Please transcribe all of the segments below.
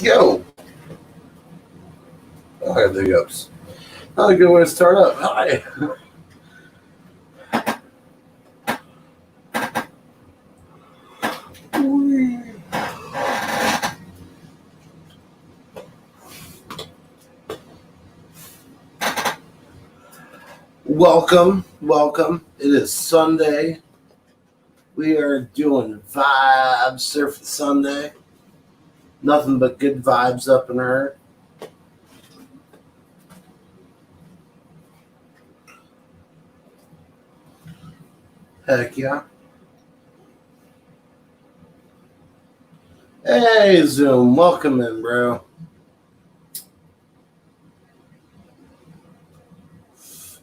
Yo! Oh, I have the hiccups. Not a good way to start up. Hi! Welcome. It is Sunday. We are doing Vibes Surfin Sunday. Nothing but good vibes up in her. Heck yeah. Hey, Zoom. Welcome in, bro.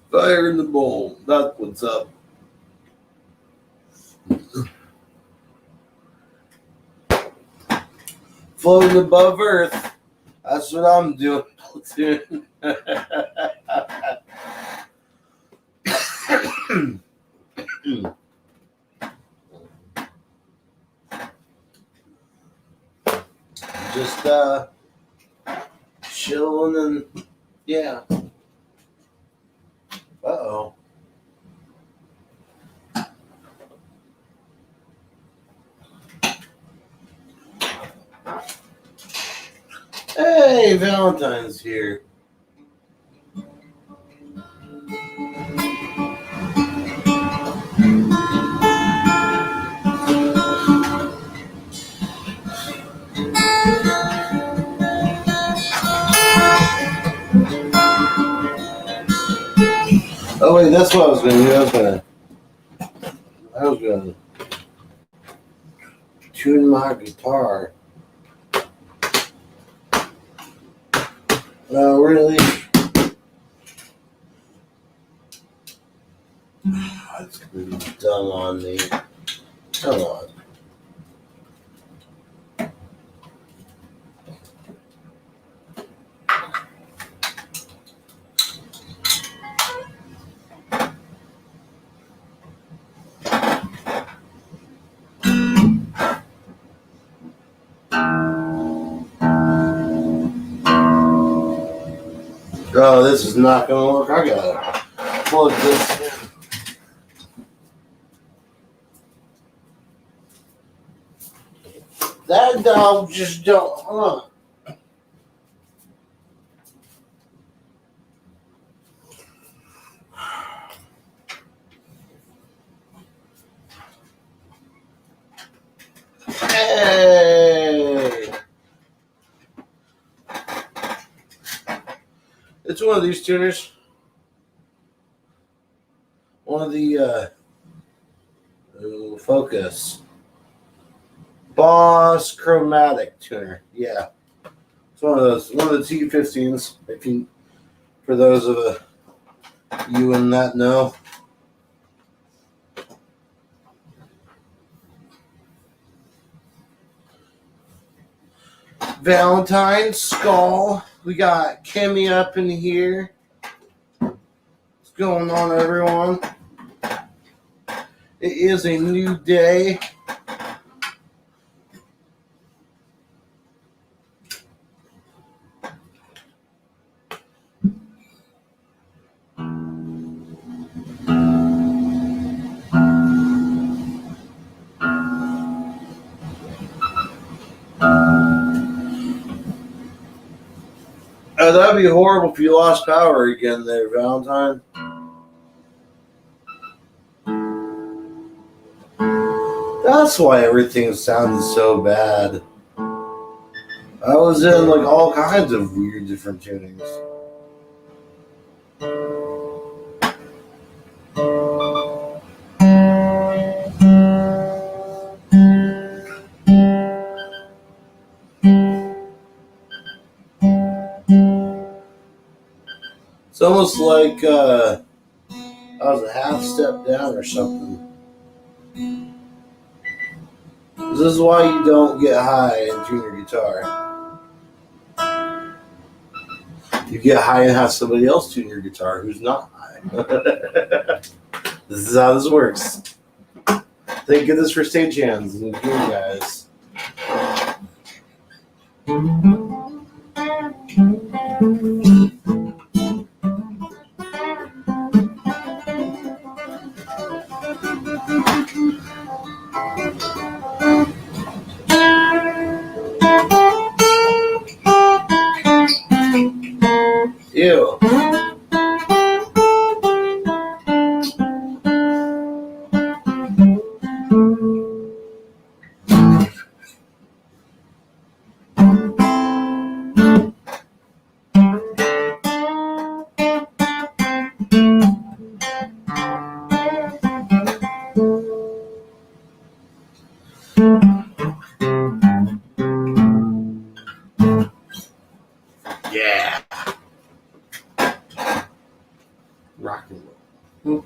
Fire in the bowl. That's what's up. Floating above Earth. That's what I'm doing. Just chilling and yeah. Uh-oh. Hey, Valentine's here. Oh wait, that's what I was gonna do. I was gonna tune my guitar. No, really? It's gonna be dumb on me. Come on. Oh, this is not gonna work. I gotta plug this in. That dog just don't. Hold on. Hey! It's one of these tuners. One of the Focus. Boss Chromatic tuner. Yeah. It's one of those. One of the T15s. For those of you in that know. Valentine, Skull. We got Kimmy up in here. What's going on, everyone? It is a new day. That'd be horrible if you lost power again there, Valentine. That's why everything sounded so bad. I was in like all kinds of weird different tunings. It's almost like I was a half step down or something. This is why you don't get high and tune your guitar. You get high and have somebody else tune your guitar who's not high. This is how this works. Thank goodness for stagehands and you guys. Ew. Yeah. Rock and roll.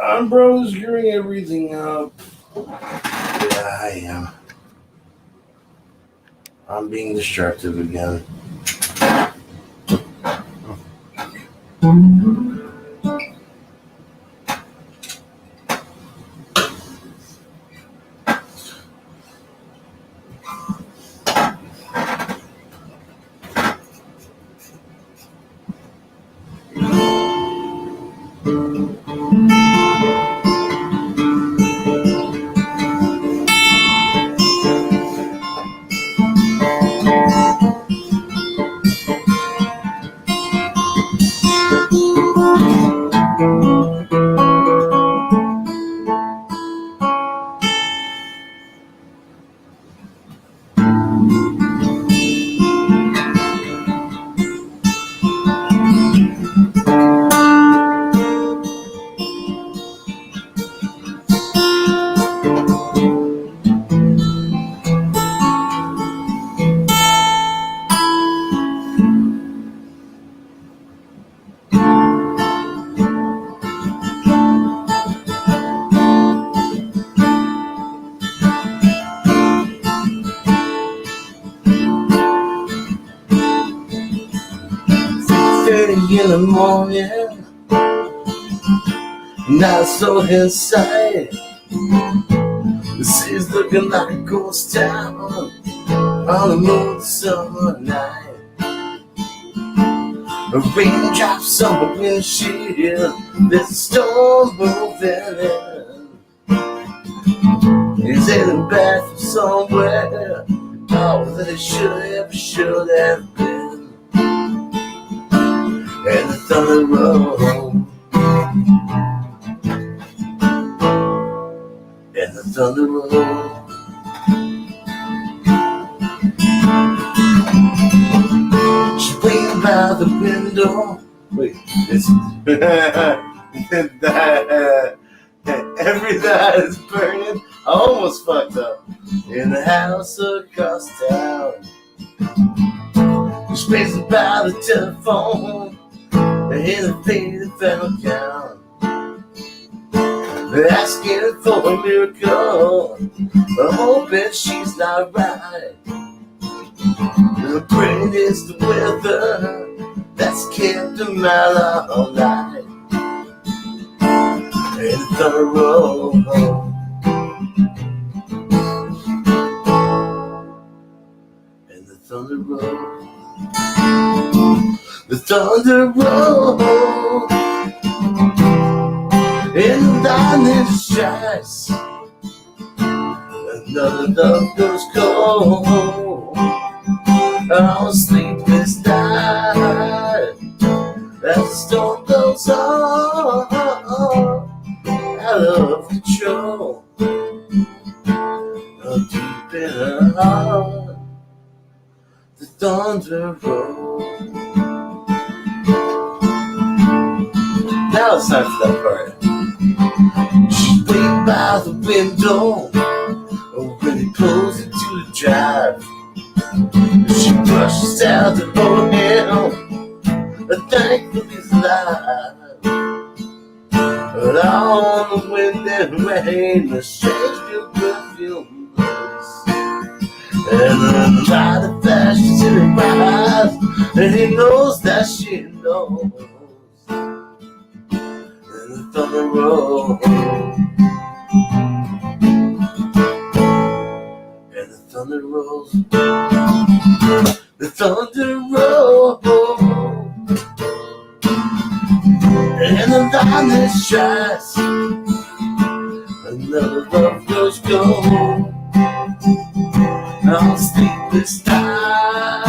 I'm bro screwing everything up. Yeah, I am. I'm being destructive again. In the morning, not so inside. The city's looking like a ghost town on a moon summer night. A raindrops on the windshield, there's a storm moving in. He's heading back from somewhere, oh, that it should have been. And the thunder rolls, and the thunder rolls. She's waiting by the window. Wait, it's every night is burning. I almost fucked up. In the house across town, she's pacing by the telephone. In a faded final count, they're asking for a miracle, but hoping she's not right. The brain is the weather that's kept them out all night. And the thunder rolls, and the thunder rolls. The thunder rolls, and the lightning strikes. Another love goes cold on a sleepless night. As the storm goes on, out of control, deep in her heart, the thunder rolls. Now it's time for that part. She's waiting by the window when he pulls into the drive. She rushes out to hold him, thankful he's alive. But on the wind and rain, the strange new perfume blows. And the light of flashes in her eyes, and he knows that she knows. And the thunder rolls, and the thunder rolls, the thunder roll, and the lightning strikes, another love goes cold. On sleepless night,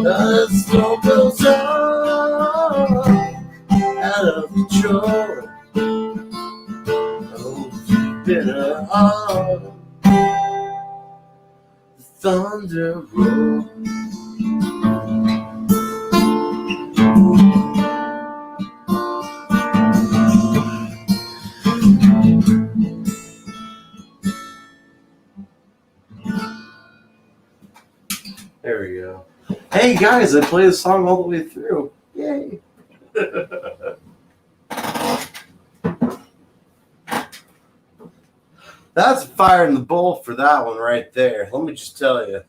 the storm goes on, out of control. Oh, you've been on the thunder roll. There we go. Hey guys, I played the song all the way through. Yay! That's fire in the bowl for that one right there. Let me just tell you.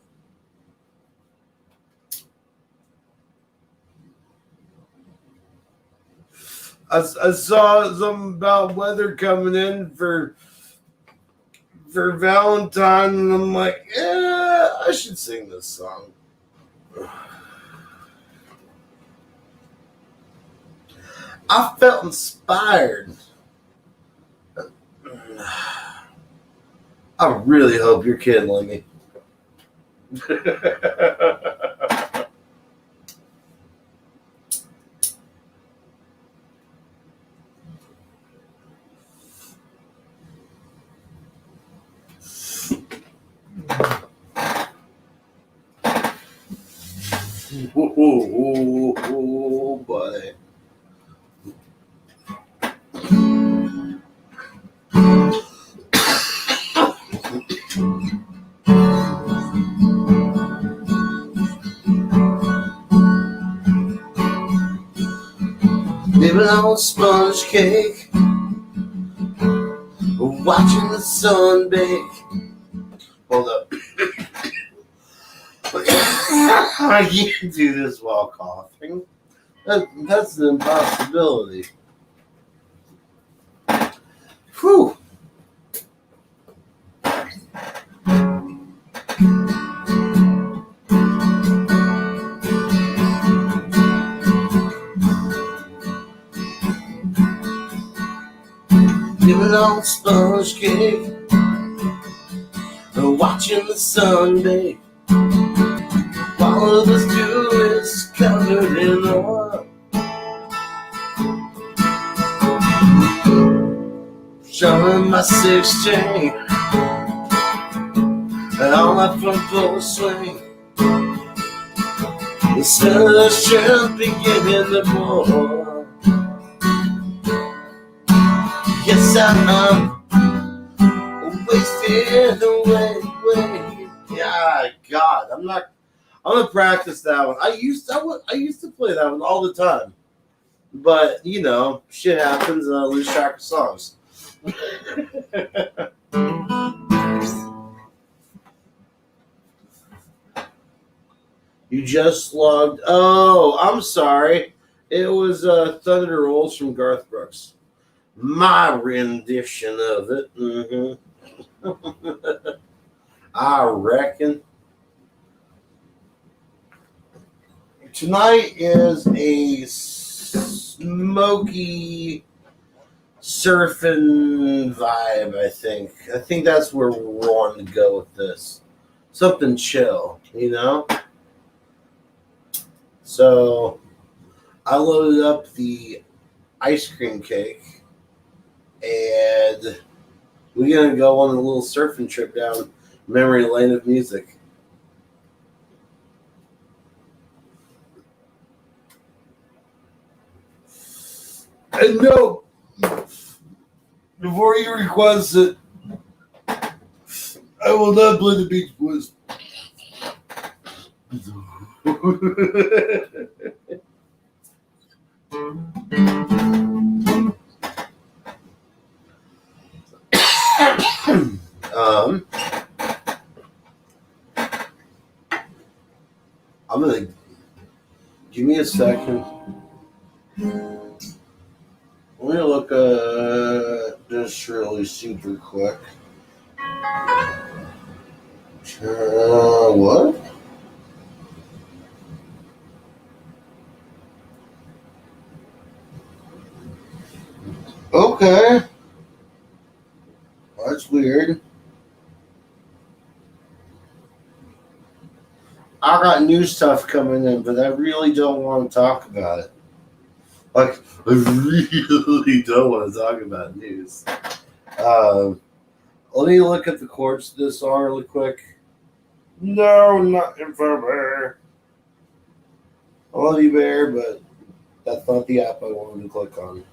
I saw something about weather coming in for Valentine, and I'm like, yeah, I should sing this song. I felt inspired. I really hope you're kidding me. Oh, buddy. Living on sponge cake, watching the sun bake. Hold up. I can't do this while coughing. That's an impossibility. Whew. Living on sponge cake, watching the sun bake. While others do is covered in oil. Showing my 6 chain and all my front door swing. The sun should beginning to pour. Yes, I'm wasted away. Yeah, God, I'm gonna practice that one. I used to play that one all the time, but you know, shit happens and I lose track of songs. You just logged. Oh, I'm sorry. It was Thunder Rolls from Garth Brooks. My rendition of it. Mm-hmm. I reckon. Tonight is a smoky surfing vibe, I think. I think that's where we're wanting to go with this. Something chill, you know? So I loaded up the ice cream cake and we're going to go on a little surfing trip down memory lane of music. And no, before you request it, I will not play the Beach Boys. I'm gonna give me a second. Let me look at this really super quick. What? Okay. That's weird. I got new stuff coming in, but I really don't want to talk about it. Like, I really don't want to talk about news. Let me look at the chords to this song really quick. No, not Info I love you, Bear, but that's not the app I wanted to click on.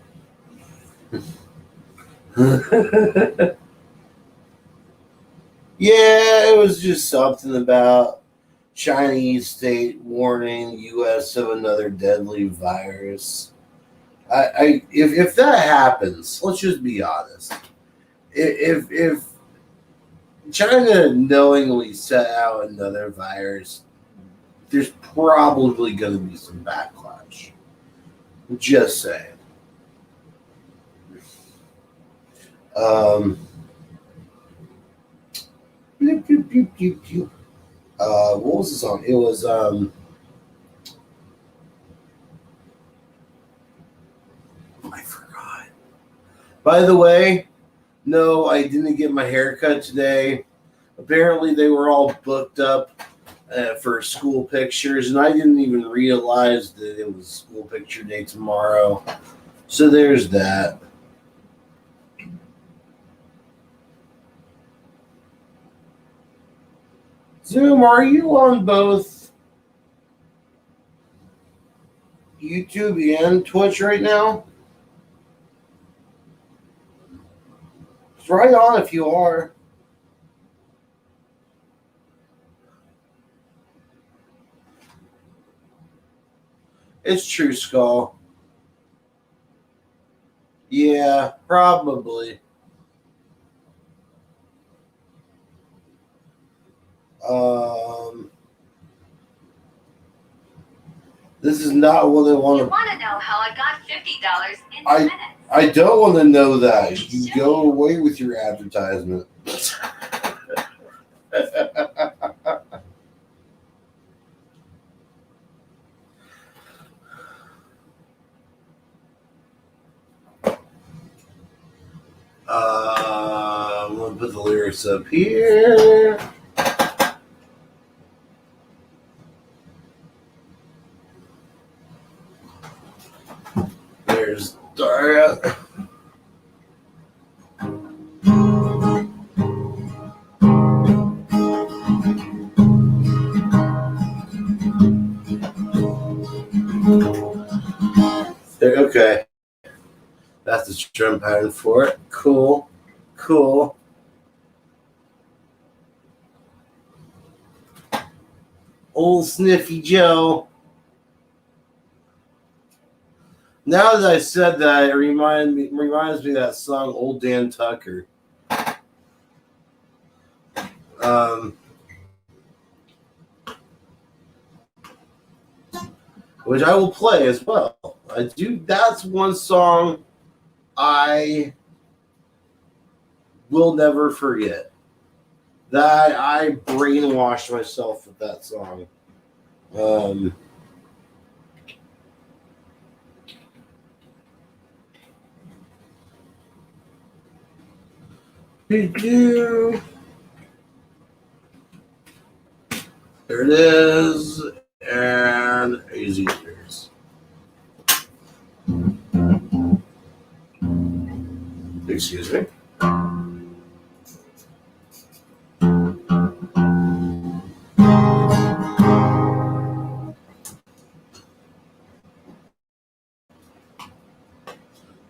Yeah, it was just something about Chinese state warning U.S. of another deadly virus. If that happens, let's just be honest. If China knowingly set out another virus, there's probably going to be some backlash. Just saying. What was the song? It was I forgot. By the way, no, I didn't get my haircut today. Apparently, they were all booked up for school pictures, and I didn't even realize that it was school picture day tomorrow. So there's that. Zoom, are you on both YouTube and Twitch right now? It's right on if you are. It's True Skull. Yeah, probably. This is not what I want to. You want to know how I got $50 in 2 minutes? I don't want to know that. You go away with your advertisement. I'm gonna put the lyrics up here. There's Daria. Okay. That's the drum pattern for it. Cool. Cool. Old Sniffy Joe. Now that I said that, it reminds me of that song Old Dan Tucker. Which I will play as well. That's one song I will never forget. That I brainwashed myself with that song. There it is. And easy ears. Excuse me.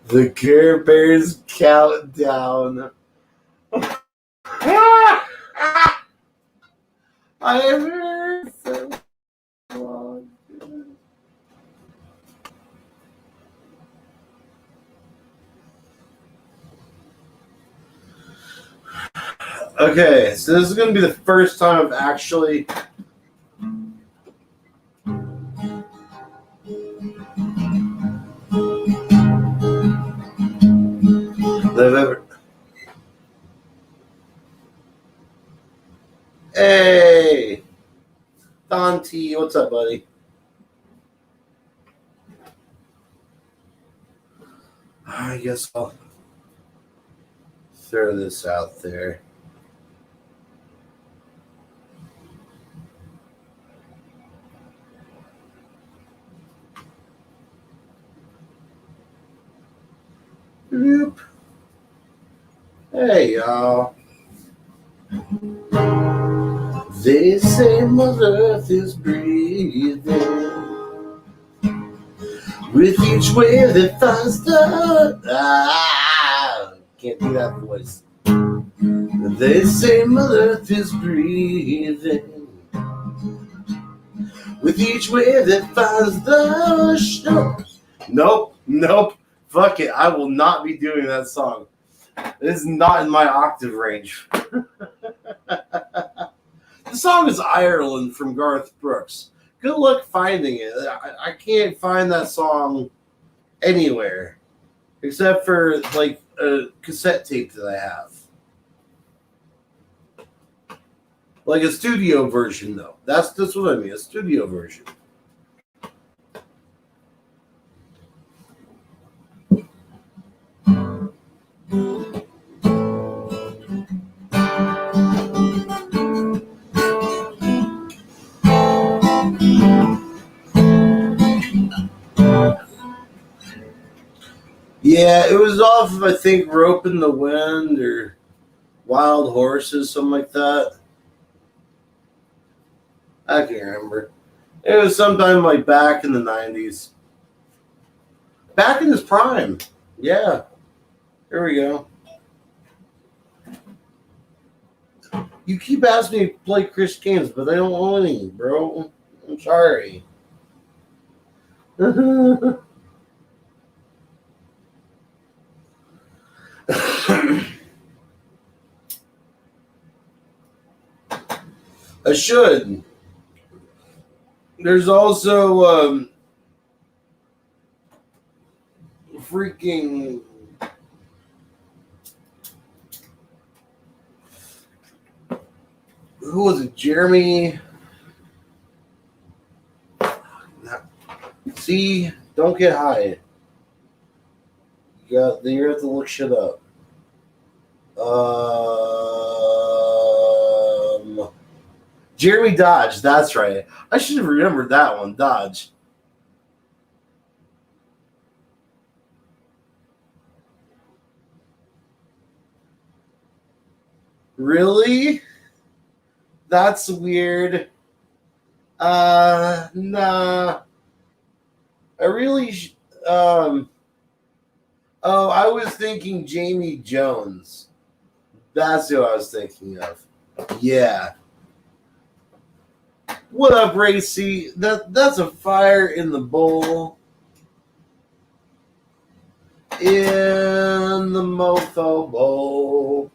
The Care Bears countdown. I have heard so long. Okay, so this is going to be the first time I've actually T, what's up, buddy? I guess I'll throw this out there. Boop. Hey, y'all. They say Mother Earth is breathing. With each wave that finds the... can't do that voice. They say Mother Earth is breathing. With each wave that finds the shore. Nope. Fuck it. I will not be doing that song. It is not in my octave range. The song is Ireland from Garth Brooks. Good luck finding it. I can't find that song anywhere except for like a cassette tape that I have. Like a studio version, though. That's what I mean, a studio version. Yeah, it was off of, I think, Rope in the Wind or Wild Horses, something like that. I can't remember. It was sometime like back in the 90s. Back in his prime. Yeah. Here we go. You keep asking me to play Chris games, but I don't own any, bro. I'm sorry. I should. There's also freaking who was it? Jeremy. See, don't get high. You have to look shit up. Jeremy Dodge, that's right. I should have remembered that one. Dodge. Really? That's weird. Nah. I really. Oh, I was thinking Jamie Jones. That's who I was thinking of. Yeah. What up, Racy? That's a fire in the bowl. In the mofo bowl.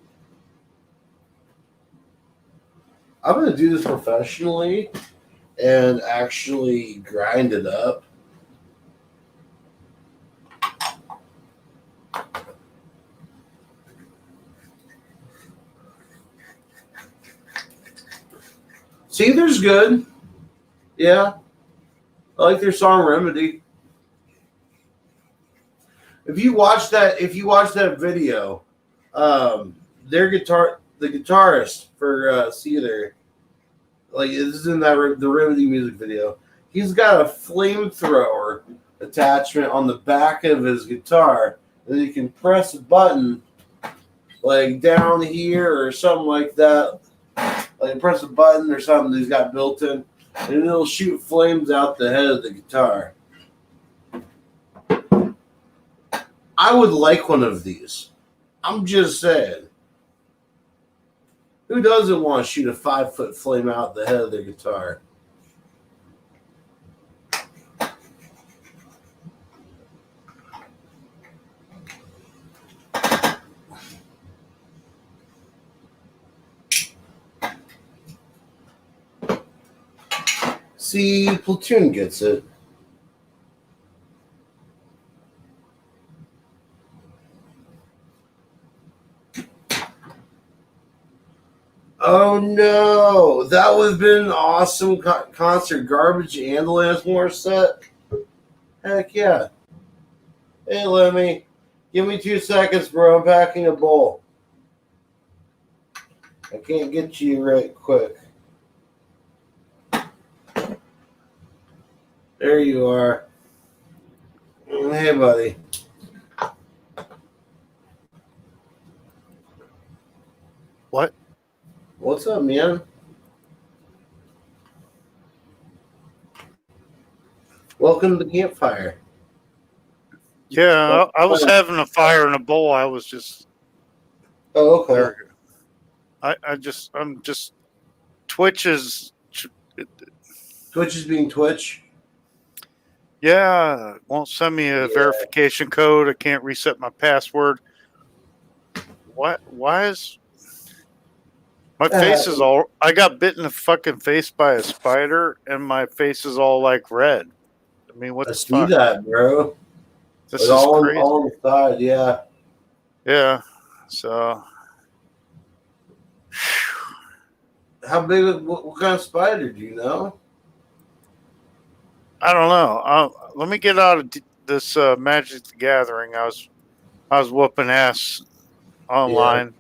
I'm going to do this professionally and actually grind it up. See, there's good. Yeah. I like their song Remedy. If you watch that video, the guitarist for Seether, like this is in the Remedy music video. He's got a flamethrower attachment on the back of his guitar that you can press a button like down here or something like that. Like press a button or something that he's got built in, and it'll shoot flames out the head of the guitar. I would like one of these. I'm just saying. Who doesn't want to shoot a 5-foot flame out the head of their guitar? See, Platoon gets it. Oh no, that would have been an awesome concert. Garbage and Alanis Morissette. Heck yeah. Hey Lemmy, give me 2 seconds, bro. I'm packing a bowl. I can't get to you right quick. There you are. Hey, buddy. What? What's up, man? Welcome to the campfire. Yeah, I was having a fire in a bowl. I was just. Oh, okay. I'm just. Twitch is. Twitch is being Twitch. Yeah, won't send me a verification code. I can't reset my password. What? Why is my face is all? I got bit in the fucking face by a spider, and my face is all like red. I mean, what the fuck? I see that, bro. This is crazy. All on the side, yeah. Yeah. So. How big? What kind of spider do you know? I don't know. Let me get out of this Magic the Gathering. I was whooping ass online.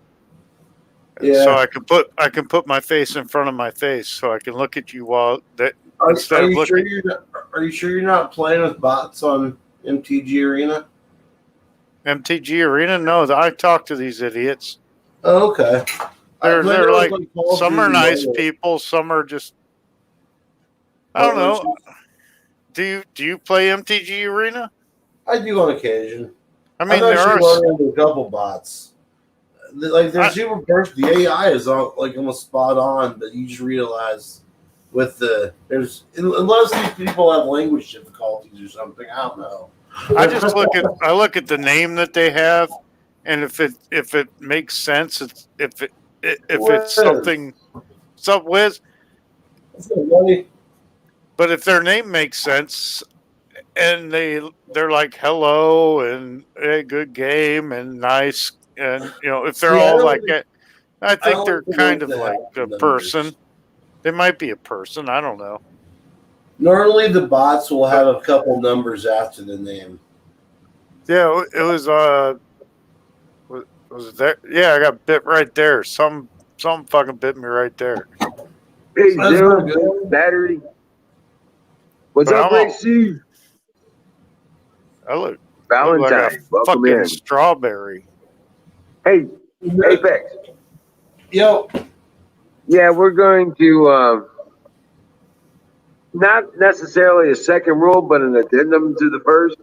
Yeah. So I can put my face in front of my face, so I can look at you while that. Are you sure you're not playing with bots on MTG Arena? MTG Arena? No, I talk to these idiots. Oh, okay. They're like some are nice people, some are just. I don't know. Do you play MTG Arena? I do on occasion. I mean, there are a couple bots. Like they're super burst. The AI is all, like almost spot on, but you just realize with unless these people have language difficulties or something. I don't know. I look at the name that they have, and if it makes sense, if it's something. What's up, Wiz? But if their name makes sense, and they're like hello and hey, good game and nice, and if they're all like that, I think they're kind of like a person. They might be a person. I don't know. Normally, the bots will have a couple numbers after the name. Yeah, it was. Was it there? Yeah, I got bit right there. Some fucking bit me right there. Hey, Zoom, battery. What's up, Ray C? I look Valentine. Like a Welcome fucking in. Strawberry. Hey, Apex. Yo. Yeah, we're going to not necessarily a second rule, but an addendum to the first.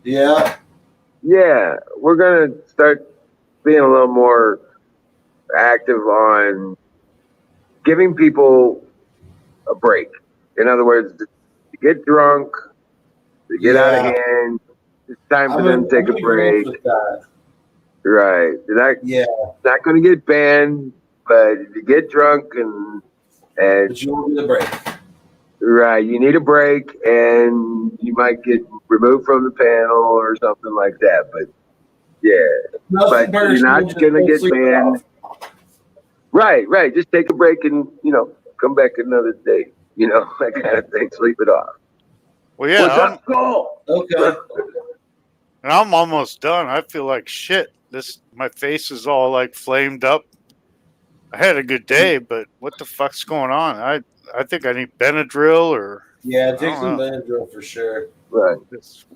Yeah. Yeah, we're going to start being a little more active on giving people a break. In other words, to get drunk, to get out of hand, it's time for them to take a break. Right. Not going to get banned, but if you get drunk and but you want a break. Right. You need a break, and you might get removed from the panel or something like that. But yeah, but you're not going to get banned. Right. Just take a break and come back another day. That kind of thing. Sleep it off. Well, yeah. What's up, Cole? Okay. And I'm almost done. I feel like shit. My face is all like flamed up. I had a good day, but what the fuck's going on? I think I need Benadryl or. Yeah, take some Benadryl for sure. Right.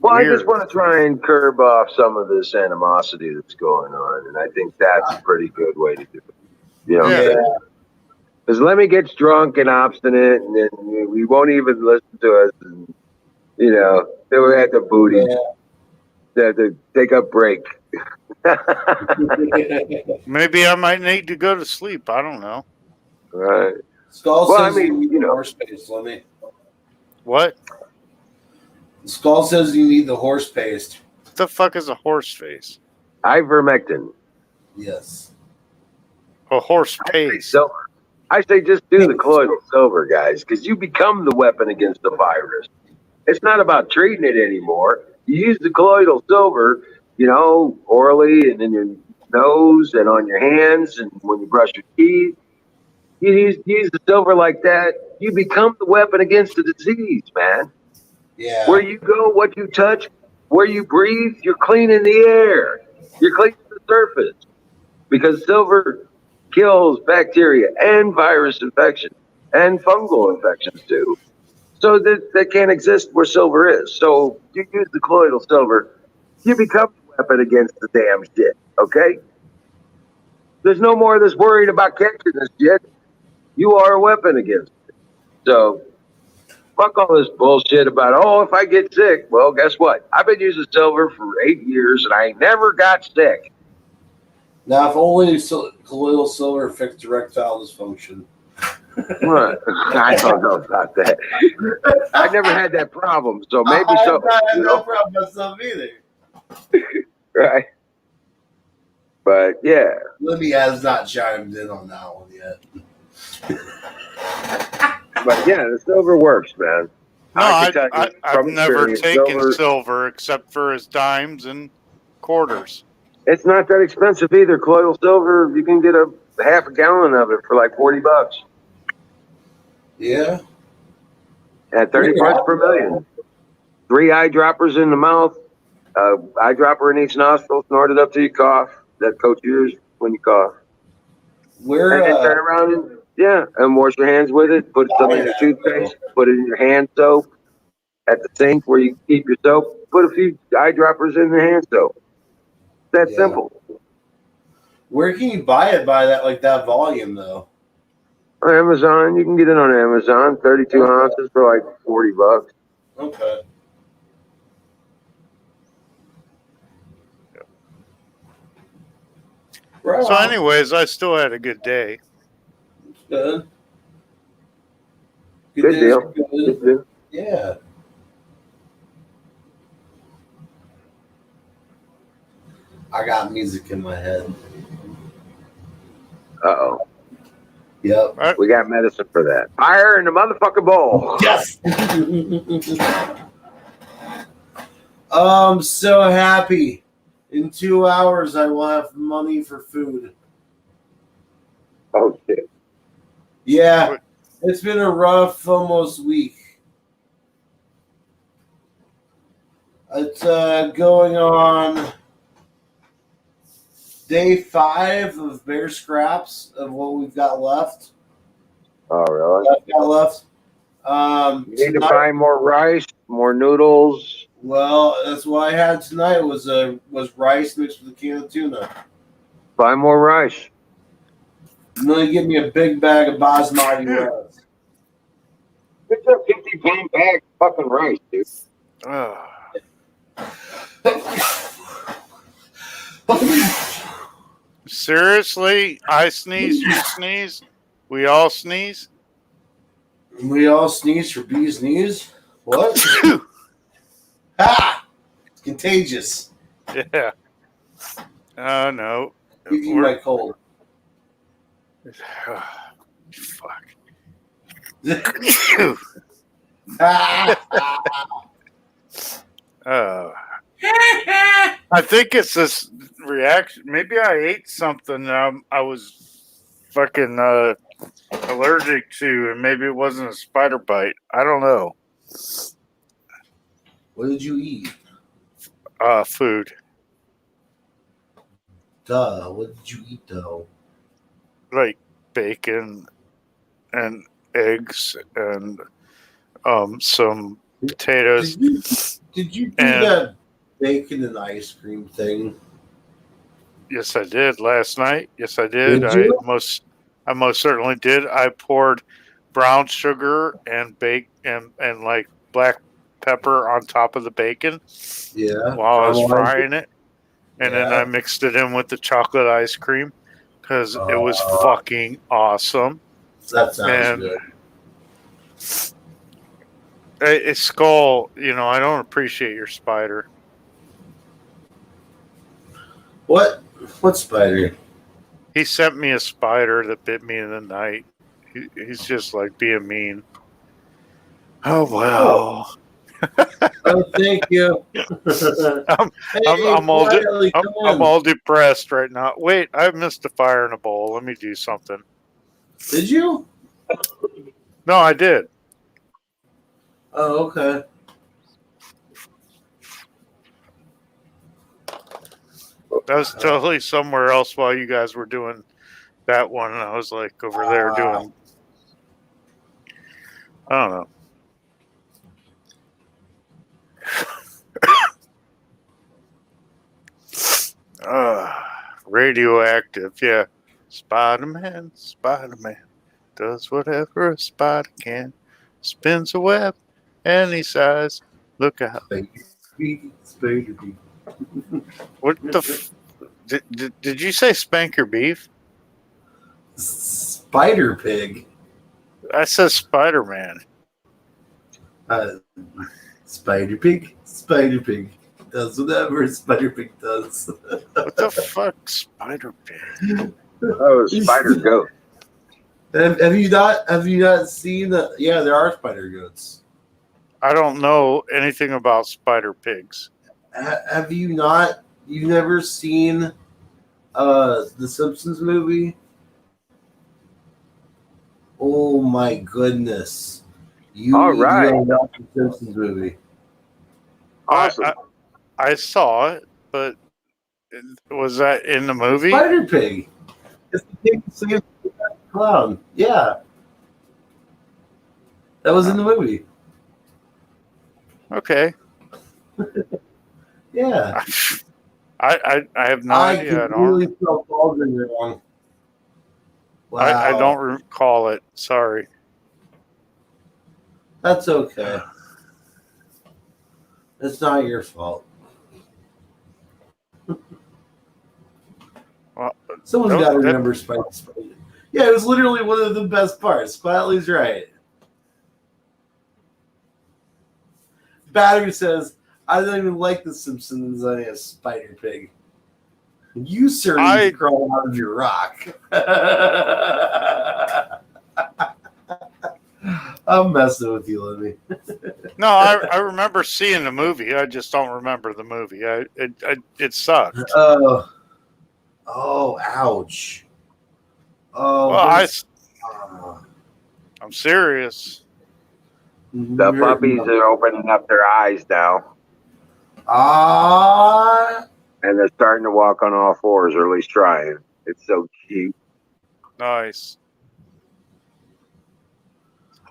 Well, I just want to try and curb off some of this animosity that's going on, and I think that's a pretty good way to do it. Because Lemmy gets drunk and obstinate, and then we won't even listen to us, and then we had the booty. To take a break. Maybe I might need to go to sleep. I don't know. Right. Skull says you need the horse paste, Lemmy. What? Skull says you need the horse paste. What the fuck is a horse face? Ivermectin. Yes. A horse paste. I say just do the colloidal silver, guys, because you become the weapon against the virus. It's not about treating it anymore. You use the colloidal silver, orally and in your nose and on your hands and when you brush your teeth. You use the silver like that, you become the weapon against the disease, man. Yeah. Where you go, what you touch, where you breathe, you're cleaning the air. You're cleaning the surface. Because silver kills bacteria and virus infections and fungal infections too. So that can't exist where silver is. So you use the colloidal silver, you become the weapon against the damn shit. Okay? There's no more of this worried about catching this shit. You are a weapon against it. So fuck all this bullshit about, oh, if I get sick. Well, guess what? I've been using silver for 8 years and I ain't never got sick. Now, if only colloidal silver fixed erectile dysfunction. What? I don't know about that. I never had that problem, so maybe so. I have no problem with myself either. Right. But yeah. Libby has not chimed in on that one yet. But yeah, the silver works, man. No, I've from never experience, taken silver except for as dimes and quarters. It's not that expensive either. Colloidal silver, you can get a half a gallon of it for like $40. Yeah. At 30 parts per million. 3 eyedroppers in the mouth, eyedropper in each nostril, snort it up till you cough. That coats yours when you cough. Where and then turn around and wash your hands with it. Put some in your toothpaste. Put it in your hand soap at the sink where you keep your soap. Put a few eyedroppers in the hand soap. That's simple. Where can you buy it by that volume though? On Amazon, you can get it on Amazon. 32 ounces for like $40. Okay. Right. So, anyways, I still had a good day. Good. Good deal. Good deal. Yeah. I got music in my head. Uh-oh. Yep. Right. We got medicine for that. Fire in the motherfucking bowl. Yes. I'm so happy. In 2 hours, I will have money for food. Oh, shit. Yeah. It's been a rough almost week. It's going on day 5 of bare scraps of what we've got left. Oh, really? I've got left. You need to buy more rice, more noodles. Well, that's what I had tonight was rice mixed with a can of tuna. Buy more rice. And then you give me a big bag of basmati rice. It's a 50-pound bag of fucking rice, dude. Seriously? I sneeze, you sneeze, we all sneeze? We all sneeze for bees' knees? What? Ah! It's contagious. Yeah. Oh, no. Give you my cold. Fuck. I think it's this reaction. Maybe I ate something I was fucking allergic to, and maybe it wasn't a spider bite. I don't know. What did you eat? Food. Duh. What did you eat, though? Like bacon and eggs and some potatoes. Did you do that bacon and ice cream thing? Yes, I did last night. Yes, I did. Did you? I most certainly did. I poured brown sugar and and like black pepper on top of the bacon. Yeah. While I was frying it, and then I mixed it in with the chocolate ice cream because it was fucking awesome. That sounds good. Hey, Skull, I don't appreciate your spider. What? What spider? He sent me a spider that bit me in the night. He's just like being mean. Oh, well. Oh, thank you. I'm all depressed right now. Wait, I missed a fire in a bowl. Let me do something. Did you? No, I did. Oh, okay. I was totally somewhere else while you guys were doing that one. And I was like over there doing, I don't know. Radioactive, yeah. Spider-Man does whatever a spider can. Spins a web any size. Look out. Spider Pig. What the did you say spank your beef? Spider Pig. I said Spider-Man. Uh, Spider Pig. Spider Pig does whatever Spider Pig does. What the fuck, Spider Pig? Oh, spider goat. Have you not seen the? Yeah, there are spider goats. I don't know anything about spider pigs. Have you not? You've never seen the Simpsons movie? Oh my goodness! You All need right. to go watch the Simpsons movie. Awesome. I saw it, but was that in the movie? Spider Pig. It's the pig singing the clown. Yeah, that was in the movie. Okay. Yeah. I have no idea. I completely don't. spelled Baldwin wrong. Wow. I don't recall it. Sorry. That's okay. It's not your fault. Well, Someone's no, got to that- remember Spike. Yeah, it was literally one of the best parts. Quietly's right. Battery says, I don't even like The Simpsons. I a Spider Pig. You, sir, need to crawl out of your rock. I'm messing with you, Libby. No, I remember seeing the movie. I just don't remember the movie. It sucked. Oh, ouch. Oh, Well, I'm serious. The puppies are opening up their eyes now. And they're starting to walk on all fours, or at least trying. It's so cute. Nice.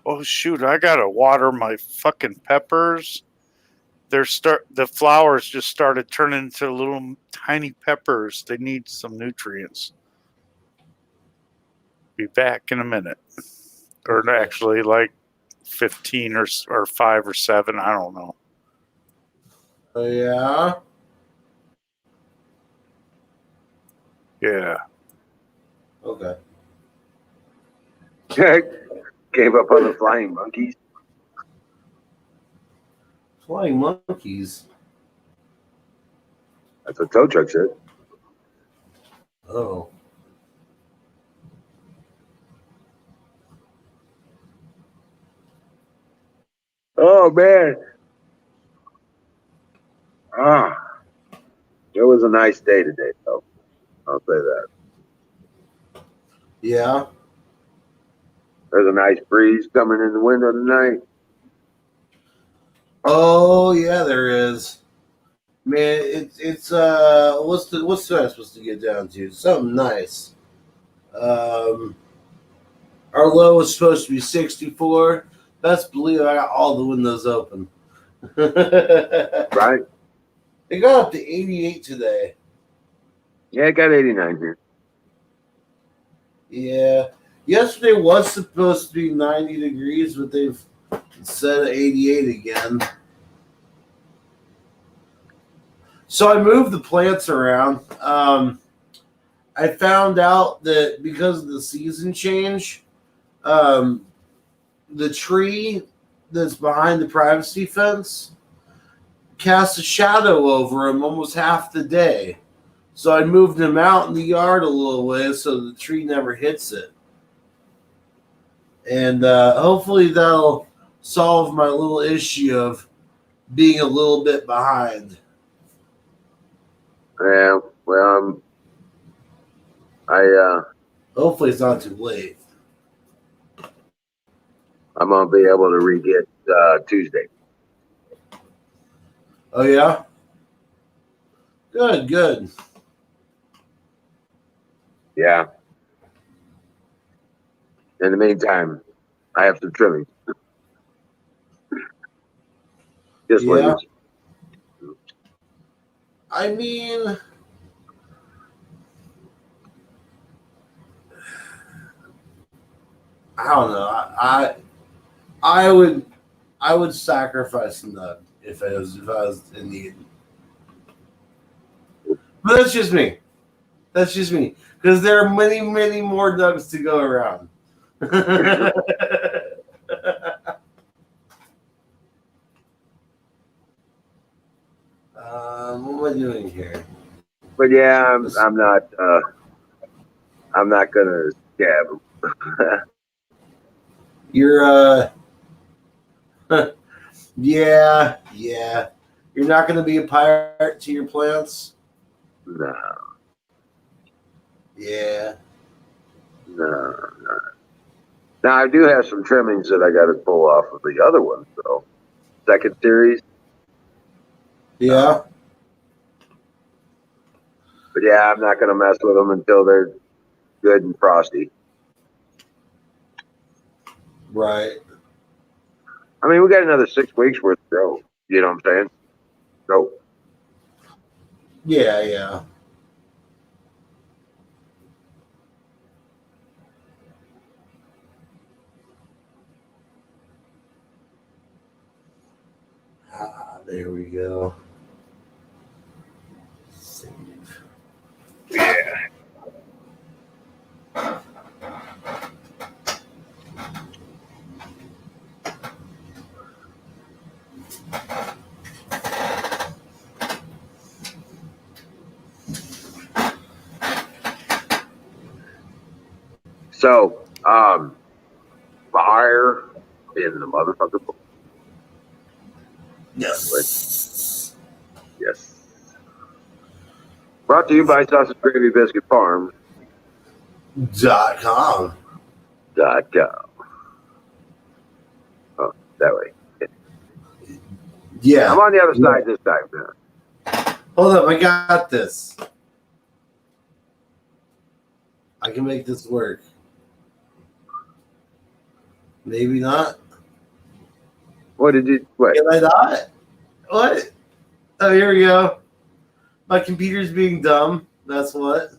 Oh shoot! I gotta water my fucking peppers. The flowers just started turning into little tiny peppers. They need some nutrients. Be back in a minute, or actually like 15 or 5 or 7. I don't know. Yeah. Yeah. Okay. Gave up on the flying monkeys. Flying monkeys. That's what tow truck said. Oh. Oh man. It was a nice day today, though. I'll say that. Yeah. There's a nice breeze coming in the window tonight. Oh yeah, there is. Man, it's what's I supposed to get down to? Something nice. Our low is supposed to be 64. Best believe I got all the windows open. Right? It got up to 88 today. Yeah, it got 89 here. Yeah. Yesterday was supposed to be 90 degrees, but they've set 88 again. So I moved the plants around. I found out that because of the season change, the tree that's behind the privacy fence casts a shadow over him almost half the day. So I moved him out in the yard a little ways so the tree never hits it. And hopefully that'll solve my little issue of being a little bit behind. Yeah, well, Hopefully it's not too late. I'm gonna be able to re-get Tuesday. Oh yeah. Good. Yeah. In the meantime, I have some trimming. Just Yeah. leaves. I mean, I don't know. I would sacrifice a nug if I was in need. But that's just me. Because there are many more nugs to go around. What am I doing here? But yeah, I'm not gonna scab them. You're yeah. You're not gonna be a pirate to your plants? No, Yeah. no. Now I do have some trimmings that I got to pull off of the other ones, though. Second series. Yeah. But yeah, I'm not gonna mess with them until they're good and frosty. Right. I mean, we got another 6 weeks worth to go. You know what I'm saying? Go. Yeah. There we go. Save. Yeah. So, fire in the motherfucker book. Yes. Yes. Brought to you by Sausage Gravy Biscuit Farms. .com. Oh, that way. Yeah. I'm on the other side this time, man. Hold up, I got this. I can make this work. Maybe not. What did you? What? Can I not? What? Oh, here we go. My computer's being dumb. That's what.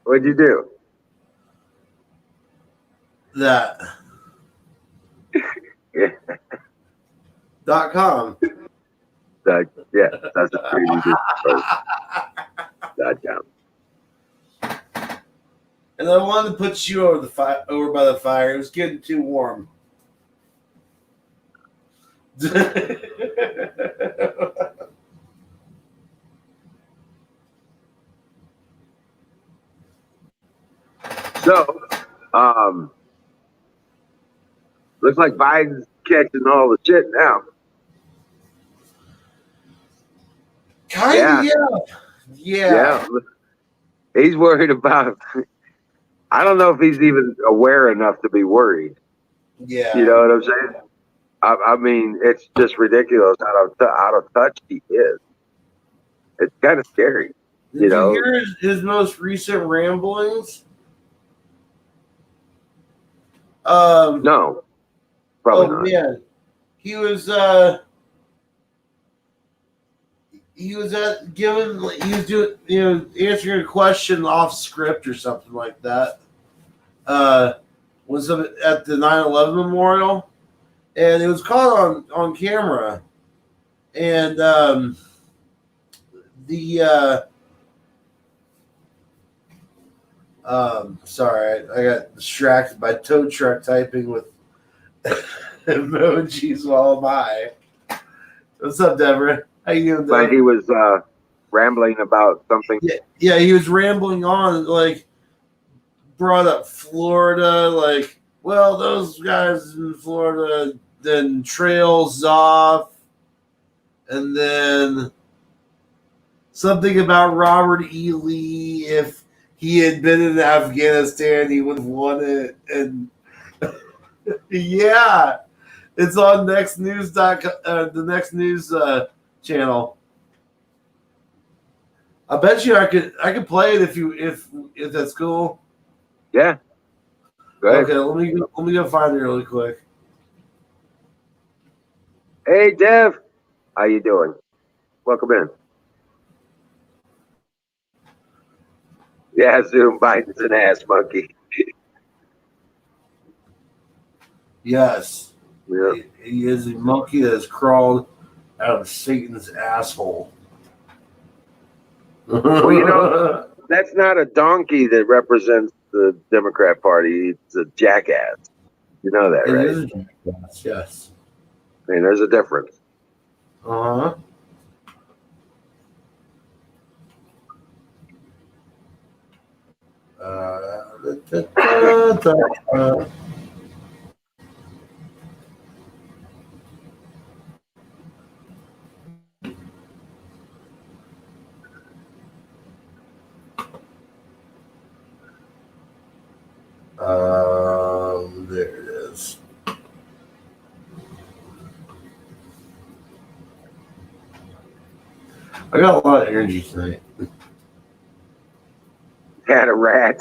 What'd you do? That. Yeah. .com. Yeah, that's a pretty good .com. And I wanted to put you over by the fire. It was getting too warm. So, looks like Biden's catching all the shit now. Kind of, yeah. He's worried about. I don't know if he's even aware enough to be worried. Yeah. You know what I'm saying? I mean, it's just ridiculous out of touch he is. It's kind of scary. Did you hear his most recent ramblings? No, probably not. Man, he was answering a question off script or something like that. Was at the 9/11 memorial, and it was caught on camera, and sorry, I got distracted by tow truck typing with emojis while I'm high. What's up, Deborah? How you doing, Deborah? But he was rambling about something. Yeah, he was rambling on, like, brought up Florida, like, well, those guys in Florida then trails off, and then something about Robert E. Lee, if he had been in Afghanistan, he would have won it. And yeah, it's on Next News the Next News channel. I bet you I could play it if that's cool. Yeah. Go ahead. Okay, let me go find it really quick. Hey, Dev. How you doing? Welcome in. Yeah, Zoom Biden's an ass monkey. Yes, Yeah. he is a monkey that has crawled out of Satan's asshole. Well, you know, that's not a donkey that represents the Democrat Party. It's a jackass. You know that, It right? is a jackass, yes. I mean, there's a difference. Uh-huh. Da, da, da, da. There it is. I got a lot of energy tonight. Had a rat.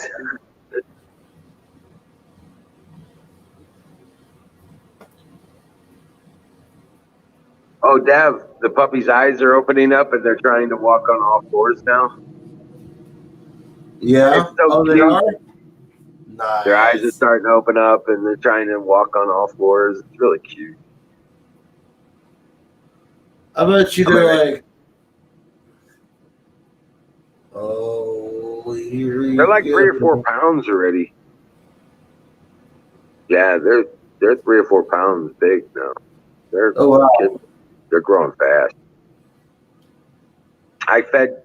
Oh, Dev, the puppy's eyes are opening up and they're trying to walk on all fours now. Yeah. It's so They cute. are? Nice. Their eyes are starting to open up and they're trying to walk on all fours. It's really cute. I bet you they're like, oh, here you They're like 3 or 4 go. pounds already. Yeah, they're 3 or 4 pounds big now. They're Oh, wow. they're growing fast. I fed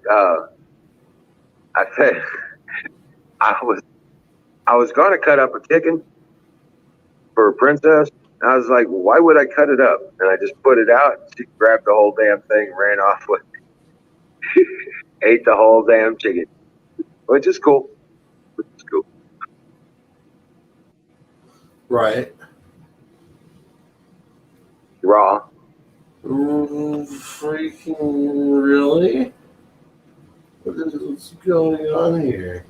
I was gonna cut up a chicken for a princess. And I was like, well, why would I cut it up? And I just put it out. She grabbed the whole damn thing, ran off with it, ate the whole damn chicken, which is cool. Which is cool. Right. Raw. Freaking really? What's going on here?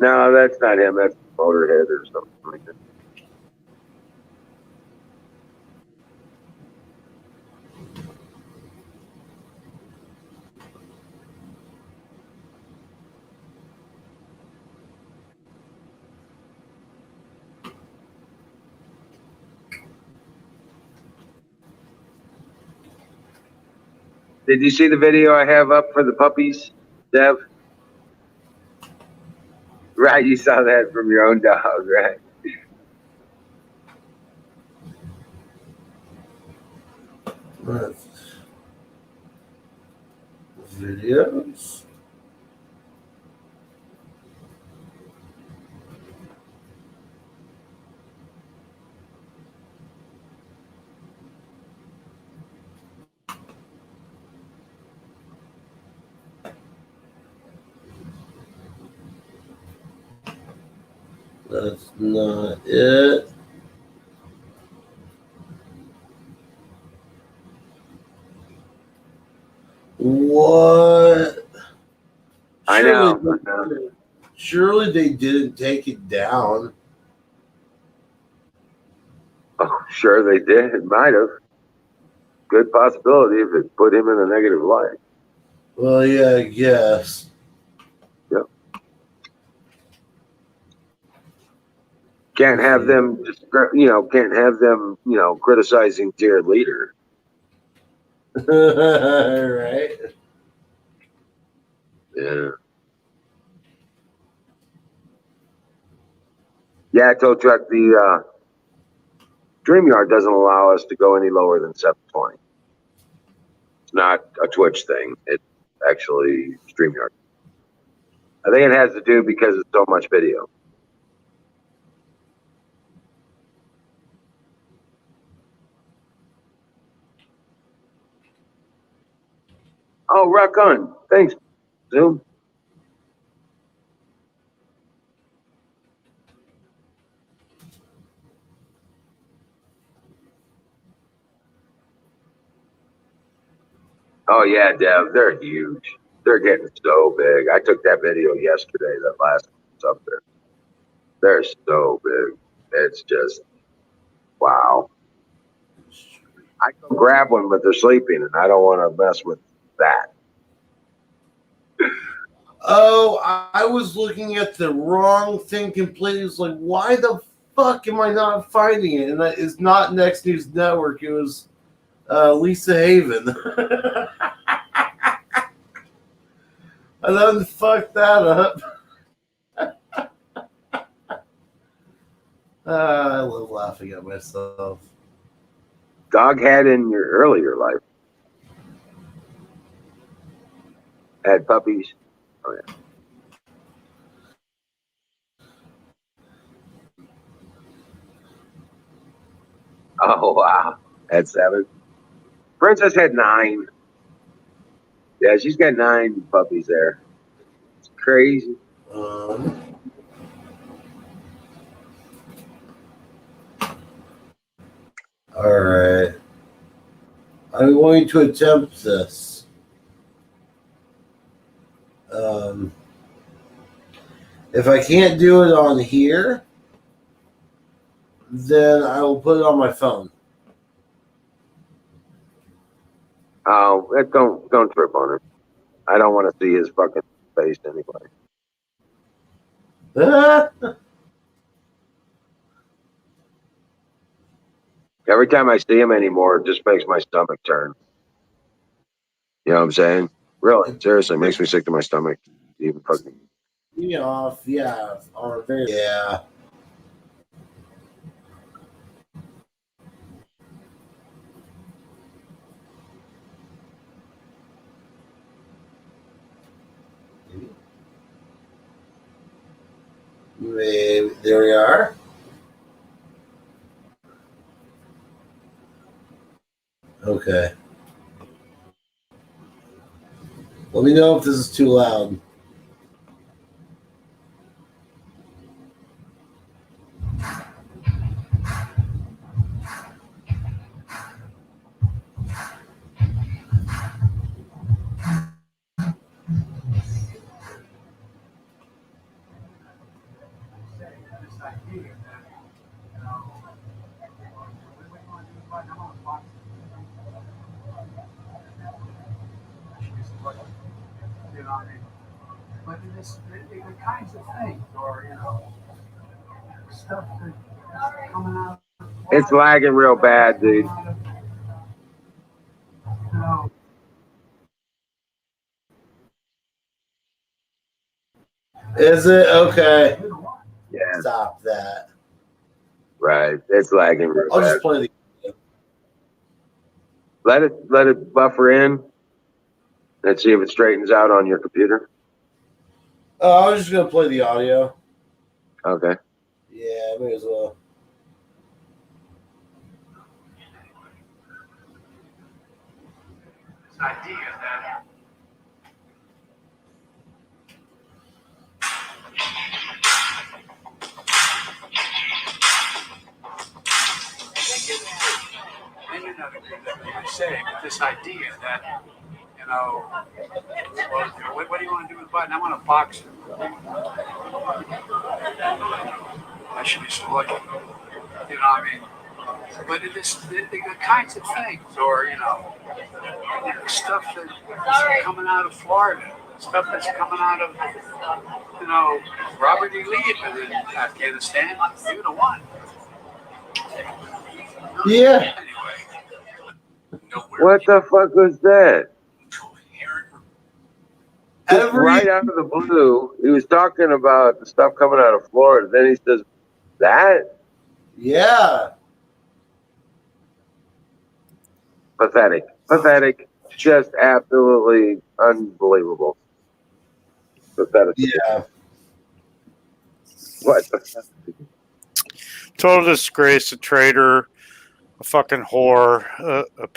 No, that's not him. That's Motorhead or something like that. Did you see the video I have up for the puppies, Dev? Right, you saw that from your own dog, right? Videos. That's not it. What? I Surely, know. surely they didn't take it down. Oh, sure they did. Might have. Good possibility if it put him in a negative light. Well, yeah, I guess. Yep. Can't have them, can't have them, criticizing their leader. Right. Yeah. Yeah, tow truck. The StreamYard doesn't allow us to go any lower than 720. It's not a Twitch thing. It's actually StreamYard. I think it has to do because it's so much video. Oh, rock on. Thanks, Zoom. Oh yeah, Dev, they're huge. They're getting so big. I took that video yesterday. That last one's up there. They're so big. It's just wow. I go grab one, but they're sleeping, and I don't want to mess with that. Oh, I was looking at the wrong thing completely. It's like, why the fuck am I not finding it? And that is not Next News Network. It was Lisa Haven. I done fucked that up. I love laughing at myself. Dog had in your earlier life had puppies. Oh yeah. Oh wow. Had 7. Princess had 9. Yeah, she's got 9 puppies there. It's crazy. All right. I'm going to attempt this. If I can't do it on here, then I will put it on my phone. Oh, don't trip on him. I don't want to see his fucking face anyway. Every time I see him anymore, it just makes my stomach turn. You know what I'm saying? Really, seriously, it makes me sick to my stomach. Even fucking. Me off, yeah. Or very, yeah. Maybe, there we are. Okay. Let me know if this is too loud. You know what I mean? But the kinds of things, or stuff that's coming out. It's lagging real bad, dude. Is it? Okay. Yeah. Stop that. Right. It's lagging real I'll bad. just play the. Let it buffer in and see if it straightens out on your computer. I was just gonna play the audio. Okay. Yeah, may as well. This idea that I say, but this idea that, well, what do you want to do with Biden? I want to box him. I should be so lucky. You know what I mean? But the kinds of things, or, stuff that's coming out of Florida, stuff that's coming out of, Robert E. Lee in Afghanistan, you know what? Yeah. What the fuck was that? Just Every right out of the blue, he was talking about the stuff coming out of Florida. Then he says, that? yeah. Pathetic. Pathetic. Just absolutely unbelievable. Pathetic. Yeah. What the fuck? Total disgrace, a traitor, a fucking whore, a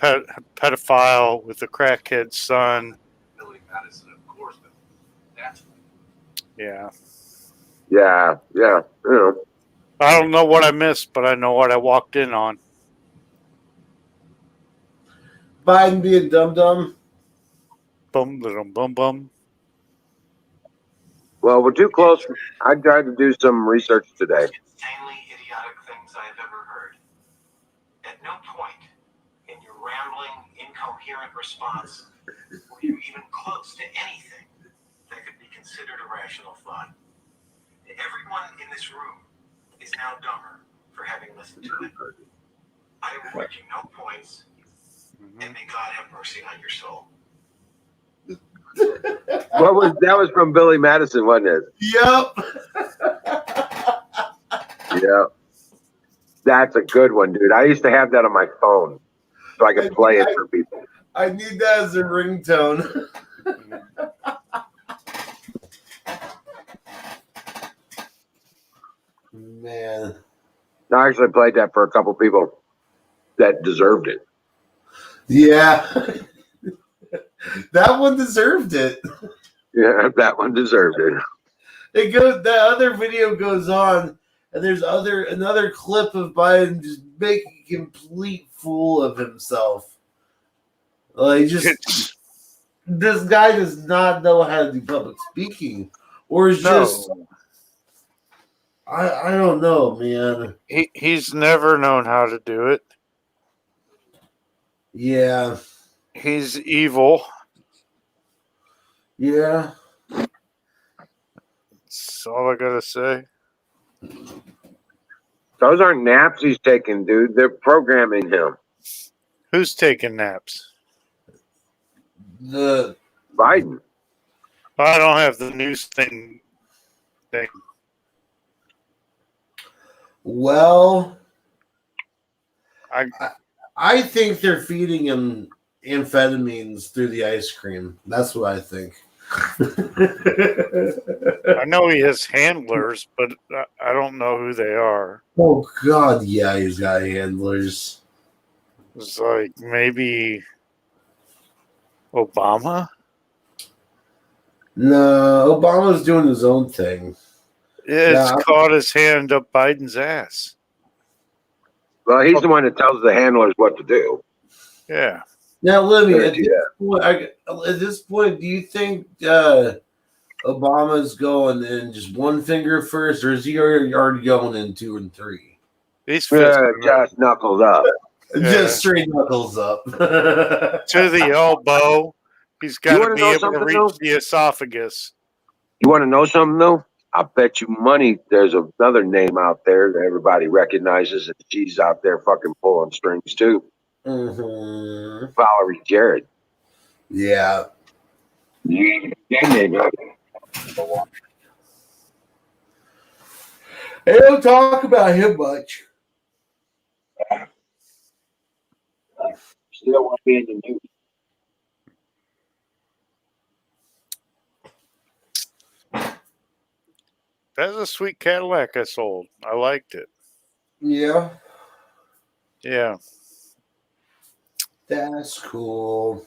pedophile with a crackhead son. Yeah. Yeah, yeah. I don't know what I missed, but I know what I walked in on. Biden being dumb. bum, little bum, bum. Well, we're too close. I tried to do some research today. Insanely idiotic things I have ever heard. At no point in your rambling, incoherent response were you even close to anything that could be considered a rational thought. Everyone in this room is now dumber for having listened to it. I am awarding no points, and may God have mercy on your soul. That was from Billy Madison, wasn't it? Yep. Yeah. That's a good one, dude. I used to have that on my phone so I could play it for people. I need that as a ringtone. Man. I actually played that for a couple people that deserved it. Yeah. That one deserved it. Yeah, that one deserved it. The other video goes on, and there's another clip of Biden just making a complete fool of himself. Like, just this guy does not know how to do public speaking, or is just I don't know, man. He's never known how to do it. Yeah. He's evil. Yeah. That's all I gotta say. Those aren't naps he's taking, dude. They're programming him. Who's taking naps? The Biden. I don't have the news thing. Well, I I think they're feeding him amphetamines through the ice cream. That's what I think. I know he has handlers, but I don't know who they are. Oh God, yeah, he's got handlers. It's like maybe Obama. No, Obama's doing his own thing. It's caught his hand up Biden's ass. Well, he's the one that tells the handlers what to do. Yeah. Now, Libby, at this point, do you think Obama's going in just one finger first, or is he already going in 2 and 3? He's just knuckles up. Just straight knuckles up. To the elbow. He's got to be able to reach the esophagus. You want to know something, though? I bet you money there's another name out there that everybody recognizes, and she's out there fucking pulling strings, too. Mm-hmm. Valerie Jarrett. Yeah. Hey, don't talk about him much. Still want to be in the news. That's a sweet Cadillac I sold. I liked it. Yeah. Yeah. That's cool.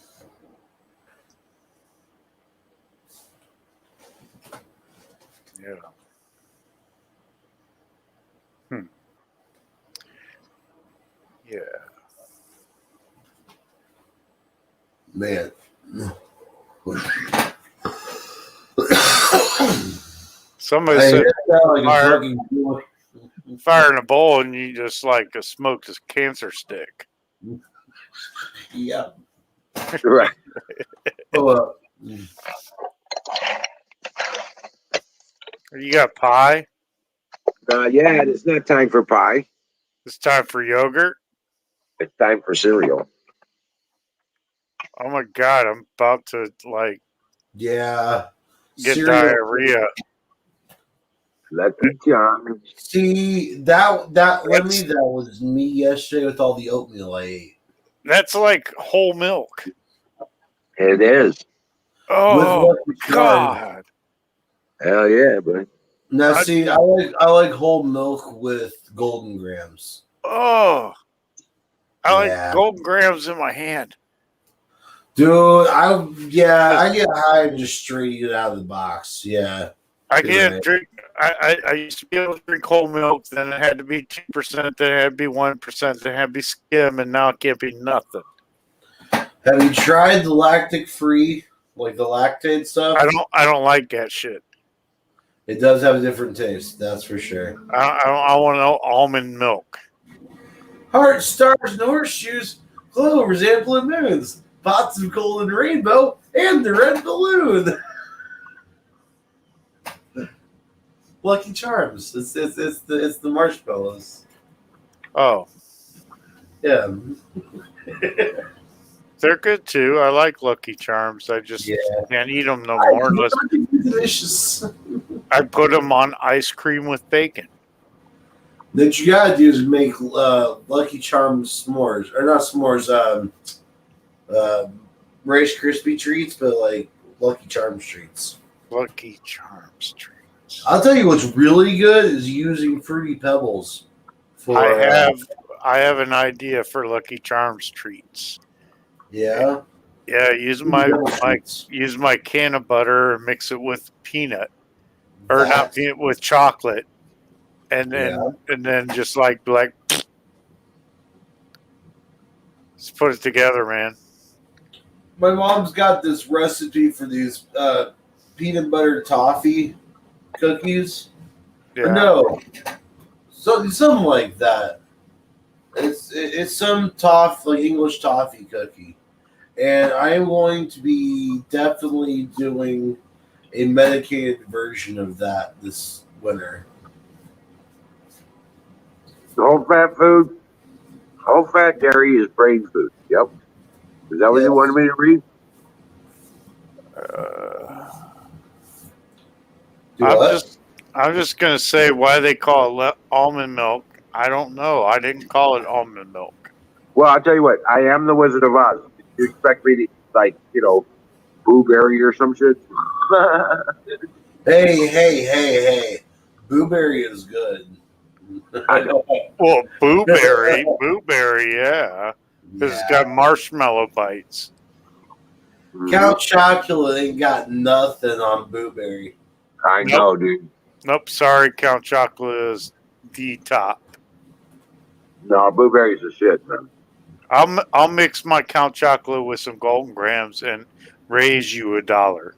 Yeah. Yeah. Man. Somebody said fire in a bowl and you just like a smoked cancer stick. Yeah. Right. You got pie? Yeah, it's not time for pie. It's time for yogurt. It's time for cereal. Oh my God, I'm about to get cereal. diarrhea. Lucky John. See, that was me yesterday with all the oatmeal I ate. That's like whole milk. It is. Oh God. Hell yeah, buddy. Now see, I like whole milk with golden grams. Oh. I like golden grams in my hand. Dude, I get high and just straight eat it out of the box. Yeah. I can't drink. I used to be able to drink whole milk. Then it had to be 2%. Then it had to be 1%. Then it had to be skim, and now it can't be nothing. Have you tried the lactic free like the lactate stuff. I don't like that shit. It does have a different taste, that's for sure. I want to know almond milk. Hearts, stars, and horseshoes, clovers, and blue moons, pots of golden rainbow, and the red balloon. Lucky Charms. It's the marshmallows. Oh, Yeah. they're good too. I like Lucky Charms. I just Yeah. can't eat them no more unless Delicious. I put them on ice cream with bacon. What you gotta do is make Lucky Charms s'mores, or not s'mores. Rice Krispie treats, but like Lucky Charms treats. Lucky Charms treats. I'll tell you what's really good is using Fruity Pebbles. For I have an idea for Lucky Charms treats. Yeah. Yeah, use my can of butter and mix it with peanut, or not peanut, with chocolate, and then just like just put it together, man. My mom's got this recipe for these peanut butter toffee cookies. Yeah. Or no, something like that. It's some like English toffee cookie, and I am going to be definitely doing a medicated version of that this winter. Whole fat food, whole fat dairy is brain food. Yep. Is that what you wanted me to read? I'm just gonna say why they call it almond milk. I don't know. I didn't call it almond milk. Well, I'll tell you what. I am the Wizard of Oz. Did you expect me to, like, blueberry or some shit? Hey. Blueberry is good. I know. Well, blueberry, yeah. Because it's got marshmallow bites. Count Chocula ain't got nothing on blueberry. I know, dude. Nope, sorry, Count Chocula is the top. No, blueberries are shit, man. I'll mix my Count Chocula with some Golden Grams and raise you $1.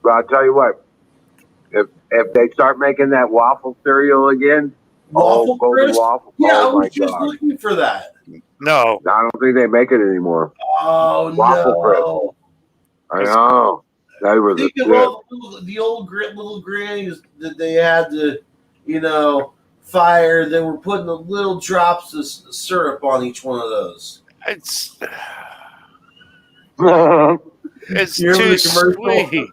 But I'll tell you what. If they start making that waffle cereal again, Waffle crisp? waffle. Yeah, oh I was my just God. looking for that. No, I don't think they make it anymore. Oh Waffle no! I know. They were the Think of shit. all the old little grannies that they had to, fire. They were putting the little drops of syrup on each one of those. it's You remember too the commercial? sweet.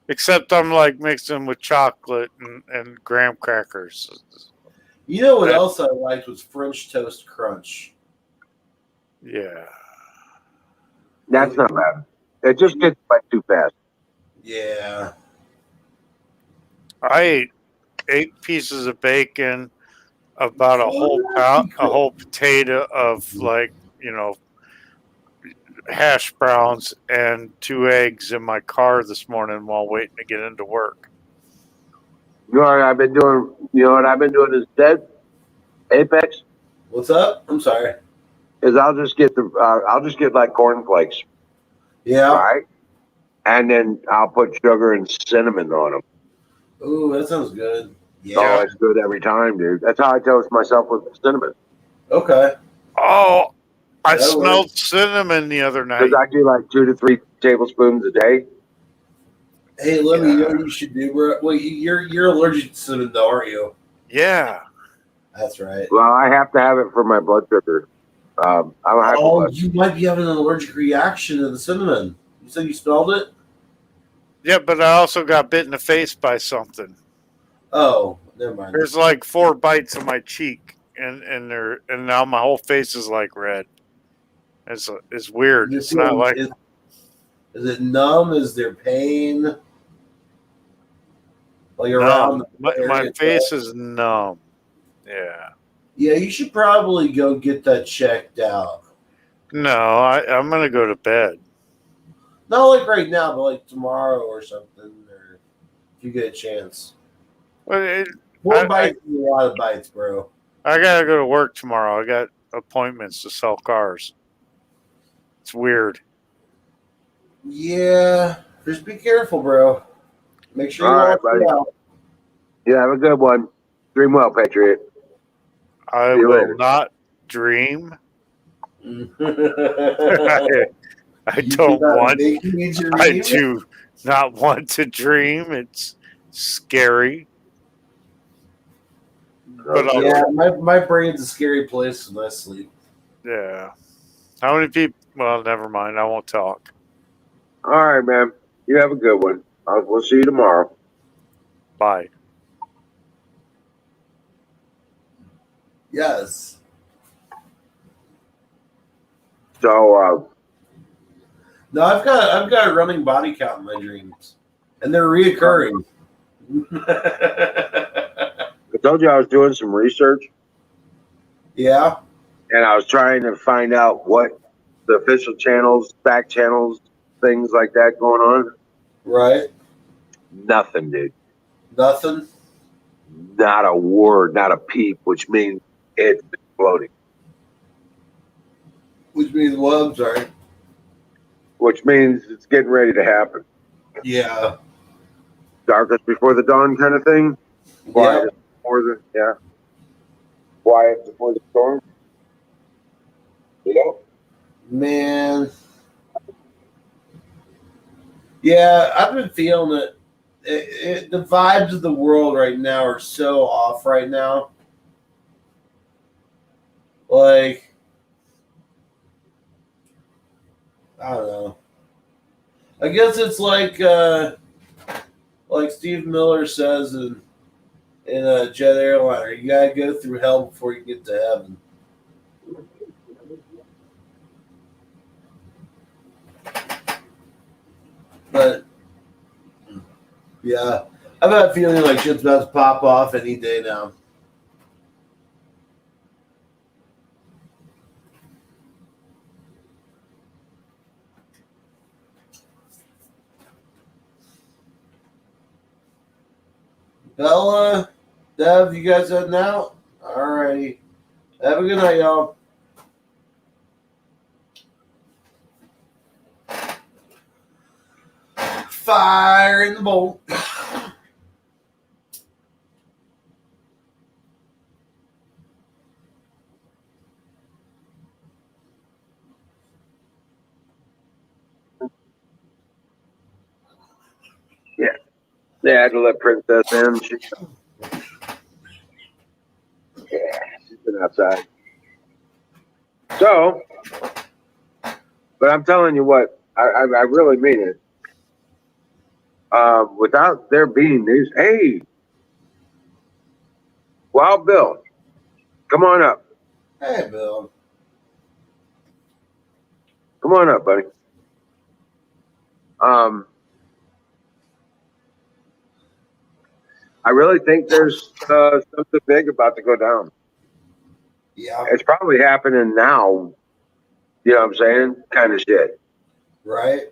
Except I'm like mixing with chocolate and graham crackers. You know what else I liked was French Toast Crunch. Yeah. That's not bad. It just gets by too fast. Yeah. I ate 8 pieces of bacon, about a whole potato of hash browns, and 2 eggs in my car this morning while waiting to get into work. You know what I've been doing? You know what I've been doing instead? Apex. What's up? I'm sorry. Is I'll just get like cornflakes. Yeah. Right. And then I'll put sugar and cinnamon on them. Ooh, that sounds good. Yeah. Oh, it's good every time, dude. That's how I toast myself with cinnamon. Okay. Oh, I That smelled works. cinnamon the other night. Because I do like 2 to 3 tablespoons a day. Hey, let me know what you should do, bro. Well, you're allergic to cinnamon, though, aren't you? Yeah. That's right. Well, I have to have it for my blood sugar. I'm a Oh, you might be having an allergic reaction to the cinnamon. You said you smelled it? Yeah, but I also got bit in the face by something. Oh, never mind. There's like 4 bites on my cheek, and now my whole face is like red. It's weird. It's not like. Is it numb? Is there pain? Like around my face is numb. Yeah. Yeah, you should probably go get that checked out. No, I'm gonna go to bed. Not like right now, but like tomorrow or something, or if you get a chance. Well, 4 bites is a lot of bites, bro. I gotta go to work tomorrow. I got appointments to sell cars. It's weird. Yeah, just be careful, bro. Make sure you All right, watch buddy. it out. You have a good one. Dream well, Patriot. I See you will later. not dream. You I do don't not want. make me I dream. do not want to dream. It's scary. But I'll. Yeah, my brain's a scary place when I sleep. Yeah. How many people? Well, never mind. I won't talk. All right, man. You have a good one. We'll see you tomorrow. Bye. Yes. So, No, I've got a running body count in my dreams, and they're reoccurring. I told you I was doing some research, Yeah. and I was trying to find out what the official channels, back channels, things like that going on. Right. Nothing, dude. Nothing. Not a word, not a peep, which means it's exploding. Which means what? I'm sorry. Which means it's getting ready to happen. Yeah. Darkest before the dawn kind of thing. Quiet Yep. before the quiet before the storm. Yep. Man. Yeah, I've been feeling it. The vibes of the world right now are so off right now. Like, I don't know. I guess it's like Steve Miller says in a jet airliner, you gotta go through hell before you get to heaven. But yeah, I've got a feeling like shit's about to pop off any day now. Bella, Dev, you guys heading out? Alrighty. Have a good night, y'all. Fire in the bowl. Yeah. They had to let Princess in. She's been outside. So, but I'm telling you what, I really mean it. Without there being news, hey, Wild Bill, come on up. Hey, Bill. Come on up, buddy. I really think there's something big about to go down. Yeah. It's probably happening now. You know what I'm saying? Kind of shit. Right?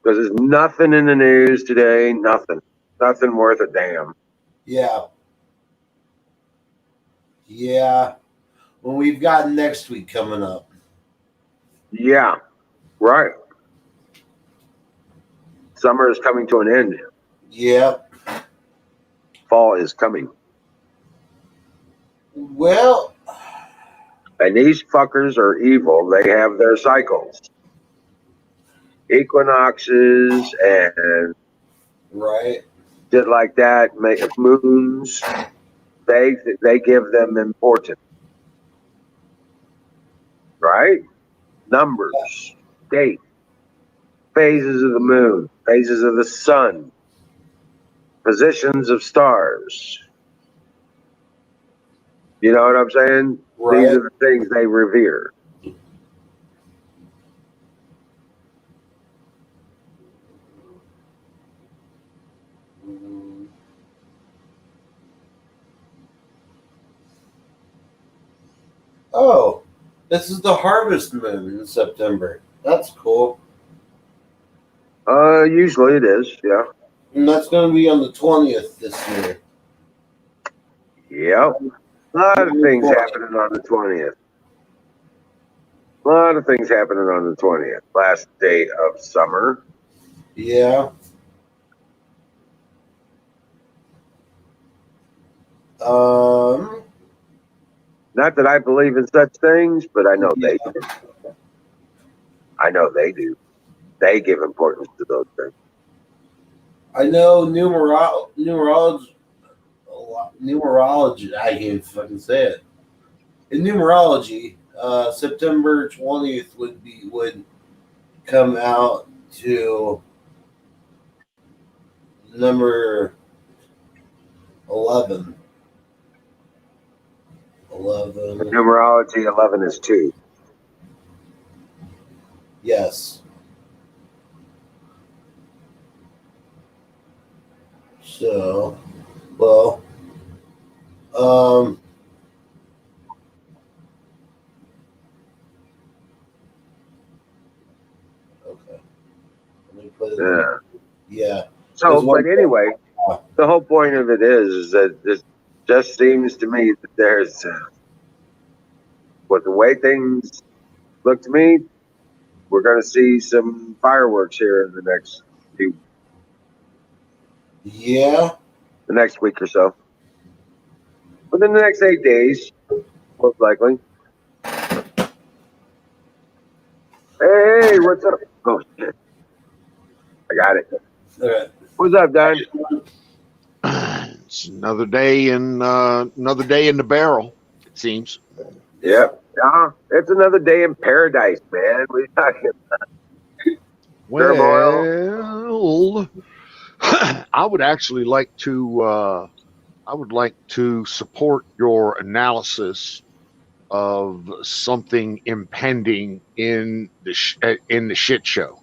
Because there's nothing in the news today. Nothing. Nothing worth a damn. Yeah. Yeah. When we've got next week coming up. Yeah. Right. Summer is coming to an end. Yep. Fall is coming. Well, And these fuckers are evil. They have their cycles. Equinoxes and right. shit like that, moons, they give them importance. Right? Numbers, dates, phases of the moon, phases of the sun, positions of stars. You know what I'm saying? Right. These are the things they revere. Oh, this is the harvest moon in September. That's cool. Usually it is, yeah. And that's going to be on the 20th this year. Yep. A lot of things happening on the 20th. A lot of things happening on the 20th, last day of summer. Yeah. Not that I believe in such things, but I know they do. I know they do. They give importance to those things. I know numerology. I can't fucking say it. In numerology, September 20th would come out to number 11. 11. The numerology 11 is 2. Yes. So, well, okay. Let me put it in. Yeah. Yeah. So, but anyway, the whole point of it is that it just seems to me that there's, with the way things look to me, we're going to see some fireworks here in the next the next week or so. Within the next 8 days, most likely. Hey, what's up? Oh shit. I got it. All right. What's up, Don? It's another day in the barrel, it seems. Yep. It's another day in paradise, man. What are you talking about? Well, I would actually like to support your analysis of something impending in the shit show.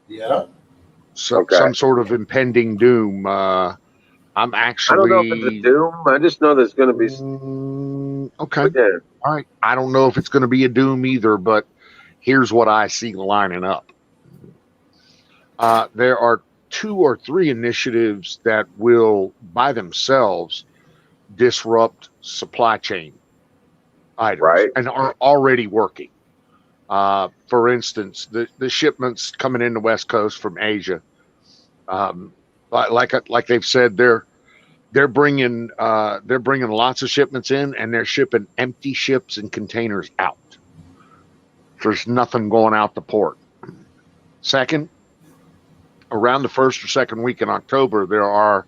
Yeah. So, Okay. some sort of impending doom. I'm actually. I don't know if it's a doom. I just know there's going to be. Okay. Yeah. All right. I don't know if it's going to be a doom either, but here's what I see lining up. There are 2 or 3 initiatives that will, by themselves, disrupt supply chain items, right, and are already working. For instance, the shipments coming in the West Coast from Asia, like they've said, they're bringing lots of shipments in, and they're shipping empty ships and containers out. There's nothing going out the port. Second, around the first or second week in October, there are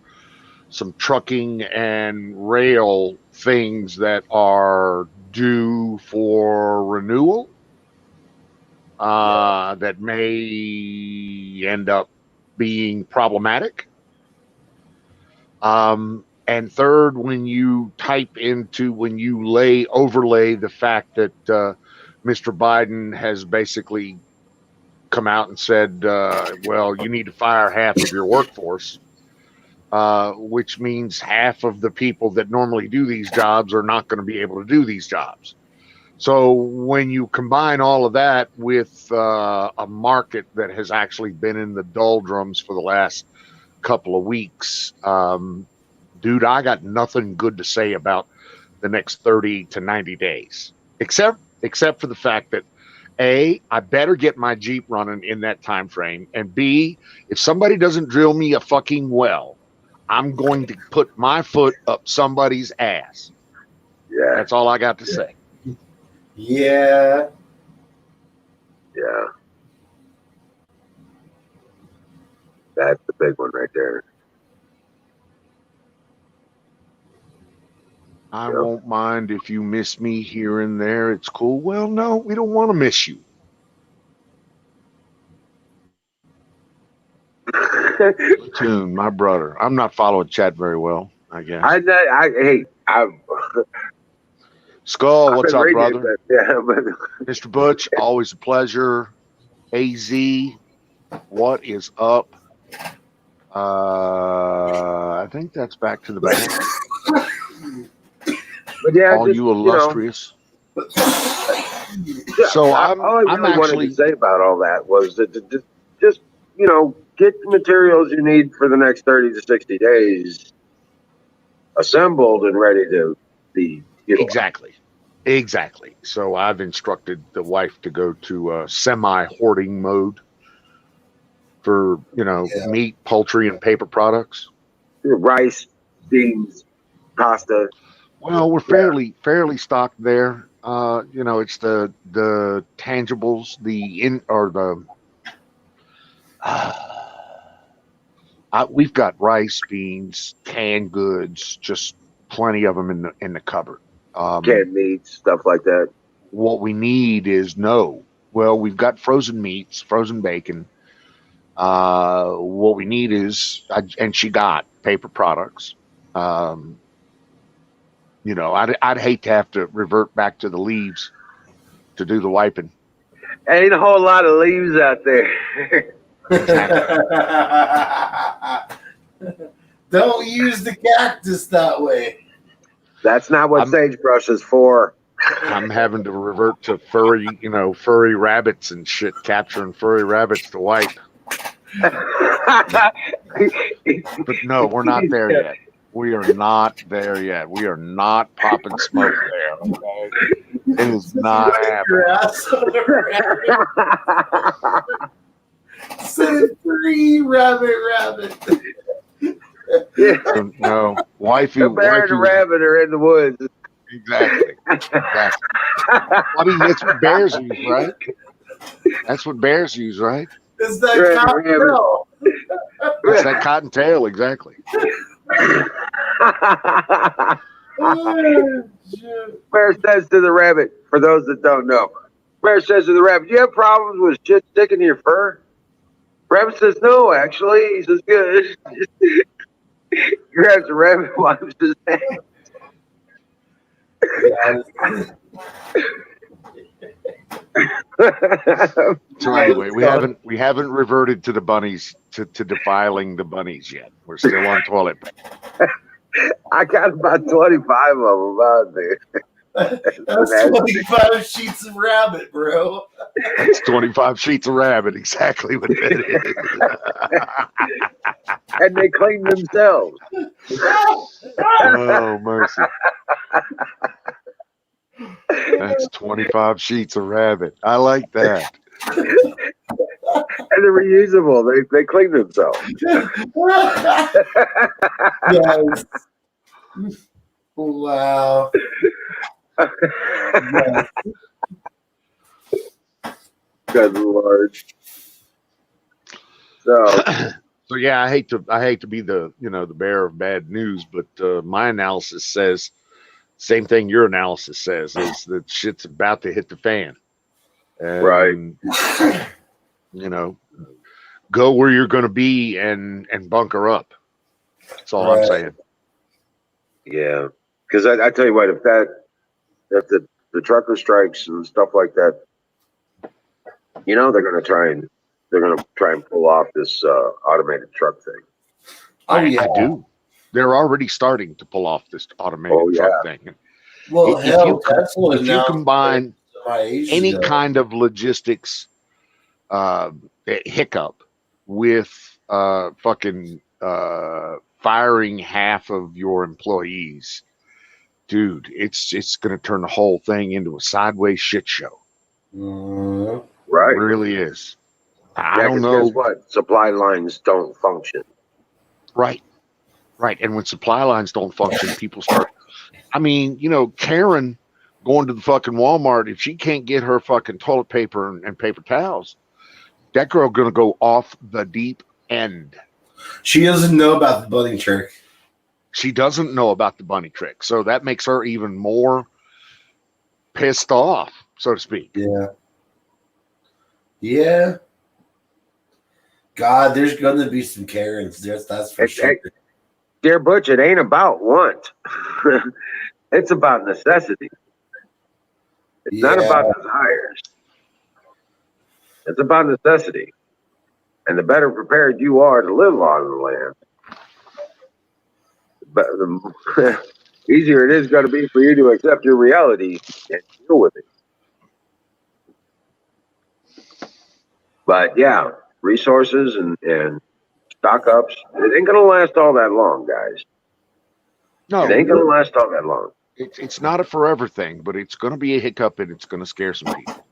some trucking and rail things that are due for renewal that may end up being problematic. And third, when you overlay the fact that Mr. Biden has basically come out and said, well, you need to fire half of your workforce, which means half of the people that normally do these jobs are not going to be able to do these jobs. So when you combine all of that with a market that has actually been in the doldrums for the last couple of weeks, dude, I got nothing good to say about the next 30 to 90 days, except for the fact that A, I better get my Jeep running in that time frame, and B, if somebody doesn't drill me a fucking well, I'm going to put my foot up somebody's ass. yeah, That's all I got to say. Yeah. yeah. That's the big one right there. I won't mind if you miss me here and there. It's cool. Well, no, we don't want to miss you. Platoon, my brother. I'm not following chat very well, I guess. Skull, what's up, brother? Mr. Butch, always a pleasure. AZ, what is up? I think that's back to the back. But yeah, all you illustrious. So all I really wanted to say about all that was that just get the materials you need for the next 30 to 60 days assembled and ready to be utilized. Exactly. Exactly. So I've instructed the wife to go to semi-hoarding mode for, Yeah. meat, poultry, and paper products. Rice, beans, pasta. Well, we're Yeah. fairly stocked there. It's the tangibles, the in or the we've got rice, beans, canned goods, just plenty of them in the cupboard. Canned meats, stuff like that. What we need is no. Well, we've got frozen meats, frozen bacon. What we need is, and she got paper products. Um, I'd hate to have to revert back to the leaves to do the wiping. Ain't a whole lot of leaves out there. Don't use the cactus that way. That's not what I'm- sagebrush is for. I'm having to revert to furry rabbits and shit, capturing furry rabbits to wipe. But no, we're not there yet. We are not there yet. We are not popping smoke there. Okay? It is not happening. Say free rabbit. Yeah. So, no, wifey, The bear and the rabbit are in the woods. Exactly. I mean, that's what bears use, right? That's what bears use, right? It's that cottontail. It's that cottontail, exactly. Bear says to the rabbit, for those that don't know, Bear says to the rabbit, "Do you have problems with shit sticking to your fur?" Rabbit says, "No, actually." He says, "Good." He grabs the rabbit, wipes his hands. So anyway, we haven't reverted to the bunnies to defiling the bunnies yet. We're still on toilet paper. I got about 25 of them out there. That's 25 sheets of rabbit, bro. It's 25 sheets of rabbit, exactly what that is. And they clean themselves. Oh, mercy. That's 25 sheets of rabbit. I like that. And they're reusable. They clean themselves. Yes. Wow. Yes. Good Lord. So yeah, I hate to be the the bearer of bad news, but my analysis says same thing your analysis says is that shit's about to hit the fan. And, right. Go where you're going to be and bunker up. That's all I'm saying. Yeah, because I tell you what, if the trucker strikes and stuff like that, they're gonna try and pull off this automated truck thing. I do. They're already starting to pull off this automated truck thing. Well, if you combine any kind of logistics hiccup with fucking firing half of your employees, dude, it's going to turn the whole thing into a sideways shit show. Right. It really is. I don't know. know. Guess what? Supply lines don't function. Right. And when supply lines don't function, people start. I mean, Karen going to the fucking Walmart, if she can't get her fucking toilet paper and paper towels, that girl going to go off the deep end. She doesn't know about the bunny trick. She doesn't know about the bunny trick. So that makes her even more pissed off, so to speak. Yeah. God, there's going to be some Karens. That's for sure. Dear Butch, it ain't about want. It's about necessity. It's not about desires. It's about necessity. And the better prepared you are to live on the land, the easier it is going to be for you to accept your reality and deal with it. But yeah, resources and stock ups, it ain't going to last all that long, guys. No, it ain't going to last all that long. It's not a forever thing, but it's going to be a hiccup and it's going to scare some people.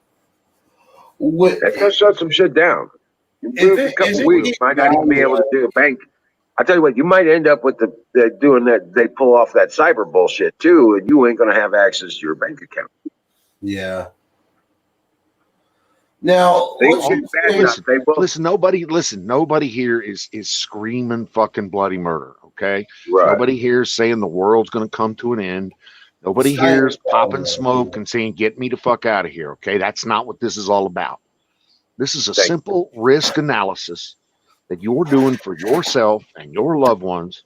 That's gonna shut some shit down. In a couple weeks, you might not even be able to do a bank. I tell you what, you might end up with the doing that. They pull off that cyber bullshit too, and you ain't gonna have access to your bank account. Yeah. Now, listen, nobody here is screaming fucking bloody murder. Okay, right. Nobody here is saying the world's going to come to an end. Nobody here is popping smoke and saying get me the fuck out of here. Okay, that's not what this is all about. This is a simple risk analysis that you're doing for yourself and your loved ones.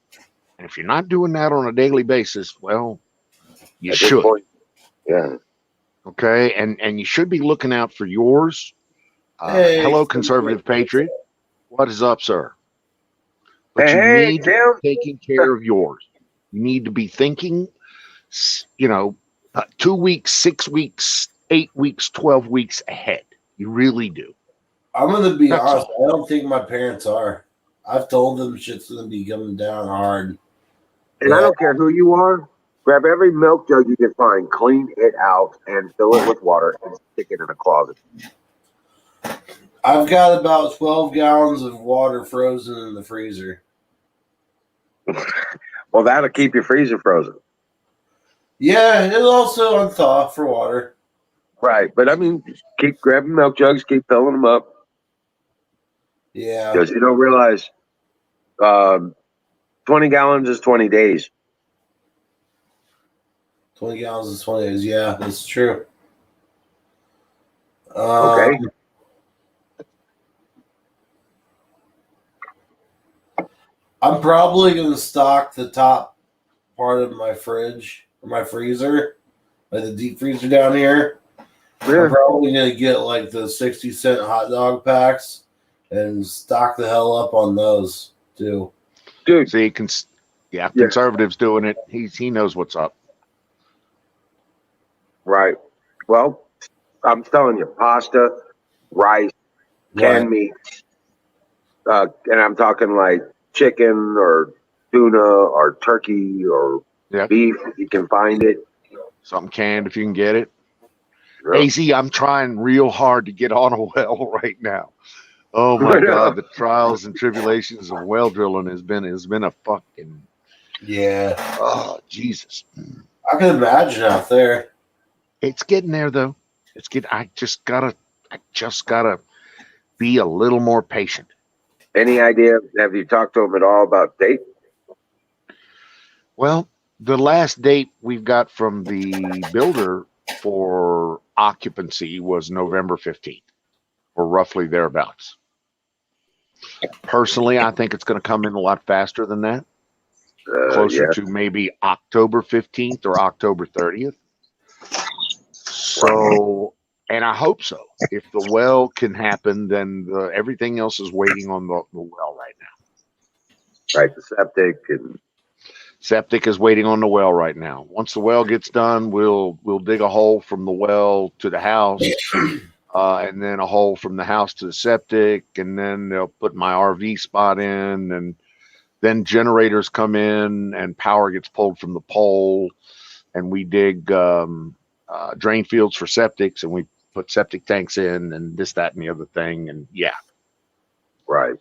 And if you're not doing that on a daily basis, well, you should. Yeah. Okay, and you should be looking out for yours. Hello, conservative patriot. What is up, sir? But you need to be taking care of yours. You need to be thinking, 2 weeks, 6 weeks, 8 weeks, 12 weeks ahead. You really do. I'm going to be honest. I don't think my parents are. I've told them shit's going to be coming down hard. And I don't care who you are. Grab every milk jug you can find, clean it out, and fill it with water and stick it in a closet. I've got about 12 gallons of water frozen in the freezer. Well, that'll keep your freezer frozen. Yeah, it'll also unthaw for water. Right, but I mean, keep grabbing milk jugs, keep filling them up. Yeah. Because you don't realize 20 gallons is 20 days. 20 gallons is 20 days. Yeah, that's true. Okay. I'm probably going to stock the top part of my fridge or my freezer, like the deep freezer down here. Yeah. I'm probably going to get like the 60-cent hot dog packs and stock the hell up on those too. Dude, see, conservatives doing it. He knows what's up. Right. Well, I'm telling you, pasta, rice, canned meats, and I'm talking like chicken or tuna or turkey or beef if you can find it. Something canned if you can get it. Yep. AZ, I'm trying real hard to get on a well right now. Oh my God, the trials and tribulations of well drilling has been a fucking Oh Jesus. I can imagine out there. It's getting there though. I just gotta be a little more patient. Any idea? Have you talked to him at all about date? Well, the last date we've got from the builder for occupancy was November 15th, or roughly thereabouts. Personally, I think it's going to come in a lot faster than that, closer to maybe October 15th or October 30th. So, and I hope so. If the well can happen, then everything else is waiting on the well right now. Right, the septic is waiting on the well right now. Once the well gets done, we'll dig a hole from the well to the house, and then a hole from the house to the septic, and then they'll put my RV spot in, and then generators come in, and power gets pulled from the pole, and we dig drain fields for septics, and we put septic tanks in, and this, that, and the other thing, and right.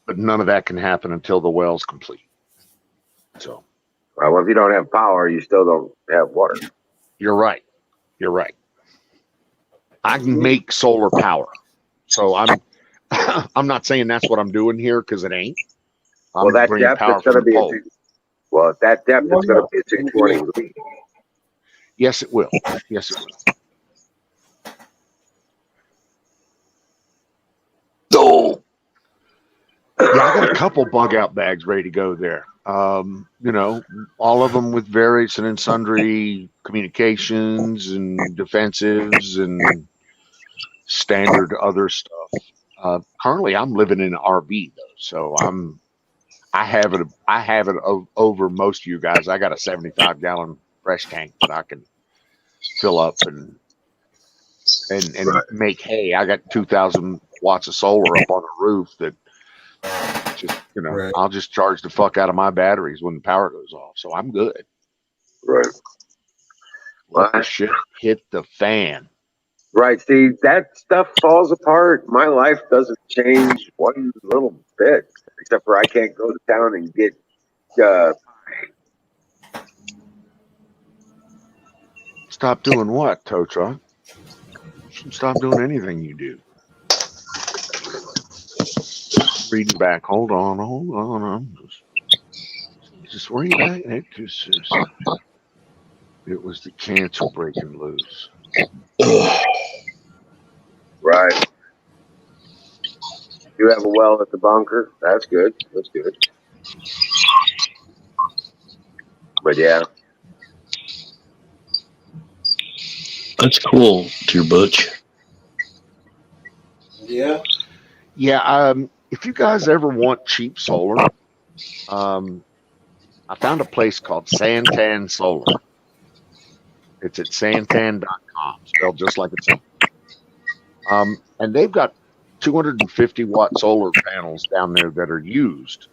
But none of that can happen until the well's complete. So, well, if you don't have power, you still don't have water. You're right. I can make solar power, so I'm not saying that's what I'm doing here because it ain't. Well, that depth is going to be at that depth it's going to be a 220. Yes, it will. Yeah, I got a couple bug out bags ready to go there. All of them with various and sundry communications and defensives and standard other stuff. Currently, I'm living in an RV though, so I have it over most of you guys. I got a 75-gallon fresh tank that I can fill up and make hay. I got 2,000 watts of solar up on the roof that just I'll just charge the fuck out of my batteries when the power goes off. So I'm good. Right. Let the shit hit the fan. Right. See, that stuff falls apart. My life doesn't change one little bit, except for I can't go to town and get. Uh, Stop doing what, tow truck? Stop doing anything you do. Reading back. Hold on. I'm just reading back. It was the cancer breaking loose. right. You have a well at the bunker. That's good. That's good. But yeah, That's cool, dear Butch. Yeah. Yeah. If you guys ever want cheap solar, I found a place called Santan Solar. It's at santan.com, spelled just like it sounds. And they've got 250-watt solar panels down there that are used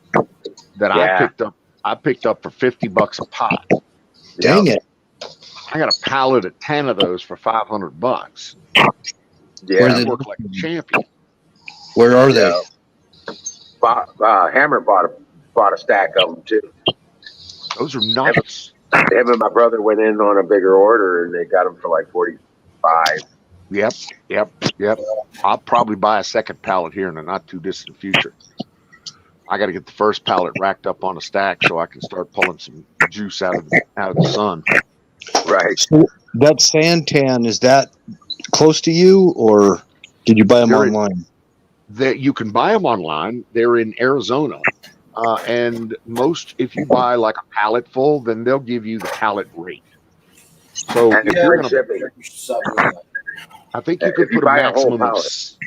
that I yeah, picked up. I picked up for $50 a pop. Dang it. I got a pallet of 10 of those for $500. Where yeah, they Work like a champion. Where are yeah. they? Hammer bought a stack of them too. Those are nice. Him and my brother went in on a bigger order, and they got them for like 45. Yep. I'll probably buy a second pallet here in the not too distant future. I got to get the first pallet racked up on a stack so I can start pulling some juice out of the sun. Right. So that Santan, is that close to you, or did you buy them online? That you can buy them online. They're in Arizona, and if you buy like a pallet full, then they'll give you the pallet rate. So And if yeah, you're gonna, Shipping. I think you could if you put a buy a whole maximum of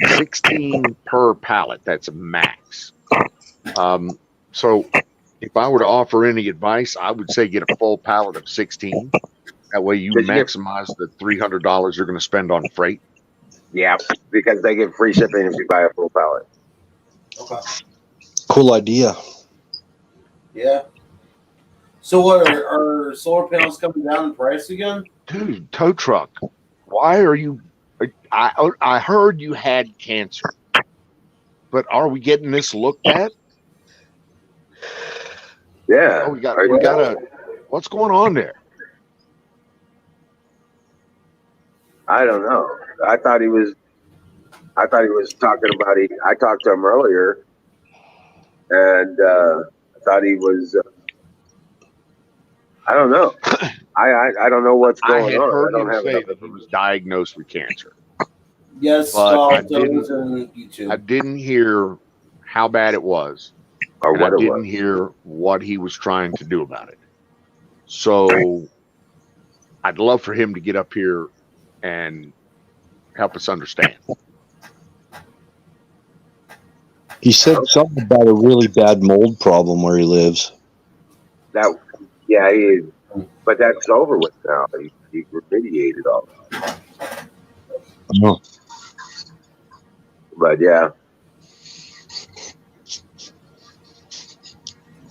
pallet. 16 per pallet. That's a max. So if I were to offer any advice, I would say get a full pallet of 16. That way you Did you get- maximize the $300 you're going to spend on freight. Yeah, because they give free shipping if you buy a full pallet. Okay. Cool idea. Yeah. So what are solar panels coming down in price again? Dude, tow truck, why are you? I heard you had cancer, but are we getting this looked at? Yeah. Oh, we got a. What's going on there? I don't know. I thought he was talking about it. I talked to him earlier, and I thought he was. I don't know. I don't know what's I going had on. heard I don't him have say enough that he was information. diagnosed with cancer. Yes, But I those on YouTube. I didn't hear how bad it was, Or and I what it didn't was. hear what he was trying to do about it. So I'd love for him to get up here and help us understand. He said something about a really bad mold problem where he lives. That, yeah, but that's over with now. He remediated all that. Oh. But yeah,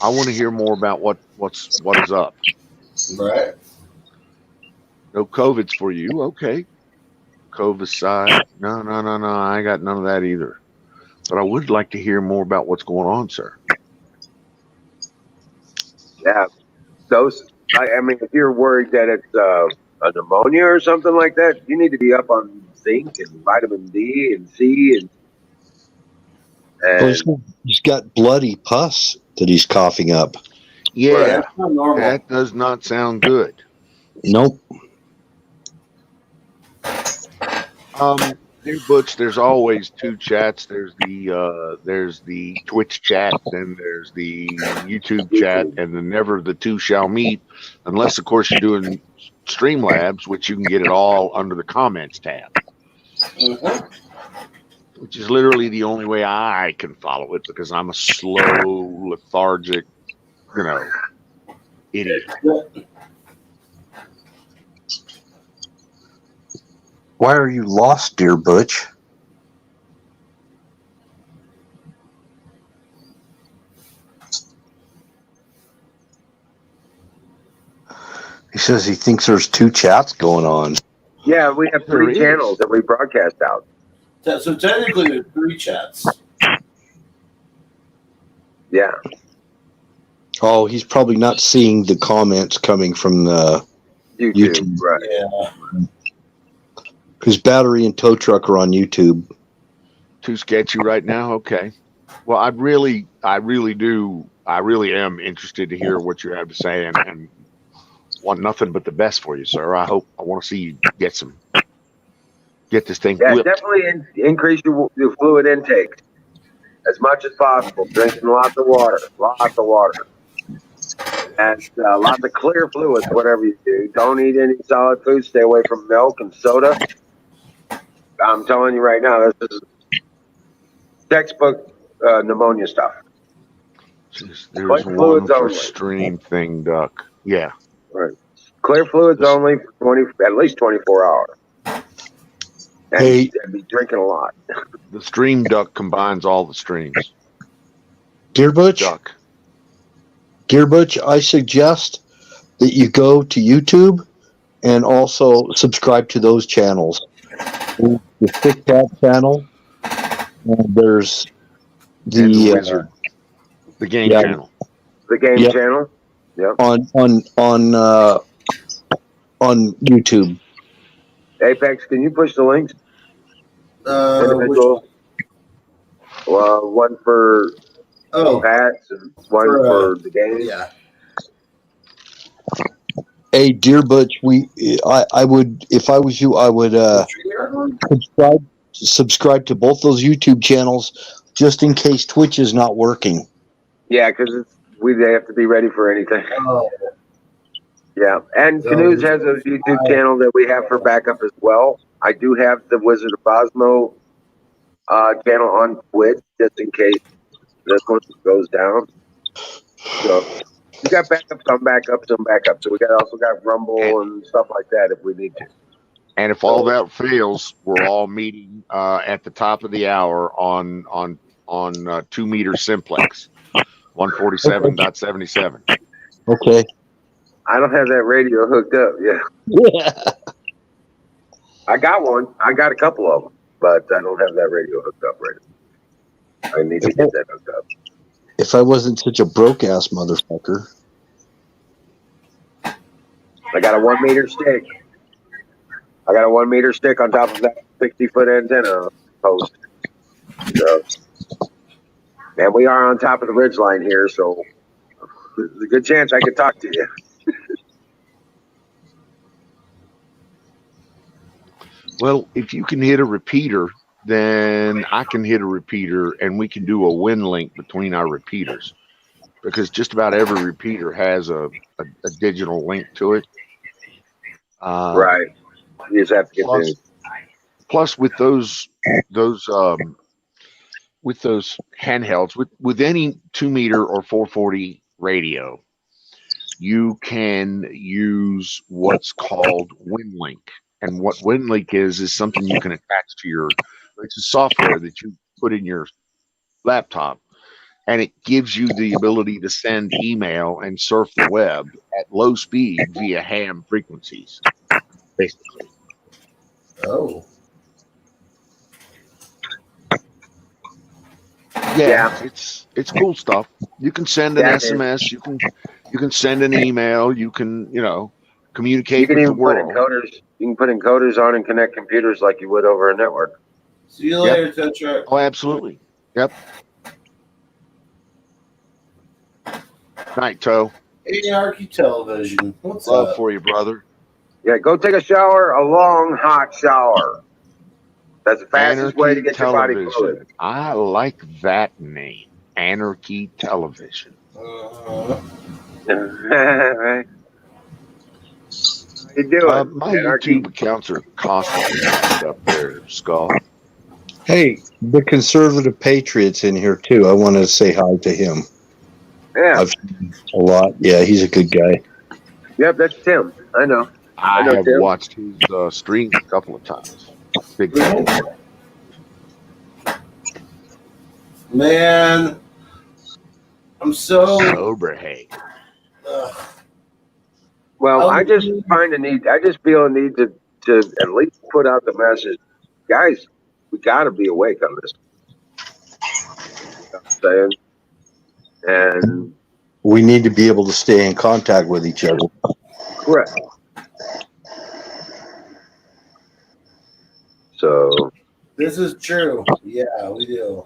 I want to hear more about what is up. Right. No COVID's for you, okay? COVID side, no. I got none of that either. But I would like to hear more about what's going on, sir. yeah. Those. I mean, if you're worried that it's a pneumonia or something like that, you need to be up on zinc and vitamin D and C Well, and he's got bloody pus that he's coughing up. Yeah, That's not normal. that does not sound good. Nope. Dear Butch, there's always two chats. There's the Twitch chat, then there's the YouTube chat, and then never the two shall meet, unless of course you're doing Streamlabs, which you can get it all under the comments tab, which is literally the only way I can follow it because I'm a slow, lethargic, idiot. Why are you lost, dear Butch? He says he thinks there's 2 chats going on. Yeah, we have 3 channels that we broadcast out. So technically, there's 3 chats. Yeah. Oh, he's probably not seeing the comments coming from the YouTube. Right. Yeah. Because Battery and Tow Truck are on YouTube. Too sketchy right now. Okay. Well, I really am interested to hear what you have to say, and want nothing but the best for you, sir. I want to see you get this thing. Yeah, whipped. definitely increase your fluid intake as much as possible. Drinking lots of water, and lots of clear fluids. Whatever you do, don't eat any solid food. Stay away from milk and soda. I'm telling you right now, this is textbook pneumonia stuff. Jeez, there's one for stream thing, Duck. Yeah. Right. Clear fluids only for at least 24 hours. And be drinking a lot. The stream duck combines all the streams. Dear Butch? Duck. Dear Butch, I suggest that you go to YouTube and also subscribe to those channels. The Thick Cat channel, and there's the Wizard. The game channel. The game channel? Yeah. On YouTube. Apex, can you push the links? Individual. Well, one for hats and one for the game. Yeah. Hey, Dear Butch, I would, if I was you, I would subscribe to both those YouTube channels just in case Twitch is not working. Yeah, because they have to be ready for anything. Oh. Yeah, and Canoes has a YouTube channel that we have for backup as well. I do have the Wizard of Osmo channel on Twitch just in case this one goes down. So we got backups on backups on backups. So we also got Rumble and stuff like that if we need to. And if all that fails, we're all meeting at the top of the hour on 2 meter simplex, 147.77. Okay. I don't have that radio hooked up. Yeah. I got one. I got a couple of them, but I don't have that radio hooked up right now. I need to get that hooked up. If I wasn't such a broke ass motherfucker. I got a 1 meter stick. I got a 1 meter stick on top of that 60-foot antenna post. So, and we are on top of the ridge line here, so there's a good chance I could talk to you. Well, if you can hit a repeater, then I can hit a repeater, and we can do a win link between our repeaters, because just about every repeater has a digital link to it. Right. You just have to get plus with those handhelds, with any 2 meter or 440 radio, you can use what's called WinLink. And what WinLink is something you can attach to it's a software that you put in your laptop, and it gives you the ability to send email and surf the web at low speed via ham frequencies, basically. Oh. Yeah, it's cool stuff. You can send an SMS, you can send an email, you can, communicate with the world. You can put encoders on and connect computers like you would over a network. See you later, Tow Truck. Oh, absolutely. Yep. Night, Toe. Anarchy Television. What's Love up? for you, brother. Yeah, go take a shower, a long, hot shower. That's the fastest way to get your body fluid. I like that name, Anarchy Television. Right. You doing? My YouTube accounts are constantly up there, Skull. Hey, the conservative patriot's in here too. I want to say hi to him. Yeah, I've seen him a lot. Yeah, he's a good guy. Yep, that's Tim. I know. I know have Tim. watched his streams a couple of times. Big fan. Man, I'm so Soberhay. Well, I just find a need. I just feel a need to at least put out the message, guys. We got to be awake on this. You know what I'm saying? And We need to be able to stay in contact with each other. correct. So This is true. Yeah, we do.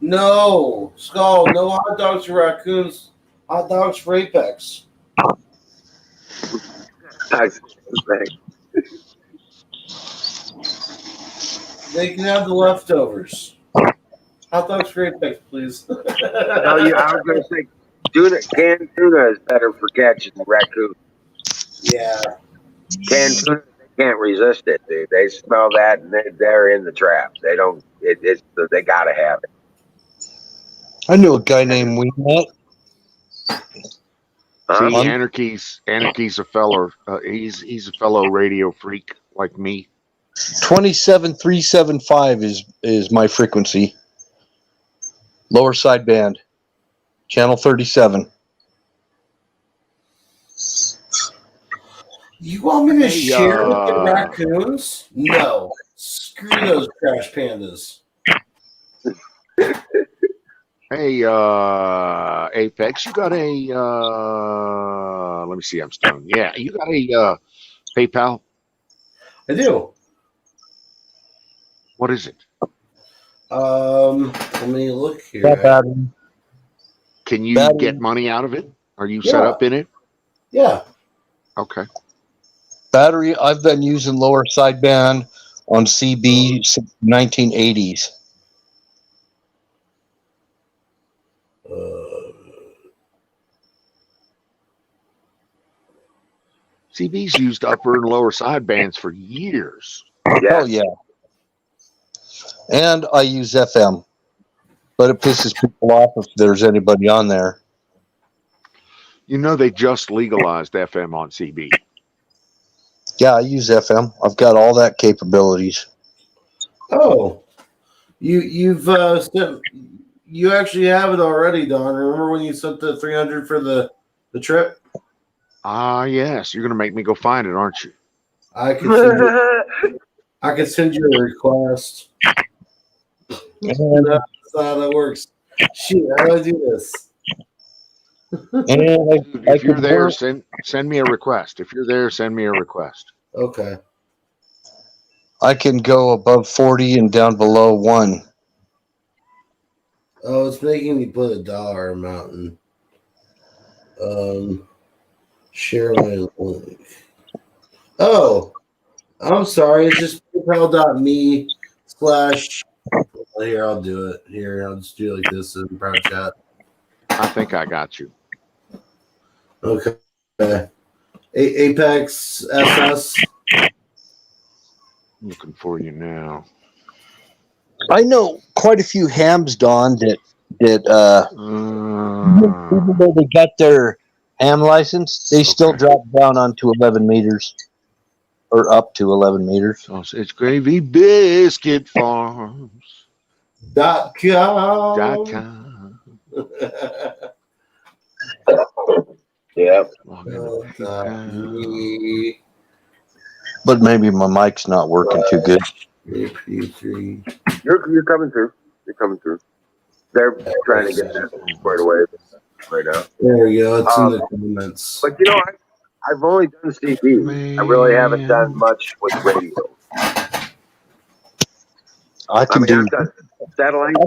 No, Skull, no hot dogs for raccoons. Hot dogs for Apex. They can have the leftovers. Hot dogs for Apex, please. tell you, I was going to say, canned tuna is better for catching raccoon. Yeah. Canned tuna, they can't resist it, dude. They smell that and they're in the trap. They don't. They got to have it. I knew a guy named Weenet. See, Anarchy's a fellow. He's a fellow radio freak like me. 27375 is my frequency. Lower sideband, channel 37. You want me to share with the raccoons? No. Screw those trash pandas. Hey, Apex, you got a? Let me see. I'm stoned. Yeah, you got a PayPal? I do. What is it? Let me look here. Can you get money out of it? Are you set up in it? Yeah. Okay. Battery, I've been using lower sideband on CB since 1980s. CB's used upper and lower sidebands for years. Oh, yeah. And I use FM, but it pisses people off if there's anybody on there. You know, they just legalized FM on CB. Yeah, I use FM. I've got all that capabilities. Oh, you actually have it already, Don. Remember when you sent the 300 for the trip? Yes. You're gonna make me go find it, aren't you? I can send you a request. That's how that works. Shoot, how do I do this? If you're there, send me a request. If you're there, send me a request. Okay. I can go above 40 and down below 1. Oh, it's making me put a dollar amount in. Share my link. Oh, I'm sorry. It's just paypal.me/ Here, I'll do it. Here, I'll just do it like this in Proud Chat. I think I got you. Okay. Apex SS. I'm looking for you now. I know quite a few hams, Don, that even though they got their ham license, they still drop down onto 11 meters or up to 11 meters. Sausage Gravy Biscuit Farms. .com. Yeah. But maybe my mic's not working too good. AP3. You're coming through. You're coming through. They're trying to get that squared away right now. There we go. It's in the comments. But you know, I've only done CD. I really haven't done much with radio. I've done satellites.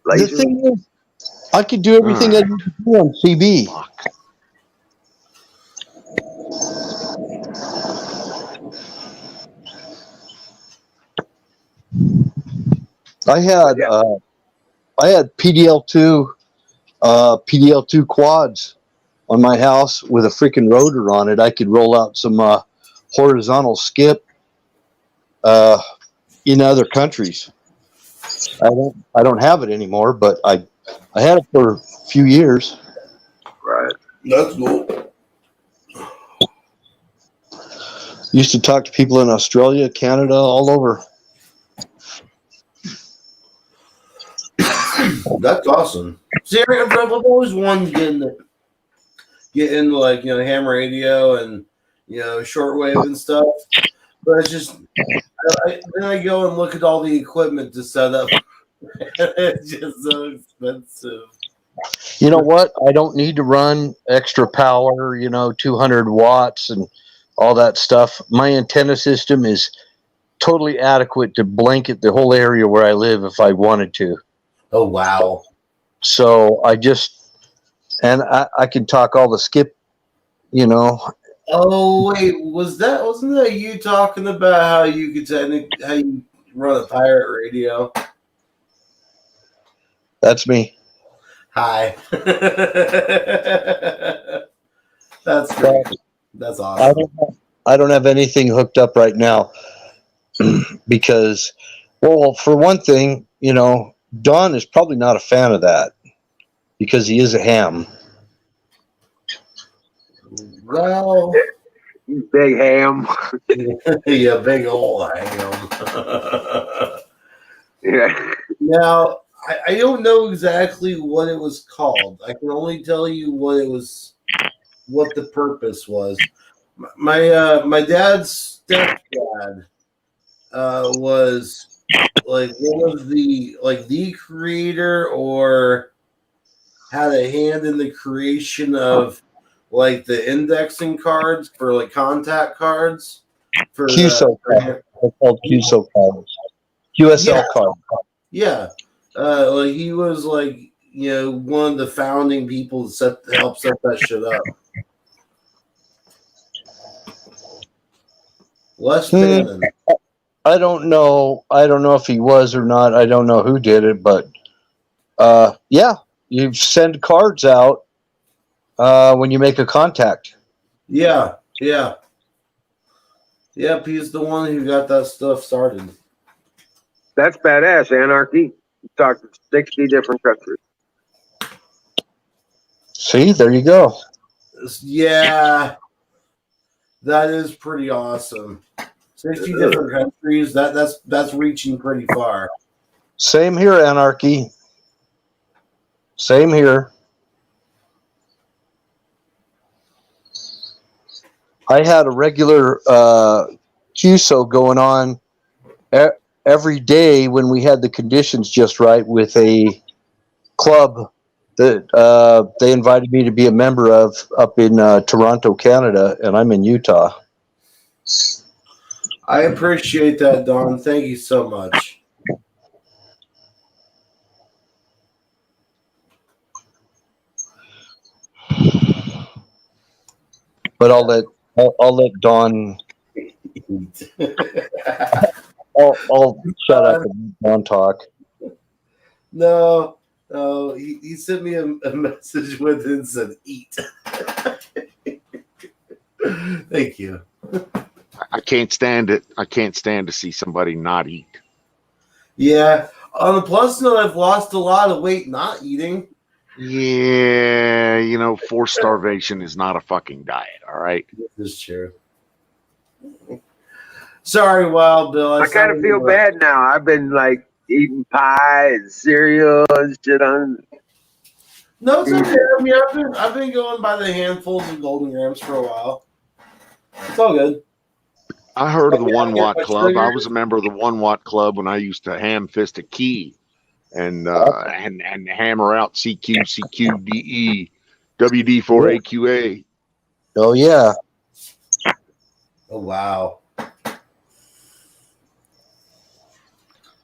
The thing is, I could do everything I need to do on CB. I had PDL2 quads on my house with a freaking rotor on it. I could roll out some horizontal skip in other countries. I don't have it anymore, but I had it for a few years. Right. That's cool. Used to talk to people in Australia, Canada, all over. That's awesome. See, I've always wanted to get in get into like ham radio and shortwave and stuff. But it's just then I go and look at all the equipment to set up. It's just so expensive. You know what? I don't need to run extra power, 200 watts and all that stuff. My antenna system is totally adequate to blanket the whole area where I live if I wanted to. Oh, wow. So I I can talk all the skip, Oh, wait, wasn't that you talking about how you how you run a pirate radio? That's me. Hi. That's great. That's awesome. I don't have anything hooked up right now because, well, for one thing, Don is probably not a fan of that because he is a ham. Well, you big ham. yeah, big old ham. Yeah. Now, I don't know exactly what it was called. I can only tell you what the purpose was. My dad's stepdad was like one of the creator or had a hand in the creation of like the indexing cards for like contact cards for QSO cards. They're called QSO cards. QSL cards. Yeah. Like he was like one of the founding people to help set that shit up. Les Bannon. I don't know if he was or not. I don't know who did it, but yeah, you send cards out when you make a contact. Yeah. Yep, he's the one who got that stuff started. That's badass, Anarchy. You talked to 60 different countries. See, there you go. Yeah, that is pretty awesome. 60 different countries. That's reaching pretty far. Same here, Anarchy. Same here. I had a regular QSO going on every day when we had the conditions just right with a club that they invited me to be a member of up in Toronto, Canada, and I'm in Utah. I appreciate that, Don. Thank you so much. But I'll let Don. I'll shut up and Don talk. No, he sent me a message with it and said, "Eat." Thank you. I can't stand it. I can't stand to see somebody not eat. Yeah. On the plus note, I've lost a lot of weight not eating. Yeah, forced starvation is not a fucking diet, all right? This is true. Sorry, Wild Bill. I kind of feel bad now. I've been like eating pie and cereal and shit on. No, it's okay. I mean, I've been going by the handfuls of Golden Grams for a while. It's all good. I heard of the 1 Watt Club. I was a member of the 1 Watt Club when I used to ham fist a key and hammer out CQ, CQDE, WD4 AQA. Oh yeah. Oh wow.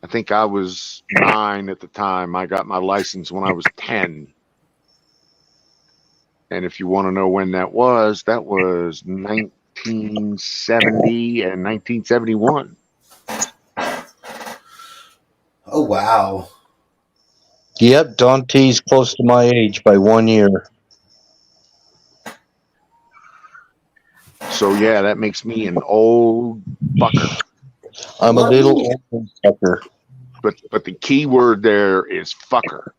I think I was 9 at the time. I got my license when I was 10. And if you want to know when that was 1970 and 1971. Oh wow. Yep, Don T's close to my age by 1 year. So yeah, that makes me an old fucker. I'm a little old fucker. But the key word there is fucker.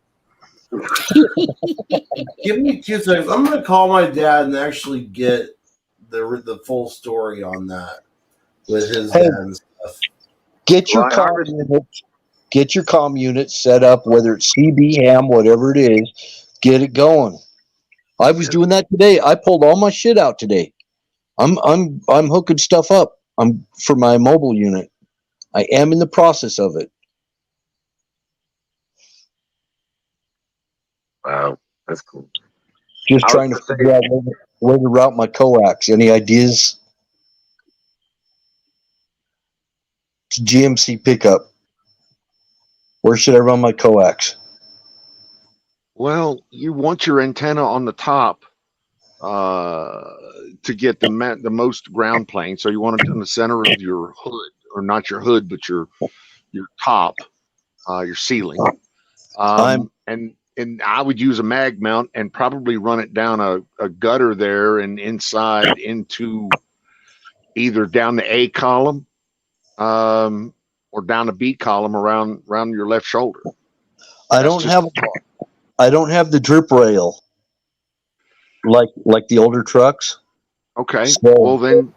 Give me 2 seconds. I'm gonna call my dad and actually get the full story on that with his dad and stuff. Get your comm unit set up, whether it's CB ham, whatever it is. Get it going. I was doing that today. I pulled all my shit out today. I'm hooking stuff up. I'm for my mobile unit. I am in the process of it. Wow, that's cool. Just I was trying to gonna say, figure out where to route my coax. Any ideas? It's GMC pickup. Where should I run my coax? Well, you want your antenna on the top to get the most ground plane. So you want it in the center of your hood, or not your hood, but your top, your ceiling. And I would use a mag mount and probably run it down a gutter there and inside into either down the A column or down the B column around your left shoulder. I don't have the drip rail like the older trucks. Okay. So, Well then,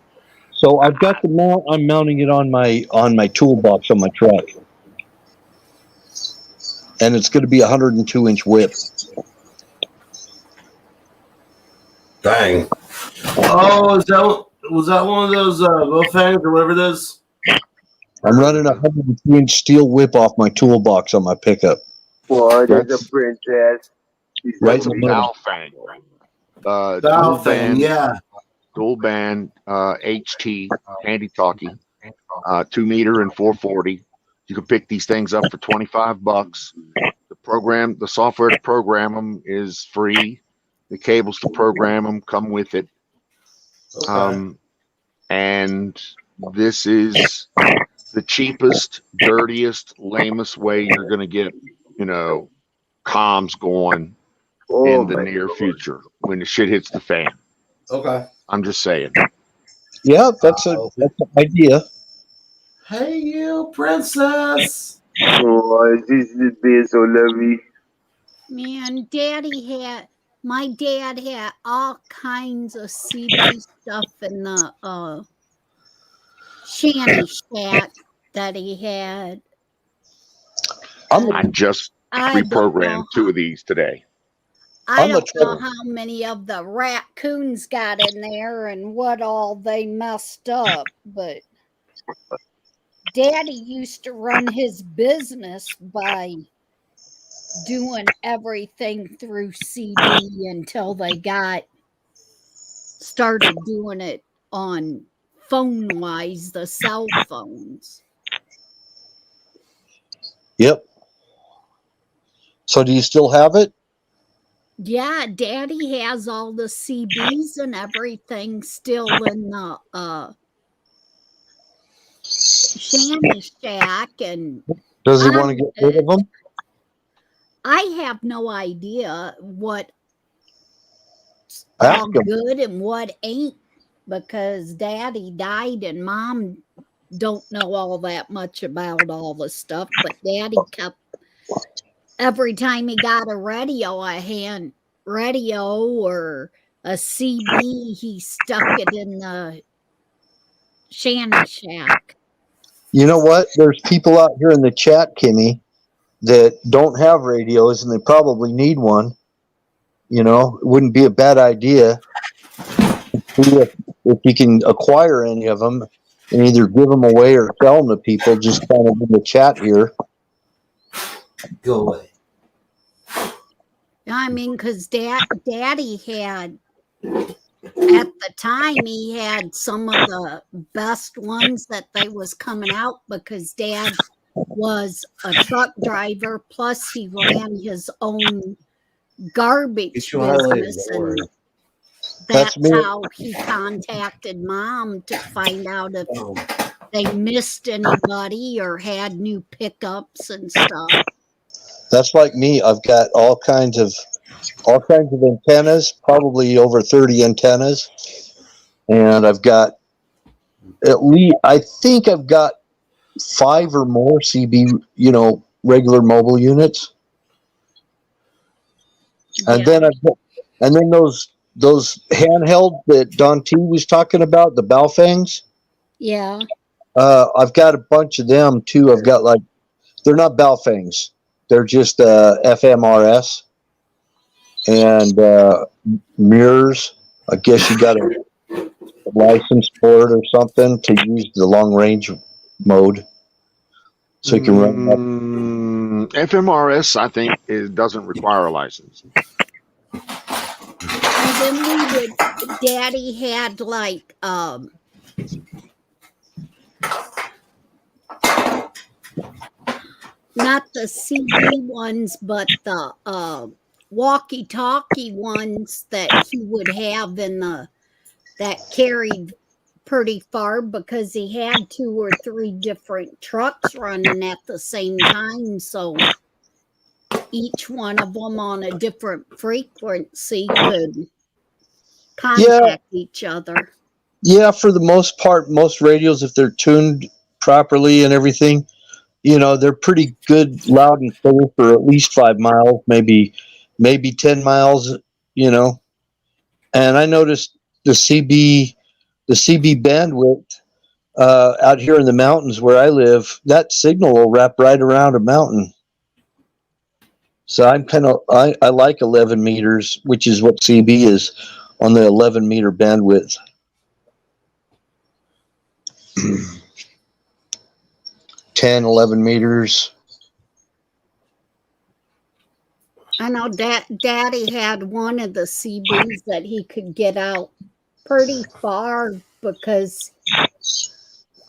so I've got the mount. I'm mounting it on my toolbox on my truck, and it's going to be 102-inch whip. Dang. Oh, was that one of those Bowfangs or whatever it is? I'm running a 102-inch steel whip off my toolbox on my pickup. well, there's a That's- princess. Right in the middle. Balfang. Yeah. Dual band HT handy talkie, 2 meter and 440. You can pick these things up for $25. The software to program them is free. The cables to program them come with it. Okay. And this is the cheapest, dirtiest, lamest way you're going to get, comms going in the near future when the shit hits the fan. Okay. I'm just saying. Yeah, that's an idea. Hey, you princess. Oh, this is being so lovely. Man, my dad had all kinds of CD stuff in the shanty shack that he had. I just I don't reprogrammed know 2 of these today. I don't know how many of the raccoons got in there and what all they messed up, but Daddy used to run his business by doing everything through CD until they started doing it on phone-wise, the cell phones. Yep. So do you still have it? Yeah, Daddy has all the CDs and everything still in the shanty shack. And does he want to get rid of them? I have no idea what all good and what ain't, because Daddy died and Mom don't know all that much about all the stuff, but Daddy kept, every time he got a hand radio or a CD, he stuck it in the shanty shack. You know what? There's people out here in the chat, Kimmy, that don't have radios and they probably need one. It wouldn't be a bad idea if you can acquire any of them and either give them away or sell them to people, just kind of in the chat here. Go away. I mean, because Daddy had, at the time, he had some of the best ones that they was coming out, because Dad was a truck driver, plus he ran his own garbage business, and that's how he contacted Mom to find out if they missed anybody or had new pickups and stuff. That's like me. I've got all kinds of antennas, probably over 30 antennas, and I've got I think I've got 5 or more CB, regular mobile units. And then those handheld that Don T was talking about, the Balfangs. Yeah. I've got a bunch of them too. I've got they're not Balfangs. They're just FMRS. and mirrors. I guess you got a license for it or something to use the long range mode, so you can run up. FMRS, I think, it doesn't require a license. And then we would, Daddy had like, not the CD ones, but the walkie-talkie ones that he would have in the that carried pretty far because he had 2 or 3 different trucks running at the same time. So each one of them on a different frequency could Yeah, contact each other. yeah. For the most part, most radios, if they're tuned properly and everything, they're pretty good, loud and clear for at least 5 miles, maybe 10 miles. You know, and I noticed the CB bandwidth out here in the mountains where I live. That signal will wrap right around a mountain. So I like 11 meters, which is what CB is on the 11-meter bandwidth. 10, 11 meters. I know Daddy had one of the CBs that he could get out pretty far because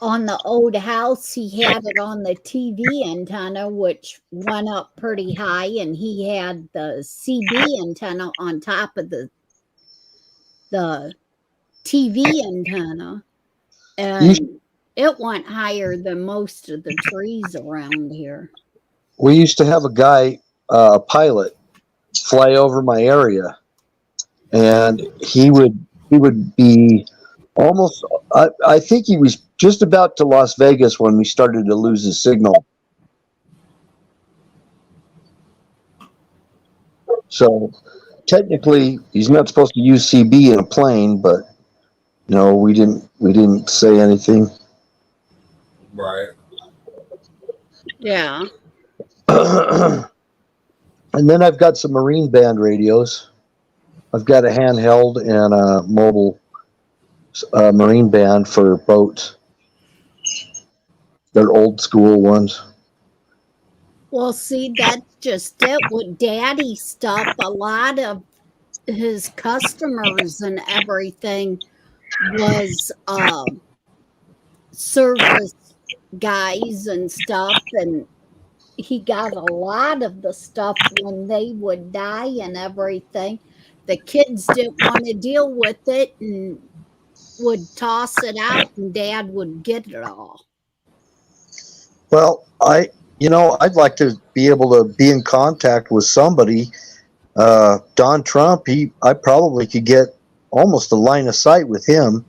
on the old house he had it on the TV antenna, which went up pretty high, and he had the CB antenna on top of the TV antenna, and it went higher than most of the trees around here. We used to have a guy, a pilot, fly over my area, and he would be almost. I think he was just about to Las Vegas when we started to lose his signal. So technically, he's not supposed to use CB in a plane, but no, we didn't say anything. Right. Yeah. And then I've got some marine band radios. I've got a handheld and a mobile marine band for boats. They're old school ones. Well, see, that's just it with Daddy stuff. A lot of his customers and everything was service guys and stuff, and he got a lot of the stuff when they would die and everything. The kids didn't want to deal with it and would toss it out, and Dad would get it all. Well, I'd like to be able to be in contact with somebody. Don Trump, I probably could get almost a line of sight with him.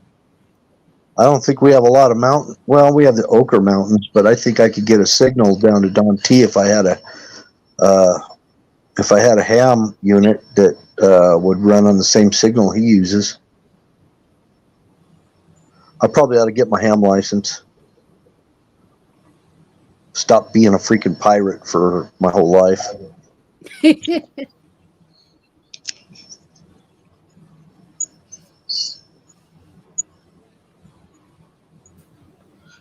I don't think we have a lot of mountains. Well, we have the Ochre Mountains, but I think I could get a signal down to Don T if I had a ham unit that would run on the same signal he uses. I probably ought to get my ham license. Stop being a freaking pirate for my whole life.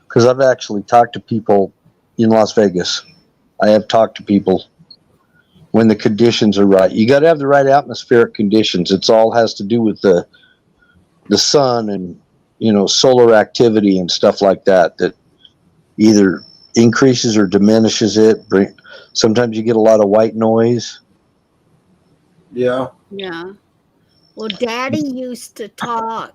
Because I've actually talked to people in Las Vegas. I have talked to people when the conditions are right. You got to have the right atmospheric conditions. It's all has to do with the sun and solar activity and stuff like that. That either increases or diminishes it. Sometimes you get a lot of white noise. Yeah. Yeah. Well, Daddy used to talk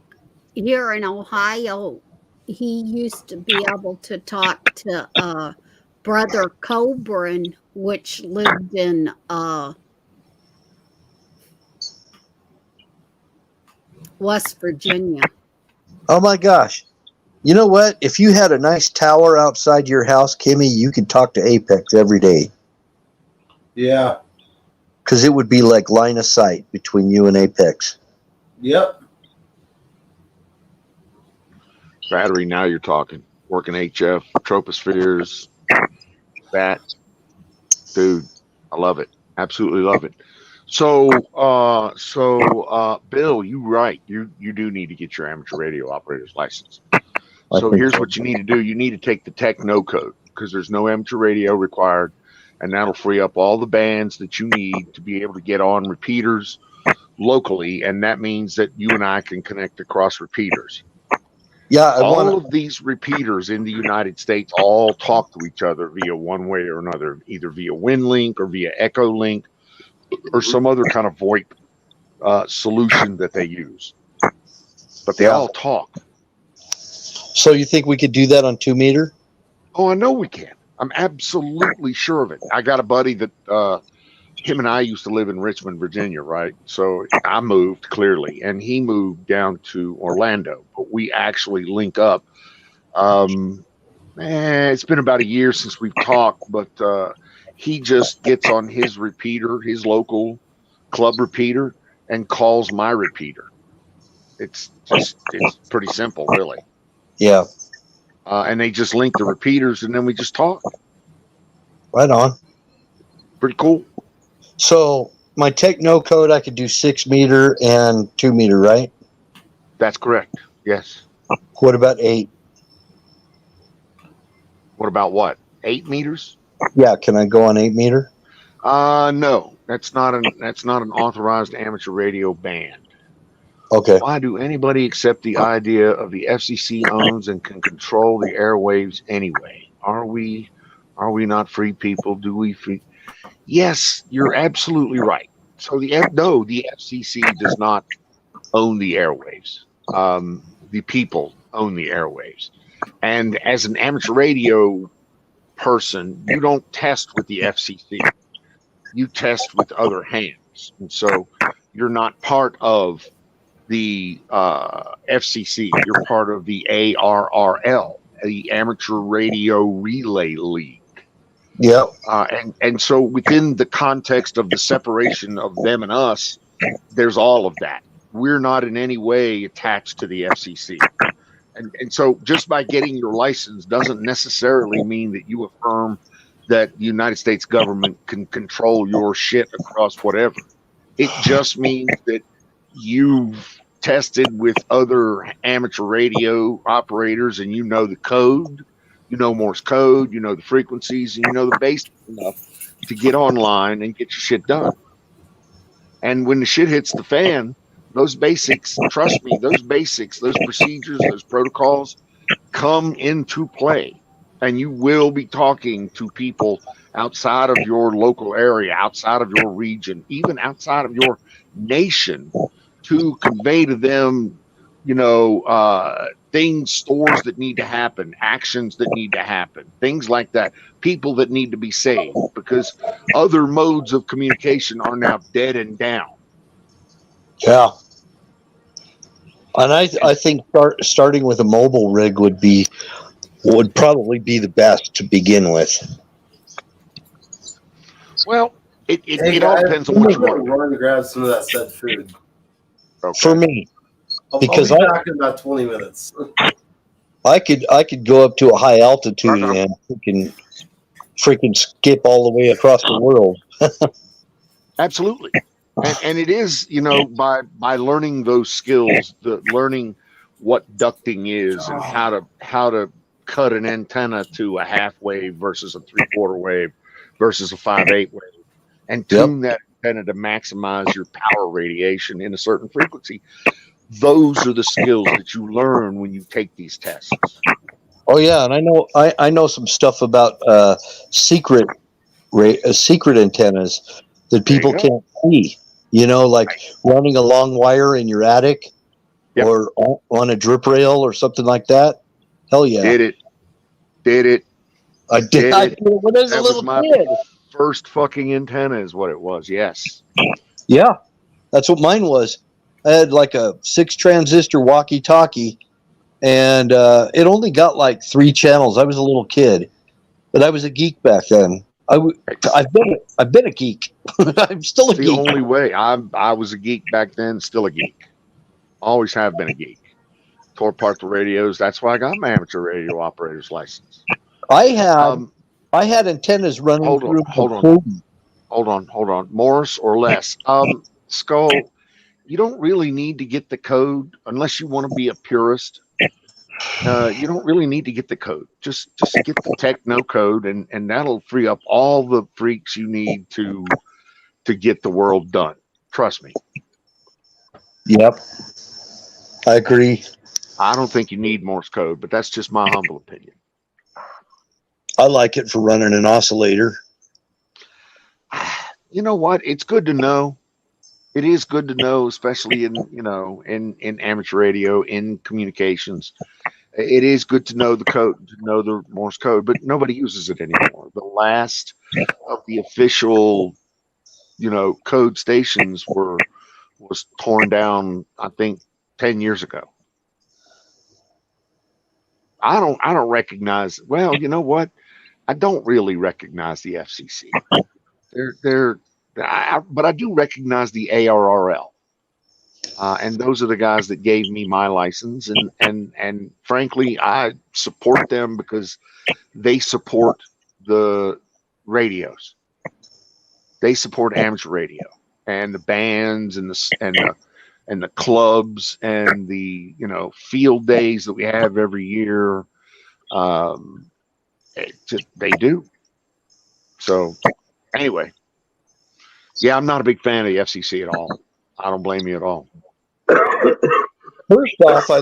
here in Ohio. He used to be able to talk to Brother Coburn, which lived in West Virginia. Oh my gosh. You know what? If you had a nice tower outside your house, Kimmy, you could talk to Apex every day. Yeah. Because it would be like line of sight between you and Apex. Yep. Battery, now you're talking. Working HF, tropospheres, that. Dude, I love it. Absolutely love it. Bill, you're right. You do need to get your amateur radio operator's license. I So think here's so. what you need to do. You need to take the techno code because there's no amateur radio required, and that'll free up all the bands that you need to be able to get on repeaters locally, and that means that you and I can connect across repeaters. Yeah, I All want of these repeaters in the United States all talk to each other via one way or another, either via WinLink or via EchoLink or some other kind of VoIP solution that they use. But they Yeah. all talk. So you think we could do that on 2 meter? Oh, I know we can. I'm absolutely sure of it. I got a buddy that him and I used to live in Richmond, Virginia, right? So I moved clearly, and he moved down to Orlando. But we actually link up. It's been about a year since we've talked, but he just gets on his repeater, his local club repeater, and calls my repeater. It's pretty simple, really. Yeah. And they just link the repeaters, and then we just talk. Right on. Pretty cool. So my techno code, I could do 6 meter and 2 meter, right? That's correct. Yes. What about 8? What about what? 8 meters? Yeah, can I go on 8 meter? No. That's not an authorized amateur radio band. Okay. Why do anybody accept the idea of the FCC owns and can control the airwaves anyway? Are we not free people? Do we free? Yes, you're absolutely right. So the FCC does not own the airwaves. The people own the airwaves. And as an amateur radio person, you don't test with the FCC. You test with other hands. And so you're not part of the FCC. You're part of the ARRL, the Amateur Radio Relay League. Yep. And so within the context of the separation of them and us, there's all of that. We're not in any way attached to the FCC. And so just by getting your license doesn't necessarily mean that you affirm that the United States government can control your shit across whatever. It just means that you've tested with other amateur radio operators and you know the code, you know Morse code, you know the frequencies, and you know the basics enough to get online and get your shit done. And when the shit hits the fan, those basics, trust me, those basics, those procedures, those protocols come into play. And you will be talking to people outside of your local area, outside of your region, even outside of your nation to convey to them, things, stores that need to happen, actions that need to happen, things like that, people that need to be saved because other modes of communication are now dead and down. Yeah. And I think starting with a mobile rig would probably be the best to begin with. Well, it all depends on what you want to run and grab some of that said food. Okay. For me, because I'll be back in about 20 minutes. I could go up to a high altitude and freaking skip all the way across the world. Absolutely. And it is, by learning those skills, learning what ducting is and how to cut an antenna to a half wave versus a 3/4 wave versus a 5/8 wave and tune that antenna to maximize your power radiation in a certain frequency. Those are the skills that you learn when you take these tests. Oh yeah, and I know some stuff about secret antennas that people can't see. Like running a long wire in your attic or on a drip rail or something like that. Hell yeah. Did it. I did. I did it when I was a little kid. First fucking antenna is what it was. Yes. Yeah. That's what mine was. I had like a 6 transistor walkie-talkie and it only got like 3 channels. I was a little kid, but I was a geek back then. I've been a geek. I'm still a geek. The only way. I was a geek back then, still a geek. Always have been a geek. Tore apart the radios. That's why I got my amateur radio operator's license. I had antennas running through. Hold on. hold on. Morse or less. Skull, you don't really need to get the code unless you want to be a purist. You don't really need to get the code. Just get the techno code, and that'll free up all the freaks you need to get the world done. Trust me. Yep. I agree. I don't think you need Morse code, but that's just my humble opinion. I like it for running an oscillator. You know what? It's good to know. It is good to know, especially in amateur radio, in communications. It is good to know the code, to know the Morse code, but nobody uses it anymore. The last of the official, code stations was torn down, I think, 10 years ago. I don't recognize. Well, you know what? I don't really recognize the FCC. But I do recognize the ARRL. And those are the guys that gave me my license, and frankly, I support them because they support the radios. They support amateur radio and the bands and the clubs and the field days that we have every year. They do. So anyway, yeah, I'm not a big fan of the FCC at all. I don't blame you at all. First off, I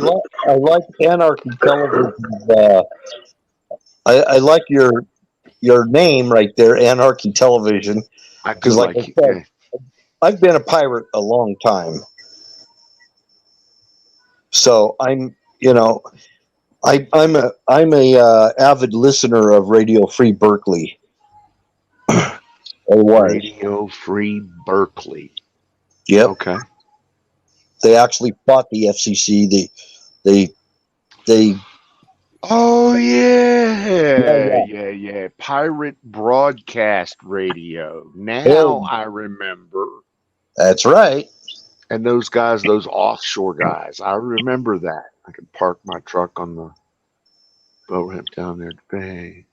like Anarchy Television. I like your name right there, Anarchy Television. Because, like I said, I've been a pirate a long time, so I'm a avid listener of Radio Free Berkeley. Radio Free Berkeley. Yep. Okay. They actually fought the FCC. They. Oh yeah. Pirate Broadcast Radio. Now I remember. That's right. And those guys, those offshore guys, I remember that. I could park my truck on the boat ramp down there today.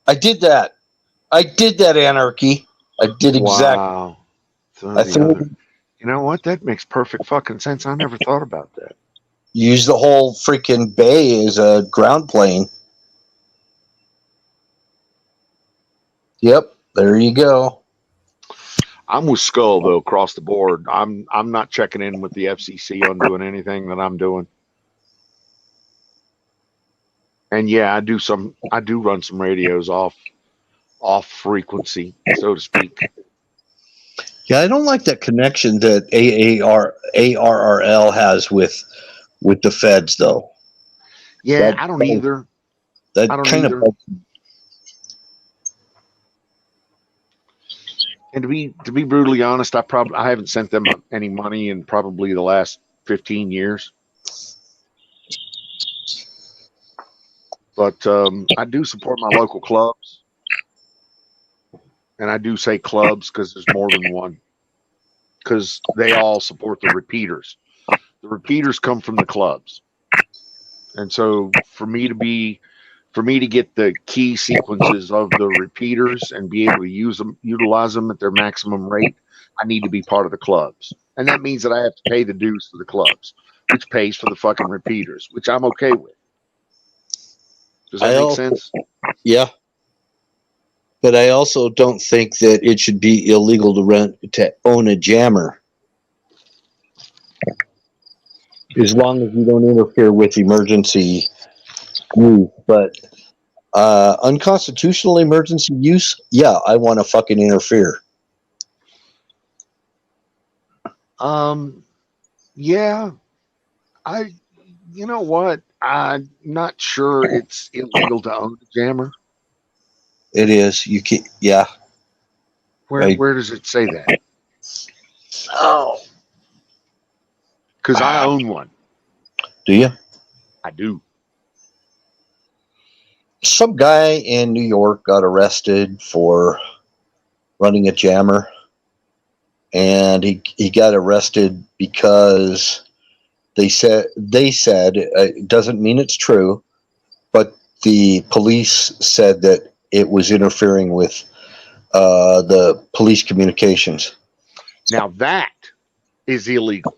I did that, Anarchy. I did exactly. Wow. You know what? That makes perfect fucking sense. I never thought about that. Use the whole freaking bay as a ground plane. Yep, there you go. I'm with Skull though, across the board. I'm not checking in with the FCC on doing anything that I'm doing. And yeah, I do run some radios off frequency, so to speak. Yeah, I don't like that connection that ARRL has with the feds, though. Yeah, I don't either. That kind of. And to be brutally honest, I haven't sent them any money in probably the last 15 years. But I do support my local clubs. And I do say clubs because there's more than one. Because they all support the repeaters. The repeaters come from the clubs. And so for me to get the key sequences of the repeaters and be able to utilize them at their maximum rate, I need to be part of the clubs. And that means that I have to pay the dues to the clubs, which pays for the fucking repeaters, which I'm okay with. Does that make sense? Yeah. But I also don't think that it should be illegal to own a jammer. As long as you don't interfere with emergency use. But unconstitutional emergency use, yeah, I want to fucking interfere. Yeah. You know what? I'm not sure it's illegal to own a jammer. It is. You can, yeah. Where does it say that? Oh. Because I own one. Do you? I do. Some guy in New York got arrested for running a jammer. And he got arrested because they said it doesn't mean it's true, but the police said that it was interfering with the police communications. Now that is illegal.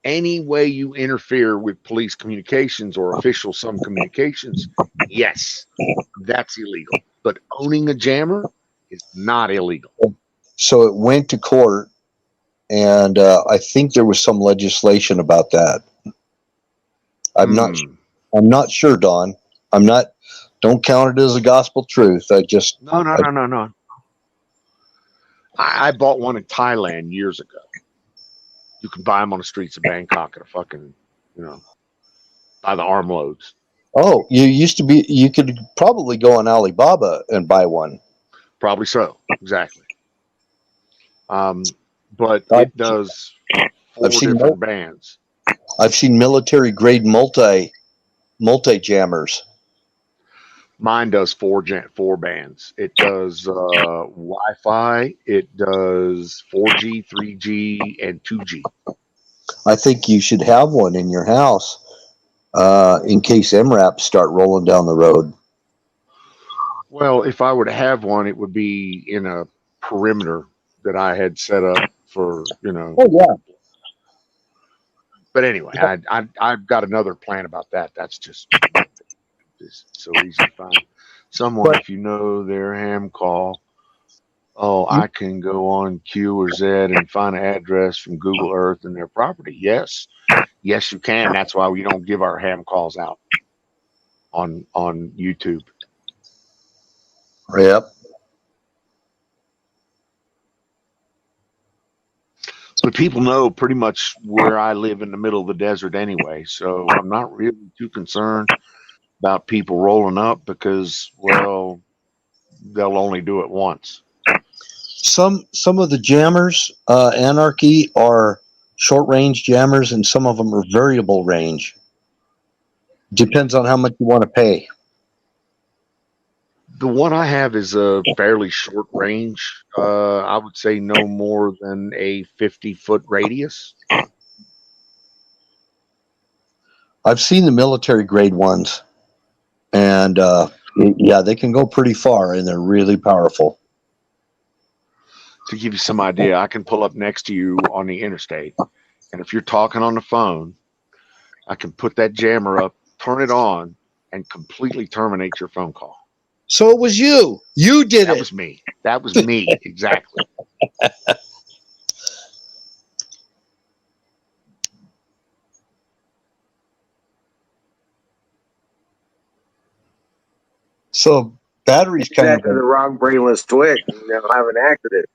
Any way you interfere with police communications or official some communications, yes, that's illegal. But owning a jammer is not illegal. So it went to court, and I think there was some legislation about that. I'm not sure, Don. I'm not. Don't count it as a gospel truth. No. I bought one in Thailand years ago. You can buy them on the streets of Bangkok at a fucking, by the armloads. Oh, you could probably go on Alibaba and buy one. Probably so. Exactly. But it does 4 different bands. I've seen military grade multi jammers. Mine does 4 bands. It does Wi-Fi. It does 4G, 3G, and 2G. I think you should have one in your house in case MRAPs start rolling down the road. Well, if I were to have one, it would be in a perimeter that I had set up for, Oh yeah. But anyway, I've got another plan about that. That's just so easy to find. Someone, if you know their ham call, I can go on Q or Z and find an address from Google Earth and their property. Yes, you can. That's why we don't give our ham calls out on YouTube. Yep. But people know pretty much where I live in the middle of the desert anyway, so I'm not really too concerned about people rolling up because, well, they'll only do it once. Some of the jammers, Anarchy, are short range jammers, and some of them are variable range. Depends on how much you want to pay. The one I have is a fairly short range. I would say no more than a 50-foot radius. I've seen the military grade ones, and they can go pretty far, and they're really powerful. To give you some idea, I can pull up next to you on the interstate, and if you're talking on the phone, I can put that jammer up, turn it on, and completely terminate your phone call. So it was you. You did it. That was me. That was me. Exactly. So batteries kind of the wrong brainless twitch and they'll have an accident.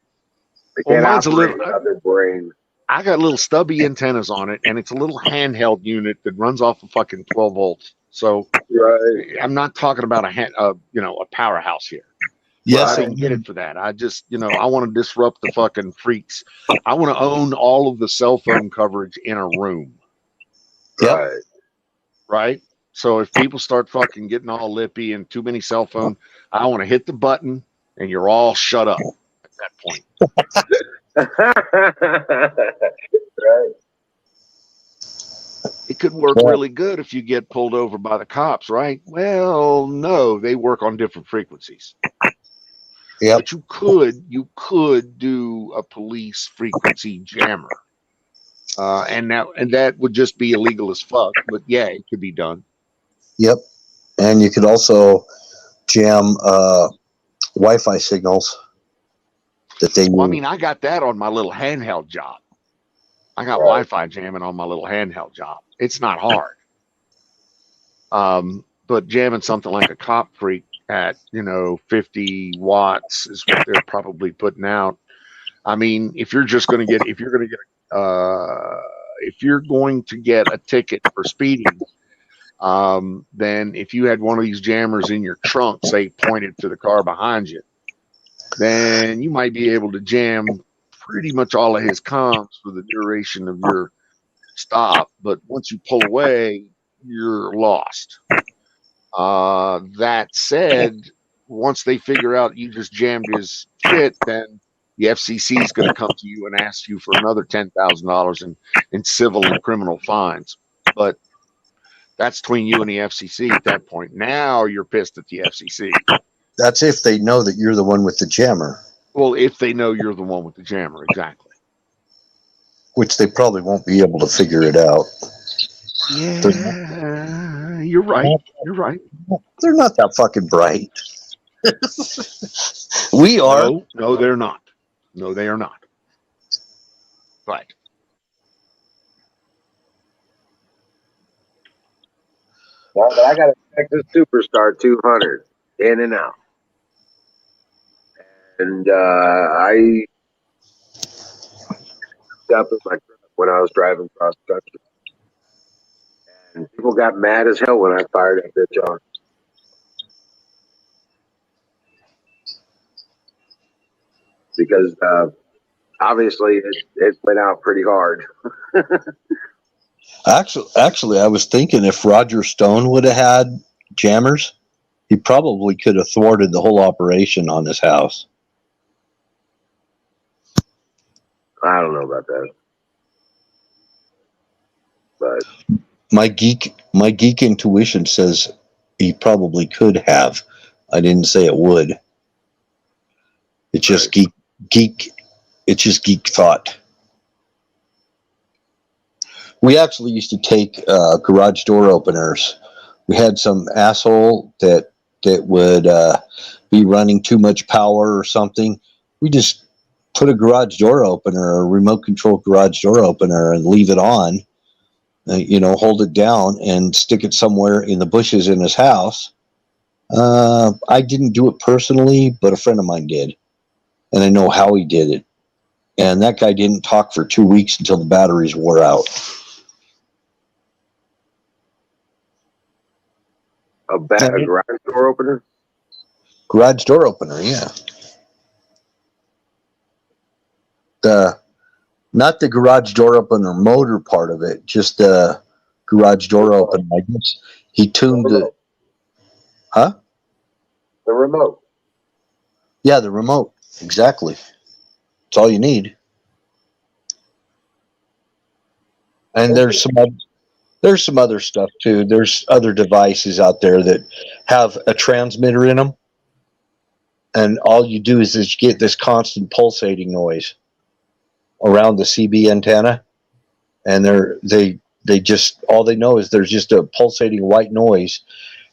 They can't mine's operate other brain. I got little stubby antennas on it, and it's a little handheld unit that runs off of fucking 12 volts. So I'm not talking about a powerhouse here. Yes, I didn't get it for that. I just, I want to disrupt the fucking freaks. I want to own all of the cell phone coverage in a room. Yep. Right? So if people start fucking getting all lippy and too many cell phone, I want to hit the button and you're all shut up at that point. Right. It could work really good if you get pulled over by the cops, right? Well, no, they work on different frequencies. Yep. But you could do a police frequency jammer. And that would just be illegal as fuck, but yeah, it could be done. Yep. And you could also jam Wi-Fi signals that they Well, I need. mean, I got that on my little handheld job. I got Wi-Fi jamming on my little handheld job. It's not hard. But jamming something like a cop freak at 50 watts is what they're probably putting out. I mean, if you're going to get a ticket for speeding, then if you had one of these jammers in your trunk, say pointed to the car behind you, then you might be able to jam pretty much all of his comms for the duration of your stop. But once you pull away, you're lost. That said, once they figure out you just jammed his shit, then the FCC is going to come to you and ask you for another $10,000 in civil and criminal fines. But that's between you and the FCC at that point. Now you're pissed at the FCC. That's if they know that you're the one with the jammer, Well, if they know you're the one with the jammer, exactly. which they probably won't be able to figure it out. Yeah, you're right. You're right. They're not that fucking bright. We are. No, they're not. No, they are not. But Well, but I got a Texas Superstar 200 in and out. And I got up in my truck when I was driving cross country. And people got mad as hell when I fired that bitch on. Because obviously it went out pretty hard. Actually, I was thinking if Roger Stone would have had jammers, he probably could have thwarted the whole operation on his house. I don't know about that. But My geek intuition says he probably could have. I didn't say it would. It's just geek. It's just geek thought. We actually used to take garage door openers. We had some asshole that would be running too much power or something. We just put a garage door opener or a remote control garage door opener and leave it on. Hold it down and stick it somewhere in the bushes in his house. I didn't do it personally, but a friend of mine did, and I know how he did it. And that guy didn't talk for 2 weeks until the batteries wore out. a garage door opener? Garage door opener, yeah. Not the garage door opener motor part of it, just the garage door opener. I guess he tuned the huh? The remote. Yeah, the remote. Exactly. That's all you need. And there's some other stuff too. There's other devices out there that have a transmitter in them, and all you do is just get this constant pulsating noise around the CB antenna, and they just all they know is there's just a pulsating white noise,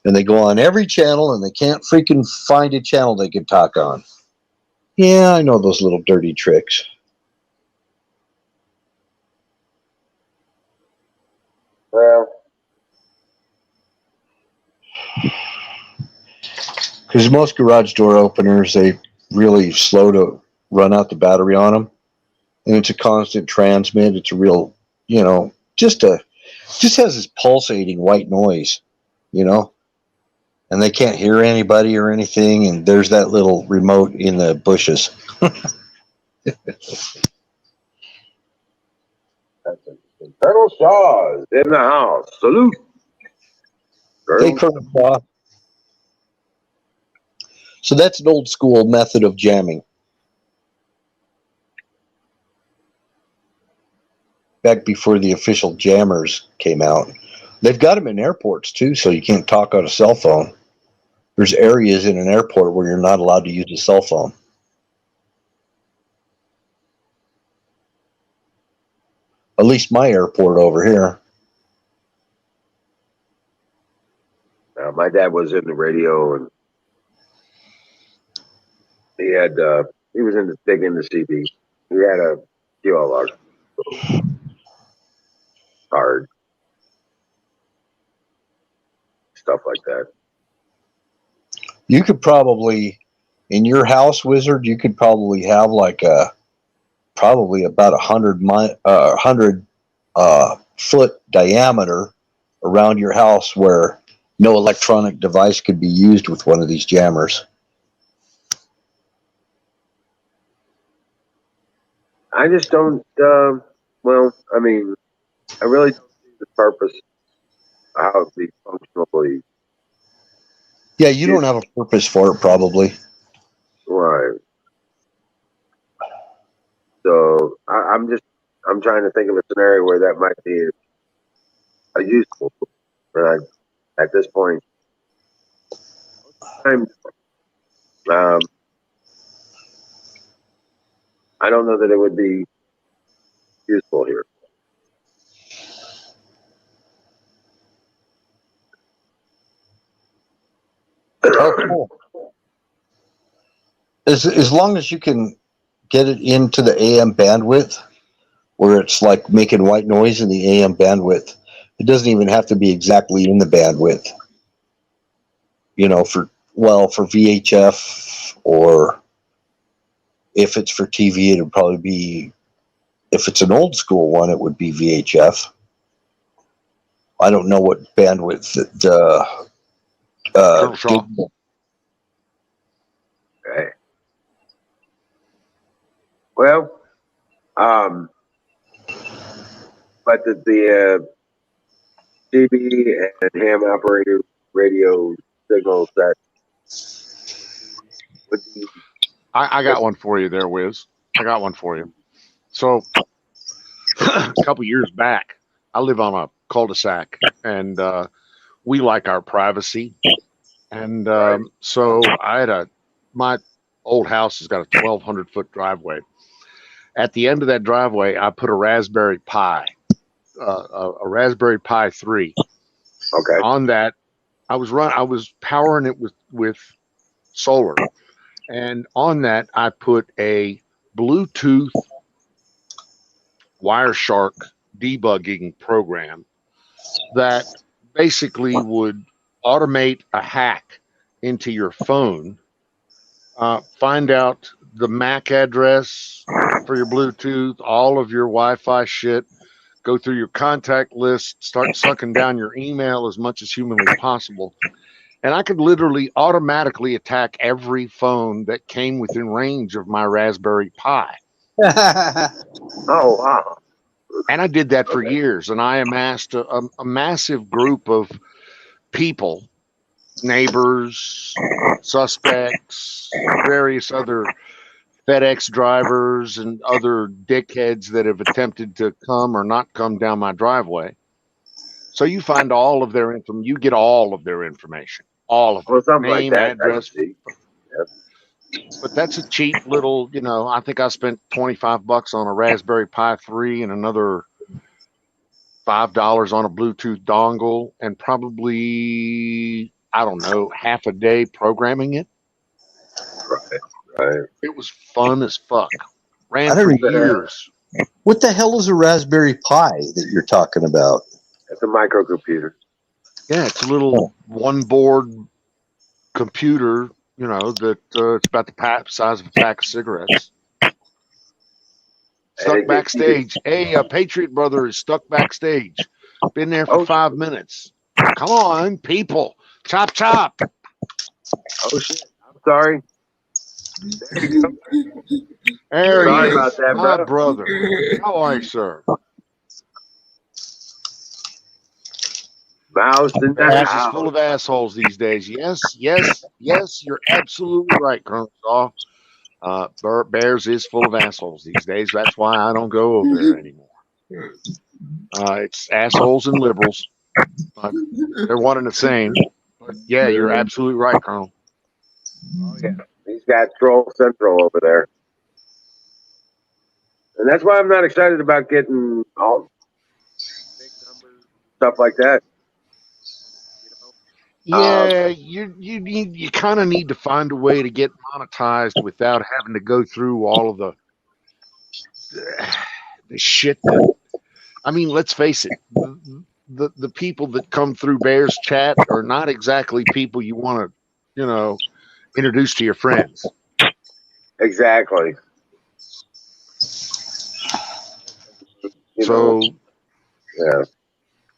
and they go on every channel, and they can't freaking find a channel they can talk on. Yeah, I know those little dirty tricks. Well, because most garage door openers, they really slow to run out the battery on them, and it's a constant transmit. It's a real, just has this pulsating white noise, and they can't hear anybody or anything. And there's that little remote in the bushes. that's interesting. Colonel Shaw's in the house. Salute. Hey, Colonel Shaw. So that's an old school method of jamming. Back before the official jammers came out. They've got them in airports too, so you can't talk on a cell phone. There's areas in an airport where you're not allowed to use a cell phone. At least my airport over here. My dad was in the radio, and he was big into CB. He had a QLR card, stuff like that. You could probably, in your house, Wizard, you could probably have probably about 100 foot diameter around your house where no electronic device could be used with one of these jammers. I just don't. I mean, I really don't see the purpose of how it be functionally. Yeah, you don't have a purpose for it, probably. Right. So I'm trying to think of a scenario where that might be a useful. But at this point, I don't know that it would be useful here. Oh, cool. As long as you can get it into the AM bandwidth, where it's like making white noise in the AM bandwidth, it doesn't even have to be exactly in the bandwidth. You know, for VHF, or if it's for TV, it would probably be, if it's an old school one, it would be VHF. I don't know what bandwidth that Colonel Shaw. Right. Well, but the DB and ham operator radio signals that would be. I got one for you there, Wiz. I got one for you. So a couple years back, I live on a cul-de-sac, and we like our privacy. And so I had my old house has got a 1,200-foot driveway. At the end of that driveway, I put a Raspberry Pi, a Raspberry Pi 3. Okay. On that, I was powering it with solar, and on that I put a Bluetooth Wireshark debugging program that basically would automate a hack into your phone, find out the MAC address for your Bluetooth, all of your Wi-Fi shit, go through your contact list, start sucking down your email as much as humanly possible. And I could literally automatically attack every phone that came within range of my Raspberry Pi. Oh, wow. And I did that for years, and I amassed a massive group of people, neighbors, suspects, various other FedEx drivers, and other dickheads that have attempted to come or not come down my driveway. So you find all of their information. You get all of their information, all of it, name, like address. Yep. But that's a cheap little, I think I spent $25 on a Raspberry Pi 3 and another $5 on a Bluetooth dongle, and probably, I don't know, half a day programming it. Right. It was fun as fuck. Ran for years. What the hell is a Raspberry Pi that you're talking about? It's a microcomputer. Yeah, it's a little one board computer, that it's about the size of a pack of cigarettes. Stuck backstage. Hey, Patriot Brother is stuck backstage. Been there for 5 minutes. Come on, people. Chop, chop. Oh, shit. I'm sorry. There you go. There Sorry he is, about that, my brother. How are you, sir? Mouse in the Bears house. is full of assholes these days. Yes, you're absolutely right, Colonel Shaw. Bears is full of assholes these days. That's why I don't go over there anymore. It's assholes and liberals. They're one and the same. But yeah, you're absolutely right, Colonel. Oh, yeah. He's got Troll Central over there. And that's why I'm not excited about getting all big numbers, stuff like that. Yeah, you kind of need to find a way to get monetized without having to go through all of the shit that, I mean, let's face it, the people that come through Bears Chat are not exactly people you want to, introduce to your friends. Exactly. So yeah.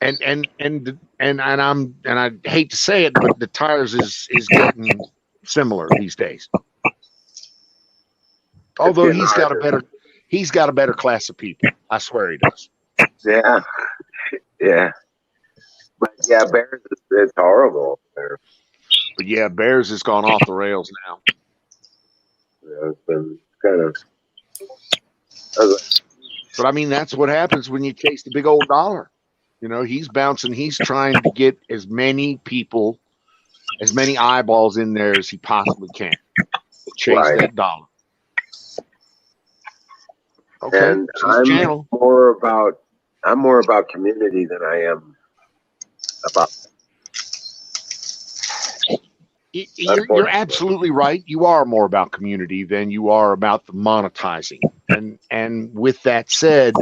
And I hate to say it, but the tires is getting similar these days. Although he's got a better class of people. I swear he does. Yeah. Yeah. But yeah, Bears is horrible there. But yeah, Bears has gone off the rails now. Yeah, it's been kind of. But I mean, that's what happens when you chase the big old dollar. He's bouncing. He's trying to get as many people, as many eyeballs in there as he possibly can. chase Right. that dollar. Okay, And so this channel. I'm more about community than I am about. You're absolutely right. You are more about community than you are about the monetizing. And with that said,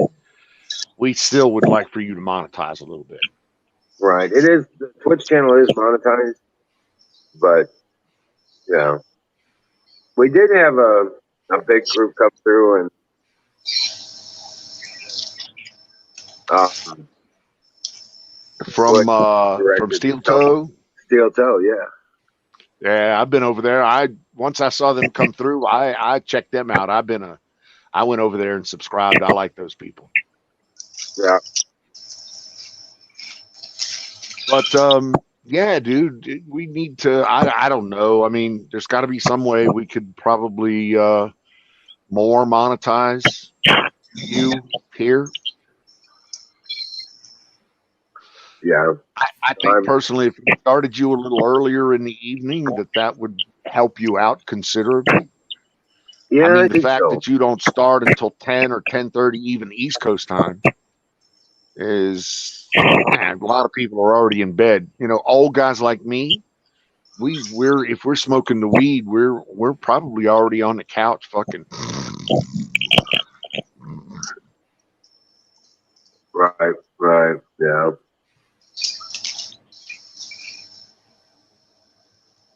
we still would like for you to monetize a little bit. Right. It is, the Twitch channel is monetized, but yeah, we did have a big group come through and From Steel Toe. Steel Toe, yeah. Yeah, I've been over there. Once I saw them come through, I checked them out. I went over there and subscribed. I like those people. Yeah. But yeah, dude, we need to. I don't know. I mean, there's got to be some way we could probably more monetize you here. Yeah. I think personally, if we started you a little earlier in the evening, that would help you out considerably. Yeah, I mean, I the think fact so. that you don't start until 10 or 10:30, even East Coast time, is, man, a lot of people are already in bed. You know, old guys like me, we're if we're smoking the weed, we're probably already on the couch, fucking. Right, yeah.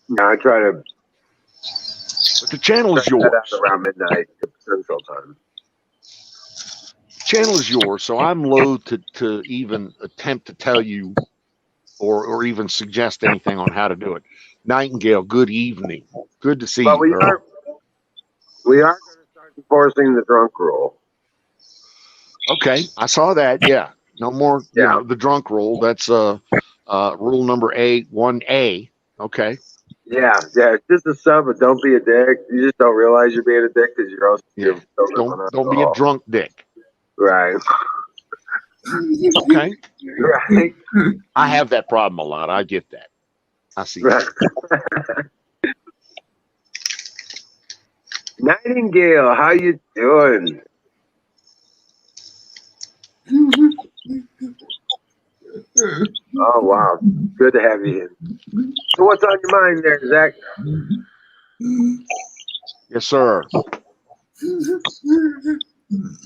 Yeah, I try to. But the channel is Head out yours. around midnight Central Time. Channel is yours, so I'm loath to even attempt to tell you or even suggest anything on how to do it. Nightingale, good evening. Good to see But you, girl. we are going to start enforcing the drunk rule. Okay, I saw that. Yeah, no more. Yeah. You know, the drunk rule. That's rule number 1A. Okay. Yeah. It's just a sub, but don't be a dick. You just don't realize you're being a dick because you're also Yeah. Don't be a drunk dick. Right. Okay. Right. I have that problem a lot. I get that. I see Right. that. Nightingale, how you doing? Oh wow, good to have you here. So what's on your mind there, Zach? Yes, sir.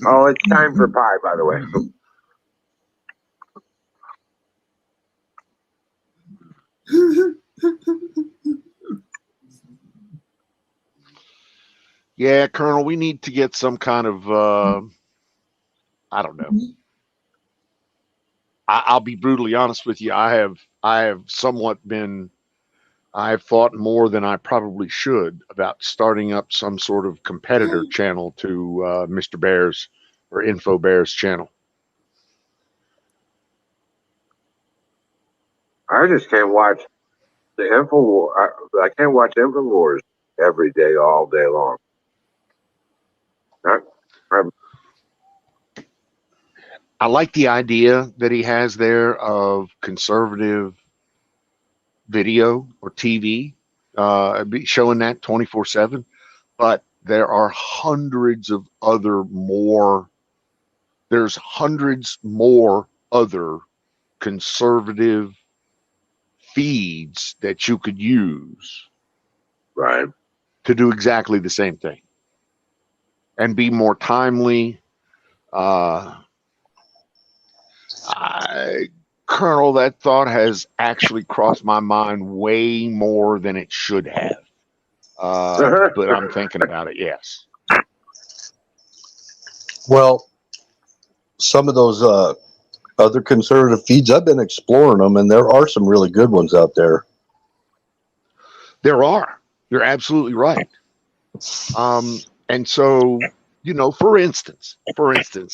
Oh, it's time for pie, by the way. Yeah, Colonel, we need to get some kind of I don't know. I'll be brutally honest with you. I have somewhat been. I've thought more than I probably should about starting up some sort of competitor channel to Mr. Bear's or Info Bear's channel. I just can't watch the Info War. I can't watch Info Wars every day, all day long. I like the idea that he has there of conservative video or TV, showing that 24/7. But there are hundreds of other more. There's hundreds more other conservative feeds that you could use, right, to do exactly the same thing and be more timely. Colonel, that thought has actually crossed my mind way more than it should have. But I'm thinking about it, yes. Well, some of those other conservative feeds, I've been exploring them, and there are some really good ones out there. There are. You're absolutely right. And so, you know, for instance,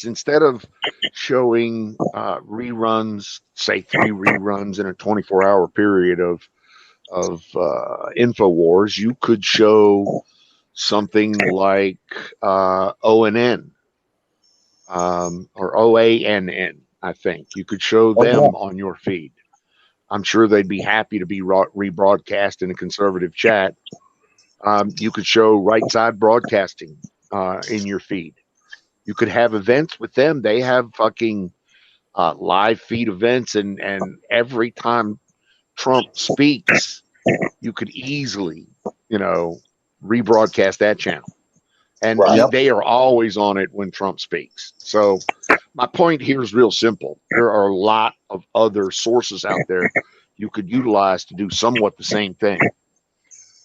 instead of showing reruns, say 3 reruns in a 24-hour period of InfoWars, you could show something like ONN or OANN. I think you could show them on your feed. I'm sure they'd be happy to be rebroadcast in a conservative chat. You could show Right Side Broadcasting in your feed. You could have events with them. They have fucking live feed events, and every time Trump speaks, you could easily, rebroadcast that channel. And they are always on it when Trump speaks. So my point here is real simple. There are a lot of other sources out there you could utilize to do somewhat the same thing.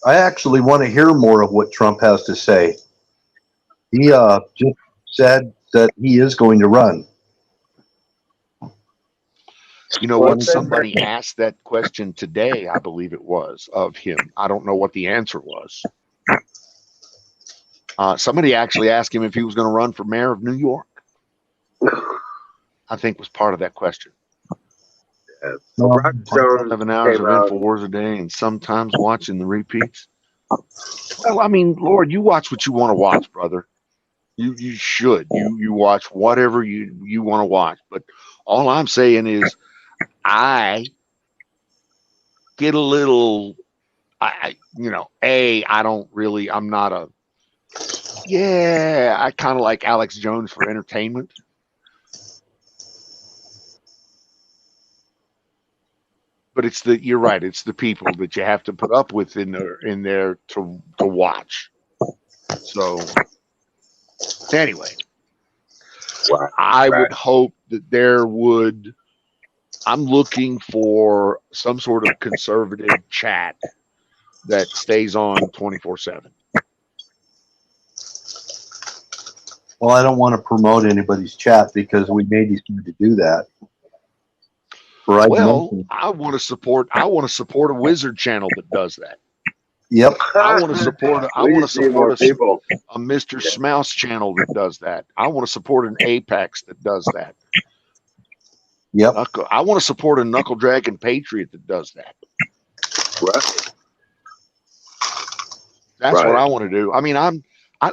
I actually want to hear more of what Trump has to say. He just said that he is going to run. You know what? Somebody asked that question today, I believe it was, of him. I don't know what the answer was. Somebody actually asked him if he was going to run for mayor of New York. I think was part of that question. Rock Stone 7 hours of came out. InfoWars a day and sometimes watching the repeats. Well, I mean, Lord, you watch what you want to watch, brother. You should. You watch whatever you want to watch. But all I'm saying is I get a little I don't really, I'm not a, I kind of like Alex Jones for entertainment. But you're right, it's the people that you have to put up with in there to watch. So anyway, I would hope that I'm looking for some sort of conservative chat that stays on 24/7. Well, I don't want to promote anybody's chat because we may decide to do that. Right. Well, I want to support a wizard channel that does that. Yep. I want to support a Mr. Yeah. Smouse channel that does that. I want to support an Apex that does that. Yep. I want to support a Knuckle Dragon Patriot that does that. Right. That's what I want to do. I mean,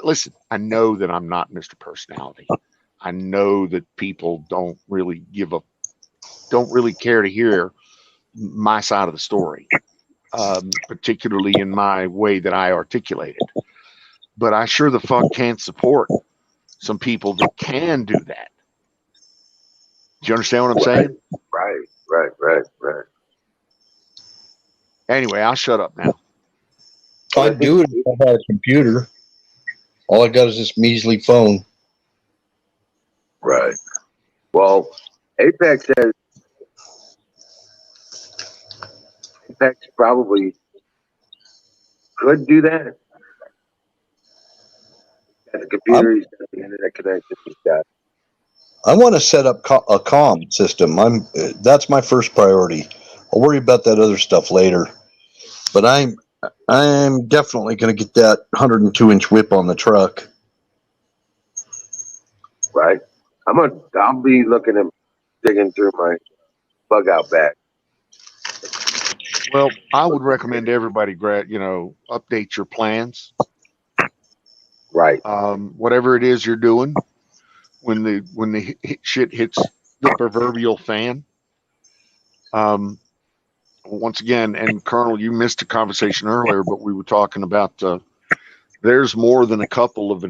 listen, I know that I'm not Mr. Personality. I know that people don't really care to hear my side of the story, particularly in my way that I articulate it. But I sure the fuck can't support some people that can do that. Do you understand what I'm saying? Right. Anyway, I'll shut up now. I'd do it if I had a computer. All I got is this measly phone. Right. Well, Apex probably could do that. He's got the computer, he's got the internet connection, he's got. I want to set up a comm system. That's my first priority. I'll worry about that other stuff later. But I'm definitely going to get that 102-inch whip on the truck. Right. I'll be digging through my bug out bag. Well, I would recommend everybody, update your plans. Right. Whatever it is you're doing, when the shit hits the proverbial fan. Once again, and Colonel, you missed a conversation earlier, but we were talking about there's more than a couple of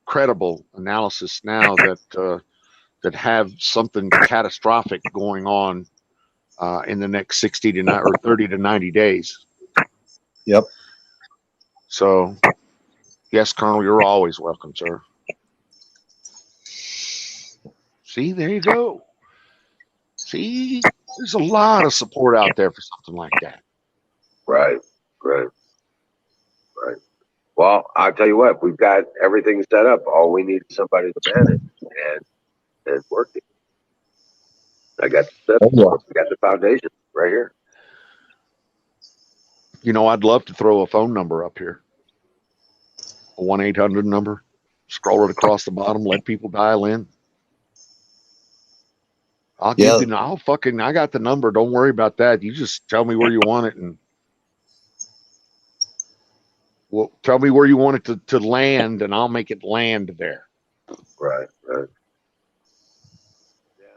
credible analysis now that have something catastrophic going on in the next 30 to 90 days. Yep. So, yes, Colonel, you're always welcome, sir. See, there you go. See, there's a lot of support out there for something like that. Right. Well, I'll tell you what, we've got everything set up. All we need is somebody to man it and work it. I got we got the foundation right here. I'd love to throw a phone number up here. A 1-800 number. Scroll it across the bottom, let people dial in. I got the number. Don't worry about that. You just tell me where you want it, and tell me where you want it to land, and I'll make it land there. Right.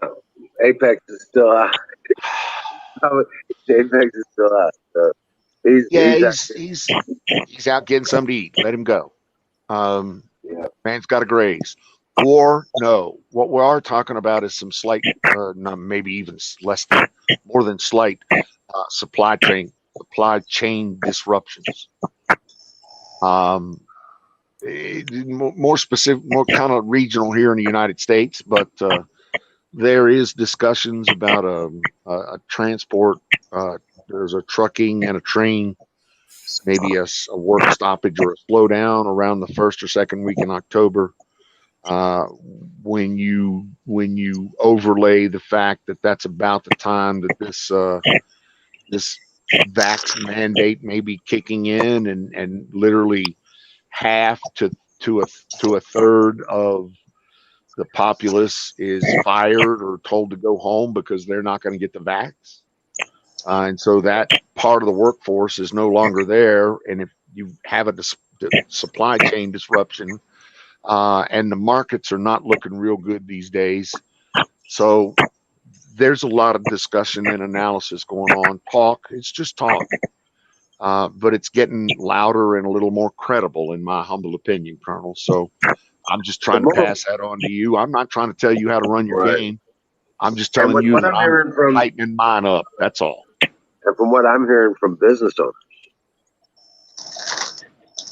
Yeah. Apex is still out. Apex is still out. So he's Yeah, he's out getting something to eat. Let him go. Yeah. Man's got to graze. Or no, what we are talking about is some slight, no, maybe even more than slight supply chain disruptions. More specific, more kind of regional here in the United States, but there is discussions about a transport. There's a trucking and a train, maybe a work stoppage or a slowdown around the first or second week in October. When you overlay the fact that that's about the time that this vax mandate may be kicking in, and literally half to a third of the populace is fired or told to go home because they're not going to get the vax. And so that part of the workforce is no longer there. And if you have a supply chain disruption, and the markets are not looking real good these days. So there's a lot of discussion and analysis going on. Talk, it's just talk. But it's getting louder and a little more credible, in my humble opinion, Colonel. So I'm just trying to pass that on to you. I'm not trying to tell you how to run your game. I'm just telling you that I'm tightening mine up. That's all. And from what I'm hearing from business owners,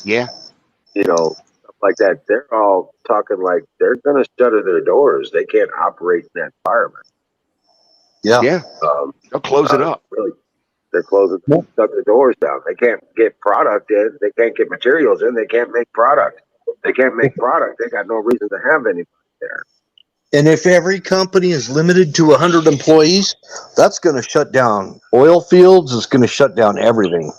yeah, stuff like that, they're all talking like they're going to shutter their doors. They can't operate in that environment. Yeah. They'll close it up. Really, they're closing, shut the doors down. They can't get product in. They can't get materials in. They can't make product. They can't make product. They got no reason to have anybody there. And if every company is limited to 100 employees, that's going to shut down oil fields. It's going to shut down everything.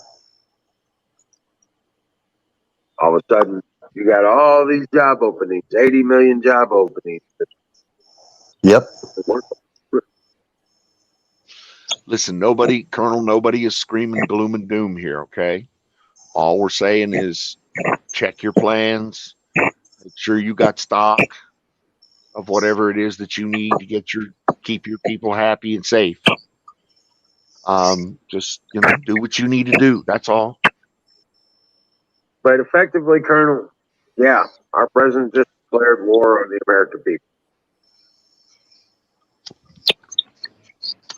All of a sudden, you got all these job openings, 80 million job openings. Yep. Listen, Colonel, nobody is screaming gloom and doom here, okay? All we're saying is check your plans, make sure you got stock of whatever it is that you need to keep your people happy and safe. Just do what you need to do. That's all. But effectively, Colonel, yeah, our president just declared war on the American people.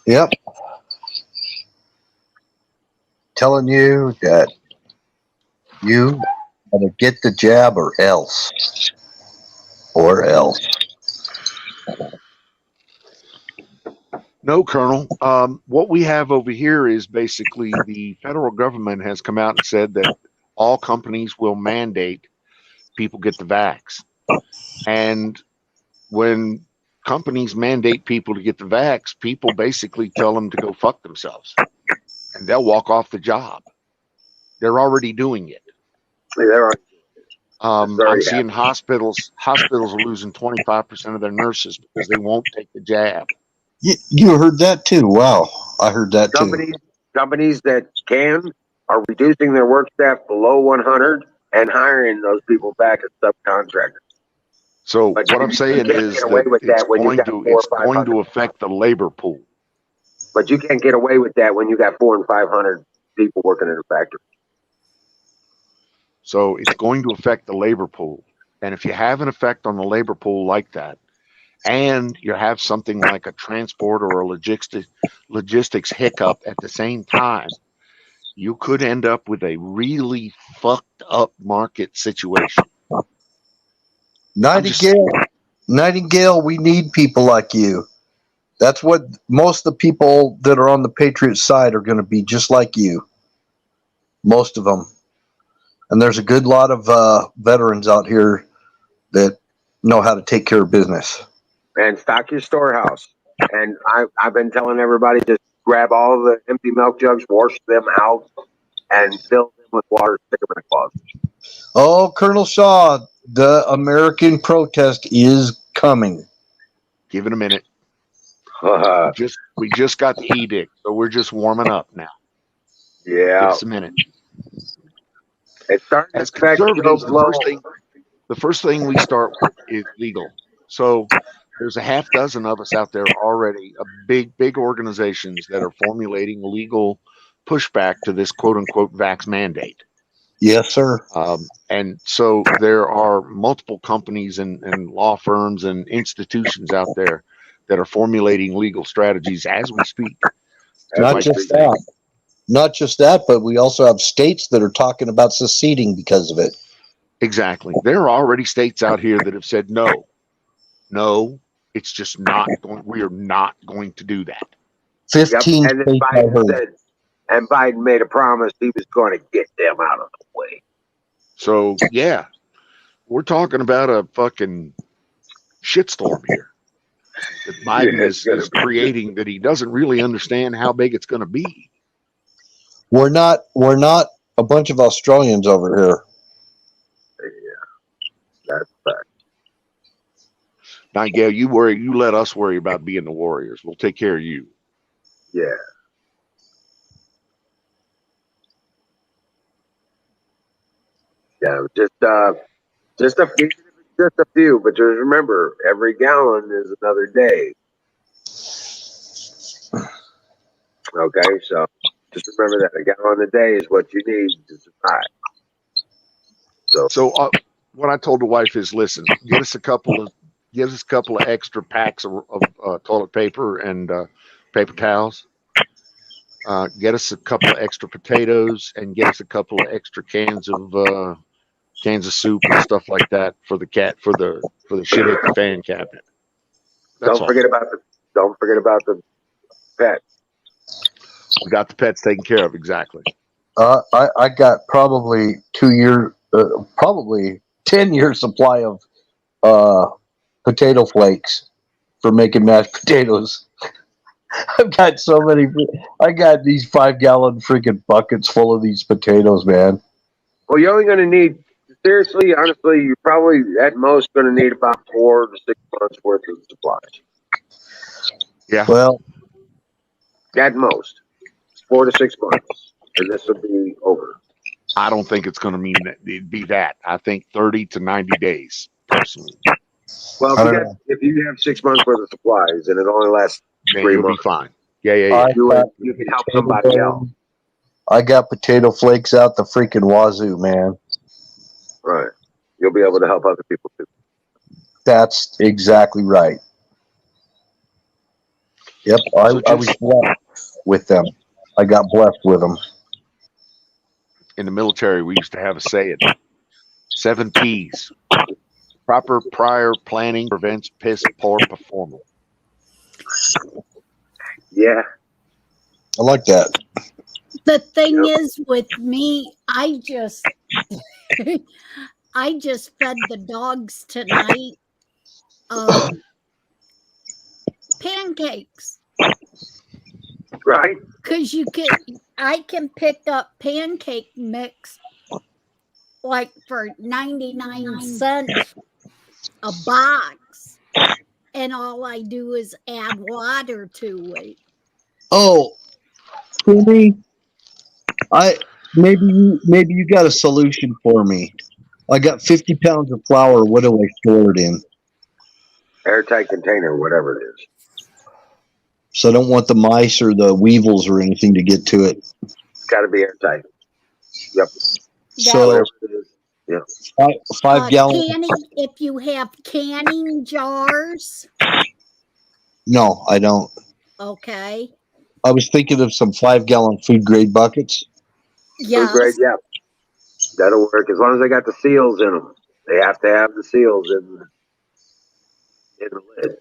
Yep. Telling you that you gotta get the jab or else. Or else. No, Colonel. What we have over here is basically the federal government has come out and said that all companies will mandate people get the vax. And when companies mandate people to get the vax, people basically tell them to go fuck themselves. And they'll walk off the job. They're already doing it. I'm seeing hospitals are losing 25% of their nurses because they won't take the jab. You heard that too. Wow. I heard that too. Companies that are reducing their work staff below 100 and hiring those people back as subcontractors. So what I'm saying is that it's going to affect the labor pool. But you can't get away with that when you got 400 and 500 people working in a factory. So it's going to affect the labor pool. And if you have an effect on the labor pool like that, and you have something like a transport or a logistics hiccup at the same time, you could end up with a really fucked up market situation. Nightingale, we need people like you. That's what most of the people that are on the Patriot side are going to be, just like you. Most of them. And there's a good lot of veterans out here that know how to take care of business. And stock your storehouse. And I've been telling everybody, just grab all the empty milk jugs, wash them out, and fill them with water, stick them in a closet. Oh, Colonel Shaw, the American protest is coming. Give it a minute. We just got the edict, so we're just warming up now. Yeah. Give us a minute. As conservatives, the first thing we start with is legal. So there's a half dozen of us out there already, big organizations that are formulating legal pushback to this quote unquote vax mandate. Yes, sir. And so there are multiple companies and law firms and institutions out there that are formulating legal strategies as we speak. Not just that. Not just that, but we also have states that are talking about seceding because of it. Exactly. There are already states out here that have said no, it's just not going. We are not going to do that. 15 And then states, I Biden heard. said, and Biden made a promise he was going to get them out of the way. So yeah, we're talking about a fucking shitstorm here that Biden is creating that he doesn't really understand how big it's going to be. We're not a bunch of Australians over here. Yeah, that's fact. Now, Gail, you let us worry about being the Warriors. We'll take care of you. Yeah. Yeah, just a few, but just remember, every gallon is another day. Okay, so just remember that a gallon a day is what you need to survive. So what I told the wife is, listen, give us a couple of extra packs of toilet paper and paper towels. Get us a couple of extra potatoes and get us a couple of extra cans of soup and stuff like that for the shit hit the fan cabinet. Don't forget about the pet. We got the pets taken care of. Exactly. I got probably 2 year, probably 10-year supply of potato flakes for making mashed potatoes. I've got so many. I got these 5-gallon freaking buckets full of these potatoes, man. Well, you're only going to need, seriously, honestly, you're probably at most going to need about 4 to 6 months worth of supplies. Yeah. Well, at most 4 to 6 months, and this will be over. I don't think it's going to mean that it'd be that. I think 30 to 90 days, personally. Well, if you have 6 months worth of supplies and it only lasts then 3 you'll months, be fine. Yeah. You can help somebody else. I got potato flakes out the freaking wazoo, man. Right. You'll be able to help other people too. That's exactly right. Yep, I was blessed with them. I got blessed with them. In the military, we used to have a saying: 7 P's. Proper prior planning prevents piss poor performance. Yeah. I like that. The thing is with me, I just fed the dogs tonight pancakes. Right. Because I can pick up pancake mix like for 99 cents a box, and all I do is add water to it. Oh, Timmy, maybe you got a solution for me. I got 50 pounds of flour. What do I store it in? Airtight container, whatever it is. So I don't want the mice or the weevils or anything to get to it. It's got to be airtight. Yep. So, yeah. 5 gallons. If you have canning jars. No, I don't. Okay. I was thinking of some 5-gallon food grade buckets. Yes. Food grade, yeah. That'll work as long as they got the seals in them. They have to have the seals in the lid.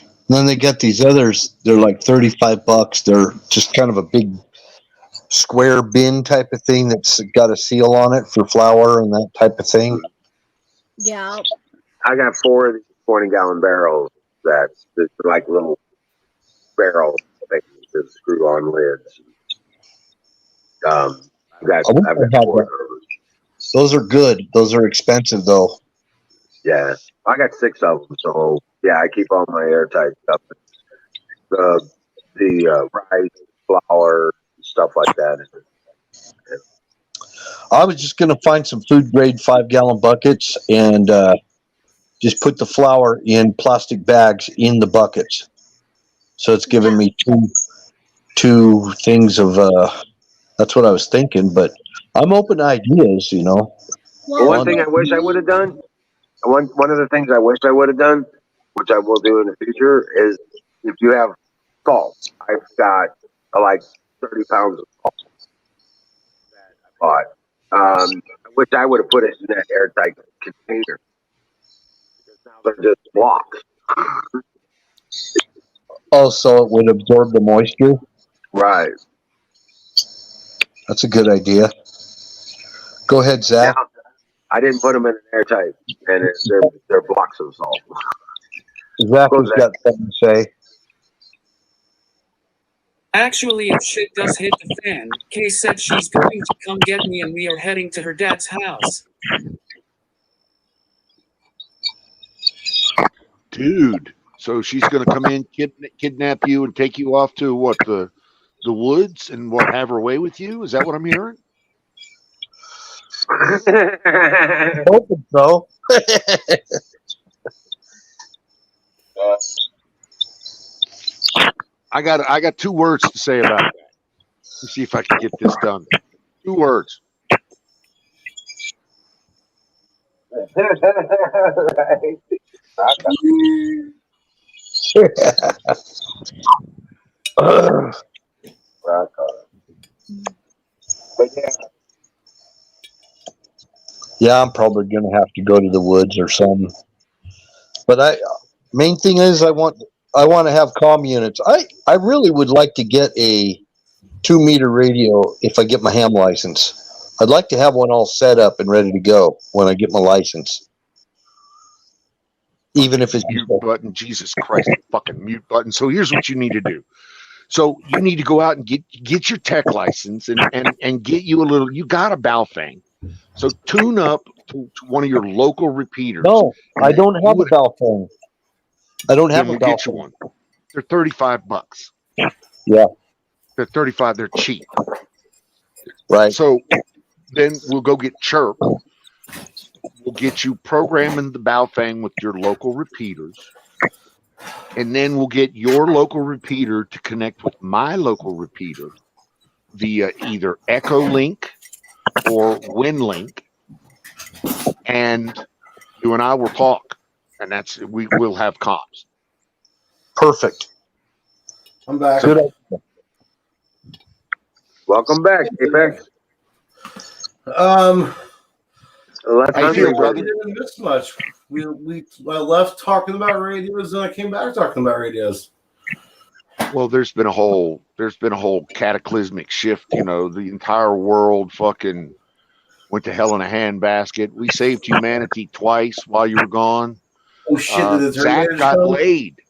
And then they got these others. They're like $35. They're just kind of a big square bin type of thing that's got a seal on it for flour and that type of thing. Yeah. I got 4 of these 20-gallon barrels that's like little barrel things that screw on lids. I've got 4 of those. Those are good. Those are expensive though. Yeah, I got 6 of them. So yeah, I keep all my airtight stuff. The rice, flour, stuff like that. I was just going to find some food grade 5-gallon buckets and just put the flour in plastic bags in the buckets. So it's giving me two things of. That's what I was thinking, but I'm open to ideas. Well, Well, one thing I wish I would have done. One of the things I wish I would have done, which I will do in the future, is if you have salt. I've got like 30 pounds of salt that I bought. I wish I would have put it in that airtight container because now they're just blocks. Also, it would absorb the moisture. Right. That's a good idea. Go ahead, Zach. Now, I didn't put them in an airtight, and they're blocks of salt. Zach Go, has Zach. got something to say. Actually, if shit does hit the fan, Kay said she's going to come get me and we are heading to her dad's house. Dude, so she's going to come in, kidnap you, and take you off to what, the woods, and what, have her way with you? Is that what I'm hearing? Hoping so. I got 2 words to say about that. Let's see if I can get this done. 2 words. But yeah, Yeah, I'm probably going to have to go to the woods or something. But main thing is I want to have comm units. I really would like to get a 2-meter radio if I get my ham license. I'd like to have one all set up and ready to go when I get my license. Even if it's Mute button, Jesus Christ, fucking mute button. So here's what you need to do. So you need to go out and get your tech license and get you a little. You got a Baofeng, so tune up to one of your local repeaters. No, I don't have a Baofeng. I don't have a Then we'll get you Baofeng. one. They're $35. Yeah, They're 35. They're cheap. right. So then we'll go get Chirp. We'll get you programming the Baofeng with your local repeaters. And then we'll get your local repeater to connect with my local repeater via either Echo Link or WinLink. And you and I will talk. And we will have comms. Perfect. I'm back. Good idea. welcome back, Apex. How you feel, We brother? didn't miss much. I left talking about radios, and I came back talking about radios. Well, there's been a whole cataclysmic shift. You know, the entire world fucking went to hell in a handbasket. We saved humanity twice while you were gone. Oh shit! Did the Zach Terminator got show? laid.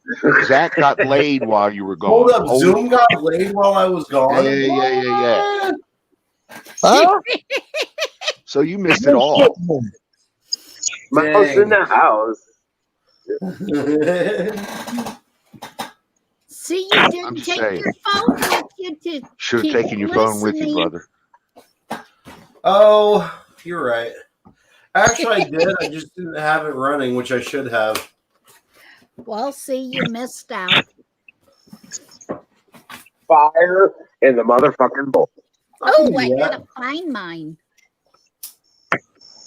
Zach got laid while you were gone. Hold up, Holy Zoom got laid while I was gone. Yeah. Huh? So you missed it all. Mouse in the house. see, you I'm didn't just take saying. your phone with you to Should have keep taken your phone with you, listening. brother. Oh, you're right. Actually, I did. I just didn't have it running, which I should have. Well, see, you missed out. Fire in the motherfucking bowl. Oh, I Yeah. gotta find mine.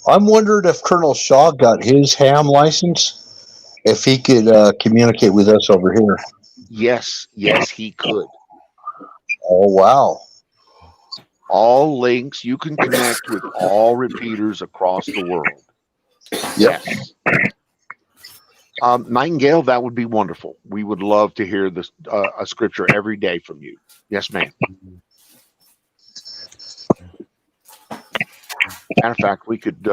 I'm wondering if Colonel Shaw got his ham license, if he could communicate with us over here. Yes, he could. Oh, wow. All links, you can connect with all repeaters across the world. Yes. Nightingale, that would be wonderful. We would love to hear this a scripture every day from you. Yes, ma'am. Matter of fact, we could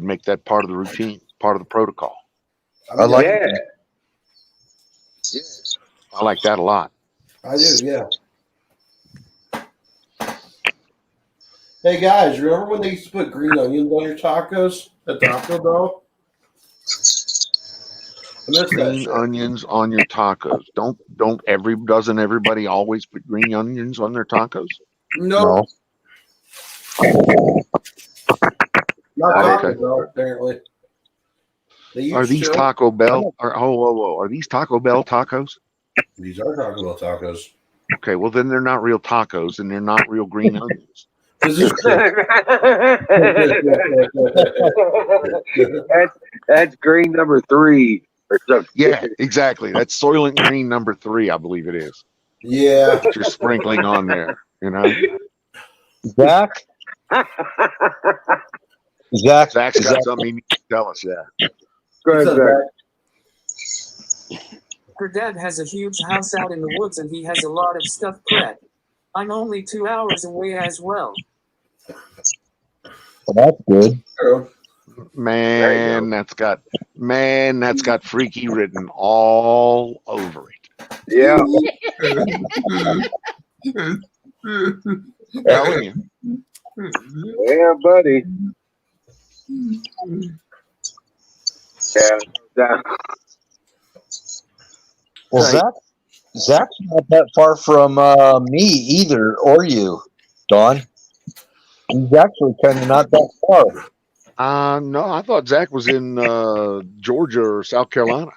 make that part of the routine, part of the protocol. I like Yeah. I like that a lot. I do, yeah. Hey guys, remember when they used to put green onions on your tacos at Taco Bell? I missed that Green shit. onions on your tacos. Doesn't everybody always put green onions on their tacos? No, not Taco Okay. Bell, apparently. They used Are these to. Taco Bell? Are these Taco Bell tacos? These are Taco Bell tacos. Okay, well then they're not real tacos and they're not real green onions. that's green number 3 or something. Yeah, exactly. That's Soylent Green number 3, I believe it is. Yeah. That you're sprinkling on there, you know. Zach, Zach's got Zach, something he needs to tell us. Yeah. Go ahead, Zach. Her dad has a huge house out in the woods and he has a lot of stuff prepped. I'm only 2 hours away as well. well, that's good. Man, that's got freaky written all over it. Yeah. Telling you. Yeah, buddy. Yeah. Well, Zach's not that far from me either, or you, Don. He's actually kind of not that far. No, I thought Zach was in Georgia or South Carolina.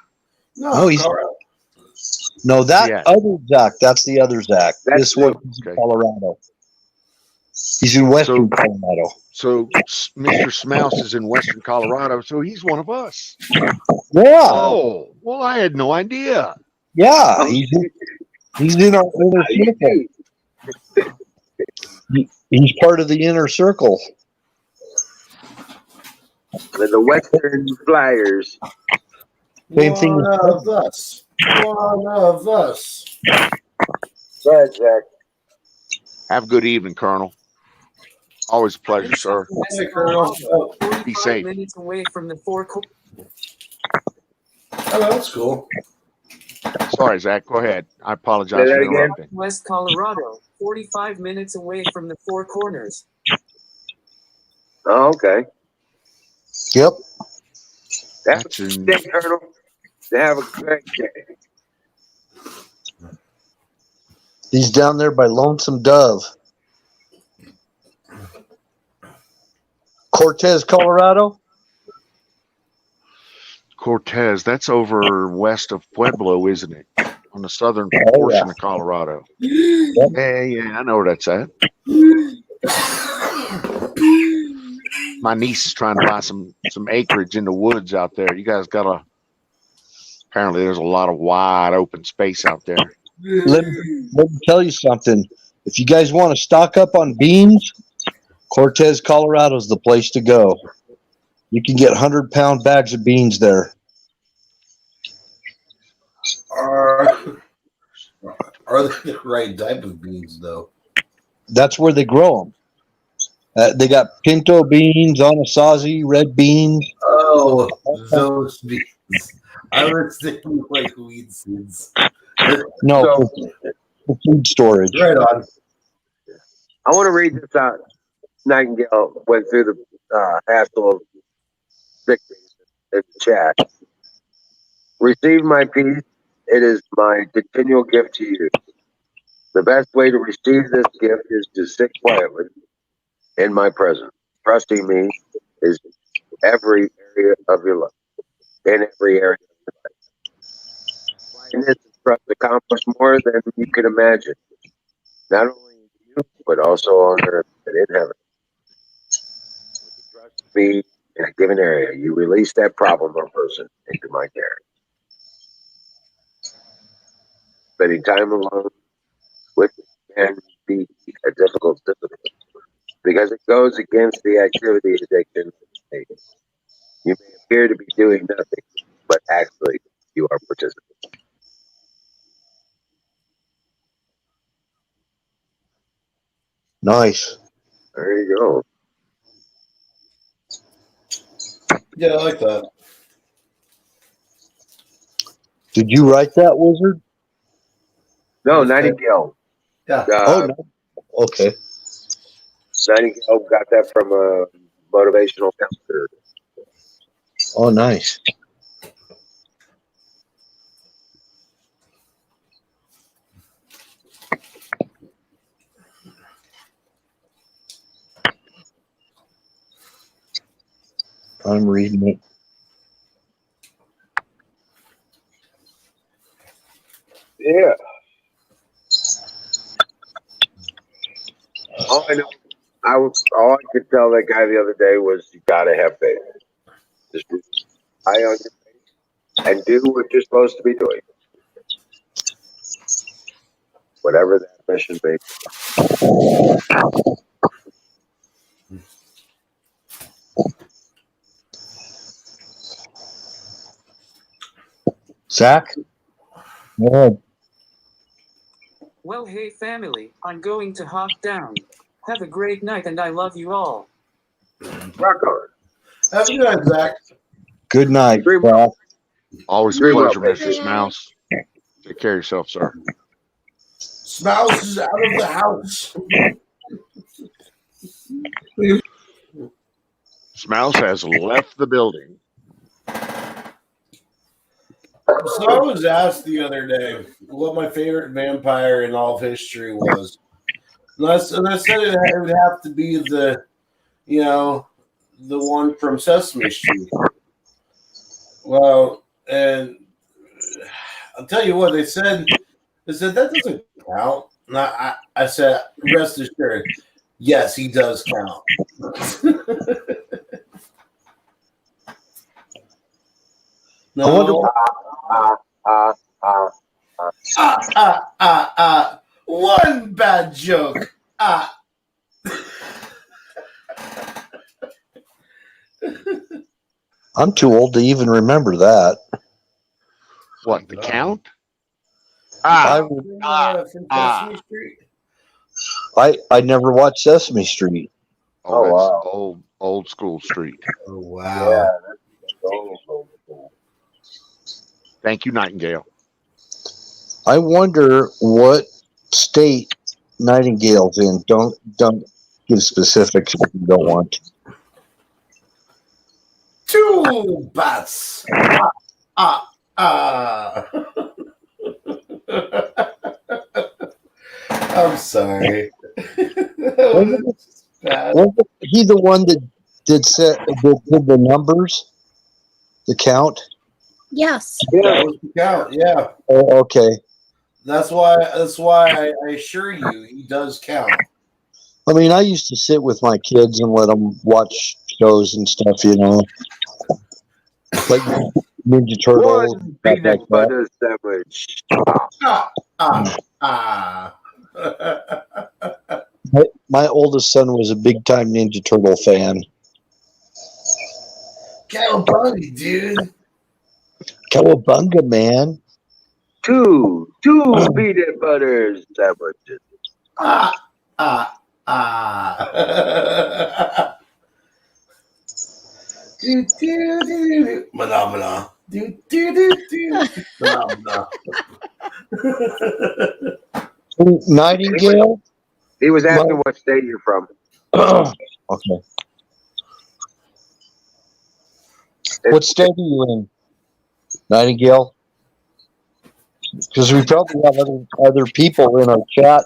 No, he's no that Yeah. other Zach. That's the other Zach. This one is in Colorado. He's in Western Colorado. So Mr. Smouse is in Western Colorado, so he's one of us. Yeah. Oh, well, I had no idea. Yeah, he's in our inner circle. He's part of the inner circle. The Western Flyers. Same thing. One of us. One of us. Go ahead, Zach. Have a good evening, Colonel. Always a pleasure, sir. Hey, Colonel. Oh, Be safe. Minutes away from the four. that's cool. Sorry, Zach. Go ahead. I apologize for interrupting. West Colorado, 45 minutes away from the Four Corners. Oh, okay. Yep. That's a day, Colonel. Have a great day. He's down there by Lonesome Dove. Cortez, Colorado? Cortez, that's over west of Pueblo, isn't it? On the southern portion of Colorado. Yeah, I know where that's at. My niece is trying to buy some acreage in the woods out there. You guys apparently there's a lot of wide open space out there. Let me tell you something. If you guys want to stock up on beans, Cortez, Colorado is the place to go. You can get 100-pound bags of beans there. Are they the right type of beans, though? That's where they grow them. They got pinto beans, anasazi, red beans. Oh, those beans. I was thinking like weed seeds. No, for food storage. Right on. I want to read this out. Nightingale went through the hassle of victory in the chat. Receive my peace. It is my continual gift to you. The best way to receive this gift is to sit quietly in my presence. Trusting me is every area of your life. In every area of your life. Quietness and trust accomplish more than you can imagine. Not only in you, but also on earth and in heaven. When you trust me in a given area, you release that problem or person into my care. Spending time alone with can be a difficult discipline because it goes against the activity addiction. You may appear to be doing nothing, but actually you are participating. Nice. There you go. Yeah, I like that. Did you write that, Wizard? No, Nightingale. Yeah. No. Okay. Nightingale got that from a motivational counselor. Oh, nice. I'm reading it. Yeah. All I know, all I could tell that guy the other day was you gotta have faith. Just eye on your faith and do what you're supposed to be doing, whatever that mission may be. Zach? Go ahead. Well, hey family, I'm going to hop down. Have a great night and I love you all. Rock on. Have a good night, Zach. Good night, Dream Zach. well. Always a Dream well, pleasure, baby. Mr. Smouse. Take care of yourself, sir. Smouse is out of the house. Smouse has left the building. So I was asked the other day what my favorite vampire in all of history was. And I said it would have to be the one from Sesame Street. Well, and I'll tell you what, they said that doesn't count. And I said, rest assured, yes, he does count. No. One bad joke. I'm too old to even remember that. What, the count? From Sesame Street. I never watched Sesame Street. Oh, that's wow. old school street. Oh wow. Yeah, that's so cool. Thank you, Nightingale. I wonder what state Nightingale's in. Don't give specifics if you don't want to. Two bats. I'm sorry. Wasn't he the one that did the numbers, the count? Yes. That was the count. Yeah, Oh, okay. that's why I assure you, he does count. I mean, I used to sit with my kids and let them watch shows and stuff, like Ninja Turtles. One peanut butter sandwich. My oldest son was a big time Ninja Turtle fan. Cowabunga, dude. Cowabunga, man. Two peanut butter sandwiches. Phenomena. Phenomena. Nightingale? He was asking what state you're from. Okay. What state are you in, Nightingale? Because we probably have other people in our chat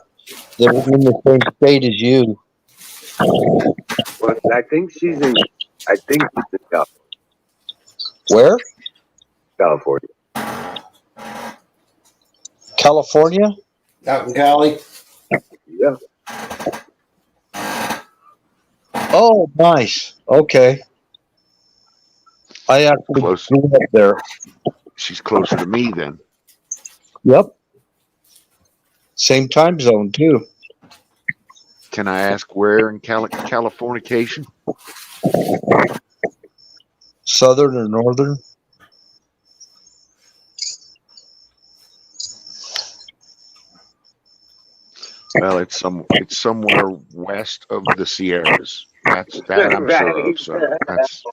that are in the same state as you. Well, I think she's in California. Where? California. California? Out in Cali. Yeah. Oh, nice. Okay. I actually grew up there. She's closer to me then. Yep. Same time zone, too. Can I ask where in Californication? Southern or northern? Well, it's somewhere west of the Sierras. That I'm sure of. So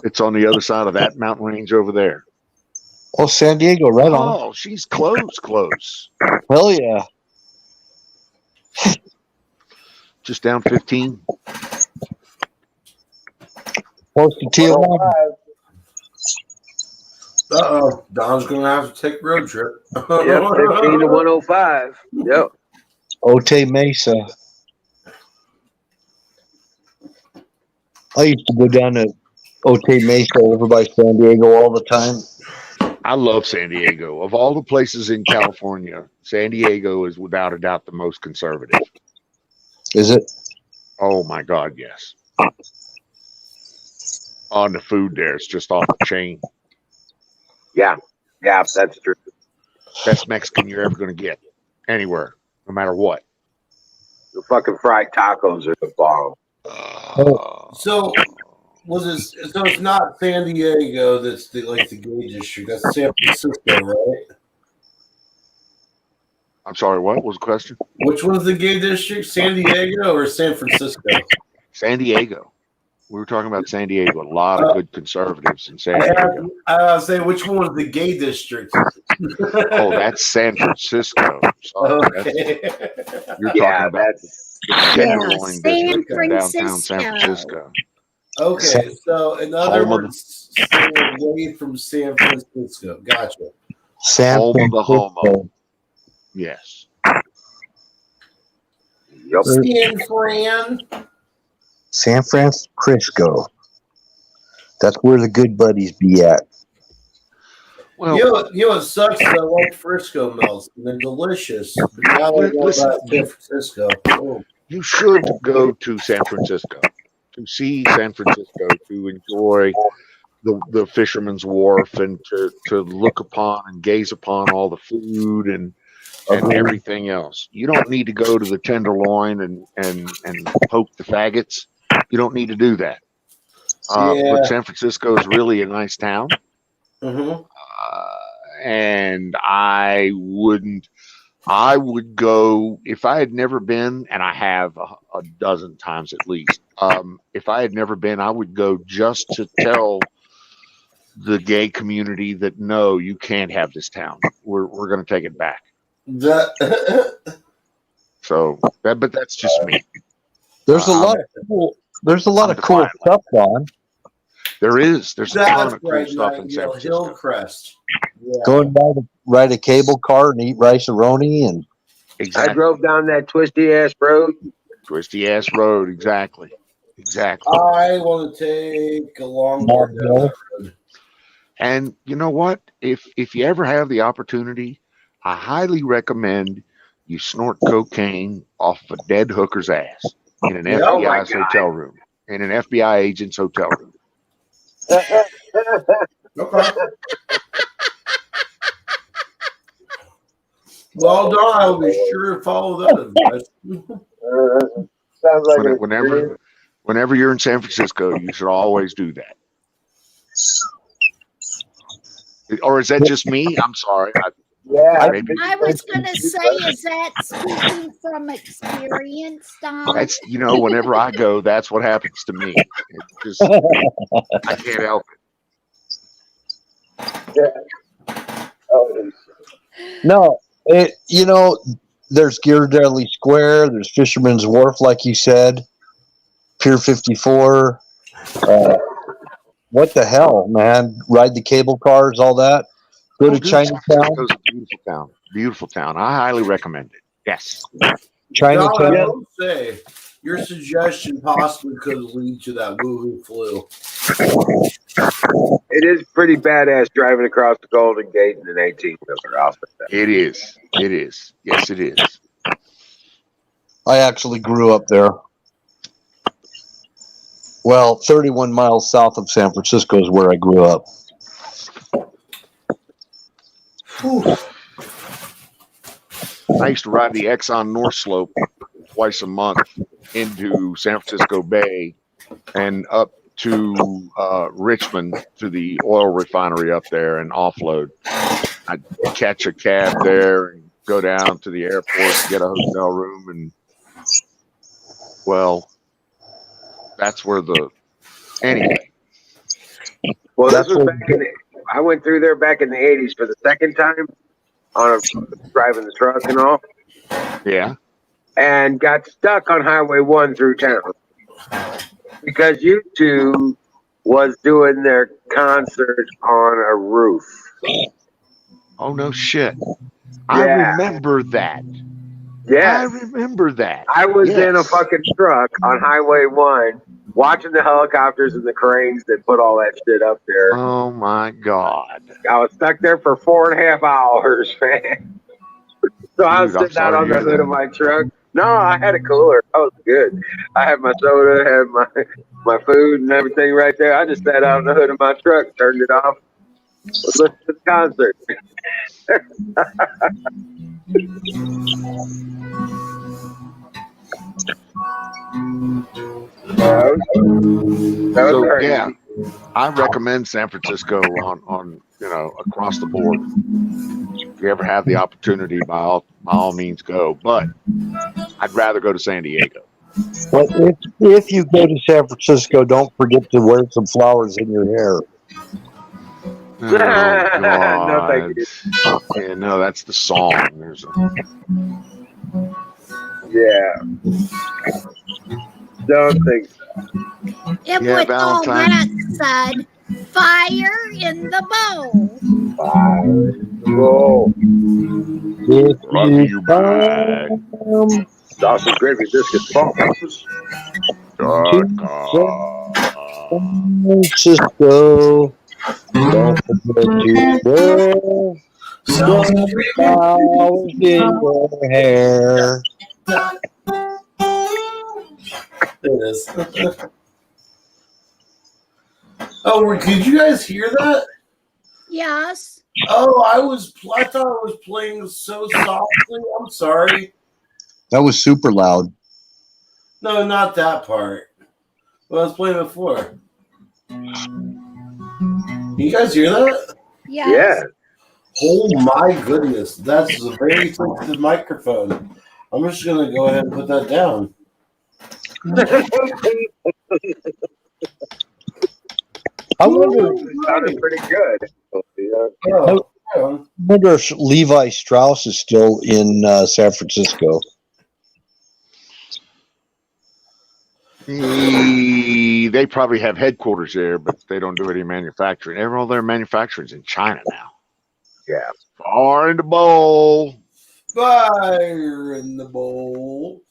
it's on the other side of that mountain range over there. Oh, San Diego, right on. Oh, she's close. Hell yeah. Just down 15. Close to Tijuana. Uh-oh. Don's going to have to take a road trip. Yep, 15 to 105. Yep. Otay Mesa. I used to go down to Otay Mesa over by San Diego all the time. I love San Diego. Of all the places in California, San Diego is without a doubt the most conservative. Is it? Oh my God, yes. On the food there, it's just off the chain. Yeah, that's true. Best Mexican you're ever going to get anywhere, no matter what. The fucking fried tacos are the bomb. So was it? So it's not San Diego that's the gay district. That's San Francisco, right? I'm sorry, what was the question? Which one's the gay district? San Diego or San Francisco? San Diego. We were talking about San Diego. A lot of good conservatives in San Diego. I was saying, which one was the gay district? Oh, that's San Francisco. Sorry, Okay. you're talking about the Tenderloin San district in downtown Francisco. San Francisco. Okay, so in other Home of words, stay away from San Francisco. Gotcha. Home of the homo. Yes. Yep. San Francisco. That's where the good buddies be at. Well, you know what sucks? I like Frisco melts, and they're delicious. But now I know listen, about San Francisco. Oh. you should go to San Francisco to see San Francisco, to enjoy the Fisherman's Wharf, and to look upon and gaze upon all the food and everything else. You don't need to go to the Tenderloin and poke the faggots. You don't need to do that. But San Francisco is really a nice town. Mm-hmm. And I would go if I had never been, and I have a dozen times at least. If I had never been, I would go just to tell the gay community that no, you can't have this town. We're going to take it back. So, but that's just me. There's a lot of cool. There's a lot of cool stuff, Don. There's a ton of cool stuff in San Francisco. Hillcrest. Yeah. Going by to ride a cable car and eat rice-a-roni and. Exactly. I drove down that twisty ass road. Twisty ass road, exactly. I want to take a long walk down that road. And you know what? If you ever have the opportunity, I highly recommend you snort cocaine off a dead hooker's ass in an FBI's hotel room, in an FBI agent's hotel room. Okay. Well done. I will be sure to follow that advice. Sounds like whenever you're in San Francisco, you should always do that. Or is that just me? I'm sorry. I was going to say, is that speaking from experience, Don? That's whenever I go, that's what happens to me. It's just I can't help it. No, there's Ghirardelli Square, there's Fisherman's Wharf, like you said, Pier 54. What the hell, man? Ride the cable cars, all that. Go to Chinatown. It's a beautiful town. Beautiful town. I highly recommend it. Yes. Chinatown. Don, I will say, your suggestion possibly could lead to that woohoo flu. It is pretty badass driving across the Golden Gate in an 18-wheeler. It is. It is. Yes, it is. I actually grew up there. Well, 31 miles south of San Francisco is where I grew up. I used to ride the Exxon North Slope twice a month into San Francisco Bay and up to Richmond to the oil refinery up there and offload. I'd catch a cab there and go down to the airport, get a hotel room, and that's where anyway. Well, this was back I went through there back in the 80s for the second time driving the truck and all. Yeah. And got stuck on Highway 1 through town because U2 was doing their concert on a roof. Oh, no shit. I remember that. Yeah. I remember that. I was in a fucking truck on Highway 1 watching the helicopters and the cranes that put all that shit up there. Oh, my God. I was stuck there for 4.5 hours, man. So I was sitting out on the hood of my truck No, I had a cooler. I was good. I had my soda, had my food and everything right there. I just sat out on the hood of my truck, turned it off, was listening to the concert. That was So crazy. yeah, I recommend San Francisco on across the board. If you ever have the opportunity, by all means go. But I'd rather go to San Diego. But if you go to San Francisco, don't forget to wear some flowers in your hair. Oh No, thank God. you. Yeah, no, that's the song. There's Yeah, don't think And yeah, with all Valentine. that said, fire in the bowl. so. If Brought to you you by come Sausage, gravy, biscuits, bomb. to .com. San Francisco, don't forget to wear some flowers in your hair. There it is. Oh, did you guys hear that? Yes. Oh, I thought I was playing so softly. I'm sorry. That was super loud. No, not that part. What I was playing before. You guys hear that? Yes. Yeah. Oh my goodness, that's a very sensitive microphone. I'm just gonna go ahead and put that down. I wonder, Sounded pretty good. Oh, I wonder if Levi Strauss is still in San Francisco. They probably have headquarters there, but they don't do any manufacturing. All their manufacturing's in China now. Yeah. Far in the bowl. fire in the bowl.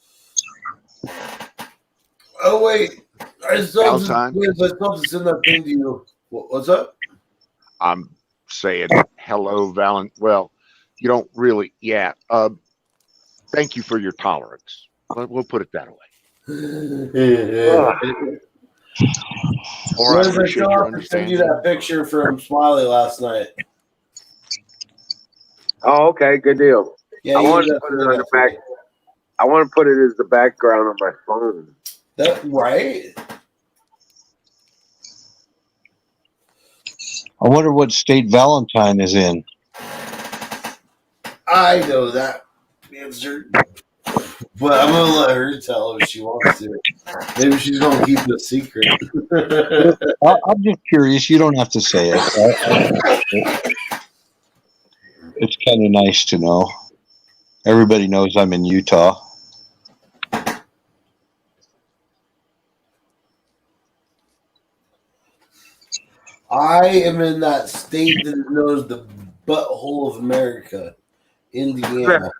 Oh wait, I still have to send that thing to you. What's up? I'm saying hello, Valent. Well, you don't really. Yeah. Thank you for your tolerance. We'll put it that way. Or I I appreciate still your have to send you understanding. that picture from Smiley last night. Oh, okay, good deal. Yeah, I you want to got put it on the back. I want to put it as the background on my phone. that right? I wonder what state Valentine is in. I know that answer, but I'm gonna let her tell if she wants to. Maybe she's gonna keep it a secret. I'm just curious. You don't have to say it. It's kind of nice to know. Everybody knows I'm in Utah. I am in that state that knows the butthole of America, Indiana.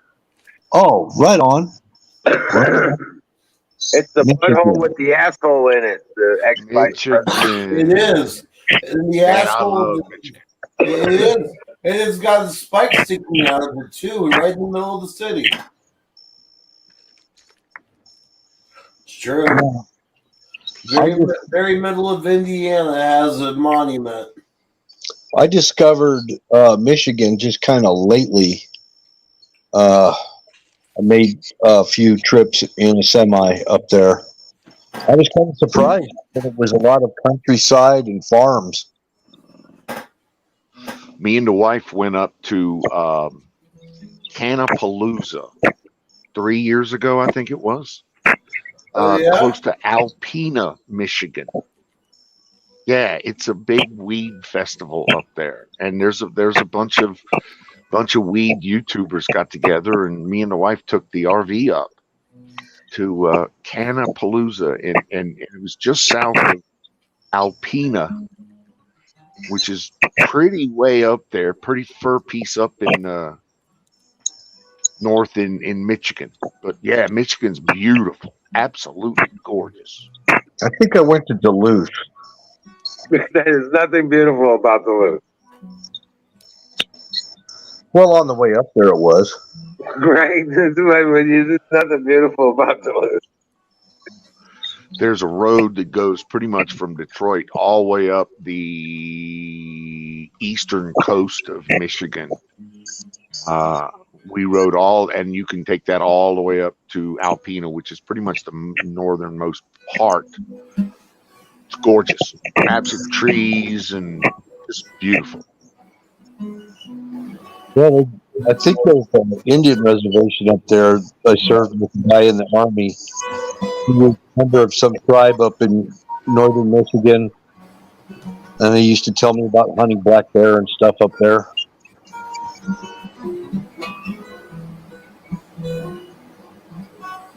Oh, right on. It's the butthole with the asshole in it. The ex-vice It is. And the asshole. It is. And it's got the spike sticking out of it too, right in the middle of the city. It's true. Very middle of Indiana has a monument. I discovered Michigan just kind of lately. I made a few trips in a semi up there. I was kind of surprised that it was a lot of countryside and farms. Me and the wife went up to Cannapalooza 3 years ago, I think it was. Close to Alpena, Michigan. Yeah, it's a big weed festival up there, and there's a bunch of weed YouTubers got together, and me and the wife took the RV up to Cannapalooza, and it was just south of Alpena, which is pretty way up there, pretty fur piece up in north in Michigan. But yeah, Michigan's beautiful, absolutely gorgeous. I think I went to Duluth. There's nothing beautiful about Duluth. Well, on the way up there it was. Right? There's nothing beautiful about Duluth. There's a road that goes pretty much from Detroit all the way up the eastern coast of Michigan. We rode and you can take that all the way up to Alpena, which is pretty much the northernmost part. It's gorgeous. Massive trees and just beautiful. Well, I think there's an Indian reservation up there. I served with a guy in the Army. He was a member of some tribe up in northern Michigan, and he used to tell me about hunting black bear and stuff up there.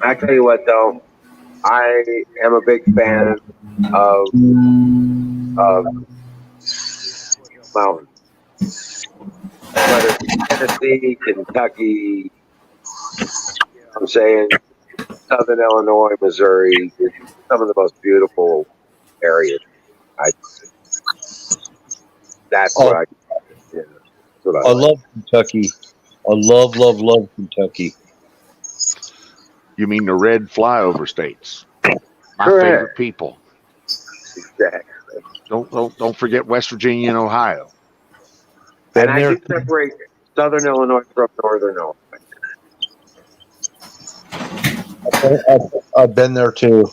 I tell you what, though, I am a big fan of mountains. Whether it's Tennessee, Kentucky, I'm saying Southern Illinois, Missouri, some of the most beautiful areas. That's what I. Yeah, that's what I like. love Kentucky. I love Kentucky. You mean the red flyover states? My Correct. favorite people. Exactly. Don't forget West Virginia and Ohio. And I do separate Southern Illinois from Northern Illinois. I've been there too.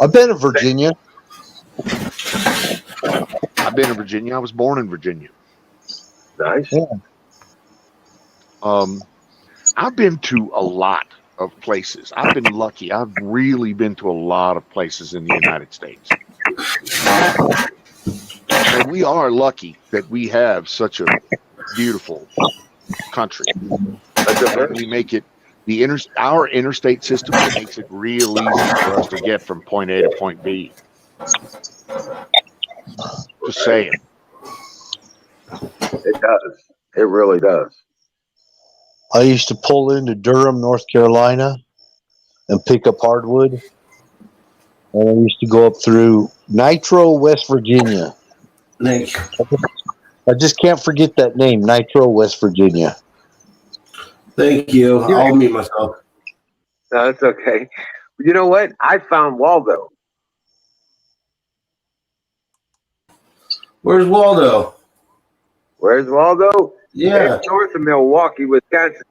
I've been to Virginia. I've been in Virginia. I was born in Virginia. Nice. Yeah. I've been to a lot of places. I've been lucky. I've really been to a lot of places in the United States. And we are lucky that we have such a beautiful country. We make it our interstate system makes it real easy for us to get from point A to point B. Just saying. It does. It really does. I used to pull into Durham, North Carolina, and pick up hardwood. And I used to go up through Nitro, West Virginia. Thank you. I just can't forget that name, Nitro, West Virginia. Thank you. I'll mute myself. No, it's okay. You know what? I found Waldo. Where's Waldo? Where's Waldo? Yeah. It's north of Milwaukee, Wisconsin.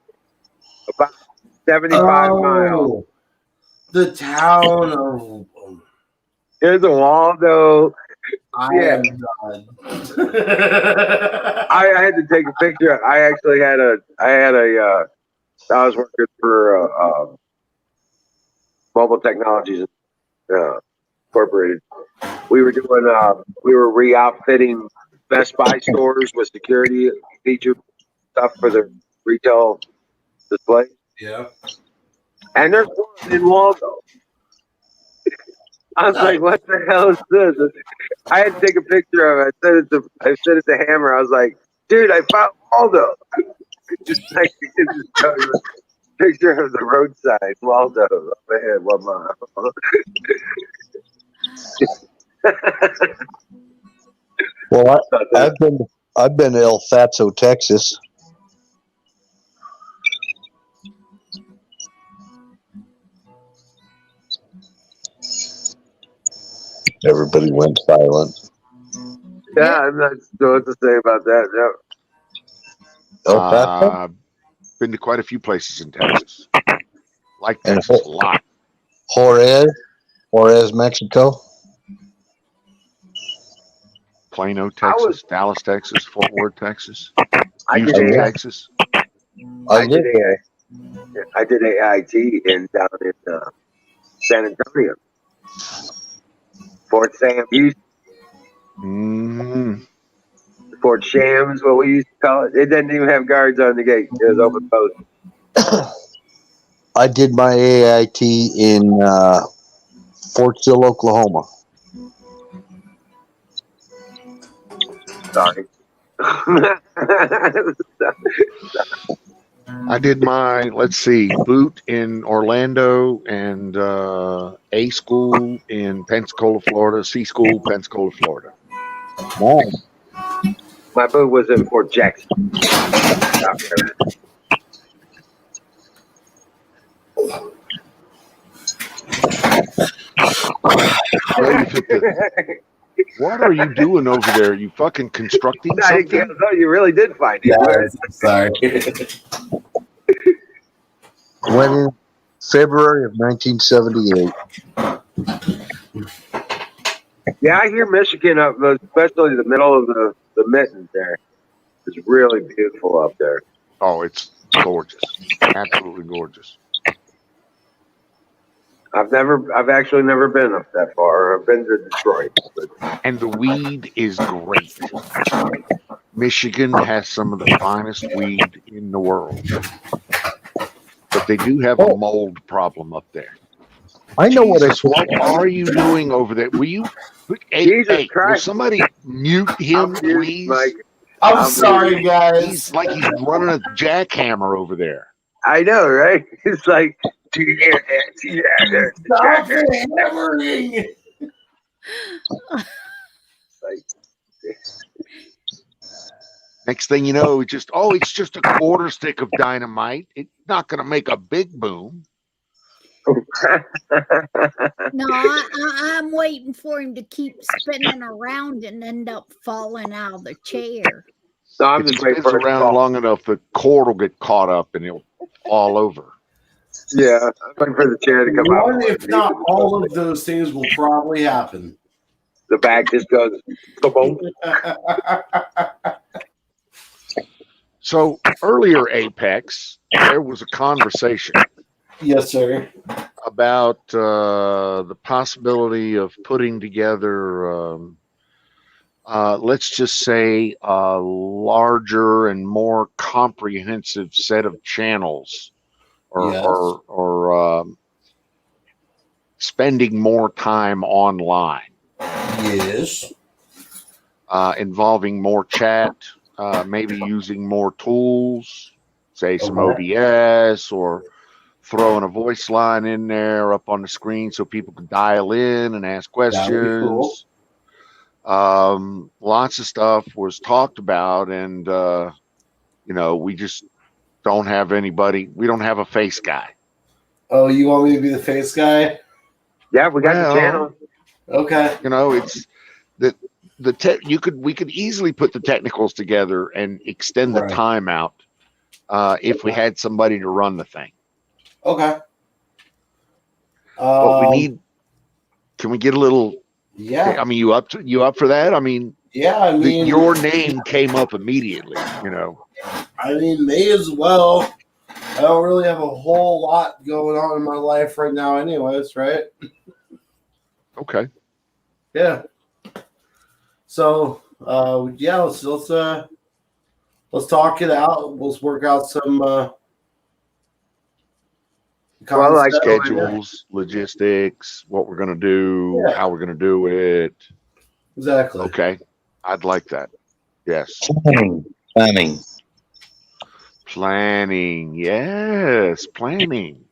About 75 miles. The town of. Here's a Waldo. I am done. I had to take a picture. I actually had I was working for Mobile Technologies Incorporated. We were re-outfitting Best Buy stores with security feature stuff for the retail display. Yeah. And there's one in Waldo. I was like, what the hell is this? I had to take a picture of it. I said it to Hammer. I was like, dude, I found Waldo. Just like a picture of the roadside Waldo up ahead 1 mile. Well, I've been to El Paso, Texas. Everybody went silent. Yeah, I'm not sure what to say about that. No. El Paso? Been to quite a few places in Texas. Like Texas a lot. Juarez, Mexico. Plano, Texas. Dallas, Texas. Fort Worth, Texas. Houston, Texas. I did AIT down in San Antonio. Fort Sam, Houston. Mm-hmm. Fort Shams, what we used to call it. It didn't even have guards on the gate. It was open post. I did my AIT in Fort Sill, Oklahoma. Sorry. I did my, boot in Orlando and A school in Pensacola, Florida, C school, Pensacola, Florida. Nice. My booth was in Fort Jackson. South Carolina. What are you doing over there? You fucking constructing something? No, you really did find it. Guys, I'm sorry. Went in February of 1978. Yeah, I hear Michigan up, especially the middle of the mittens there. It's really beautiful up there. Oh, it's gorgeous. Absolutely gorgeous. I've actually never been up that far. I've been to Detroit. And the weed is great. Michigan has some of the finest weed in the world. But they do have a mold problem up there. I know Jesus, what are you doing over there? Will you hey, will somebody mute him, please? I'm sorry, guys. He's like he's running a jackhammer over there. I know, right? It's like, do you hear that? Stop hammering. Next thing you know, it's just a quarter stick of dynamite. It's not going to make a big boom. No, I'm waiting for him to keep spinning around and end up falling out of the chair. No, I'm if just it waiting spins for it to around fall. long enough, the cord will get caught up and it'll fall over. Yeah, I'm waiting for the chair to come out. One, if not all of those things, will probably happen. The back just goes, boom. So earlier, Apex, there was a conversation. Yes, sir. About the possibility of putting together, let's just say, a larger and more comprehensive set of channels, or spending more time online. Yes. Involving more chat, maybe using more tools, say some OBS, or throwing a voice line in there up on the screen so people can dial in and ask questions. Cool. Lots of stuff was talked about, and we just don't have anybody. We don't have a face guy. Oh, you want me to be the face guy? Yeah, we got the channel. Okay. It's we could easily put the technicals together and extend the time out if we had somebody to run the thing. Okay. But we need. Can we get a little? Yeah. I mean, you up for that? I mean. Yeah. I mean, your name came up immediately. I mean, may as well. I don't really have a whole lot going on in my life right now, anyways. Right. Okay. Yeah. So, yeah, let's talk it out. Let's work out some. Like schedules, logistics, what we're going to do, how we're going to do it. Exactly. Okay. I'd like that. Yes. Planning. Yes. Planning.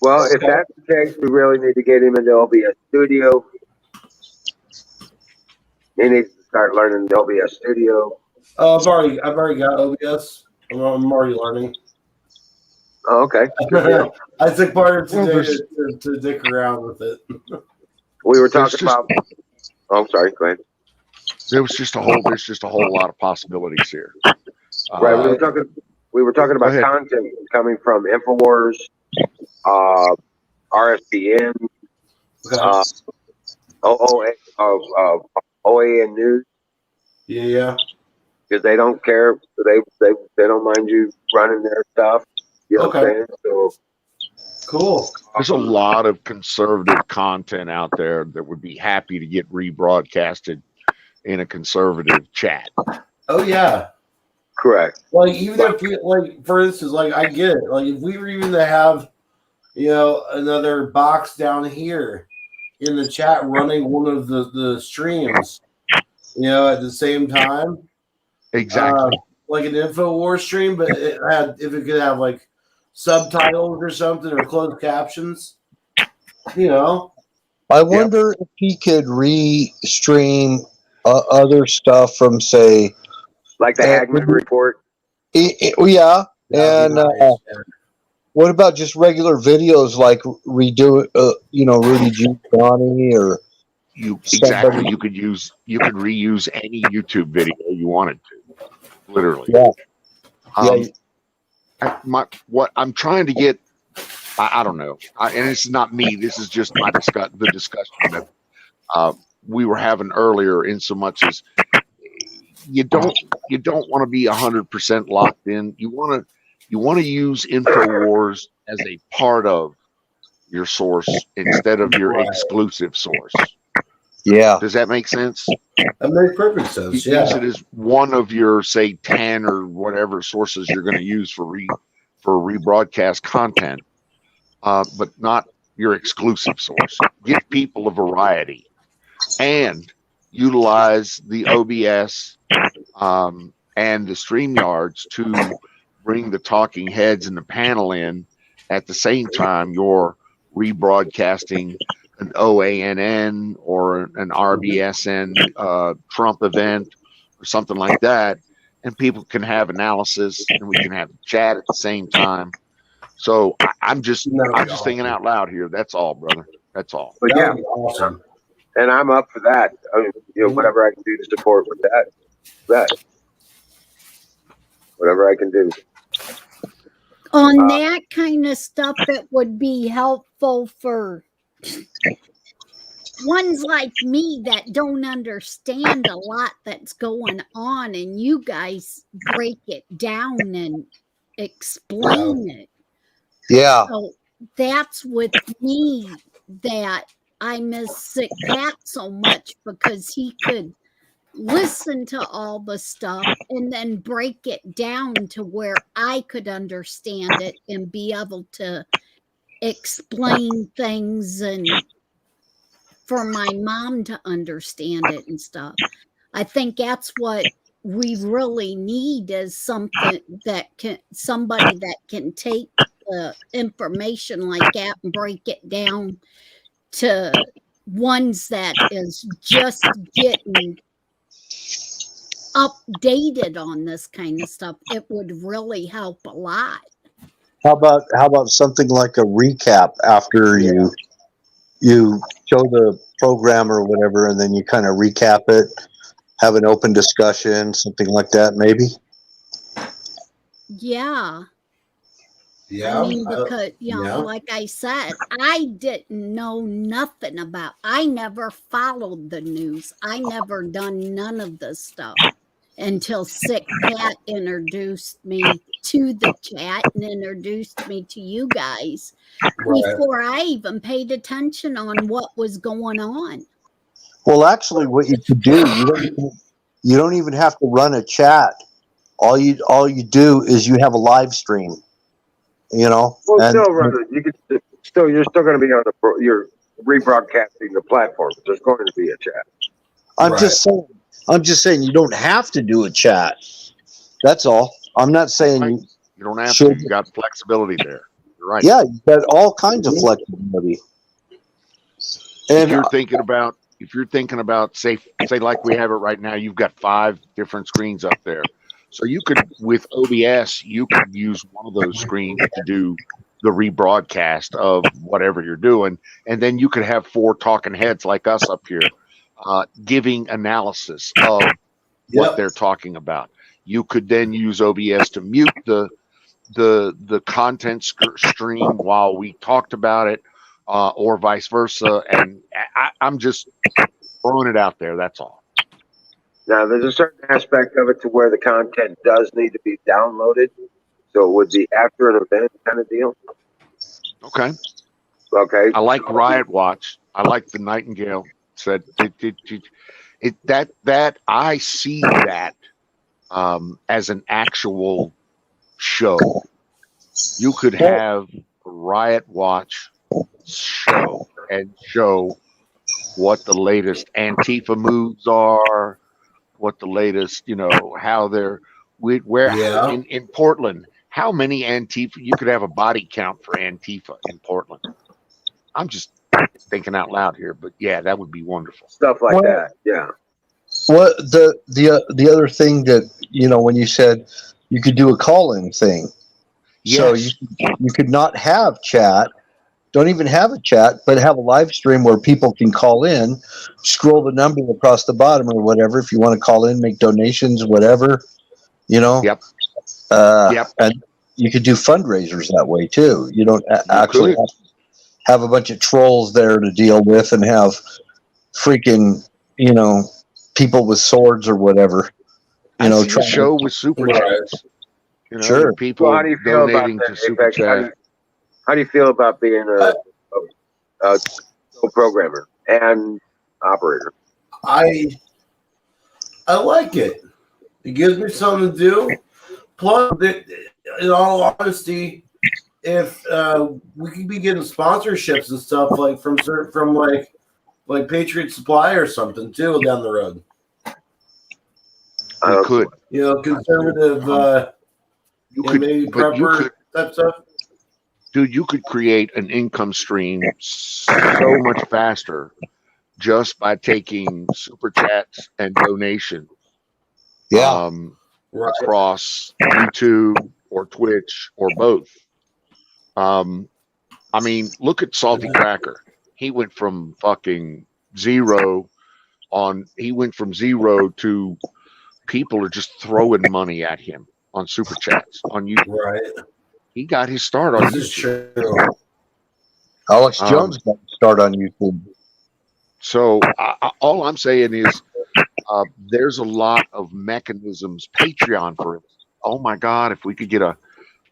Well, if that's the case, we really need to get him in the OBS studio. He needs to start learning the OBS studio. I've already got OBS. I'm already learning. Oh, okay. I took part of today to dick around with it. We were talking about. Oh, I'm sorry. Go ahead. There's just a whole lot of possibilities here. Right. We were talking about content coming from InfoWars, RSPN, OAN News. Yeah. Because they don't care. They don't mind you running their stuff. You know what I'm saying? So cool. There's a lot of conservative content out there that would be happy to get rebroadcasted in a conservative chat. Oh yeah. Correct. Like even if we, like, for instance, like I get it. Like if we were even to have, another box down here in the chat running one of the streams, at the same time. Exactly. Like an InfoWars stream, but if it could have like subtitles or something or closed captions, I wonder if he could re-stream other stuff from, say, Like the Hagman report. Yeah, and what about just regular videos like Rudy Giuliani or Exactly. somebody? You could reuse any YouTube video you wanted to, literally. Yeah, What I'm trying to get, I don't know, and this is not me. This is just the discussion that we were having earlier. In so much as you don't want to be 100% locked in. You want to use Infowars as a part of your source instead of your exclusive source. Yeah. Does that make sense? That makes perfect sense. You use it as one of your, say, 10 or whatever sources you're going to use for rebroadcast content, but not your exclusive source. Give people a variety and utilize the OBS and the StreamYards to bring the talking heads and the panel in at the same time you're rebroadcasting an OANN or an RBSN Trump event or something like that, and people can have analysis and we can have chat at the same time. So I'm just thinking out loud here. That's all, brother. That's all. But yeah, awesome. And I'm up for that. I mean, whatever I can do to support with that. Whatever I can do. On that kind of stuff, it would be helpful for ones like me that don't understand a lot that's going on, and you guys break it down and explain it. Yeah. So that's with me that I miss Sick Pat so much, because he could listen to all the stuff and then break it down to where I could understand it and be able to explain things and for my mom to understand it and stuff. I think that's what we really need, is somebody that can take the information like that and break it down to ones that is just getting updated on this kind of stuff. It would really help a lot. How about something like a recap after you show the program or whatever, and then you kind of recap it, have an open discussion, something like that, maybe? Yeah. Yeah. I mean, because, like I said, I didn't know nothing about, I never followed the news. I never done none of this stuff until Sick Pat introduced me to the chat and introduced me to you guys before I even paid attention on what was going on. Well, actually, what you could do, you don't even have to run a chat. All you do is you have a live stream. Well, you're still going to be on you're rebroadcasting the platform. There's going to be a chat. I'm just saying you don't have to do a chat. That's all. I'm not saying you don't have to. You got flexibility there. You're right. Yeah, you've got all kinds of flexibility. And if you're thinking about say like we have it right now, you've got 5 different screens up there. So you could, with OBS, you could use one of those screens to do the rebroadcast of whatever you're doing, and then you could have 4 talking heads like us up here, giving analysis of what they're talking about. You could then use OBS to mute the content stream while we talked about it, or vice versa. And I'm just throwing it out there. That's all. Now, there's a certain aspect of it to where the content does need to be downloaded. So it would be after an event kind of deal. Okay. I like Riot Watch. I like the Nightingale said that I see that as an actual show. You could have a Riot Watch show and show what the latest Antifa moves are, what the latest, how they're in Portland. How many Antifa? You could have a body count for Antifa in Portland. I'm just thinking out loud here, but yeah, that would be wonderful. Stuff like that, yeah. What the other thing that when you said you could do a call-in thing, so Yes. you could not have chat, don't even have a chat, but have a live stream where people can call in, scroll the number across the bottom or whatever if you want to call in, make donations, whatever, Yep. Yep. and you could do fundraisers that way too. You don't You actually could. have a bunch of trolls there to deal with and have freaking people with swords or whatever. I see a trying show with super chats. Sure. With people Well, how do you feel about donating that, to super Apex? chat. How do you feel about being a programmer and operator? I like it. It gives me something to do. Plus, in all honesty, if we could be getting sponsorships and stuff like from like Patriot Supply or something too down the road. We could. Conservative, You could, maybe but you prepper could, type stuff. dude. You could create an income stream so much faster just by taking super chats and donation. Yeah. Across YouTube or Twitch or both. I mean, look at Salty Cracker. He went from fucking zero he went from zero to people are just throwing money at him on super chats on YouTube. Right. He got his start on This is YouTube. true. Alex Jones got to start on YouTube. So all I'm saying is there's a lot of mechanisms. Patreon, for instance. Oh my God, if we could get a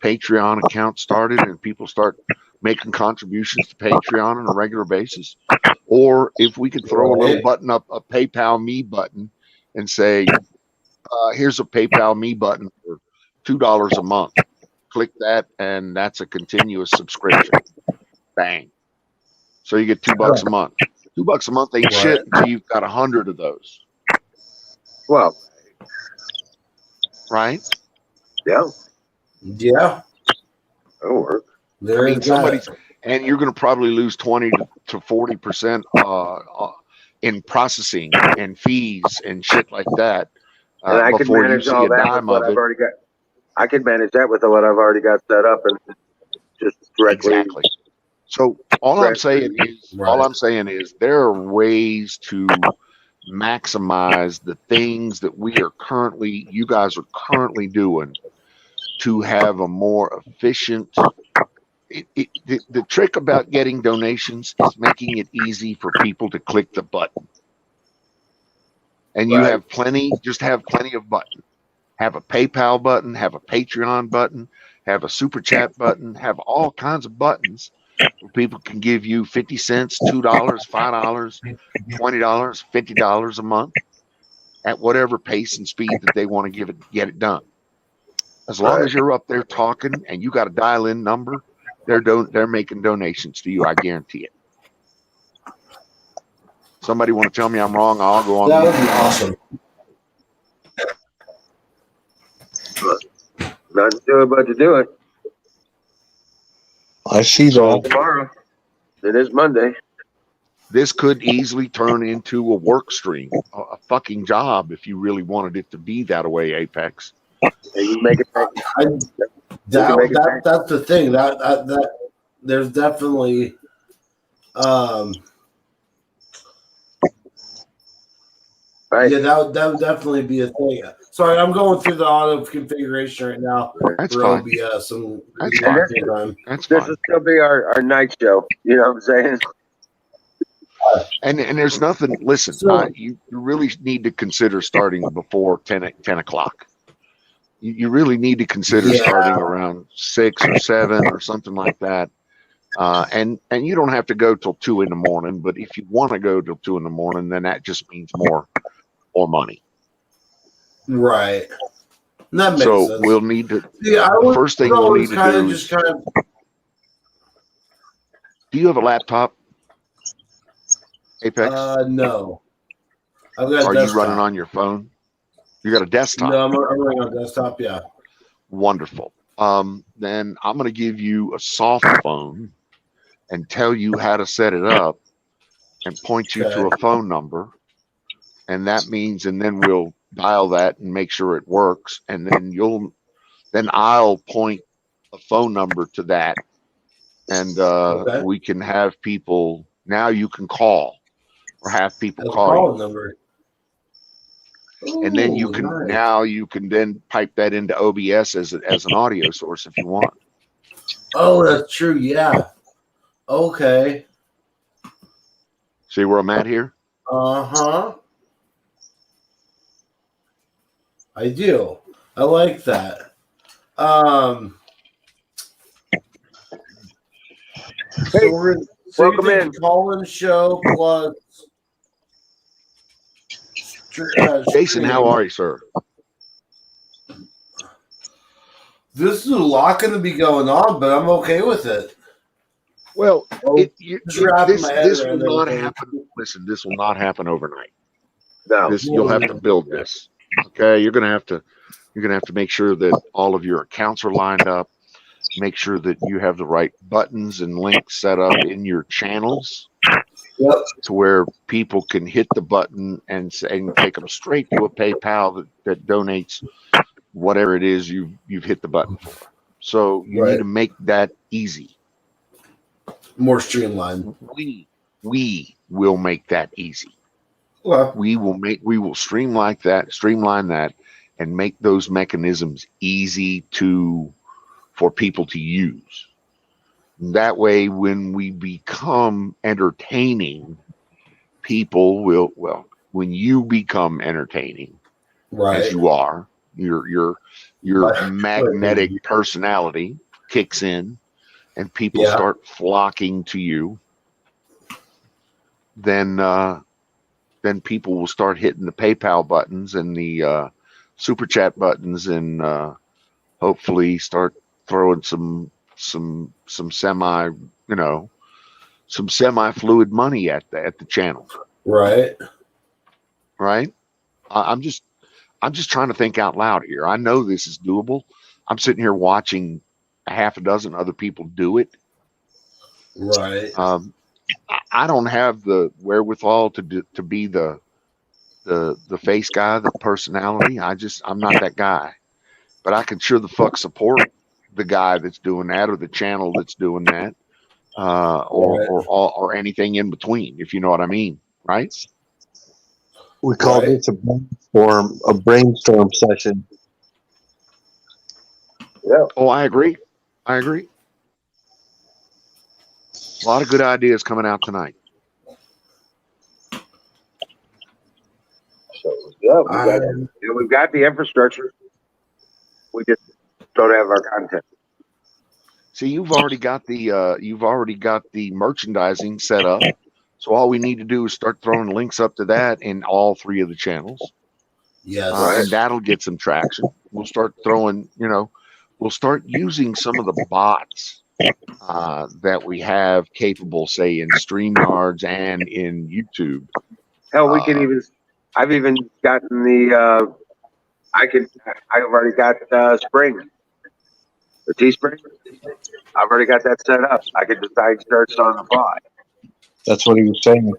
Patreon account started and people start making contributions to Patreon on a regular basis, or if we could throw a little button up, a PayPal me button, and say, here's a PayPal me button for $2 a month. Click that, and that's a continuous subscription. Bang. So you get $2 a month. $2 a month ain't shit until you've got 100 of those. Well, right? Yeah. Yeah. That'll work. I mean, and you're going to probably lose 20 to 40% in processing and fees and shit like that and I before can manage you see all a that dime with what of I've it. already got. I can manage that with what I've already got set up and just directly. Exactly. So all I'm saying is there are ways to maximize the things that you guys are currently doing to have a more efficient. The trick about getting donations is making it easy for people to click the button. And you have plenty of buttons. Have a PayPal button, have a Patreon button, have a super chat button, have all kinds of buttons where people can give you 50 cents, $2, $5, $20, $50 a month at whatever pace and speed that they want to get it done. As long as you're up there talking and you got a dial-in number, they're making donations to you. I guarantee it. Somebody want to tell me I'm wrong? I'll go on. That would be awesome. Nothing to it but to do it. I see that. Tomorrow. It is Monday. This could easily turn into a work stream, a fucking job, if you really wanted it to be that way, Apex. You make it. That's the thing. That there's definitely yeah, that would definitely be a thing. Sorry, I'm going through the auto configuration right now. That's fine. This will still be our night show. You know what I'm saying? And there's nothing. Listen, you really need to consider starting before 10 o'clock. You really need to consider starting around 6 or 7 or something like that. And you don't have to go till 2 in the morning, but if you want to go till 2 in the morning, then that just means more money. Right. That makes sense. We'll need to. The first thing we'll need to do is. Do you have a laptop, Apex? No. I've got. Are you running on your phone? You got a desktop? No, I'm running on a desktop. Yeah. Wonderful. Then I'm going to give you a soft phone and tell you how to set it up, and point you to a phone number, and that means, and then we'll dial that and make sure it works, and then I'll point a phone number to that, and Okay. we can have people. Now you can call or have people A call you, call number. and then you Ooh, can nice. now you can then pipe that into OBS as an audio source if you want. Oh, that's true. Yeah. Okay. See where I'm at here? Uh-huh. I do. I like that. Hey, So we're gonna, so welcome you in. think call-in show plus Jason, how stream. are you, sir? This is a lot going to be going on, but I'm okay with it. Well, Just wrapping my head this will around not everything. happen. Listen, this will not happen overnight. No. This you'll have to build this. Okay, you're gonna have to make sure that all of your accounts are lined up. Make sure that you have the right buttons and links set up in your channels Yep. to where people can hit the button and take them straight to a PayPal that donates whatever it is you've hit the button for. So you need to make that easy. More streamlined. We will make that easy. Well, We will streamline that and make those mechanisms easy for people to use. That way, when we become entertaining, people will, when you become entertaining, as you are, your magnetic personality kicks in and people start flocking to you, then people will start hitting the PayPal buttons and the super chat buttons, and hopefully start throwing some semi fluid money at the channel. Right. I'm just trying to think out loud here. I know this is doable. I'm sitting here watching a half a dozen other people do it. Right. I don't have the wherewithal to be the face guy, the personality. I'm not that guy. But I can sure the fuck support the guy that's doing that or the channel that's doing that, or anything in between, if you know what I mean, right? We call this a brainstorm session. Yeah. Oh, I agree. A lot of good ideas coming out tonight. So yeah, we've got the infrastructure. We just don't have our content. See, you've already got the merchandising set up. So all we need to do is start throwing links up to that in all three of the channels. Yes. And that'll get some traction. We'll start throwing, we'll start using some of the bots that we have capable, say, in StreamYards and in YouTube. Hell, we can I've even gotten I've already got Spring, the Teespring. I've already got that set up. I can decide starts on the fly. That's what he was saying.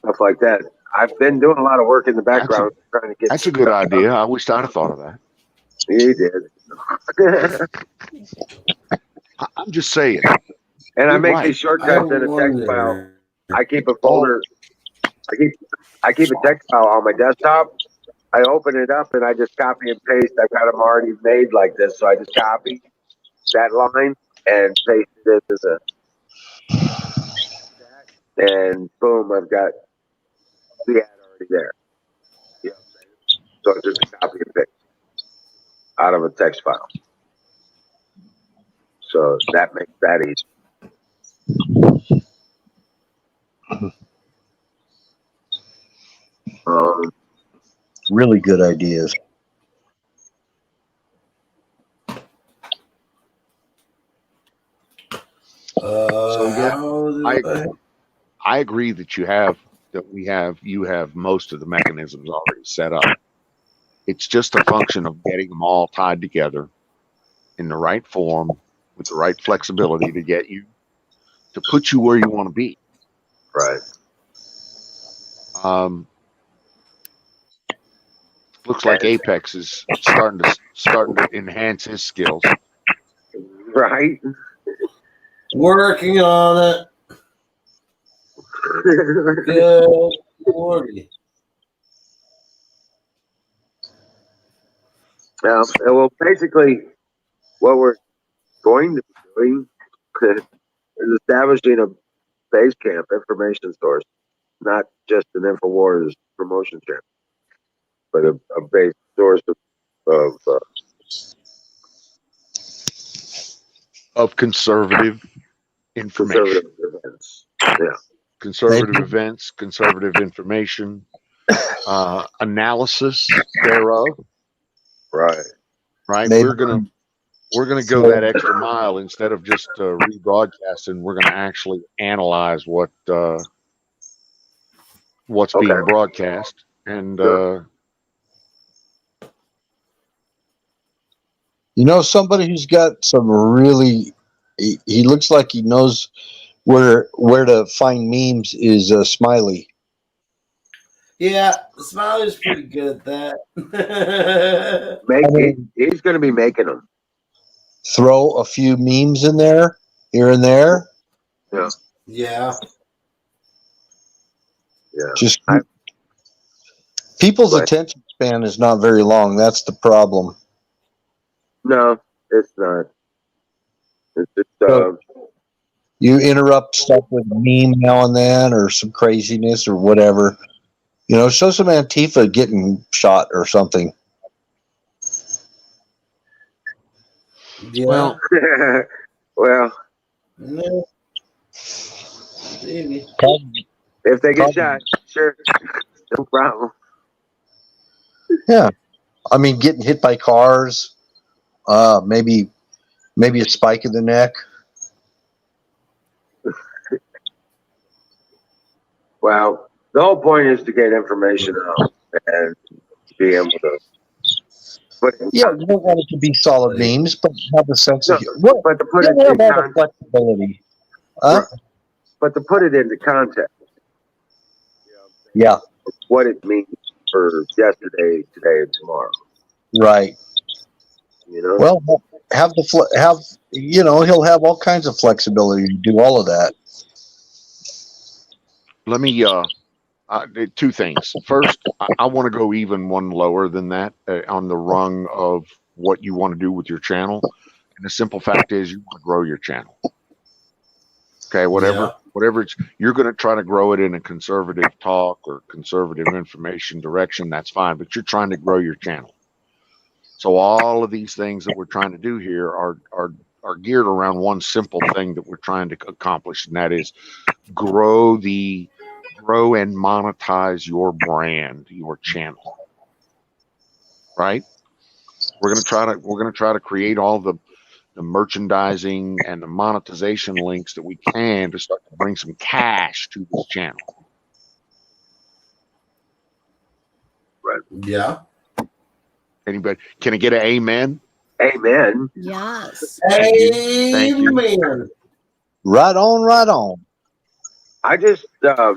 Stuff like that. I've been doing a lot of work in the background trying to get. That's a good idea. I wish I'd have thought of that. He did. I'm just saying. And I make these shortcuts in a text file. I keep a folder. I keep a text file on my desktop. I open it up and I just copy and paste. I've got them already made like this, so I just copy that line and paste it into and boom, I've got the ad already there. You know what I'm saying? So it's just a copy and paste out of a text file. So that makes that easy. Really good ideas. So yeah, I agree that you have most of the mechanisms already set up. It's just a function of getting them all tied together in the right form with the right flexibility to put you where you want to be. Right. Looks like Apex is starting to enhance his skills. Right. Working on it. Good lordy. Well, basically, what we're going to be doing is establishing a base camp information source, not just an InfoWars promotion channel, but a base source Of conservative information. conservative events. Yeah. Conservative events, conservative information, analysis thereof. Right. Right. Maybe. We're gonna go that extra mile instead of just rebroadcasting. We're gonna actually analyze what's being broadcast, and somebody who's got some really. He looks like he knows where to find memes is Smiley. Yeah, Smiley's pretty good at that. He's going to be making them. Throw a few memes in there, here and there. Yeah. Yeah. Yeah. Just people's attention span is not very long. That's the problem. No, it's not. It's just, you interrupt stuff with a meme now and then, or some craziness, or whatever. Show some Antifa getting shot or something. Yeah. Well, no. Maybe. If they get shot, sure, no problem. Yeah, I mean, getting hit by cars, maybe a spike in the neck. Well, the whole point is to get information out and be able to. Yeah, you don't want it to be solid memes, but have a sense of but to put it have in all the flexibility. But to put it into context, yeah, what it means for yesterday, today, and tomorrow. Right. Well, he'll have all kinds of flexibility to do all of that. Let me two things. First, I want to go even one lower than that on the rung of what you want to do with your channel. And the simple fact is, you want to grow your channel. Okay, whatever you're going to try to grow it in a conservative talk or conservative information direction, that's fine. But you're trying to grow your channel. So all of these things that we're trying to do here are geared around one simple thing that we're trying to accomplish, and that is grow and monetize your brand, your channel. Right? We're going to try to create all the merchandising and the monetization links that we can to start to bring some cash to this channel. Right. Yeah. Anybody? Can I get an amen? Amen. Yes. Thank you. Right on, right on. I just yeah.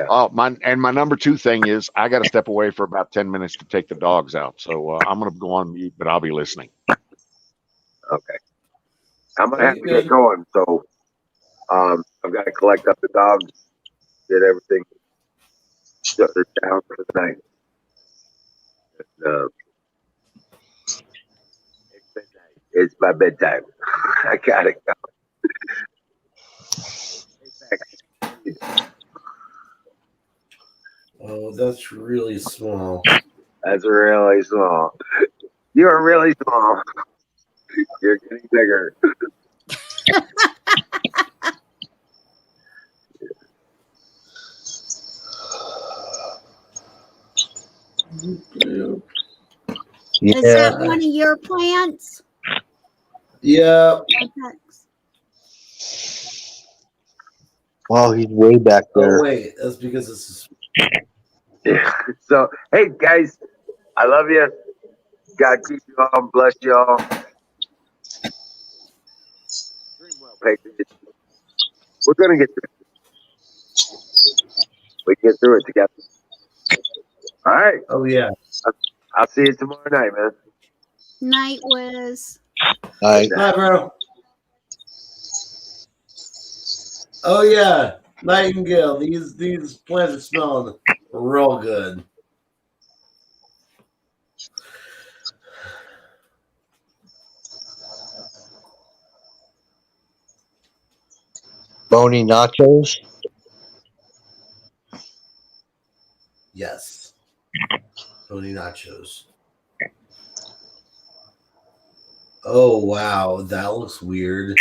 Oh, my number two thing is I got to step away for about 10 minutes to take the dogs out. So I'm going to go on mute, but I'll be listening. Okay. I'm going to have to get going. So I've got to collect up the dogs, get everything shut down for the night. And, it's my bedtime. I gotta go. Oh, that's really small. That's really small. You are really small. You're getting bigger. Is that one of your plants? Yeah. Well, he's way back there. Oh, wait, that's because this is. Yeah. So, hey guys, I love you. God keep you all, bless you all. Dream well, Patriots. We're gonna get there. We get through it together. All right. Oh yeah. I'll see you tomorrow night, man. Night Wiz. I Night, bro. Oh yeah. Nightingale. These plants are smelling real good. Bony nachos. Yes. Tony nachos. Oh wow, that looks weird.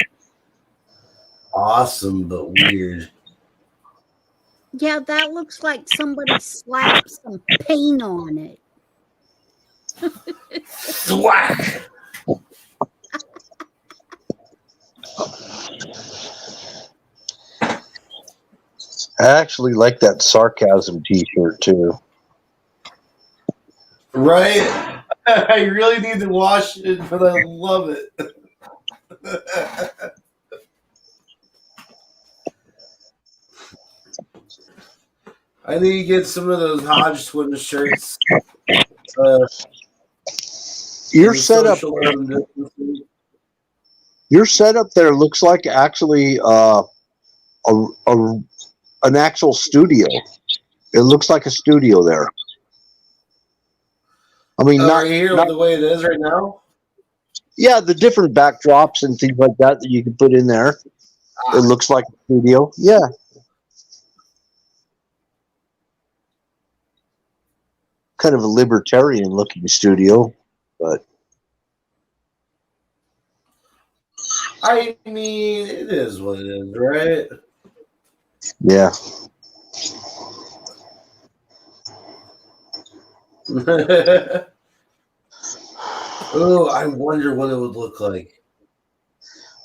Awesome, but weird. Yeah, that looks like somebody slapped some paint on it. Thwack! I actually like that sarcasm T-shirt too. Right? I really need to wash it, but I love it. I need to get some of those Hodge Twin shirts. Your setup, your setup there looks like actually an actual studio. It looks like a studio there. I mean, Oh, not right here, not the way it is right now. yeah, the different backdrops and things like that that you can put in there. It looks like a studio. Yeah. Kind of a libertarian looking studio, but I mean, it is what it is, right? yeah. Oh, I wonder what it would look like.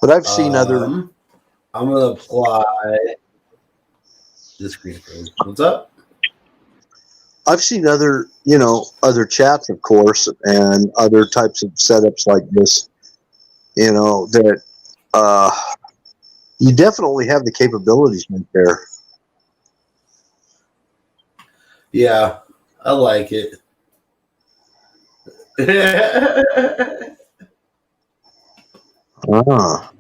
But I've seen other. I'm gonna apply this green screen. What's up? I've seen other, other chats, of course, and other types of setups like this. That you definitely have the capabilities right there. Yeah, I like it. Ah.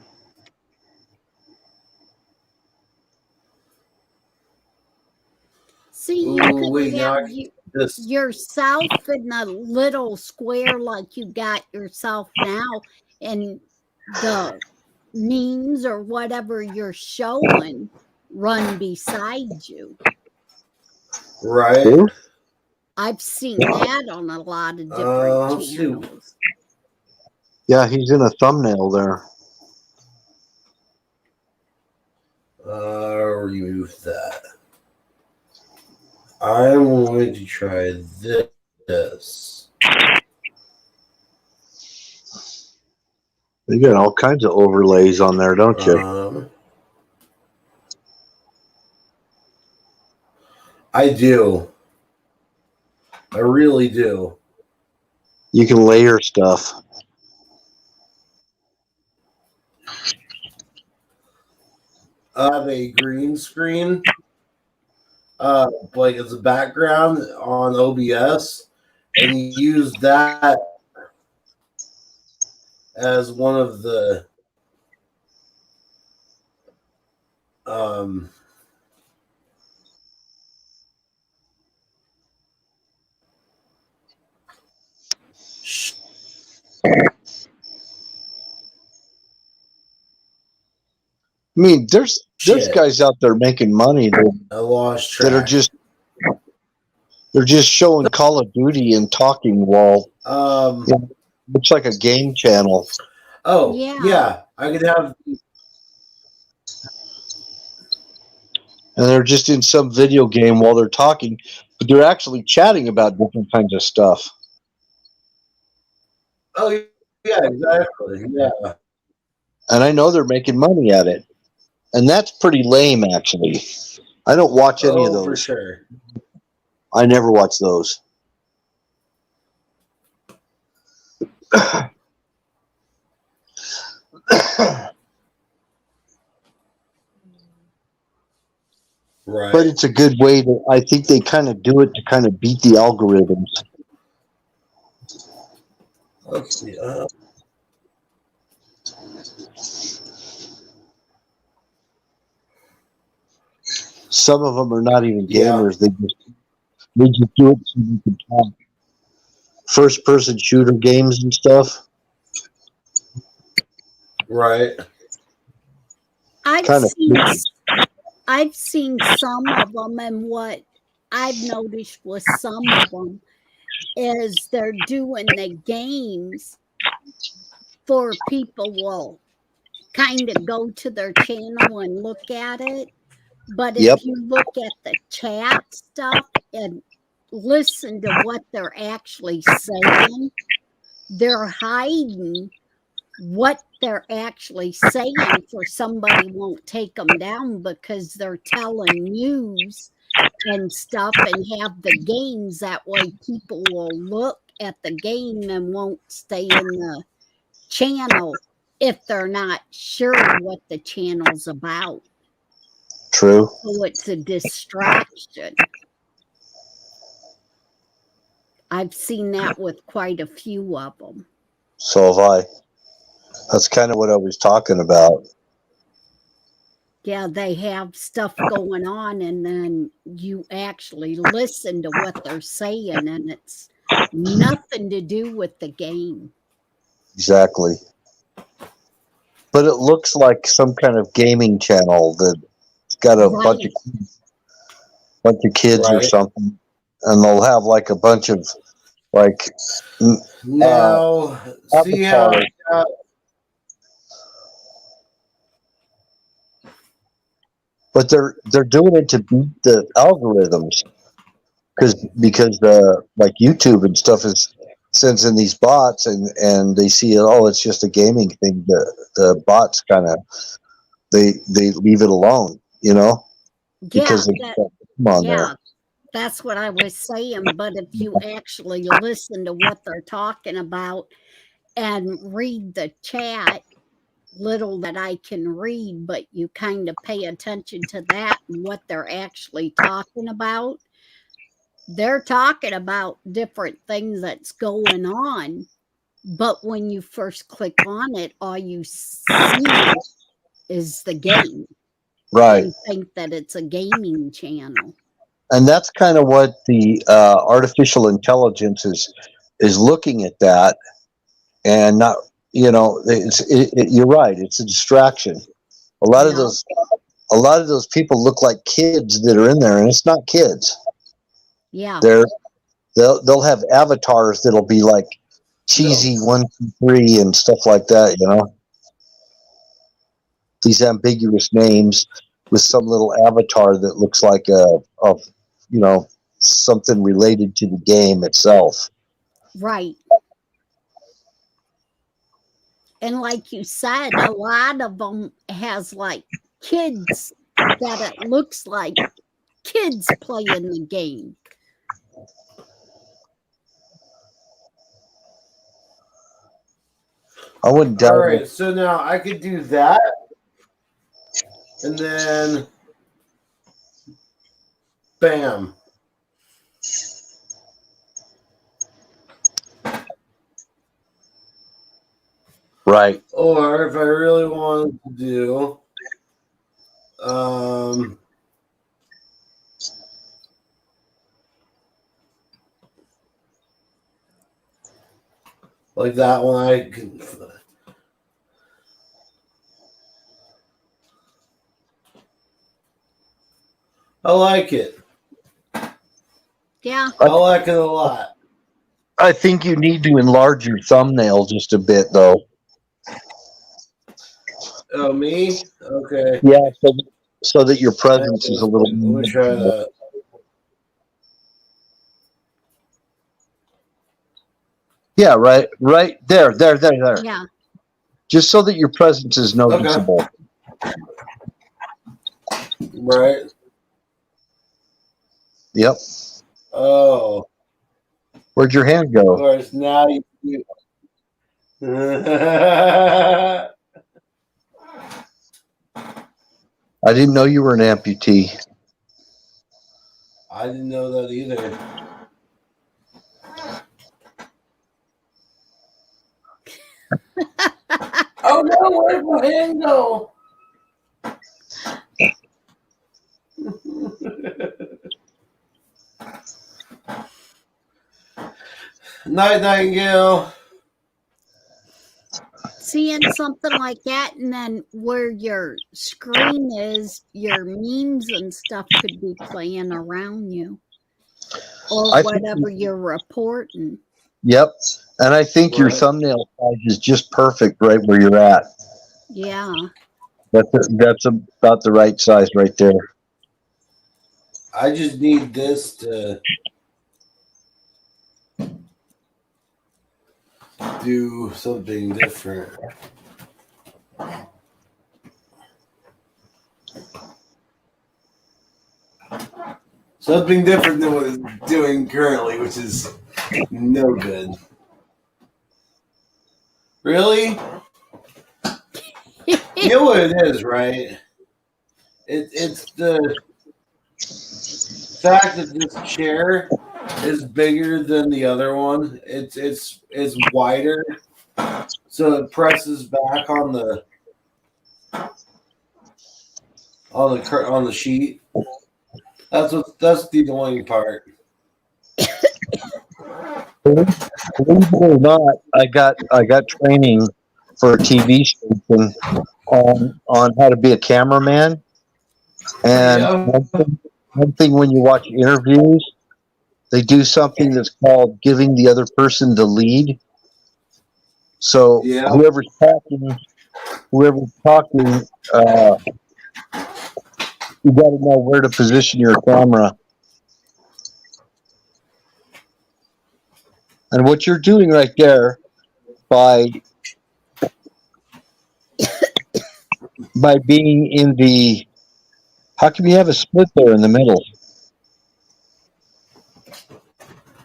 See, you Ooh, could wait, now have I can this. yourself in a little square like you got yourself now, and the memes or whatever you're showing run beside you. Right. True. I've seen that on a lot of different Let's see. channels. Yeah, he's in a thumbnail there. Remove that. I'm going to try this. You got all kinds of overlays on there, don't you? I do. I really do. You can layer stuff. I have a green screen, like as a background on OBS, and you use that as one of the I mean, there's shit. guys out there making money I lost track. that are just showing Call of Duty and talking while looks like a game channel. Oh Yeah. yeah, I could have. And they're just in some video game while they're talking, but they're actually chatting about different kinds of stuff. Oh yeah, exactly. Yeah. And I know they're making money at it. And that's pretty lame, actually. I don't watch any of those. For sure. I never watch those. Right. But it's a good way to. I think they kind of do it to kind of beat the algorithms. Let's see. Some of them are not even Yeah. gamers. They just do it so you can talk. First person shooter games and stuff. Right. I've Kind of. seen some of them, and what I've noticed with some of them is they're doing the games for people will kind of go to their channel and look at it. But if Yep. you look at the chat stuff and listen to what they're actually saying, they're hiding what they're actually saying for somebody won't take them down because they're telling news and stuff and have the games. That way people will look at the game and won't stay in the channel if they're not sure what the channel's about. True. So it's a distraction. I've seen that with quite a few of them. So have I. That's kind of what I was talking about. Yeah, they have stuff going on, and then you actually listen to what they're saying, and it's nothing to do with the game. Exactly. But it looks like some kind of gaming channel that's got a bunch of kids or Right. something, and they'll have like a bunch of like Now, see how but they're doing it to beat the algorithms because like YouTube and stuff is sends in these bots and they see it. Oh, it's just a gaming thing. The bots kind of they leave it alone, because Yeah, come on there. yeah, that's what I was saying. But if you actually listen to what they're talking about and read the chat, little that I can read, but you kind of pay attention to that and what they're actually talking about. They're talking about different things that's going on, but when you first click on it, all you see is the game. Right. You think that it's a gaming channel. And that's kind of what the artificial intelligence is looking at that, and not you're right. It's a distraction. A lot of those people look like kids that are in there, and it's not kids. Yeah. They'll have avatars that'll be like cheesy 1, 2, 3 and stuff like that. These ambiguous names with some little avatar that looks like something related to the game itself. Right. And like you said, a lot of them has like kids that it looks like kids playing the game. I wouldn't doubt all right, it. so now I could do that, and then bam. Right. Or if I really wanted to do, like that one, I like it. Yeah. I like it a lot. I think you need to enlarge your thumbnail just a bit, though. Oh, me? Okay. Yeah, so that your presence is a little. Let me try that. Yeah, right there. Yeah. Just so that your presence is noticeable. Okay. Right. Yep. Oh. Where'd your hand go? Of course, now you. I didn't know you were an amputee. I didn't know that either. Oh no, where'd my hand go? Night, Nightingale. Seeing something like that, and then where your screen is, your memes and stuff could be playing around you, or I think whatever you're reporting. Yep. And I think your Right. thumbnail size is just perfect right where you're at. Yeah. That's about the right size right there. I just need this to do something different. Something different than what it's doing currently, which is no good. Really? You know what it is, right? It's the fact that this chair is bigger than the other one. It's wider, so it presses back on the sheet. That's the annoying part. Believe it or not, I got training for a TV station on how to be a cameraman. And Yeah. one thing when you watch interviews, they do something that's called giving the other person the lead. So Yeah. whoever's talking, you got to know where to position your camera. And what you're doing right there by being in the, how come you have a split there in the middle?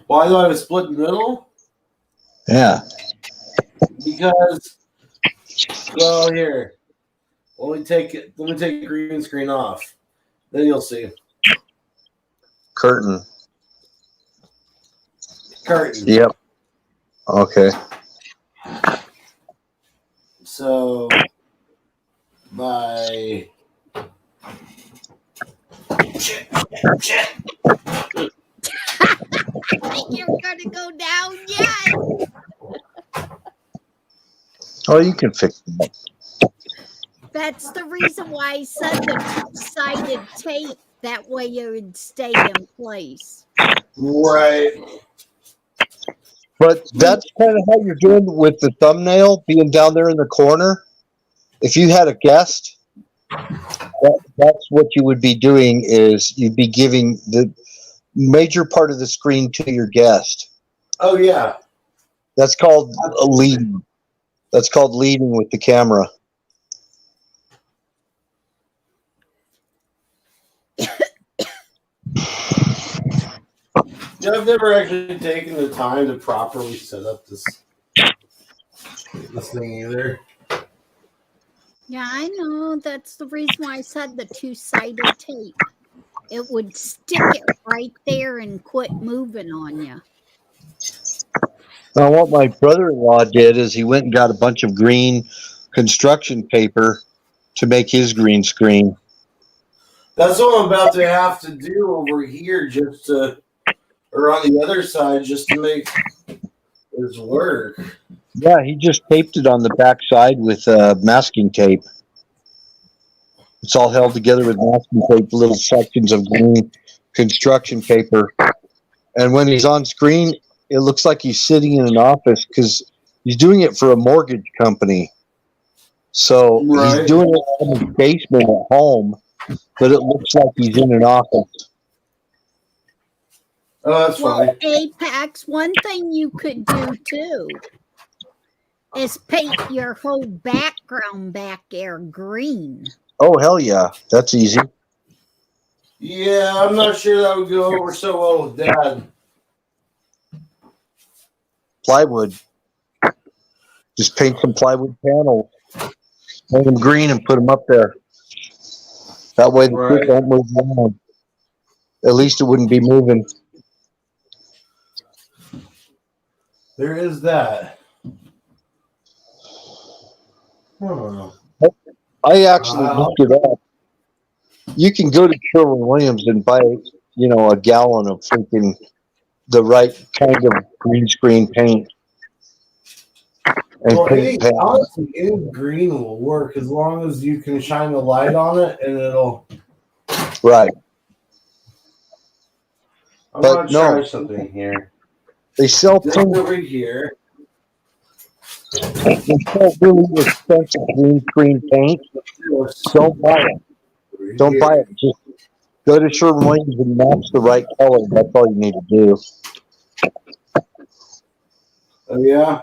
Why do I have a split in the middle? Yeah. Because, well, here. Let me take the green screen off. Then you'll see. Curtain. Yep. Okay. So by You're gonna go down yet. Oh, you can fix that. That's the reason why I said the two-sided tape. That way it would stay in place. right. But that's kind of how you're doing with the thumbnail being down there in the corner. If you had a guest, that's what you would be doing, is you'd be giving the major part of the screen to your guest. Oh yeah. That's called leading. That's called leading with the camera. Yeah, I've never actually taken the time to properly set up this thing either. Yeah, I know. That's the reason why I said the two-sided tape. It would stick it right there and quit moving on you. Now, what my brother-in-law did is he went and got a bunch of green construction paper to make his green screen. That's what I'm about to have to do over here, or on the other side, just to make this work. Yeah, he just taped it on the back side with masking tape. It's all held together with masking tape, little sections of green construction paper. And when he's on screen, it looks like he's sitting in an office because he's doing it for a mortgage company. So Right. he's doing it in his basement at home, but it looks like he's in an office. Oh, that's Well, funny. Apex, one thing you could do too is paint your whole background back there green. Oh, hell yeah. That's easy. Yeah, I'm not sure that would go over so well with Dad. Plywood. Just paint some plywood panels, paint them green, and put them up there. That way the Right. shit don't move around. At least it wouldn't be moving. There is that. Huh. I actually looked it up. You can go to Sherwin-Williams and buy, a gallon of freaking the right kind of green screen paint and paint pads. Honestly, any green will work as long as you can shine the light on it and it'll. Right. I'm going to try something here. They sell paint over here. They sell really expensive green screen paint. Don't buy it. Don't buy it. Just go to Sherwin-Williams and match the right color. That's all you need to do. Oh, yeah?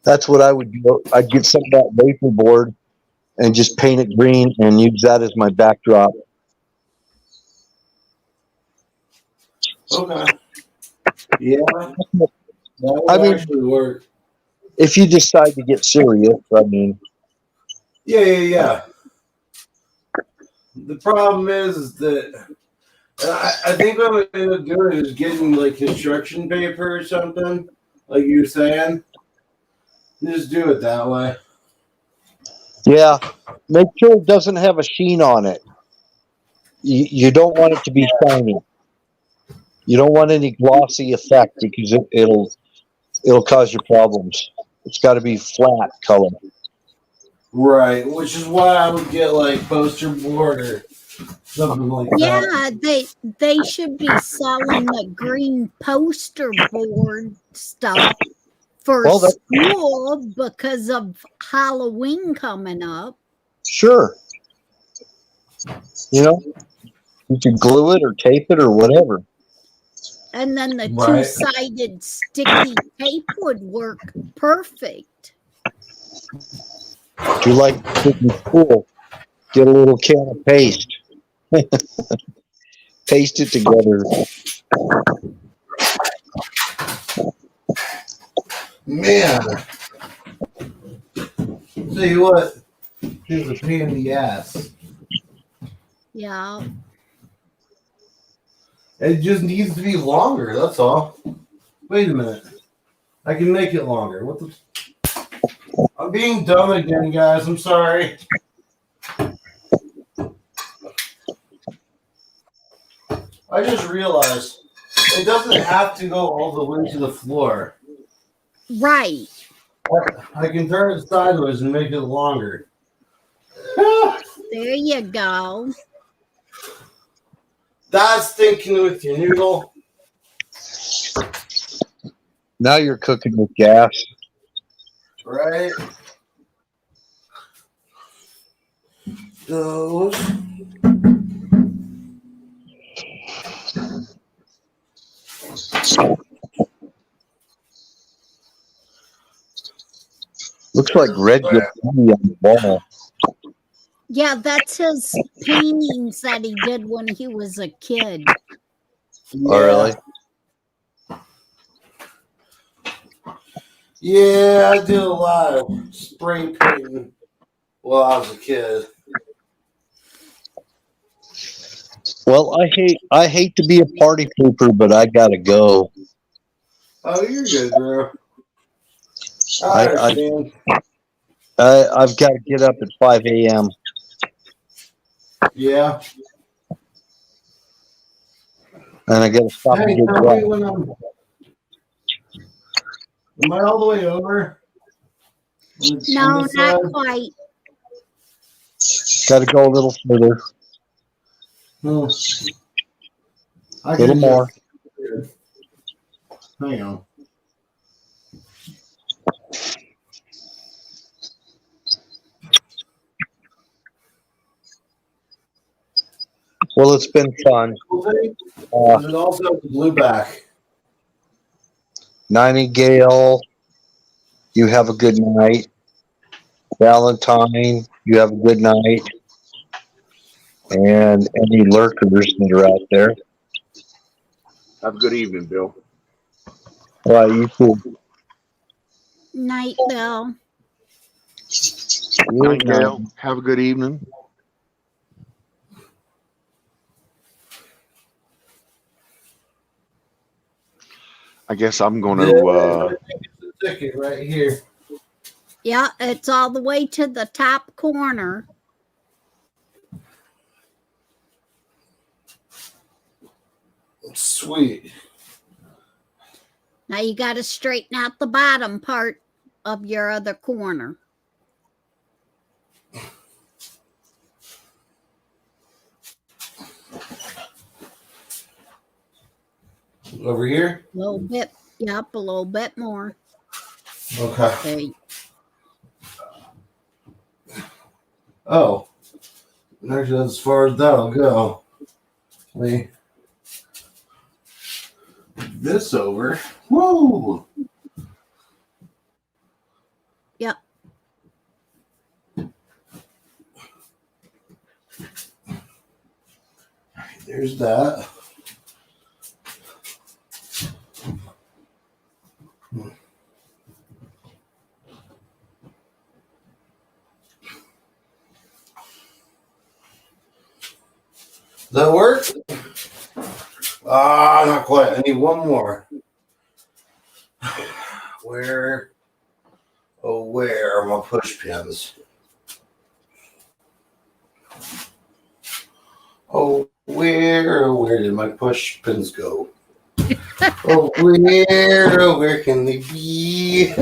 That's what I would do. I'd get some of that vapor board and just paint it green and use that as my backdrop. Okay. Yeah. That would actually work. If you decide to get serious, Yeah. The problem is that I think what I'm going to end up doing is getting like construction paper or something, like you were saying. Just do it that way. Yeah. Make sure it doesn't have a sheen on it. You don't want it to be shiny. You don't want any glossy effect because it'll cause you problems. It's got to be flat color. Right, which is why I would get like poster board or something like that. Yeah, they should be selling the green poster board stuff for school because of Halloween coming up. Sure. You can glue it or tape it or whatever. And then the two-sided sticky tape would work perfect. If you like sticky school, get a little can of paste. Paste it together. Man. Tell you what, here's a pain in the ass. Yeah. It just needs to be longer, that's all. Wait a minute. I can make it longer. What the? I'm being dumb again, guys. I'm sorry. I just realized it doesn't have to go all the way to the floor. Right. I can turn it sideways and make it longer. There you go. That's thinking with your noodle. Now you're cooking with gas. Right. Those. Looks like red graffiti on the wall. Yeah, that's his paintings that he did when he was a kid. Oh, really? Yeah, I did a lot of spray painting while I was a kid. Well, I hate to be a party pooper, but I gotta go. Oh, you're good, bro. I understand. I've got to get up at 5 a.m. Yeah. And I got to stop and get drunk. Am I all the way over? No, not quite. Got to go a little further. A little more. Hang on. Well, it's been fun. And also the blue back. Nightingale, you have a good night. Valentine, you have a good night. And any lurkers that are out there. Have a good evening, Bill. All right, you too. Night, Bill. Nightingale, have a good evening. I guess I'm going Yeah, to. it's a ticket right here. Yeah, it's all the way to the top corner. Sweet. Now you got to straighten out the bottom part of your other corner. Over here? A little bit. Yep, a little bit more. Okay. Okay. Oh. Actually, as far as that'll go. Let me move this over. Woo! Yep. There's that. Does that work? Ah, not quite. I need one more. Where? Oh, where are my push pins? Oh, where did my push pins go? Oh, where can they be?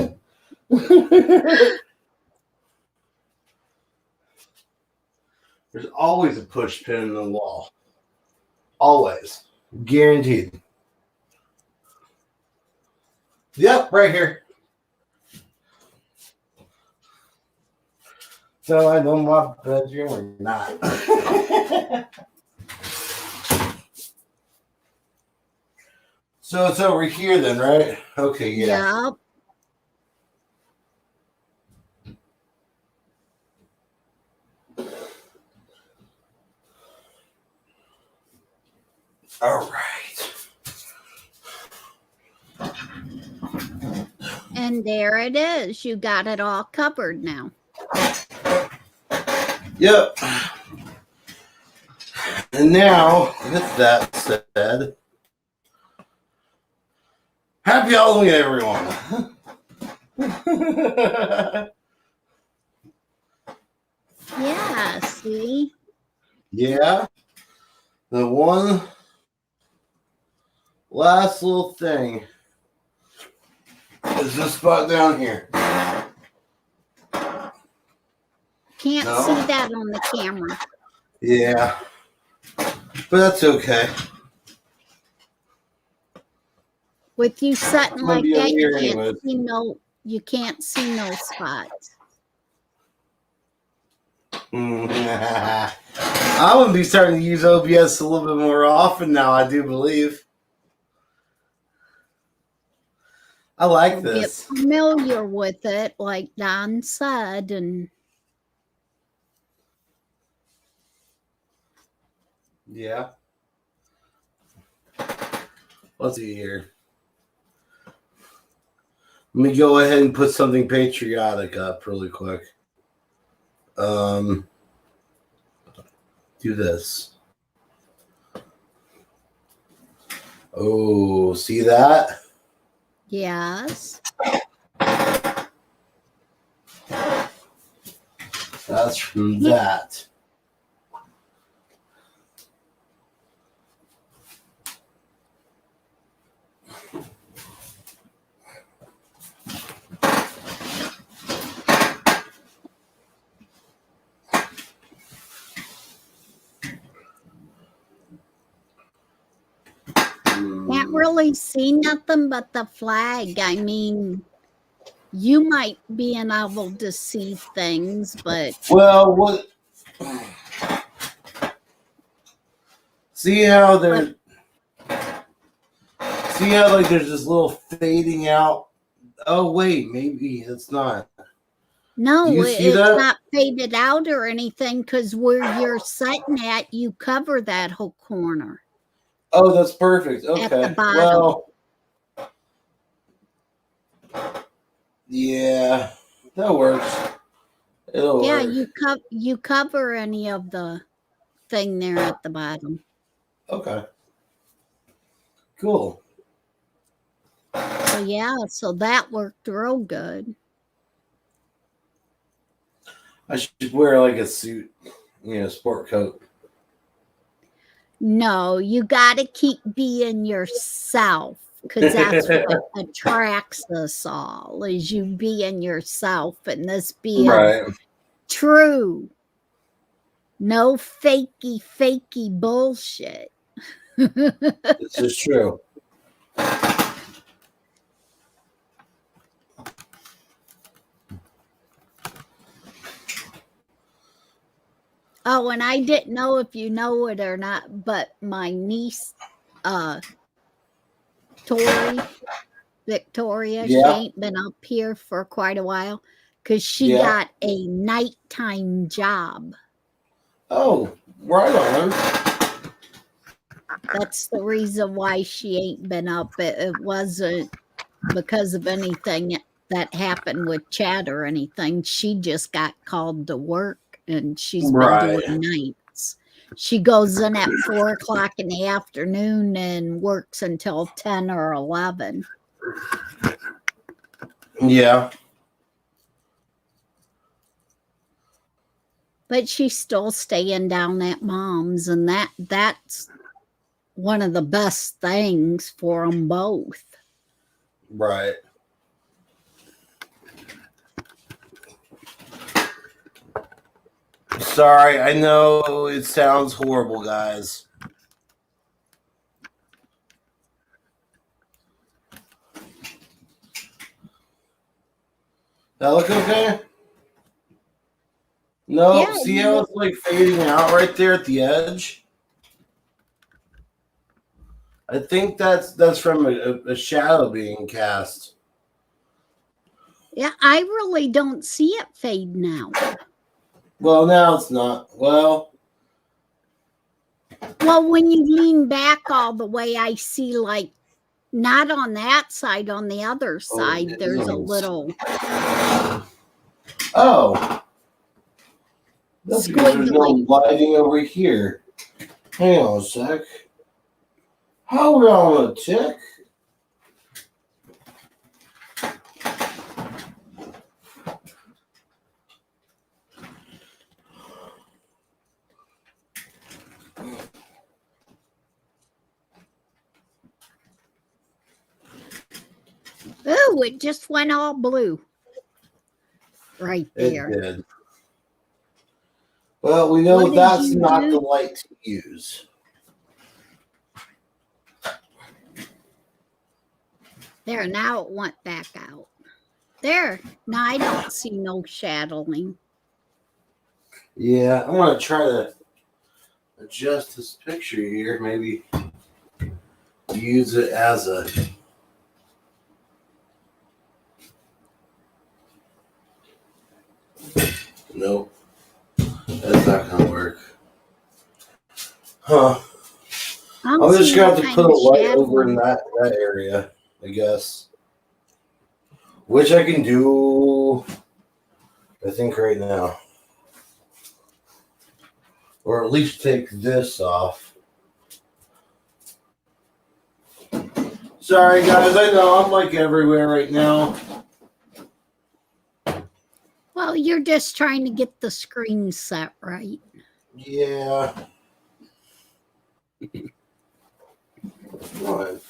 There's always a push pin in the wall. Always. Guaranteed. Yep, right here. So I know my bedroom or not. So it's over here then, right? Okay, yeah. Yep. All right. And there it is. You got it all covered now. Yep. And now, with that said, happy Halloween, everyone. Yeah, see? Yeah. The one last little thing is this spot down here. Can't No? see that on the camera. Yeah. But that's okay. With you sitting I'm gonna like be over that, here anyways. you can't see no spots. I'm gonna be starting to use OBS a little bit more often now, I do believe. I like You'll this. get familiar with it, like Don said, and Yeah. Let's see here. Let me go ahead and put something patriotic up really quick. Do this. Oh, see that? yes. That's from that. Can't really see nothing but the flag. I mean, you might be able to see things, but Well, what? See how there? See how like there's this little fading out? Oh wait, maybe it's not. no, Do you see it's that? not faded out or anything because where you're sitting at, you cover that whole corner Oh, that's perfect. at the Okay. bottom. Well, yeah, that works. It'll Yeah, work. you cover any of the thing there at the bottom. Okay. Cool. Well, yeah, so that worked real good. I should wear like a suit, sport coat. No, you got to keep being yourself because that's what attracts us all is you being yourself and this being Right. true. No fakey bullshit. This is true. Oh, and I didn't know if you know it or not, but my niece, Tori, Victoria, she Yeah. ain't been up here for quite a while because she Yeah. got a nighttime job. Oh, right on. That's the reason why she ain't been up. It wasn't because of anything that happened with Chad or anything. She just got called to work and she's been doing Right. nights. She goes in at 4:00 in the afternoon and works until 10 or 11. Yeah. But she's still staying down at mom's, and that's one of the best things for them both. Right. Sorry, I know it sounds horrible, guys. That look okay? No, Yeah, see how it's like fading out right there at the edge? I think that's from a shadow being cast. Yeah, I really don't see it fading out. Well, now it's not. Well, when you lean back all the way, I see like not on that side, on the other side, there's a little. Oh. That's because there's no lighting over here. Hang on a sec. Hold on a tick. Oh, it just went all blue. Right there. It did. Well, we know that's not the light to use. There, now it went back out. There. Now I don't see no shadowing. Yeah, I'm going to try to adjust this picture here. Maybe use it as a... Nope. That's not going to work. Huh. I'm just going to have to put a light over in that area, I guess. Which I can do, I think, right now. Or at least take this off. Sorry, guys. I know I'm like everywhere right now. Well, you're just trying to get the screen set right. Yeah. What?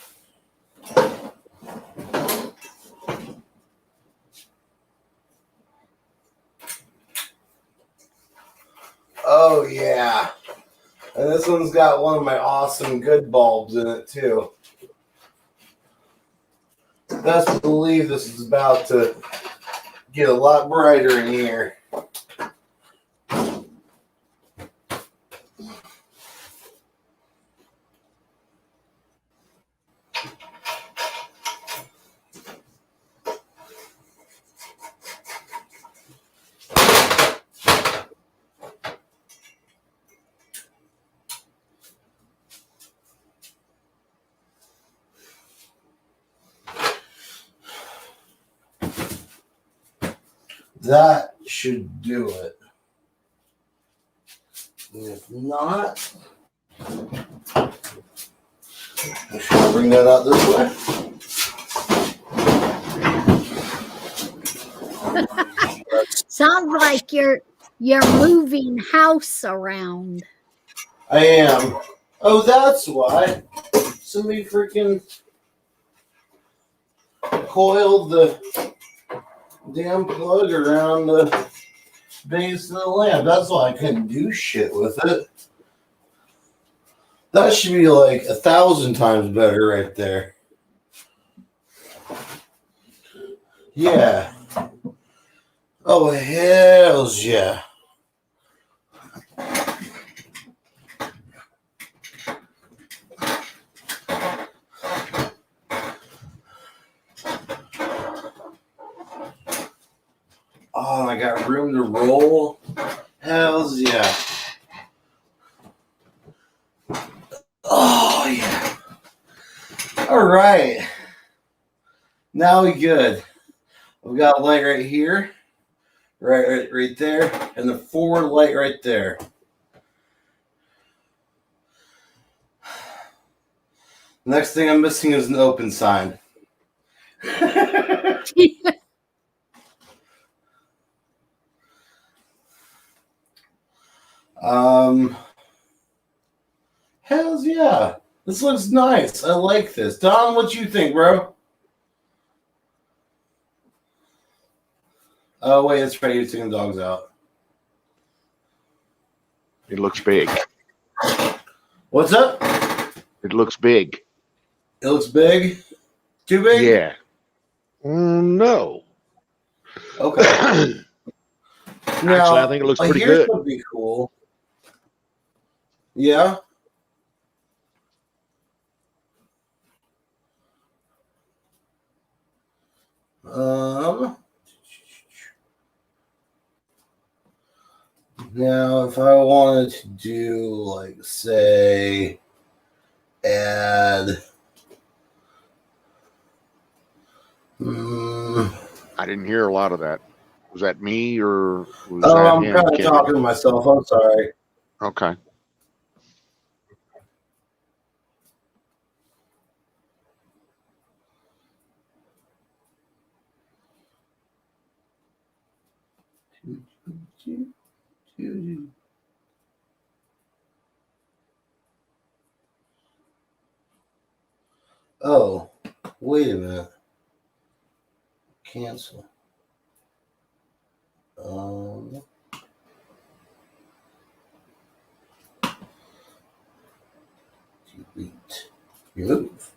Oh, yeah. And this one's got one of my awesome good bulbs in it, too. Best believe this is about to get a lot brighter in here. That should do it. And if not, I should bring that out this way. Sounds like you're moving house around. I am. Oh, that's why. Somebody freaking coiled the damn plug around the base of the lamp. That's why I couldn't do shit with it. That should be like 1,000 times better right there. Yeah. Oh, hells yeah. Oh, I got room to roll. Hells yeah. Oh yeah. All right. Now we good. We got a light right here, right there, and the forward light right there. Next thing I'm missing is an open sign. Hells yeah. This looks nice. I like this. Don, what you think, bro? Oh, wait, it's right. You're taking the dogs out. It looks big. What's up? It looks big. It looks big? Too big? Yeah. No. Okay. Actually, I think it looks pretty here's good. Would be cool. Yeah. Now, if I wanted to do, like, say, add. I didn't hear a lot of that. Was that me or was Oh, that I'm him? kind of talking to myself. I'm sorry. Okay. Oh, wait a minute. Cancel. Delete. Remove.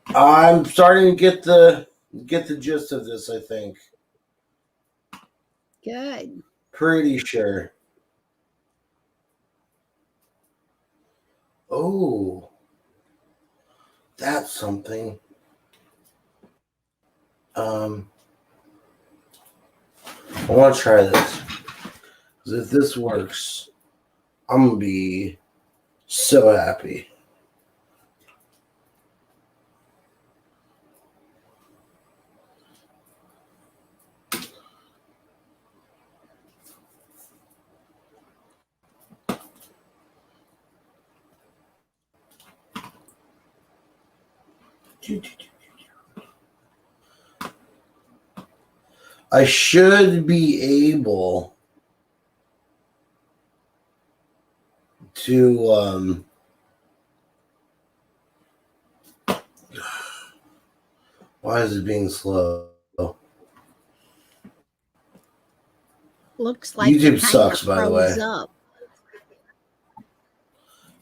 I'm starting to get the gist of this, I think. Good. Pretty sure. Oh, that's something. I want to try this. Because if this works, I'm going to be so happy. I should be able to why is it being slow? Looks like YouTube it sucks, by the way. up.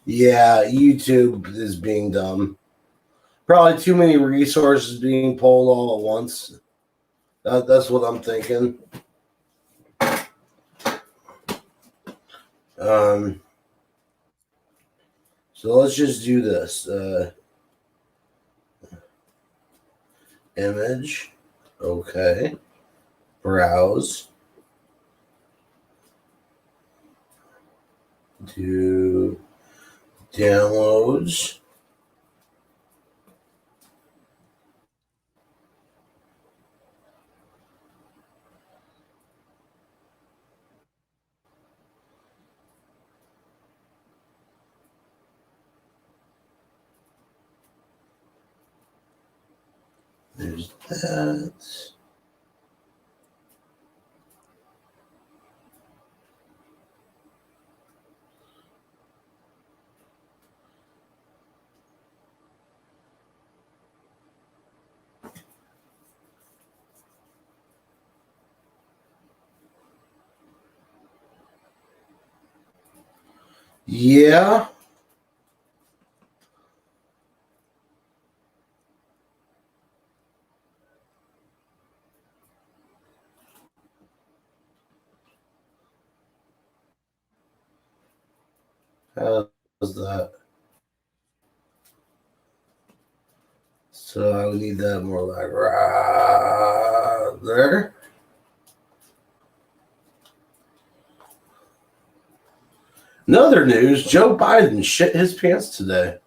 Yeah, YouTube is being dumb. Probably too many resources being pulled all at once. That's what I'm thinking. So let's just do this. Image. Okay. Browse. Do downloads. There's that. Yeah. How's that? So I would need that more like right there. In other news, Joe Biden shit his pants today.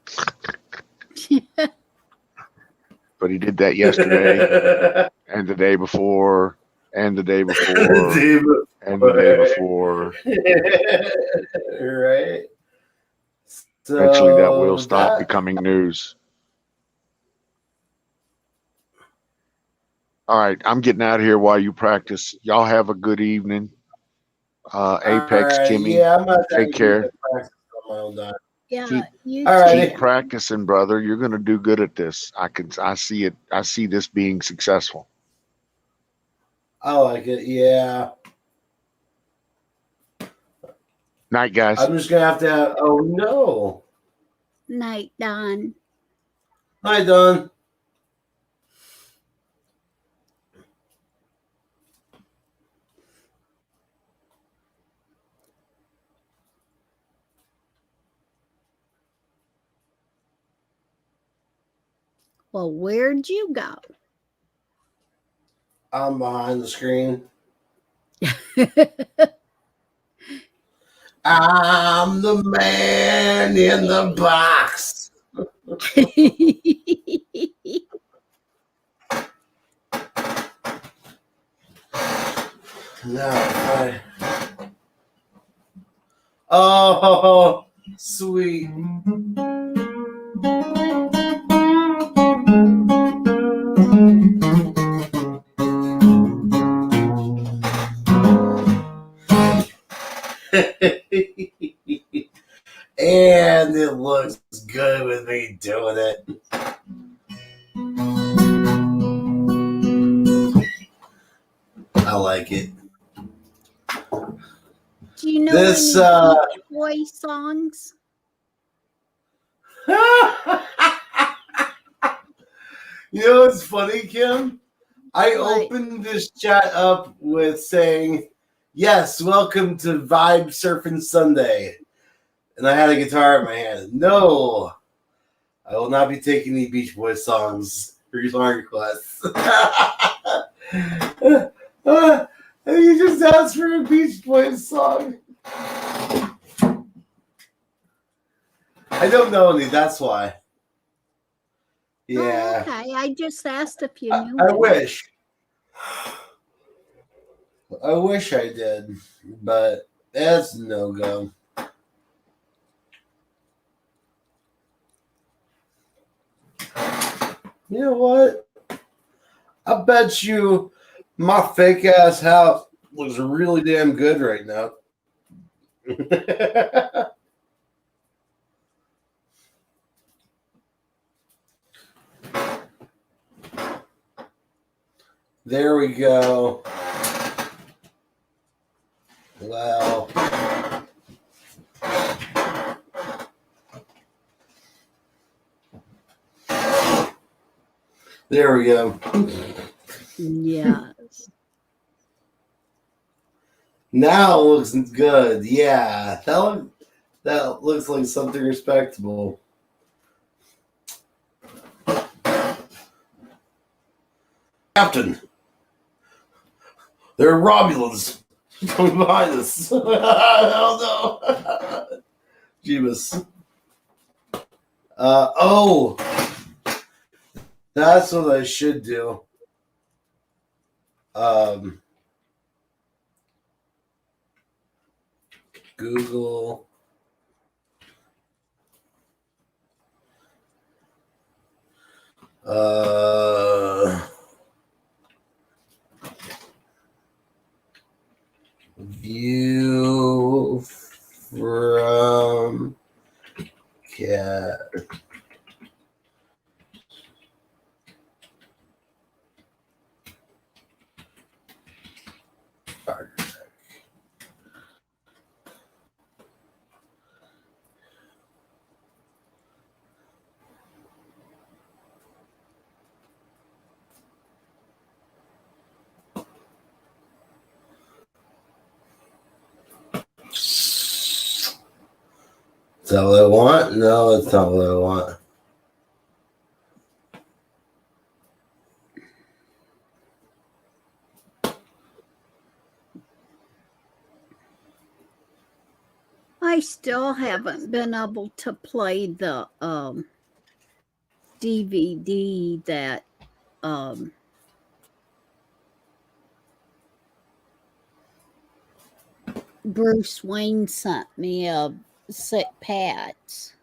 But he did that yesterday and the day before and the day before and the day before. Right. So Eventually that will stop becoming news. All right, I'm getting out of here while you practice. Y'all have a good evening. Apex, right, Kimmy, yeah, I'm not take care. Yeah, Keep, you All right. keep practicing, brother. You're gonna do good at this. I see it. I see this being successful. I like it. Yeah. Night, guys. I'm just gonna have to have. Oh no. night, Don. Hi, Don. Well, where'd you go? I'm behind the screen. I'm the man in the box. No. Oh, sweet. And it looks good with me doing it. I like it. Do you know This, any Beach Boy songs? You know what's funny, Kim? I opened this chat up with saying, "Yes, welcome to Vibe Surfin' Sunday," and I had a guitar in my hand. No, I will not be taking any Beach Boys songs for song requests. You just asked for a Beach Boys song. I don't know any. That's why. Yeah. Oh, okay. I just asked if you knew. I wish. I wish I did, but that's no go. You know what? I bet you my fake ass house looks really damn good right now. There we go. Well. There we go. Yes. Now it looks good. Yeah. That looks like something respectable. Captain, there are Romulans coming behind us. I don't know. Jeebus. Oh, that's what I should do. Google. View from cat. Is that what I want? No, it's not what I want. I still haven't been able to play the DVD that Bruce Wayne sent me of Sick Pats.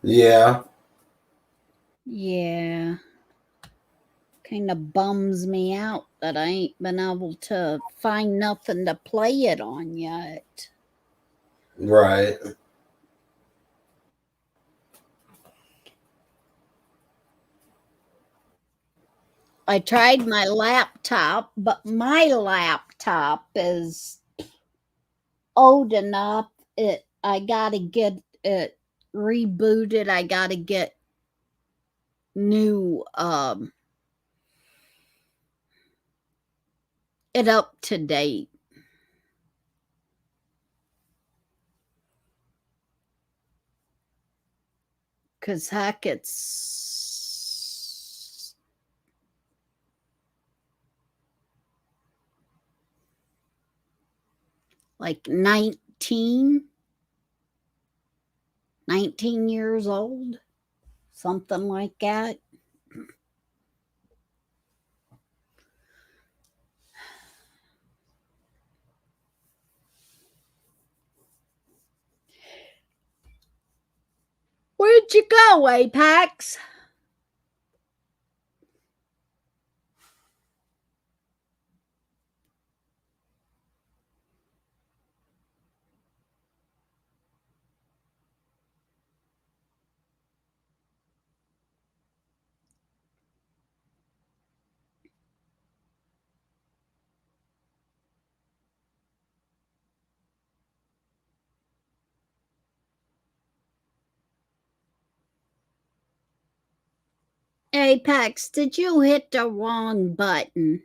Yeah. Yeah. Kind of bums me out that I ain't been able to find nothing to play it on yet. Right. I tried my laptop, but my laptop is old enough. I gotta get it rebooted. I gotta get new it up to date. Cause heck, it's like 19 years old, something like that. Where'd you go, Apex? Apex, did you hit the wrong button?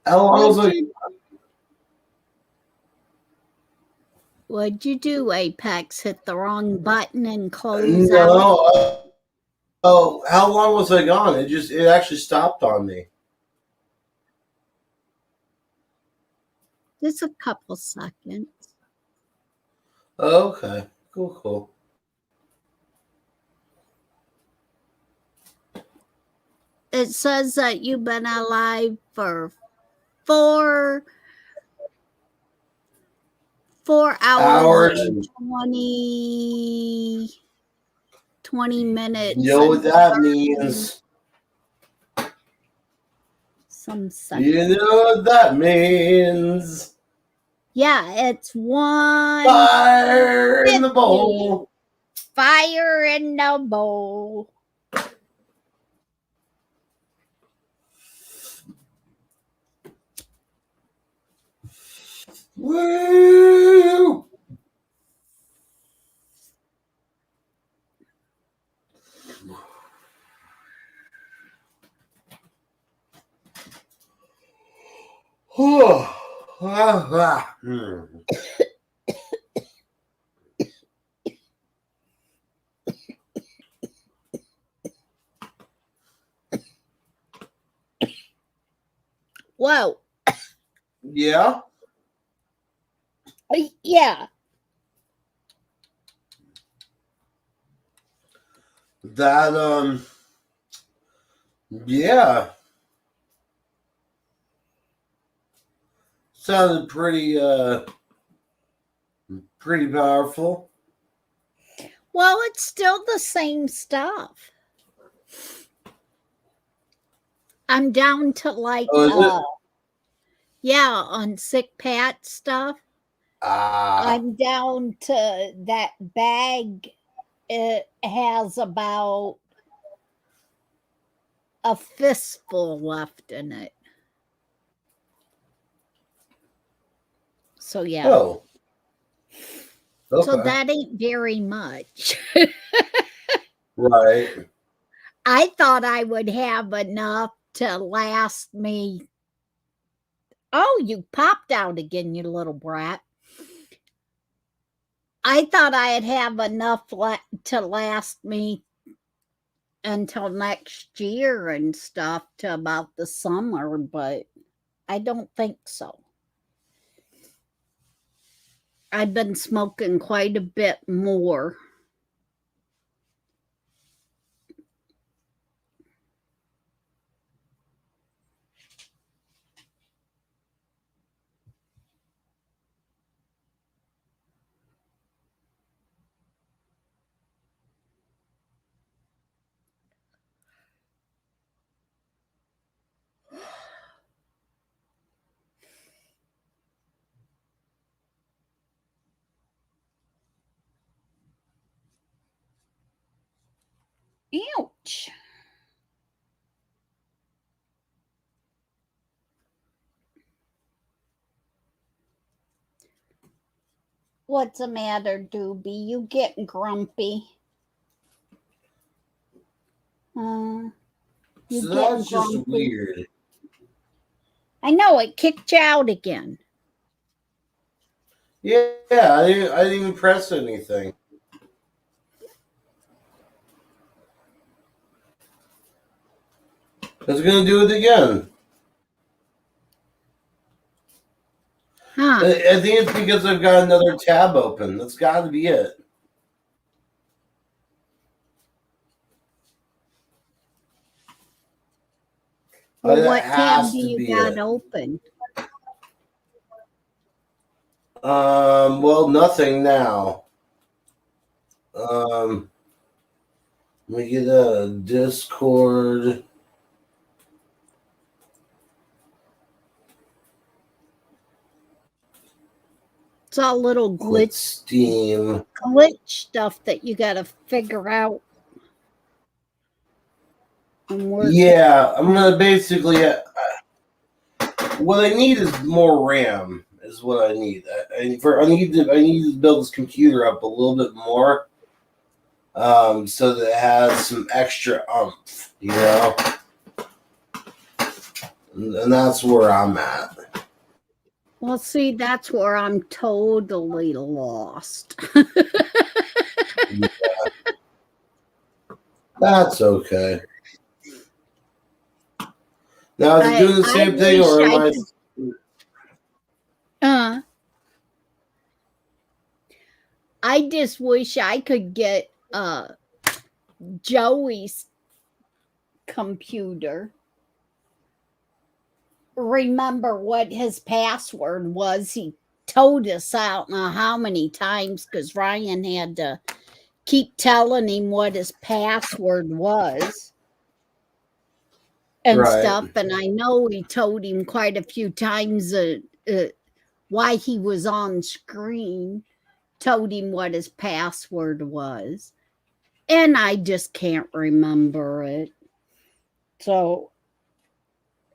How long was it? What'd you do, Apex? Hit the wrong button and close out? No. Oh, how long was I gone? It actually stopped on me. Just a couple seconds. Okay. Cool. It says that you've been alive for 4 hours and 20 minutes. You know what that 30 means? Some seconds. You know what that means? Yeah, it's one Fire in the bowl. Fire in the bowl. Woo! Whoa. Yeah. Yeah. That yeah. Sounded pretty powerful. Well, it's still the same stuff. I'm down to like yeah, on Sick Pat stuff. I'm down to that bag. It has about a fistful left in it. So yeah. Oh. Okay. So that ain't very much. Right. I thought I would have enough to last me. Oh, you popped out again, you little brat. I thought I'd have enough to last me until next year and stuff to about the summer, but I don't think so. I've been smoking quite a bit more. Ouch. What's the matter, Doobie? You getting grumpy? You so that's just weird. I know, it kicked you out again. Yeah, I didn't even press anything. I was gonna do it again. Huh. I think it's because I've got another tab open. That's got to be it. Well, what tab do you got open? Well, nothing now. Let me get a Discord. It's all little Quit Steam. glitch stuff that you got to figure out. Yeah, I'm gonna basically. What I need is more RAM. Is what I need. I need to build this computer up a little bit more, so that it has some extra oomph. You know, and that's where I'm at. Well, see, that's where I'm totally lost. Yeah. That's okay. Now, is it doing the same thing, or am Uh, I just wish I could get Joey's computer. Remember what his password was. He told us I don't know how many times because Ryan had to keep telling him what his password was and Right. stuff. And I know he told him quite a few times why he was on screen, told him what his password was. And I just can't remember it. So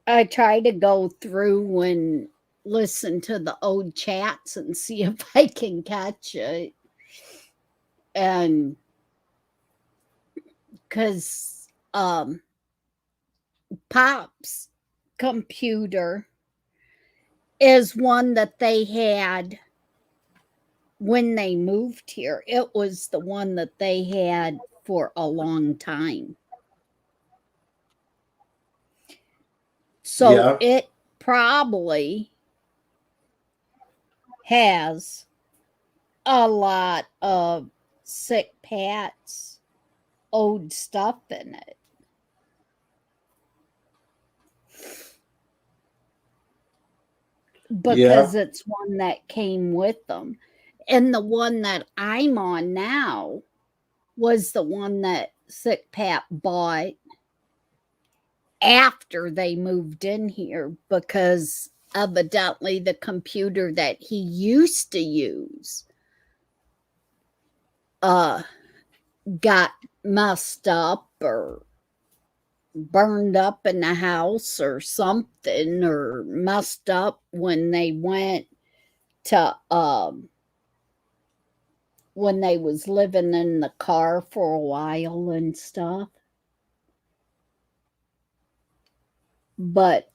I try to go through and listen to the old chats and see if I can catch it. And because Pop's computer is one that they had when they moved here. It was the one that they had for a long time. So Yeah. it probably has a lot of Sick Pat's old stuff in it. Because it's one that came with them. And the one that I'm on now was the one that Sick Pat bought after they moved in here because evidently the computer that he used to use got messed up or burned up in the house or something, or messed up when they went to when they was living in the car for a while and stuff. But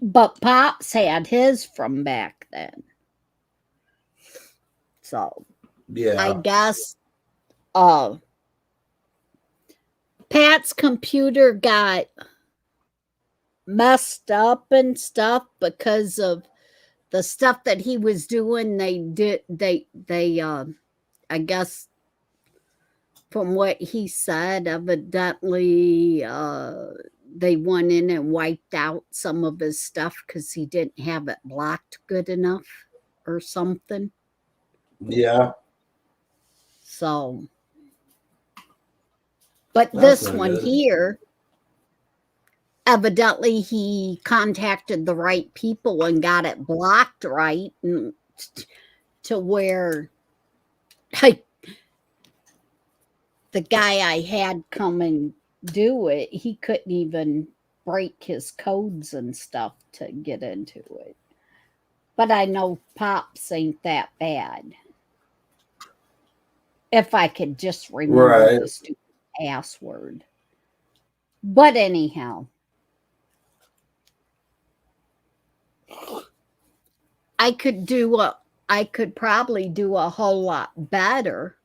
but Pops had his from back then. So I guess Pat's computer got messed up and stuff because of the stuff that he was doing. They I guess from what he said, evidently they went in and wiped out some of his stuff because he didn't have it blocked good enough or something. Yeah. So, but that's this one good. Here, evidently he contacted the right people and got it blocked right, and to where the guy I had come and do it, he couldn't even break his codes and stuff to get into it. But I know Pops ain't that bad. If I could just remember the stupid password. But anyhow, I could probably do a whole lot better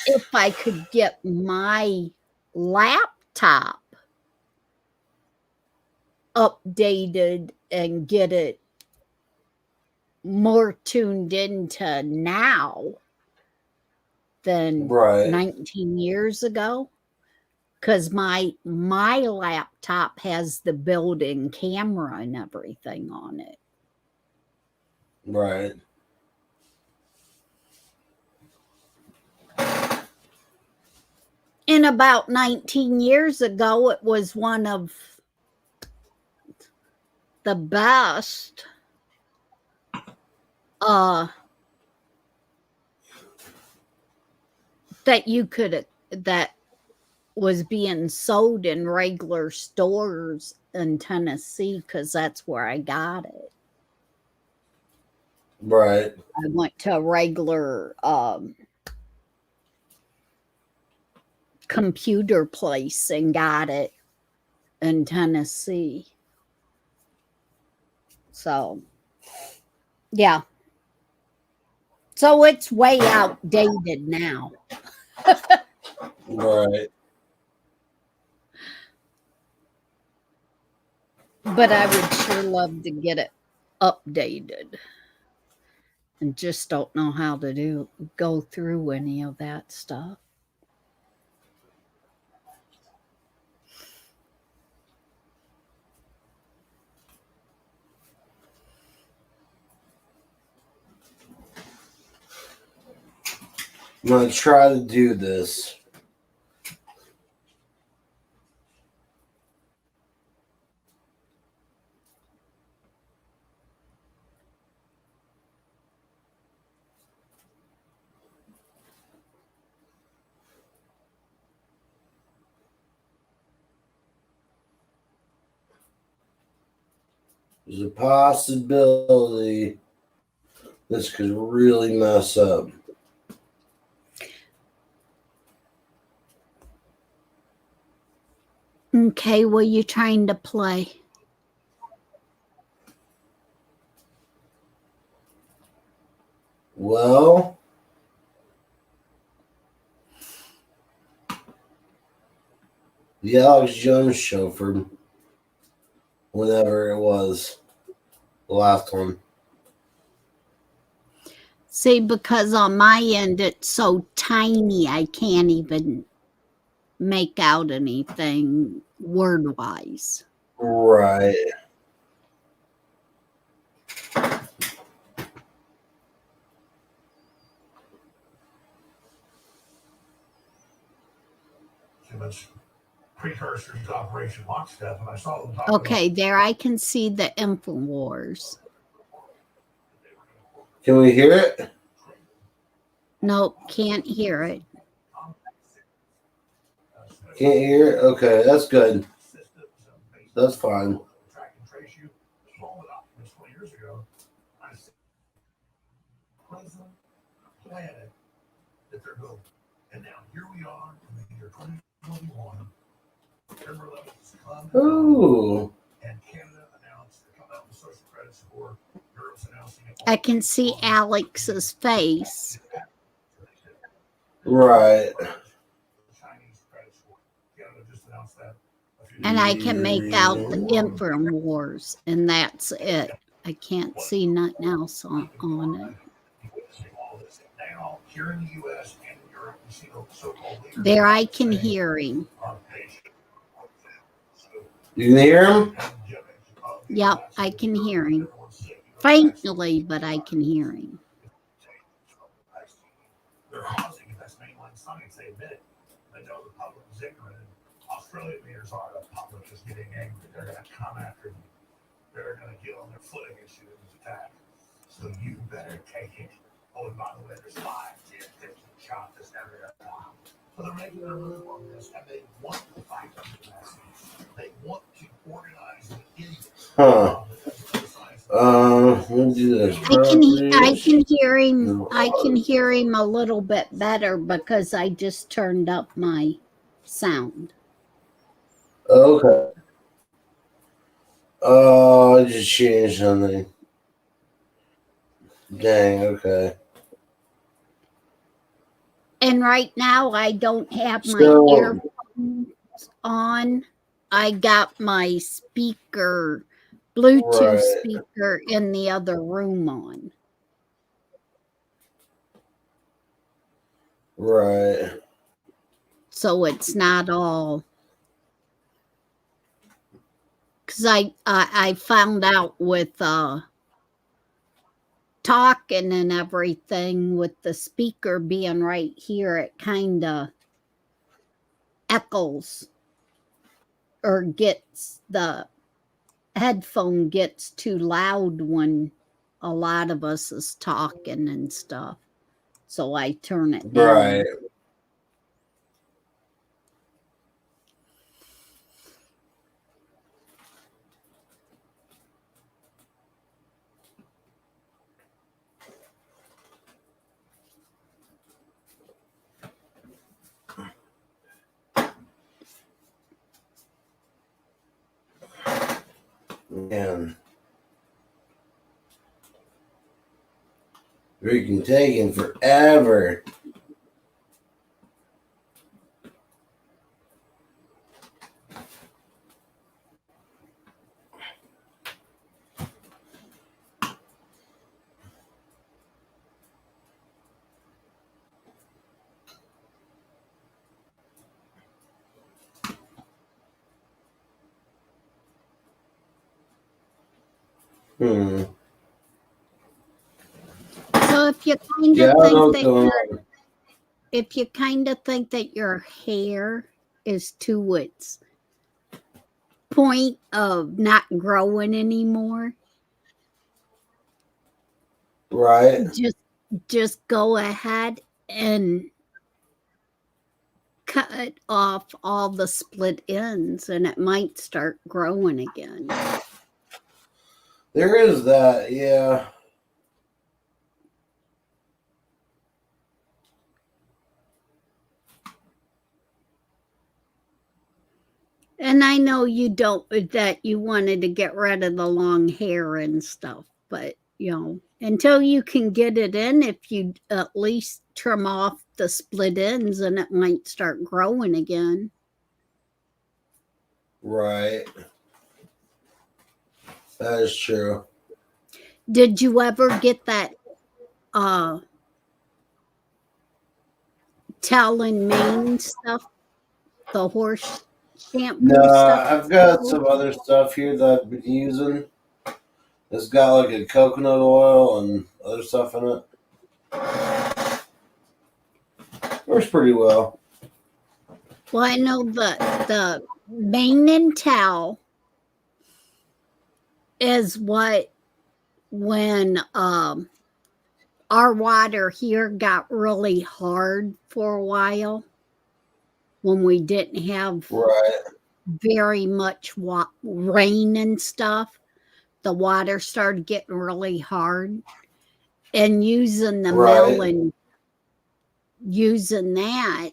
if I could get my laptop updated and get it more tuned into now than 19 years ago, because my laptop has the built-in camera and everything on it. Right. And about 19 years ago, it was one of the best that was being sold in regular stores in Tennessee, because that's where I got it. Right. I went to a regular computer place and got it in Tennessee. So, yeah. So it's way outdated now. Right. But I would sure love to get it updated. And just don't know how to go through any of that stuff. I'm gonna try to do this. There's a possibility this could really mess up. Okay, what are you trying to play? Well, the Alex Jones show for whenever it was, the last one. See, because on my end it's so tiny I can't even make out anything word wise. Right. Precursors to Operation Lockstep, and I saw them talk Okay, there I can see the InfoWars. Can we hear it? Nope, can't hear it. Can't hear it? Okay, that's good. That's fine. track and trace you. Small documents 20 years ago. I said, President planet that they're building. And now here we are in the year 2021. September 11th is come. Ooh. And Canada announced they're coming out with social credit score. Europe's announcing it. I can see Alex's face. Right. Chinese credit score. Canada just announced that. And I can make out the InfoWars, and that's it. I can't see nothing else on it. Now, here in the U.S. and Europe, you see the so-called leaders. There I can hear him. You can hear him? Yep, I can hear him. Faintly, but I can hear him. They're causing it. That's mainline science. They admit it. They know the public is ignorant. Australian leaders are. The public is getting angry. They're going to come after them. They're going to get on their foot against you in this attack. So you better take it. Oh, and by the way, there's 5, 10, 15 shots this every time. So they're making their move on this, and they want to fight them. They want to organize the idiots. Huh. Let me do this. I can hear him. I can hear him a little bit better because I just turned up my sound. Okay. I just changed something. Dang, okay. And right now I don't have my earphones on. I got my speaker, Bluetooth speaker in the other room on. Right. So it's not all. Because I found out with talking and everything, with the speaker being right here, it kind of echoes or gets the headphone gets too loud when a lot of us is talking and stuff. So I turn it down. Right. Man. Freaking taking forever. Hmm. So if you kind Yeah, I of don't know think what's that going your on. if you kind of think that your hair is to its point of not growing anymore, Right. just go ahead and cut off all the split ends and it might start growing again. There is that, yeah. And I know you don't that you wanted to get rid of the long hair and stuff, but until you can get it in, if you at least trim off the split ends and it might start growing again. Right. That is true. Did you ever get that towel and mane stuff, the horse shampoo stuff? Nah, I've got some other stuff here that I've been using. It's got like a coconut oil and other stuff in it. Works pretty well. Well, I know the mane and towel is what when our water here got really hard for a while when we didn't have Right. very much rain and stuff. The water started getting really hard, and using the Right. melon, using that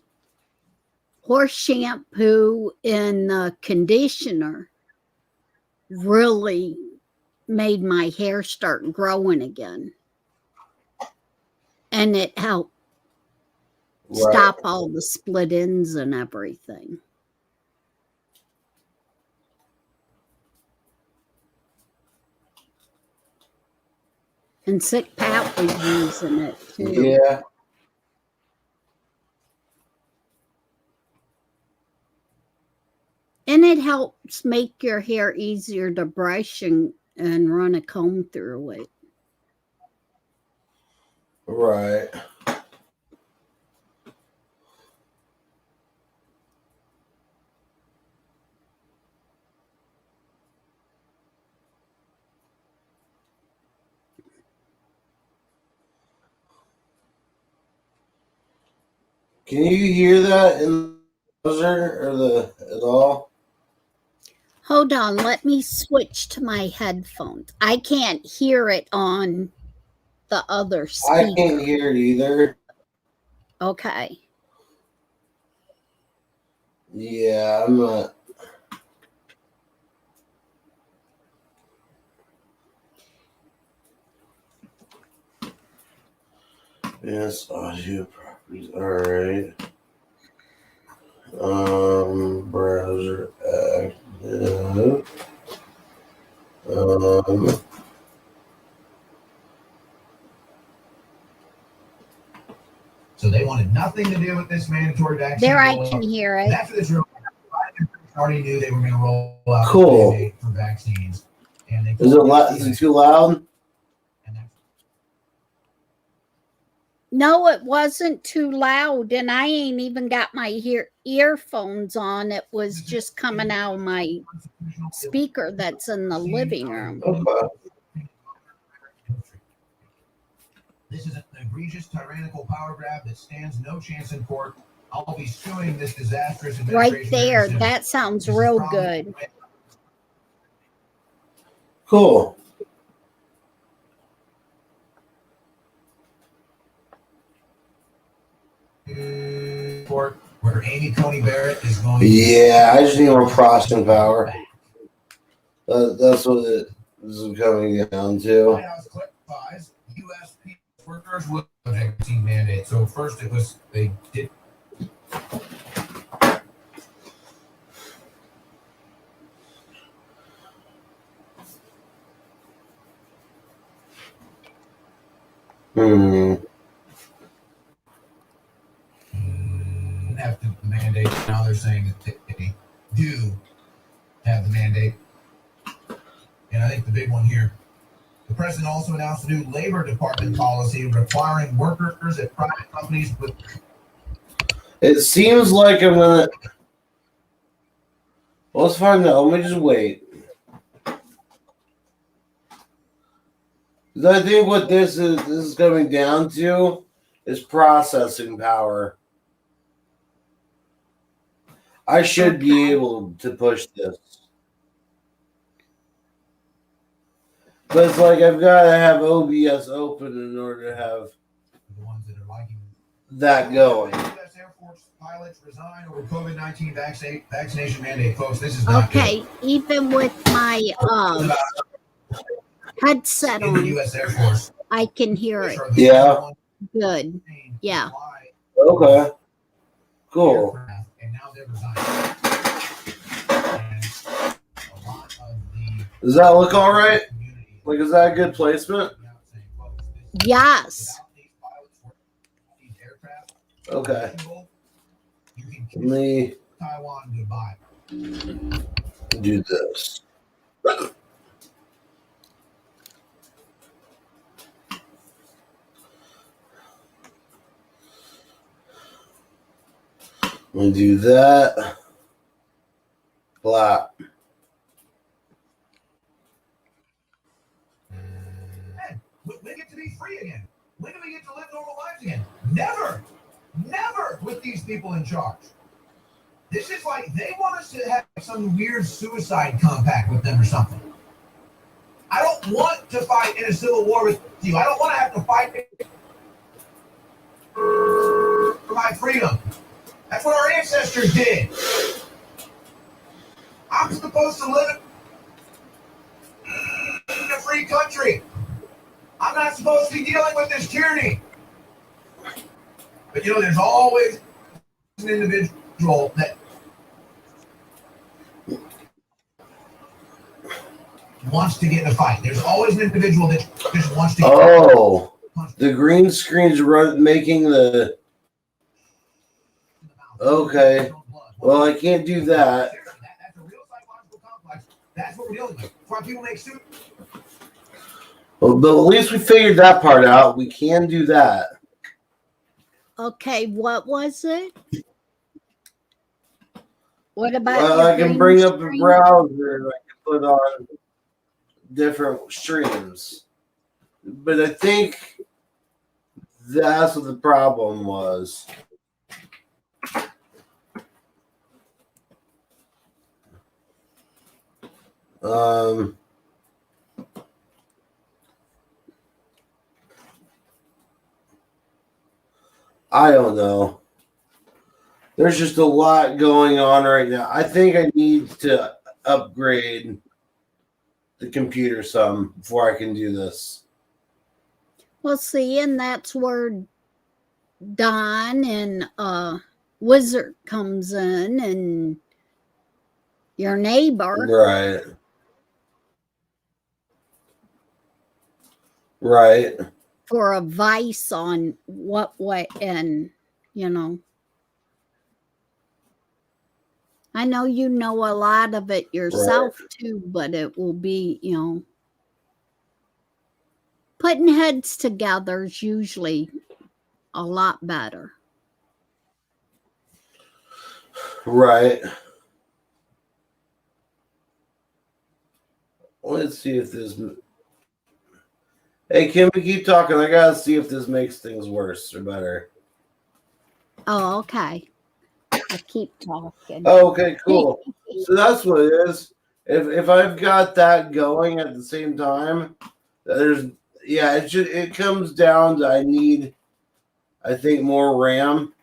horse shampoo and the conditioner really made my hair start growing again. And it helped stop all the split ends and everything. And Sick Pat was using it too. Yeah. And it helps make your hair easier to brush and run a comb through it. Right. Can you hear that in the browser or the at all? Hold on, let me switch to my headphones. I can't hear it on the other I speaker. can't hear it either. Okay. Yeah, I'm not. Yes, audio properties. All right. Browser active. So they wanted nothing to do with this mandatory vaccine. There, I can hear it. After this, already knew they were going to roll out Cool. a mandate for vaccines. And they Is it too loud? No, it wasn't too loud, and I ain't even got my earphones on. It was just coming out of my speaker that's in the living room. Okay. This is an egregious, tyrannical power grab that stands no chance in court. I'll be suing this disastrous administration. Right there. That sounds real good. Cool. Court where Amy Coney Barrett is going. Yeah, I just need more processing power. That's what it is coming down to. White House clarifies U.S. workers will have a vaccine mandate. So first it was they did. Have the mandate. Now they're saying that they do have the mandate. And I think the big one here The president also announced a new Labor Department policy requiring workers at private companies with. It seems like I'm gonna. Well, let's find out. Let me just wait. I think what this is coming down to is processing power. I should be able to push this. But it's like I've got to have OBS open in order to have that going. U.S. Air Force pilots resign over COVID-19 vaccination mandate, folks. This is not good. Even with my headset in the on, U.S. Air Force, I can hear it. Yeah. Good. Yeah. Okay. Cool. And now they're resigning. Does that look all right? Like, is that a good placement? Yes. Okay. Let me do this. Let me do that. Blah. When do we get to be free again? When do we get to live normal lives again? Never! Never with these people in charge. This is like they want us to have some weird suicide compact with them or something. I don't want to fight in a civil war with you. I don't want to have to fight for my freedom. That's what our ancestors did. I'm supposed to live in a free country. I'm not supposed to be dealing with this tyranny. But there's always an individual that wants to get in a fight. There's always an individual that just wants to get the green screen's making the. Okay. Well, I can't do that. That's a real psychological complex. That's what we're dealing with. That's why people make suits. Well, but at least we figured that part out. We can do that. Okay, what was it? What about Well, I can bring up a browser and I can put on different streams. But I think that's what the problem was. I don't know. There's just a lot going on right now. I think I need to upgrade the computer some before I can do this. Well, see, and that's where Don and Wizard comes in, and your neighbor. Right. Right. For advice on what way, and I know you know a lot of it yourself too, but it will be, putting heads together is usually a lot better. Right. Let's see if this. Hey, Kim, we keep talking. I gotta see if this makes things worse or better. Oh, okay. I keep talking. Oh, okay, cool. So that's what it is. If I've got that going at the same time, it comes down to I think more RAM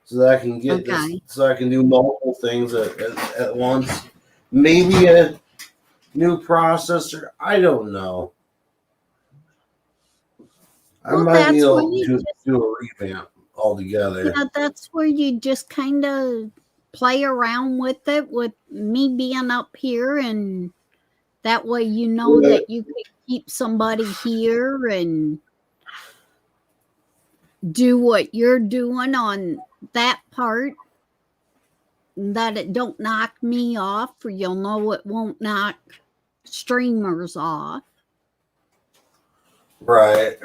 so that I can get this, so I can do multiple things at once. Maybe a new processor. I don't know. I might need to do a revamp altogether. Yeah, that's where you just kind of play around with it, with me being up here, and that way that you can keep somebody here and do what you're doing on that part, that it don't knock me off, or you'll know it won't knock streamers off. Right.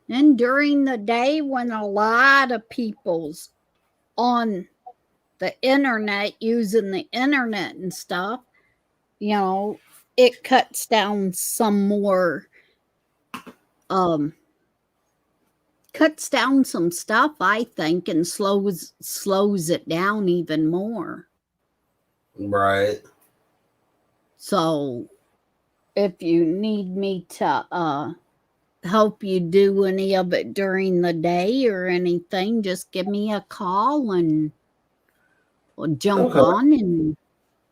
And during the day, when a lot of people's on the internet using the internet and stuff, you know, it cuts down some more, um, cuts down some stuff, I think, and slows it down even more. Right. So if you need me to help you do any of it during the day or anything, just give me a call and we'll jump Okay. on and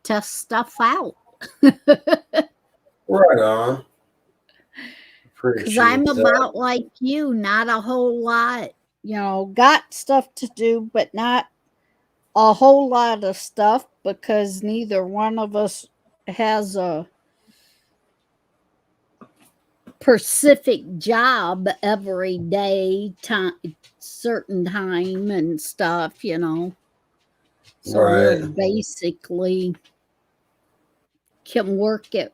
test stuff out. Right on. Because I'm Appreciate that. about like you, not a whole lot, got stuff to do, but not a whole lot of stuff because neither one of us has a specific job every day, time, certain time and stuff. So we're Right. basically can work it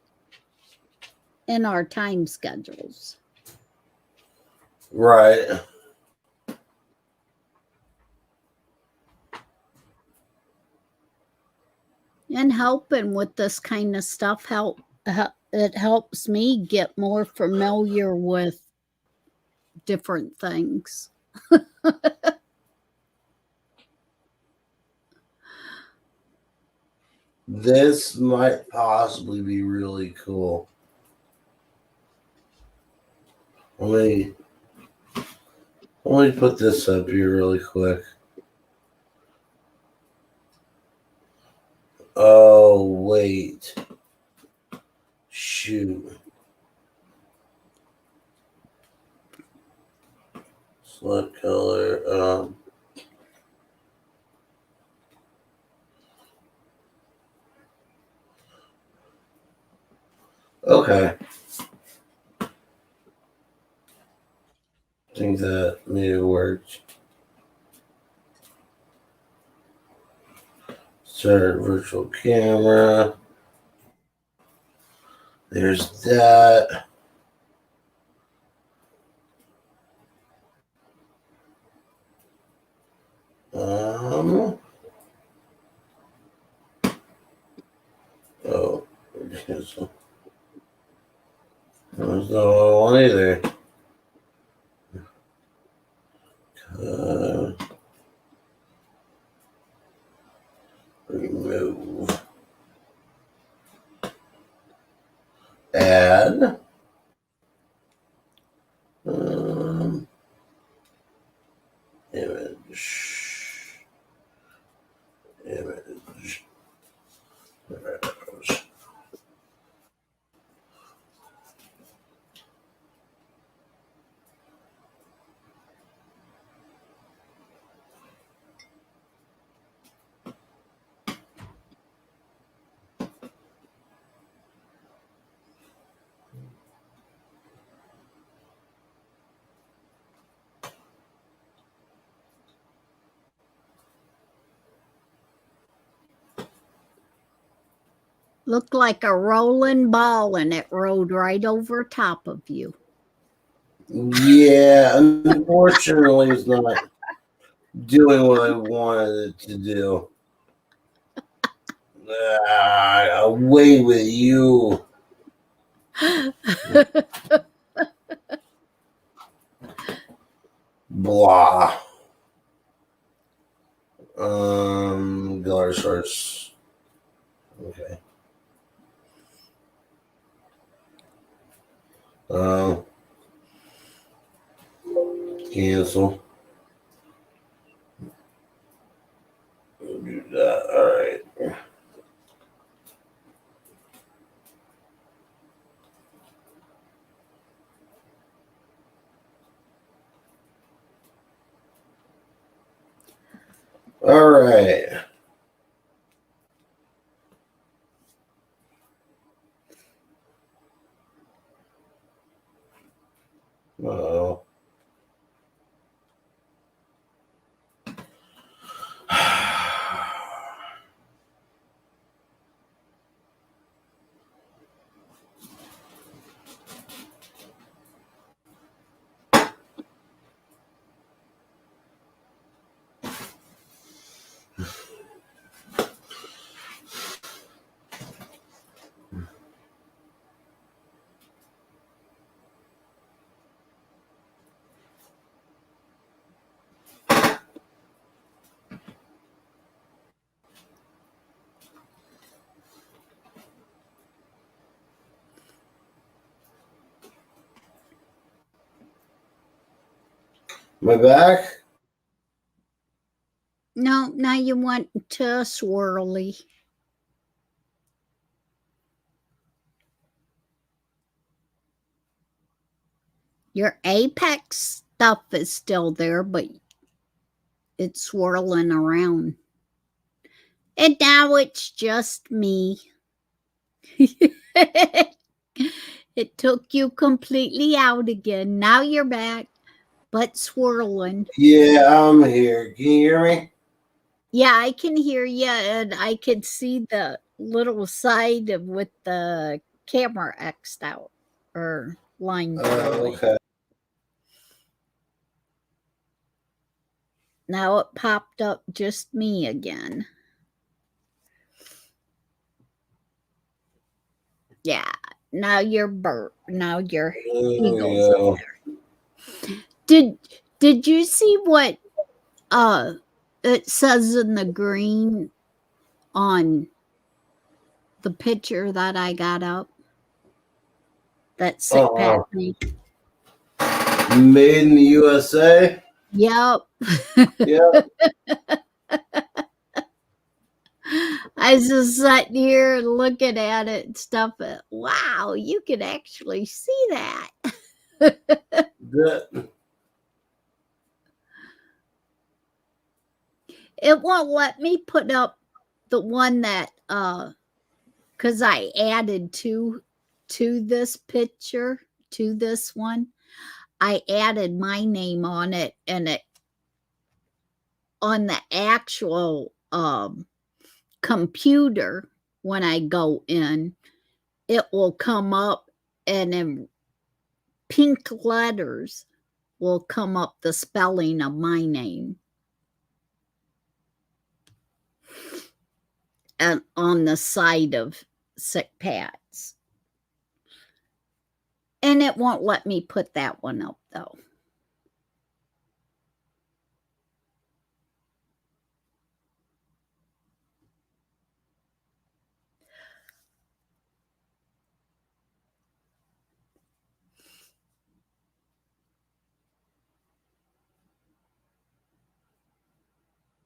in our time schedules. Right. And helping with this kind of stuff it helps me get more familiar with different things. This might possibly be really cool. Let me put this up here really quick. Oh wait. Shoot. Select color. Okay. I think that may have worked. Start virtual camera. There's that. Oh, cancel. There's no one either. Remove. Add. Image. Image. There it goes. Looked like a rolling ball and it rode right over top of you. Yeah, unfortunately, it's not doing what I wanted it to do. Away with you. Blah. Dollar source. Okay. Cancel. Do that. All right. All right. Oh. My back? No, now you want to swirly. Your apex stuff is still there, but it's swirling around. And now it's just me. It took you completely out again. Now you're back, but swirling. Yeah, I'm here. Can you hear me? Yeah, I can hear you, and I can see the little side of with the camera X'd out or line through it. Okay. Now it popped up just me again. Yeah. Now you're now your eagles up there. Did you see what it says in the green on the picture that I got up? That sick pat me. Made in the USA? Yep. Yep. I was just sitting here looking at it and stuff. Wow, you can actually see that. It won't let me put up the one that because I added to this picture, to this one. I added my name on it, and it on the actual computer when I go in, it will come up, and in pink letters will come up the spelling of my name. And on the side of Sick Pat's. And it won't let me put that one up though.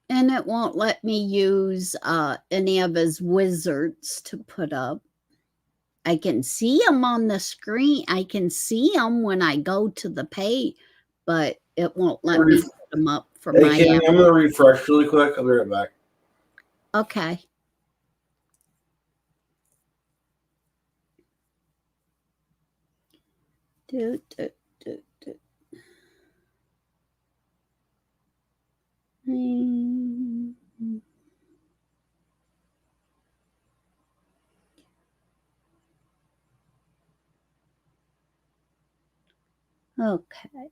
And it won't let me use any of his wizards to put up. I can see them on the screen. I can see them when I go to the page, but it won't let me put them up for my Hey, Kenny, I'm going to refresh really quick. I'll be right back. Okay. Do. Okay.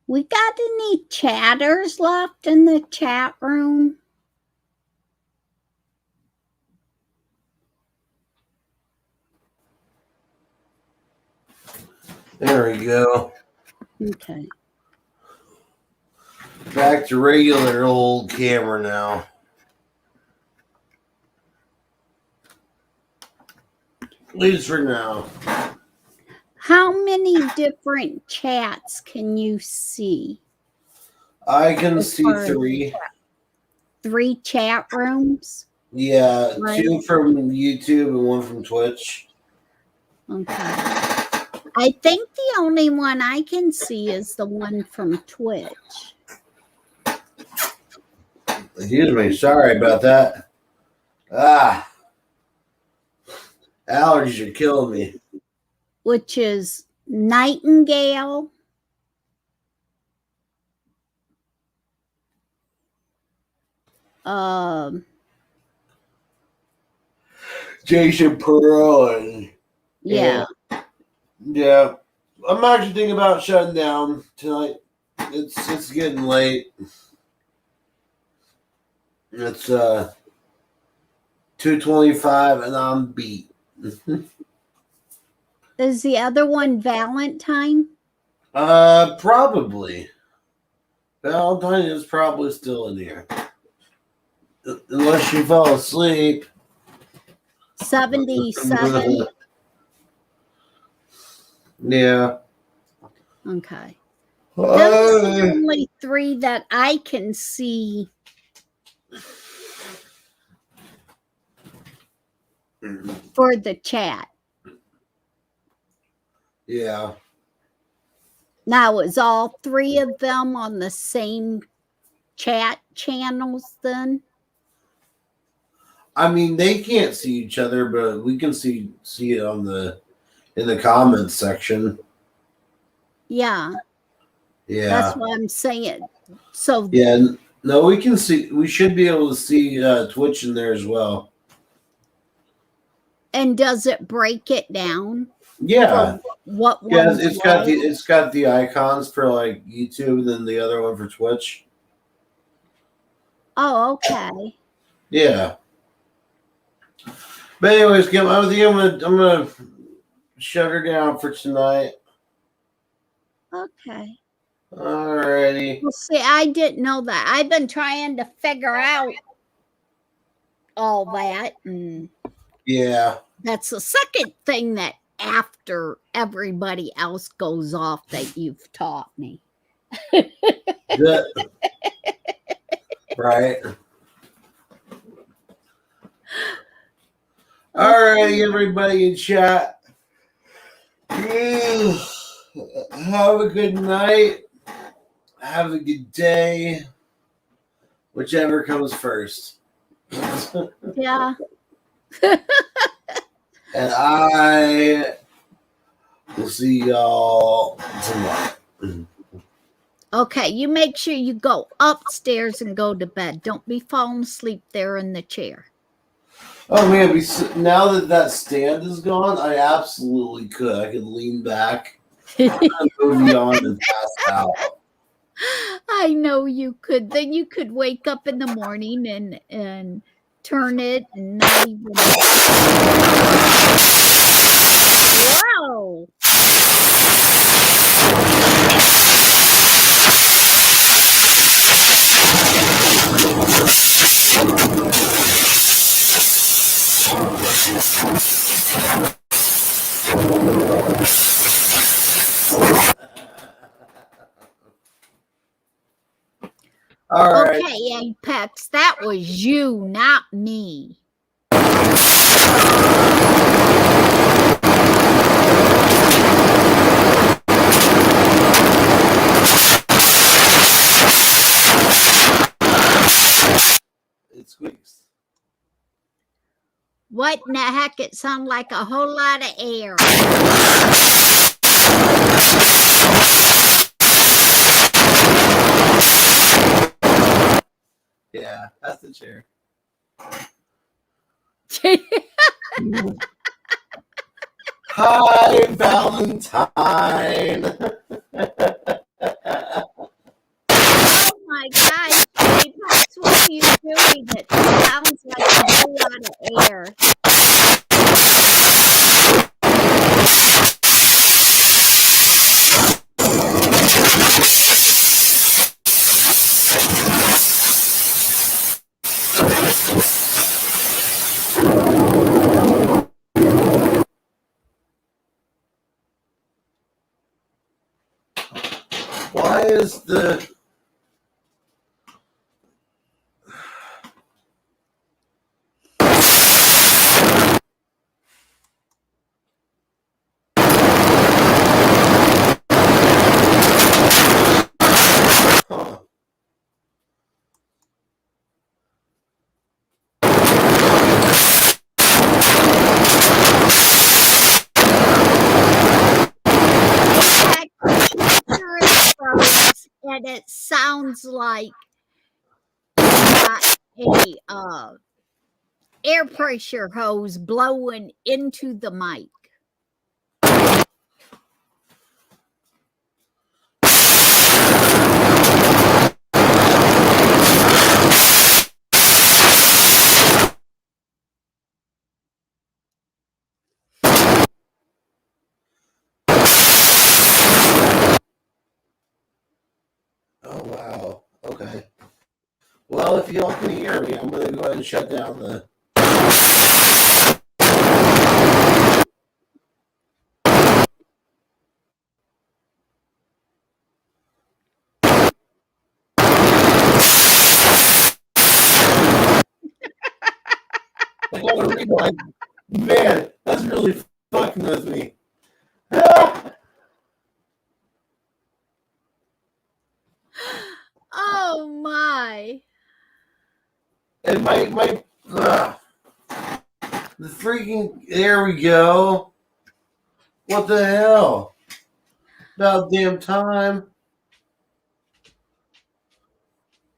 We got any chatters left in the chat room? There we go. Okay. Back to regular old camera now. At least for now. How many different chats can you see? I can see 3. 3 chat rooms? Yeah, right. 2 from YouTube and 1 from Twitch. Okay. I think the only one I can see is the one from Twitch. Excuse me. Sorry about that. Allergies are killing me. Which is Nightingale. Jason Pearl and Yeah. Yeah. I'm actually thinking about shutting down tonight. It's getting late. It's 2:25 and I'm beat. Is the other one Valentine? Probably. Valentine is probably still in here. Unless she fell asleep. 77. Yeah. Okay. Those are the only three that I can see. For the chat. Yeah. Now, is all three of them on the same chat channels then? I mean, they can't see each other, but we can see it on in the comments section. Yeah. Yeah. That's what I'm saying. So yeah, no, we can see. We should be able to see Twitch in there as well. And does it break it down? Yeah. What one? Yeah, it's got the icons for like YouTube, and then the other one for Twitch. Oh, okay. Yeah. But anyways, Kim, I think I'm gonna shut her down for tonight. Okay. Alrighty. Well, see, I didn't know that. I've been trying to figure out all that, and yeah, that's the second thing that after everybody else goes off that you've taught me. right. Alrighty, everybody in chat. Have a good night. Have a good day. Whichever comes first. Yeah. And I will see y'all tomorrow. Okay, you make sure you go upstairs and go to bed. Don't be falling asleep there in the chair. Oh man, now that stand is gone, I absolutely could. I could lean back, move on, and pass out. I know you could. Then you could wake up in the morning and turn it and not even. Wow. All right. Okay, Apex, that was you, not me. It squeaks. What in the heck? It sounded like a whole lot of air. Yeah, that's the chair. Hi, Valentine. Oh my gosh, Apex, what are you doing? It sounds like a whole lot of air. Why is the and it sounds like a air pressure hose blowing into the mic. Oh wow. Okay. Well, if y'all can hear me, I'm gonna go ahead and shut down the Like, man, that's really fucking with me. Oh my. And my the freaking, there we go. What the hell? About damn time.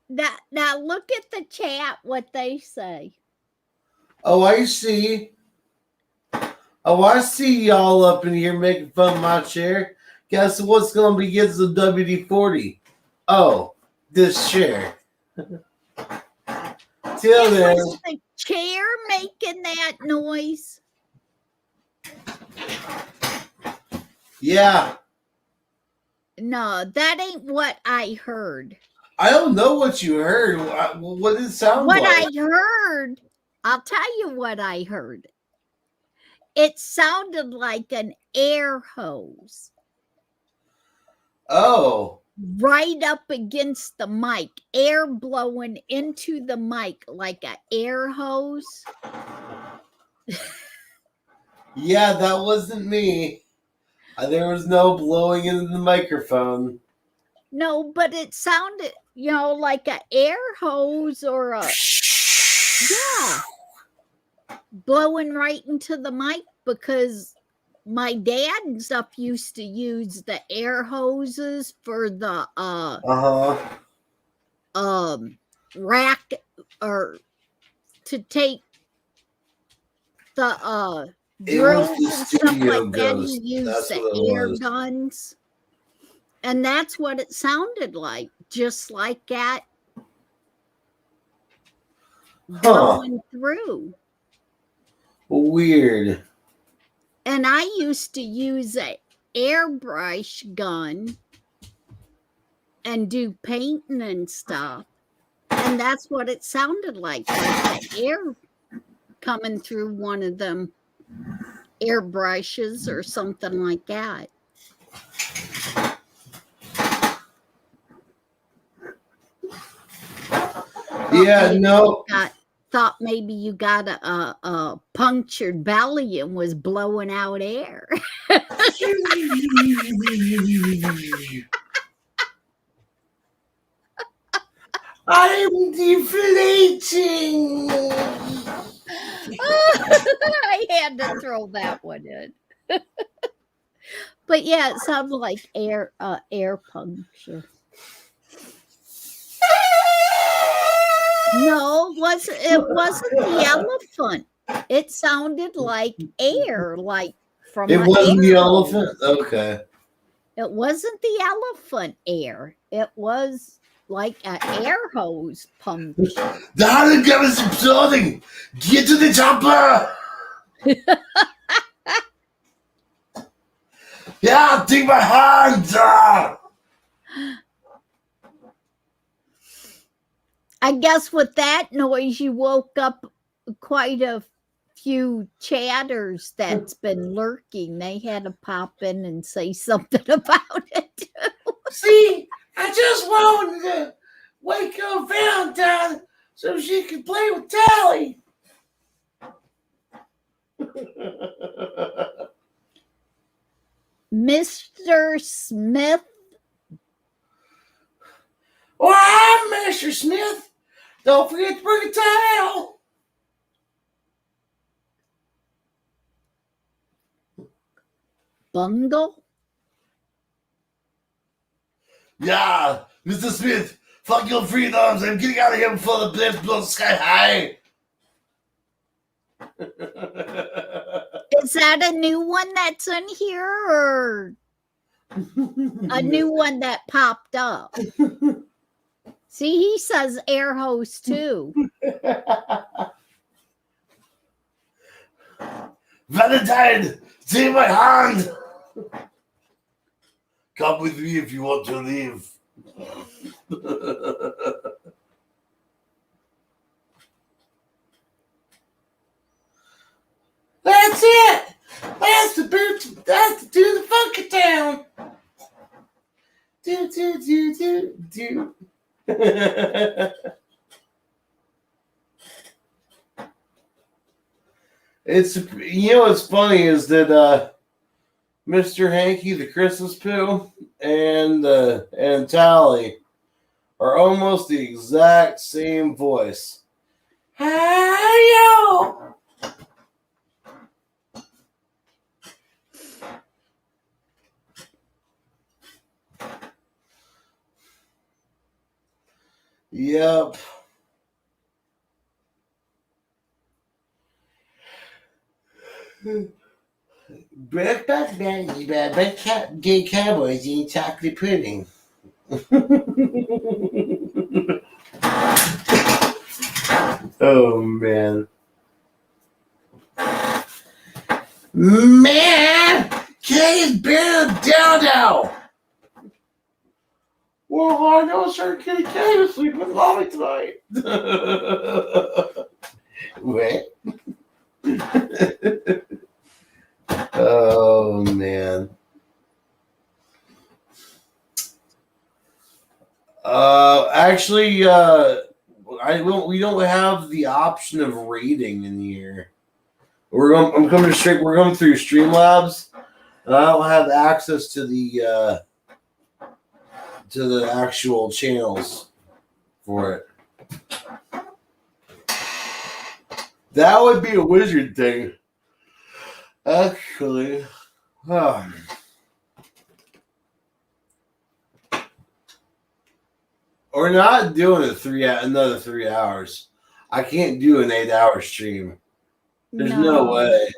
Now look at the chat, what they say. Oh, I see. Oh, I see y'all up in here making fun of my chair. Guess what's going to be against the WD-40? Oh, this chair. Till then. Was the chair making that noise? Yeah. No, that ain't what I heard. I don't know what you heard. What did it sound like? What I heard, I'll tell you what I heard. It sounded like an air hose. Oh. Right up against the mic, air blowing into the mic like an air hose. Yeah, that wasn't me. There was no blowing into the microphone. No, but it sounded, like an air hose or a, yeah, blowing right into the mic, because my dad and stuff used to use the air hoses for the rack, or to take the drills and stuff like that. He used the air guns. And that's what it sounded like, just like that going through. Weird. And I used to use an airbrush gun and do painting and stuff. And that's what it sounded like the air coming through one of them airbrushes or something like that. Yeah, no. Thought maybe you got a punctured belly and was blowing out air. I'm deflating. I had to throw that one in. But yeah, it sounded like air puncture. No, it wasn't the elephant. It sounded like air, like from it wasn't the hose. elephant? Okay. It wasn't the elephant air. It was like an air hose pump. The hologram is exploding! Get to the chopper! Yeah, take my hand! I guess with that noise, you woke up quite a few chatters that's been lurking. They had to pop in and say something about it too. See, I just wanted to wake up Valentine so she could play with Tally. Mr. Smith. Well, I'm Mr. Smith. Don't forget to bring a towel. Bungle? Yeah, Mr. Smith, fuck your freedoms. I'm getting out of here before the blades blow sky high. Is that a new one that's in here, or a new one that popped up? See, he says air hose too. Valentine, take my hand. Come with me if you want to leave. That's it. That's the boot. That's to do the funky town. Do. It's what's funny is that Mr. Hanky the Christmas Pooh and Tally are almost the exact same voice. Hi, Yep. Breakfast managed by gay cowboys eating chocolate pudding. Oh, man. Man! Kay's been down now! Well, I know Sir Kitty Kay was sleeping with Mommy tonight. What? Oh, man. Actually, we don't have the option of rating in here. We're going through Streamlabs, and I don't have access to the actual channels for it. That would be a wizard thing, actually. We're not doing another 3 hours. I can't do an 8-hour stream. There's no way.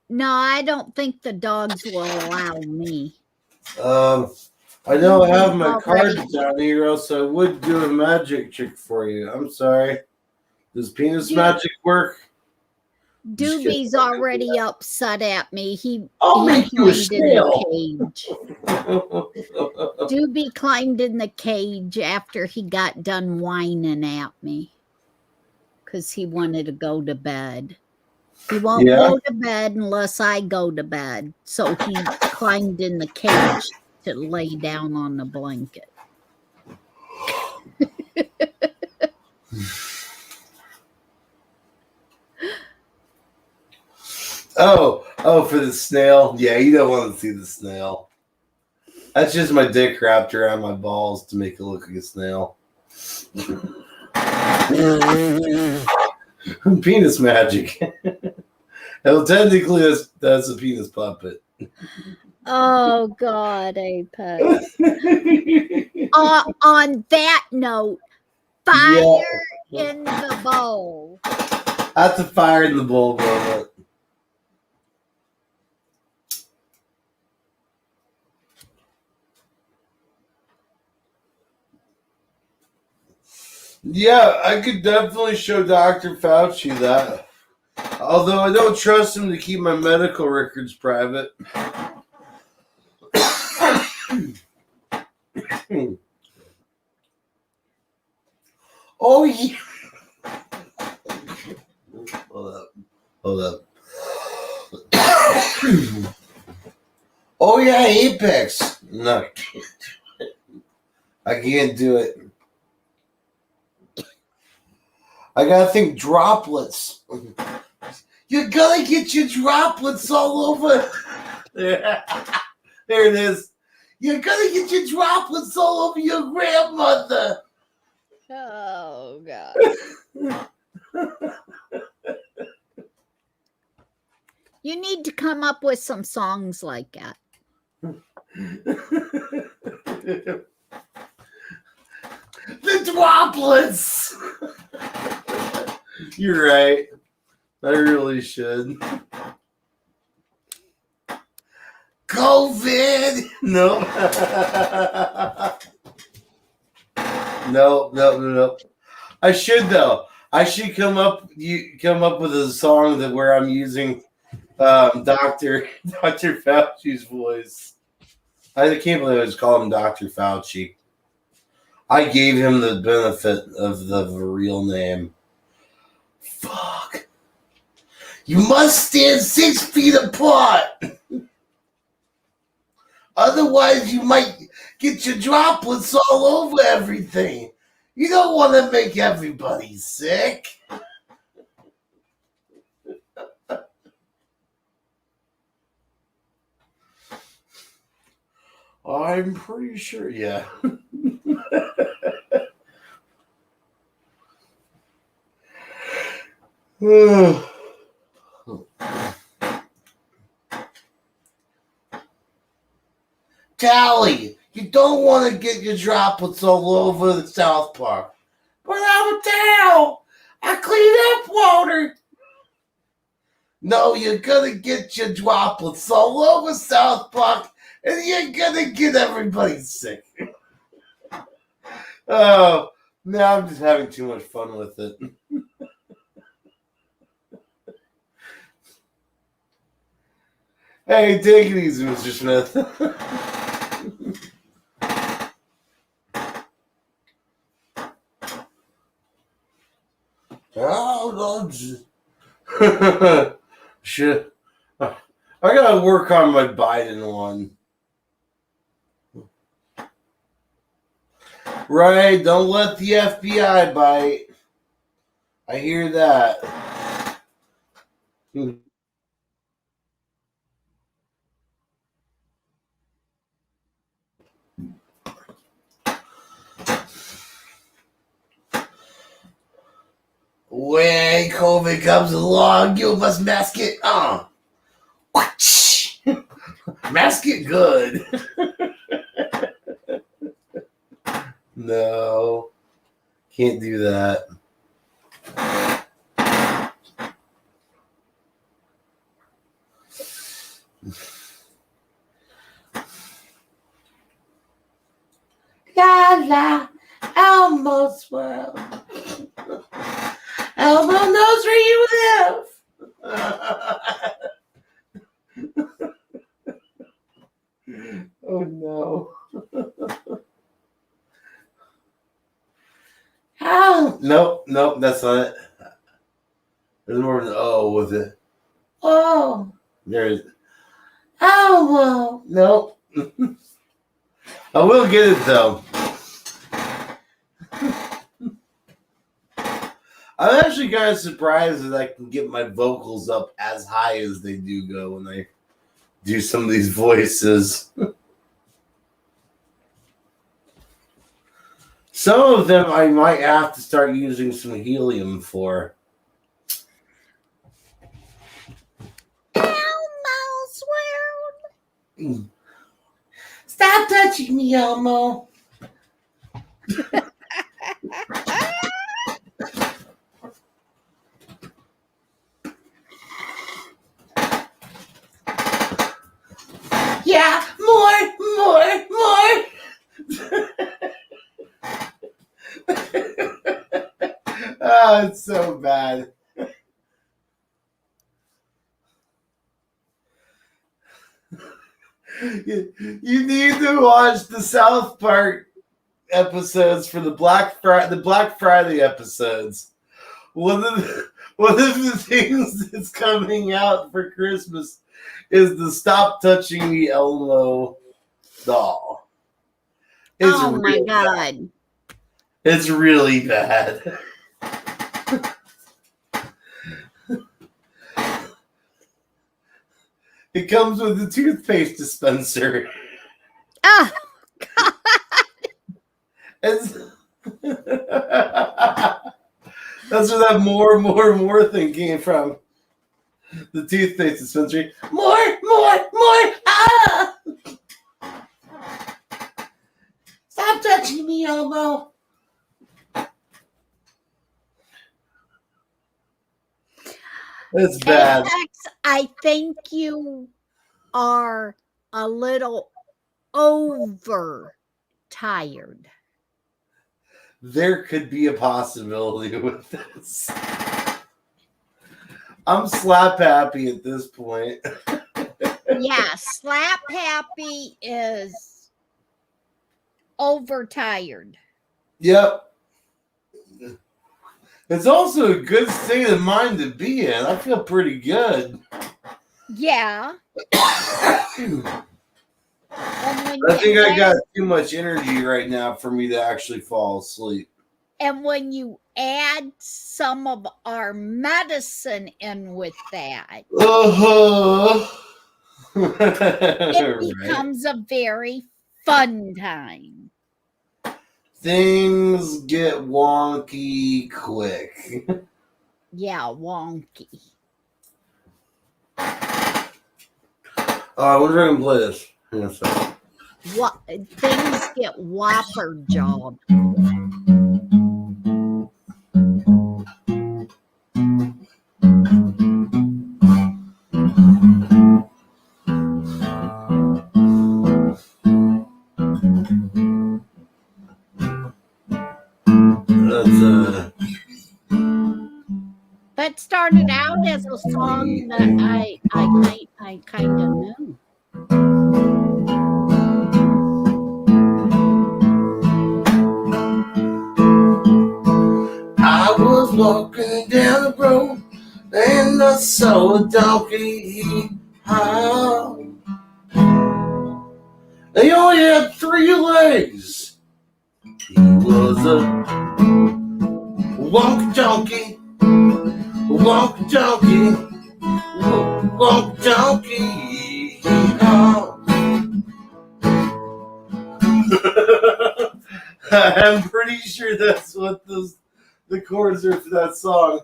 No, I don't think the dogs will allow me. I know I have my cards down here, else I would do a magic trick for you. I'm sorry. Does penis magic work? Doobie's already upset at me. I'll he make you a climbed in the snail. cage. Doobie climbed in the cage after he got done whining at me because he wanted to go to bed. He won't go to bed unless I go to bed. So he climbed in the cage to lay down on the blanket. Oh, for the snail? Yeah, you don't want to see the snail. That's just my dick wrapped around my balls to make it look like a snail. Penis magic. Well, technically, that's a penis puppet. Oh, God, Apex. On that note, fire in the bowl. That's a fire in the bowl moment. Yeah, I could definitely show Dr. Fauci that. Although I don't trust him to keep my medical records private. Oh, yeah. Hold up. Oh, yeah, Apex. No. I can't do it. I gotta think droplets. You're gonna get your droplets all over. There it is. You're gonna get your droplets all over your grandmother. Oh, God. You need to come up with some songs like that. The droplets. You're right. I really should. COVID. No. No. I should though. I should come up with a song where I'm using Dr. Fauci's voice. I can't believe I just called him Dr. Fauci. I gave him the benefit of the real name. Fuck. You must stand 6 feet apart. Otherwise, you might get your droplets all over everything. You don't want to make everybody sick. I'm pretty sure, yeah. Tally, you don't want to get your droplets all over the South Park. But I'm a towel. I clean up water. No, you're gonna get your droplets all over South Park, and you're gonna get everybody sick. Oh, now I'm just having too much fun with it. Hey, take it easy, Mr. Smith. Oh, no, shit. I gotta work on my Biden one. Right, don't let the FBI bite. I hear that. When COVID comes along, you must mask it. Mask it good. No, can't do that. La la, Elmo's world. Elmo knows where you live. Oh no. Oh, nope, that's not it. There's more of an O with it. Oh, there's. Oh, well, nope. I will get it though. I'm actually kind of surprised that I can get my vocals up as high as they do go when I do some of these voices. Some of them I might have to start using some helium for. Elmo's world. Stop touching me, Elmo. Yeah, more. Oh, it's so bad. You need to watch the South Park episodes for the Black Friday episodes. One of the things that's coming out for Christmas is the Stop Touching Me Elmo doll. It's my God. Bad. It's really bad. It comes with a toothpaste dispenser. Oh, God. That's where that more thing came from. The toothpaste dispenser. More. Ah! Stop touching me, Elmo. It's bad. Apex, I think you are a little over tired. There could be a possibility with this. I'm slap happy at this point. Yeah, slap happy is overtired. Yep. It's also a good state of mind to be in. I feel pretty good. Yeah. I think I got too much energy right now for me to actually fall asleep. And when you add some of our medicine in with that, it becomes a very fun time. Things get wonky quick. Yeah, wonky. I wonder if I can play this. Hang on a second. What things get whopper job. That started out as a song that I kind of knew. I was walking down the road and I saw a donkey. He only had 3 legs. He was a wonky donkey, wonky donkey, wonky donkey. I'm pretty sure that's what the chords are for that song.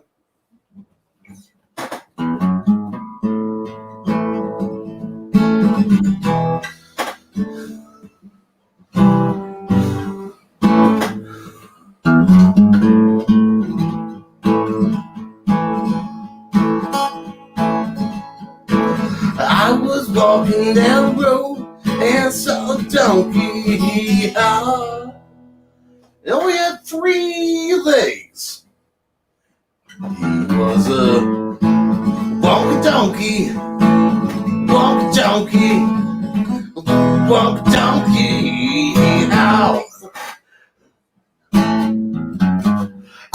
I was walking down the road and saw a donkey. He only had 3 legs. He was a wonky donkey, wonky donkey, wonky donkey.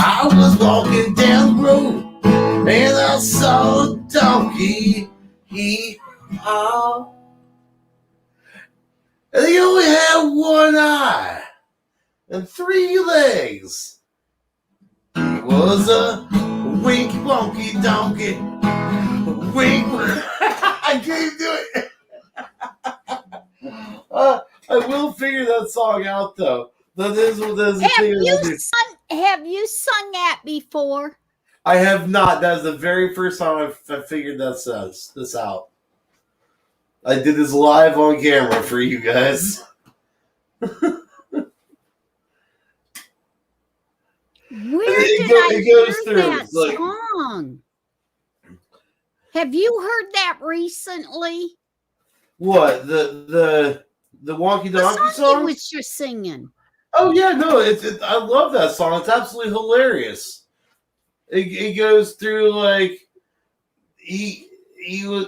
I was walking down the road and I saw a donkey. He and he only had 1 eye and 3 legs. He was a winky wonky donkey. Wink. I can't do it. I will figure that song out though. That is the thing. Have you sung that before? I have not. That is the very first time I figured this out. I did this live on camera for you guys. Where did I hear that song? Have you heard that recently? What, the Wonky Donkey song? You was just singing. Oh yeah, no, I love that song. It's absolutely hilarious. It goes through like he was,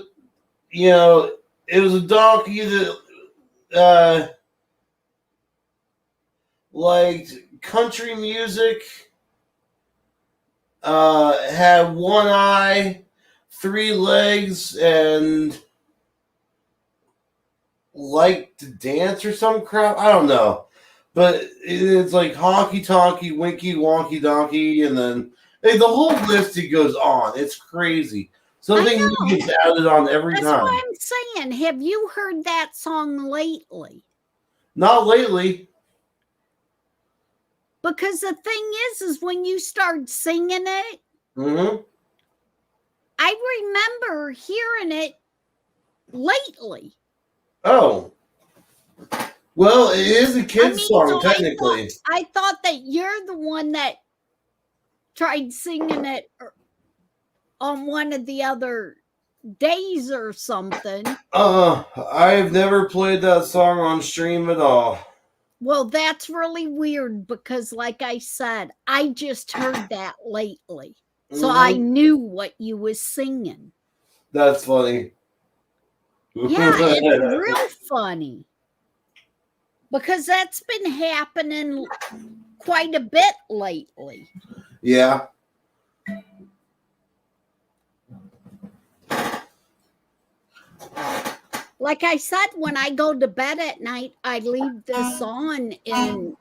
you know, it was a donkey that liked country music, had 1 eye, 3 legs, and liked to dance or some crap. I don't know. But it's like honky tonky, winky, wonky donkey, and then the whole list it goes on. It's crazy. Something new gets added on every time. That's what I'm saying. Have you heard that song lately? Not lately. Because the thing is when you start singing it, I remember hearing it lately. Oh. Well, it is a kid's song, so technically. I thought that you're the one that tried singing it on one of the other days or something. I've never played that song on stream at all. Well, that's really weird because, like I said, I just heard that lately. So I knew what you was singing. That's funny. Yeah, it's real funny. Because that's been happening quite a bit lately. Yeah. Like I said, when I go to bed at night, I leave this on and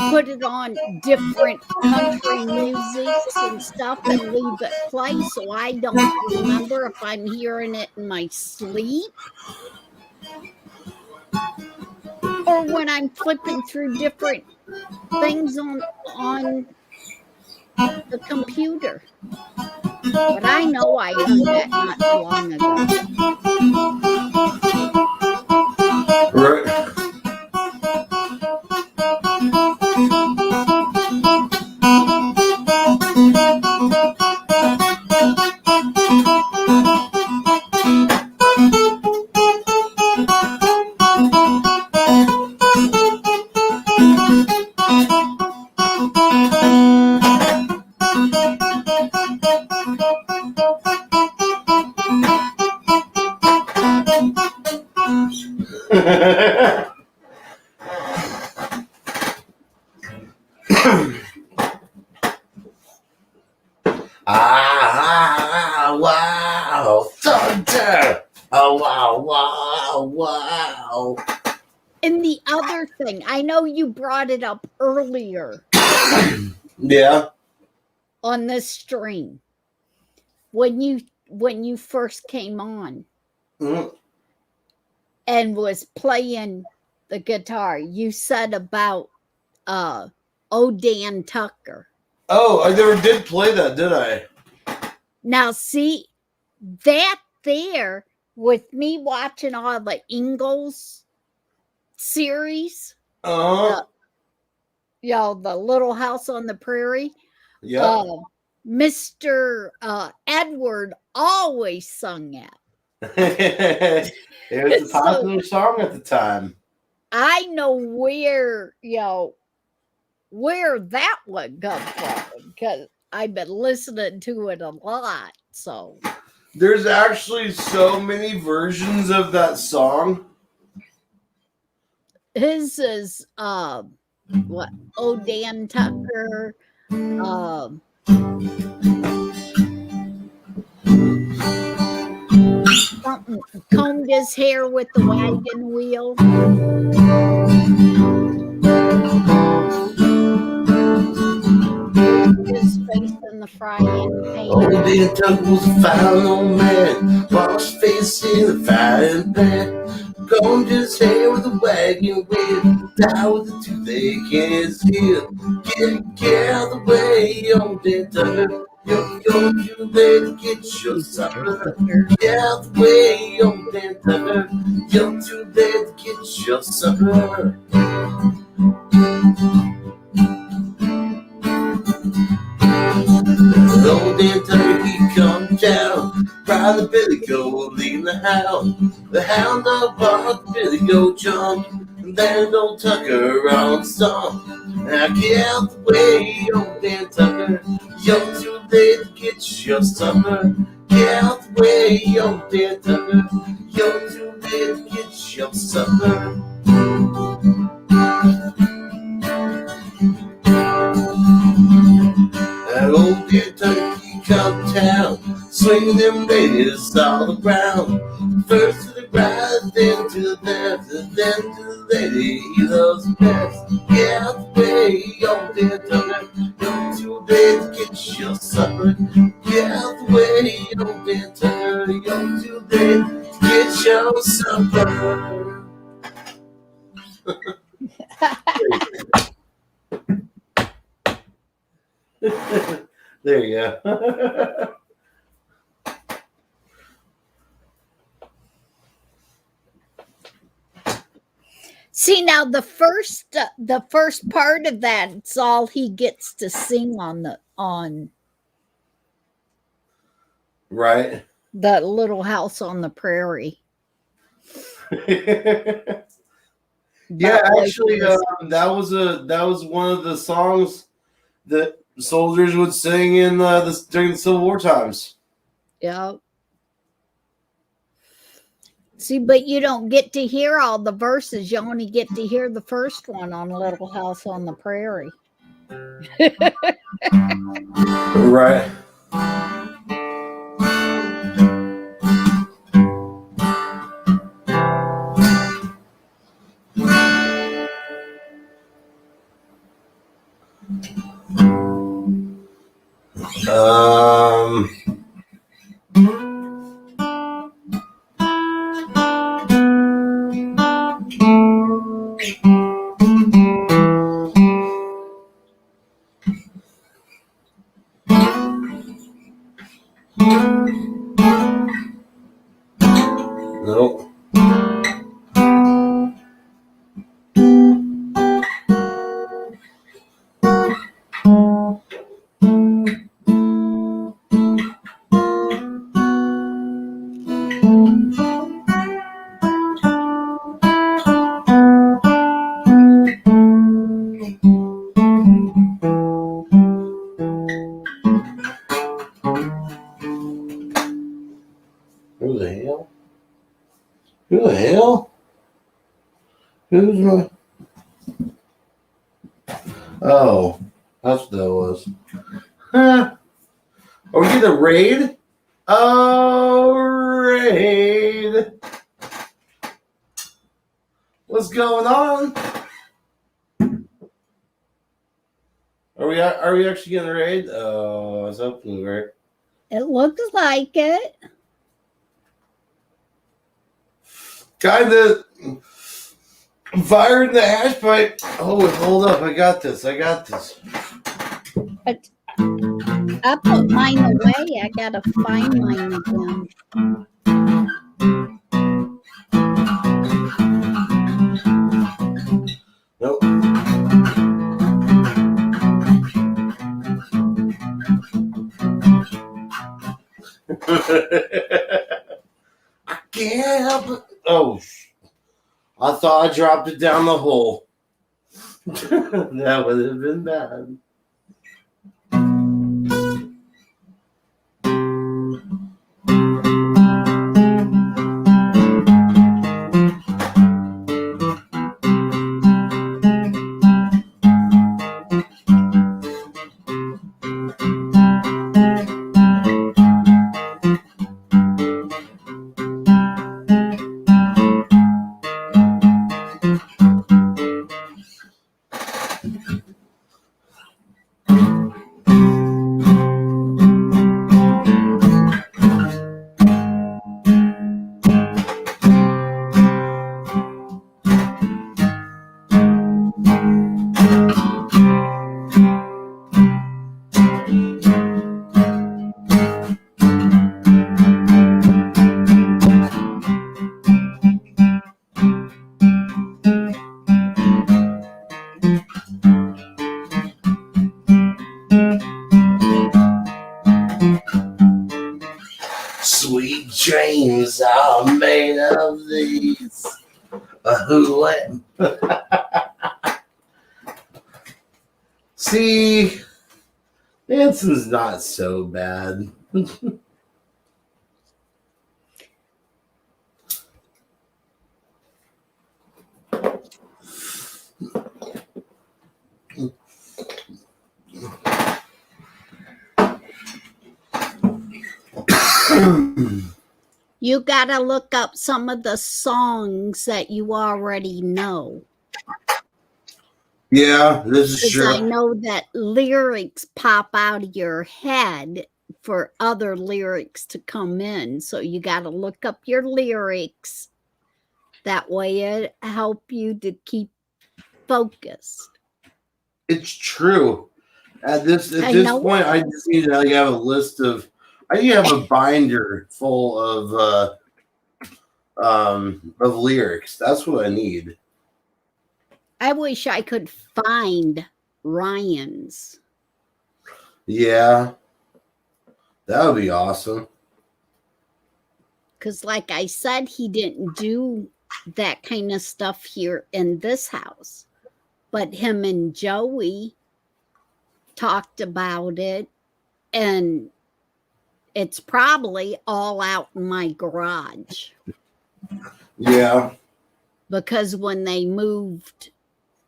put it on different country musics and stuff and leave it play so I don't remember if I'm hearing it in my sleep or when I'm flipping through different things on the computer. But I know I heard that not too long ago. Right. Wow, thunder! Oh, wow. And the other thing, I know you brought it up earlier. Yeah. On this stream, when you first came on and was playing the guitar, you said about Dan Tucker. Oh, I never did play that, did I? Now, see, that there, with me watching all the Ingalls series, the Little House on the Prairie, Mr. Edward always sung that. It was a popular song at the time. I know where that would come from because I've been listening to it a lot. So there's actually so many versions of that song. His is what? Oh, Dan Tucker. Something combed his hair with the wagon wheel. His face in the frying pan. Oh, Dan Tucker was a fine old man, washed his face in the frying pan. Combed his hair with a wagon wheel, died with a toothache in his heel. Get out of the way, old Dan Tucker. You're too late to get your supper. Get out the way, old Dan Tucker. You're too late to get your supper. Old Dan Tucker, he come down, ride the billy goat, leading the hound. The hound dog barked, the billy goat jumped, and then old Tucker on stomp. Now get out the way, old Dan Tucker. You're too late to get your supper. Get out the way, old Dan Tucker. You're too late to get your supper. That old Dan Tucker, he come down, swinging them ladies all around. First to the right, then to the left, and then to the lady he loves best. Get out the way, old Dan Tucker. You're too late to get your supper. Get out the way, old Dan Tucker. You're too late to get your supper. There you go. See, now the first part of that, it's all he gets to sing on Right. the Little House on the Prairie. Yeah, actually, that was one of the songs that soldiers would sing in during the Civil War times. Yeah. See, but you don't get to hear all the verses. You only get to hear the first one on Little House on the Prairie. Right. Oh, that's what that was. Huh. Are we gonna raid? Oh, raid! What's going on? Are we actually gonna raid? Oh, I was hoping we were. It looks like it. Kinda firing the hash pipe. Oh, hold up! I got this. I put mine away. I gotta find mine again. Nope. I can't help it. Oh, I thought I dropped it down the hole. That would have been bad. Sweet dreams are made of these. Who am? See, dancing's not so bad. You gotta look up some of the songs that you already know. Yeah, this is Because true. I know that lyrics pop out of your head for other lyrics to come in. So you gotta look up your lyrics. That way it help you to keep focused. It's true. At this know point, I just need to have a list of. I need to have a binder full of lyrics. That's what I need. I wish I could find Ryan's. Yeah, that would be awesome. Because, like I said, he didn't do that kind of stuff here in this house. But him and Joey talked about it, and it's probably all out in my garage. Yeah. Because when they moved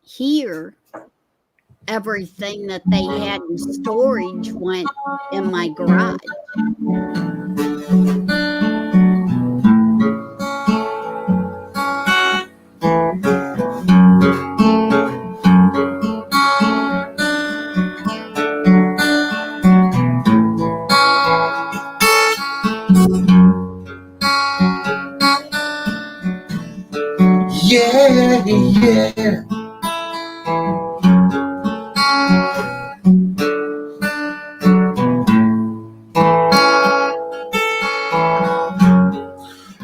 here, everything that they had in storage went in my garage. Yeah, yeah.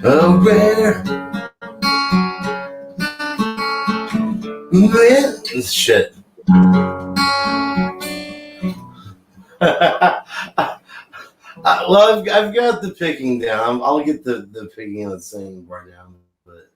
Oh, rare. Shit. Well, I've got the picking down. I'll get the picking and the singing part down. But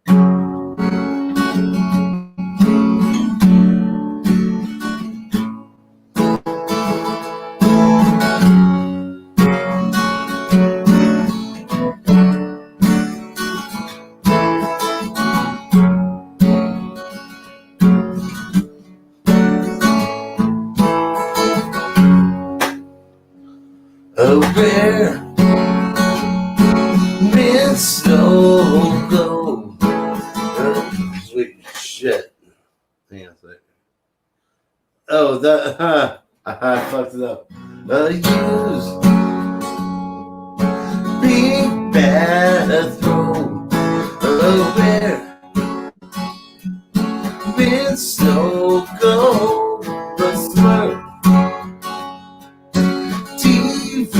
Hang on a sec. Oh, that I fucked it up. Use big bathroom where been so cold, the smurf TV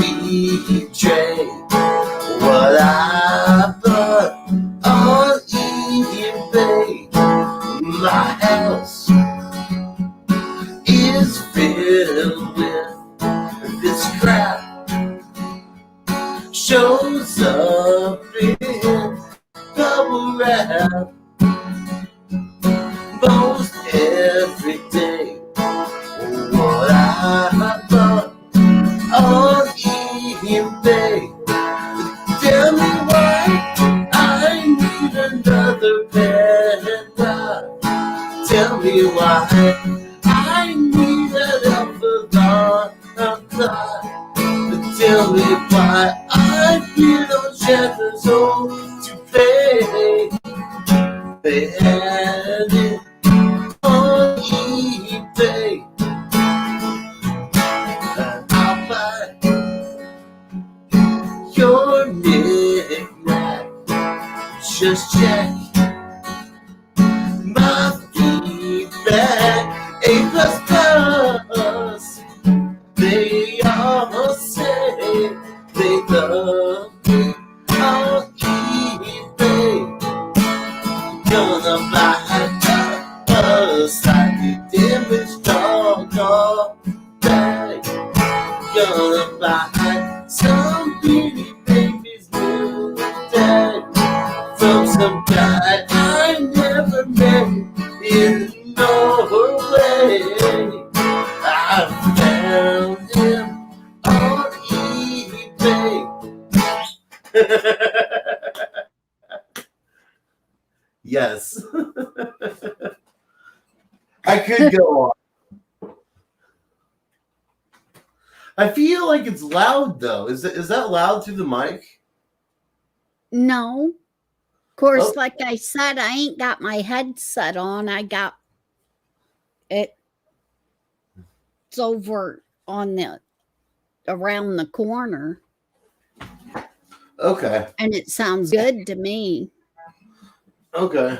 tray. What I bought on eBay. My house is filled with this crap. Shows up in bubble wrap most every day. What I bought on eBay. Tell me why I need another pair. Tell me why I need an alpha. Tell me why I feel no shackles to pay. They had it on eBay. And I'll buy your knick-knack. Just check my feedback. A++. They all say they love me on eBay. Gonna buy a slightly damaged dog bag. Gonna buy some beauty baby's new tag from some guy I never met in Norway. I found him on eBay. Yes. I could go on. I feel like it's loud though. Is that loud through the mic? No. Of course, Oh. like I said, I ain't got my headset on. I got it. It's over on the around the corner. Okay. And it sounds good to me. Okay.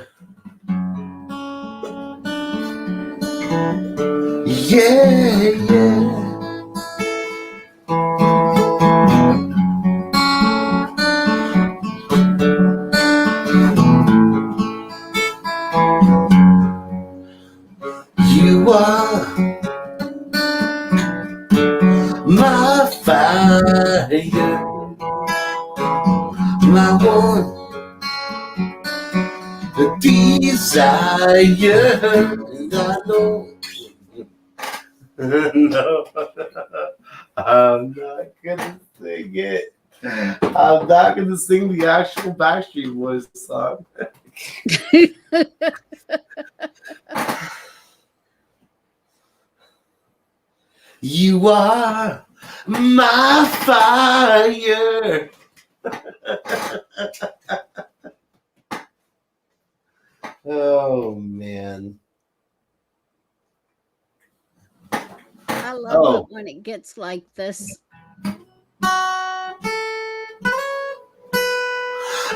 Yeah, yeah. You are my fire, my one desire, and I know. No, I'm not gonna sing it. I'm not gonna sing the actual Backstreet Boys song. You are my fire. Oh man. I love it when it gets like this.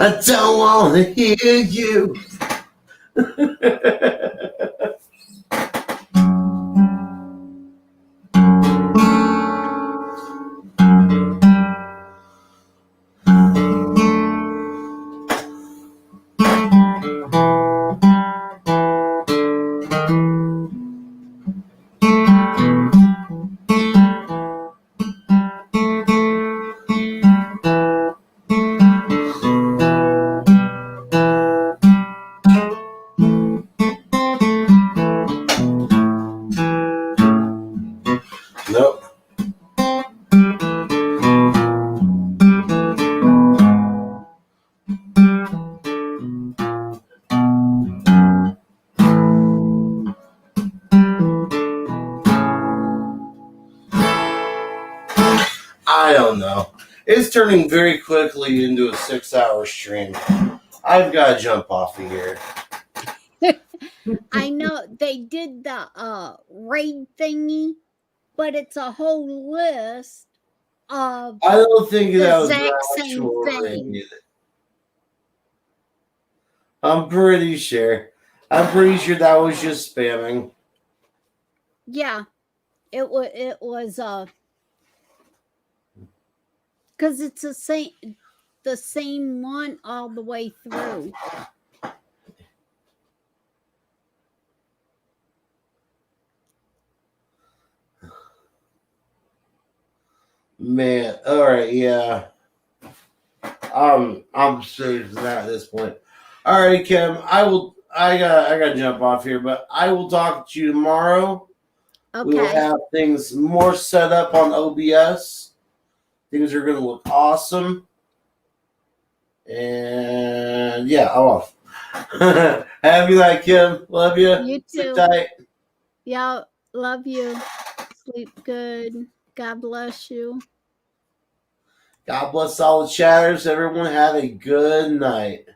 I don't want to hear you. Nope. I don't know. It's turning very quickly into a 6-hour stream. I've got to jump off of here. I know they did the raid thingy, but it's a whole list of I don't think the that was an exact same actual thing. raid. I'm pretty sure. I'm pretty sure that was just spamming. Yeah, it was because it's the same one all the way through. Man, all right, yeah. I'm serious at this point. All right, Kim. I gotta jump off here, but I will talk to you tomorrow. We will Okay. have things more set up on OBS. Things are gonna look awesome. And yeah, I'm off. Have a good night, Kim. Love you. You Sit too. tight. Yeah, love you. Sleep good. God bless you. God bless all the chatters. Everyone have a good night.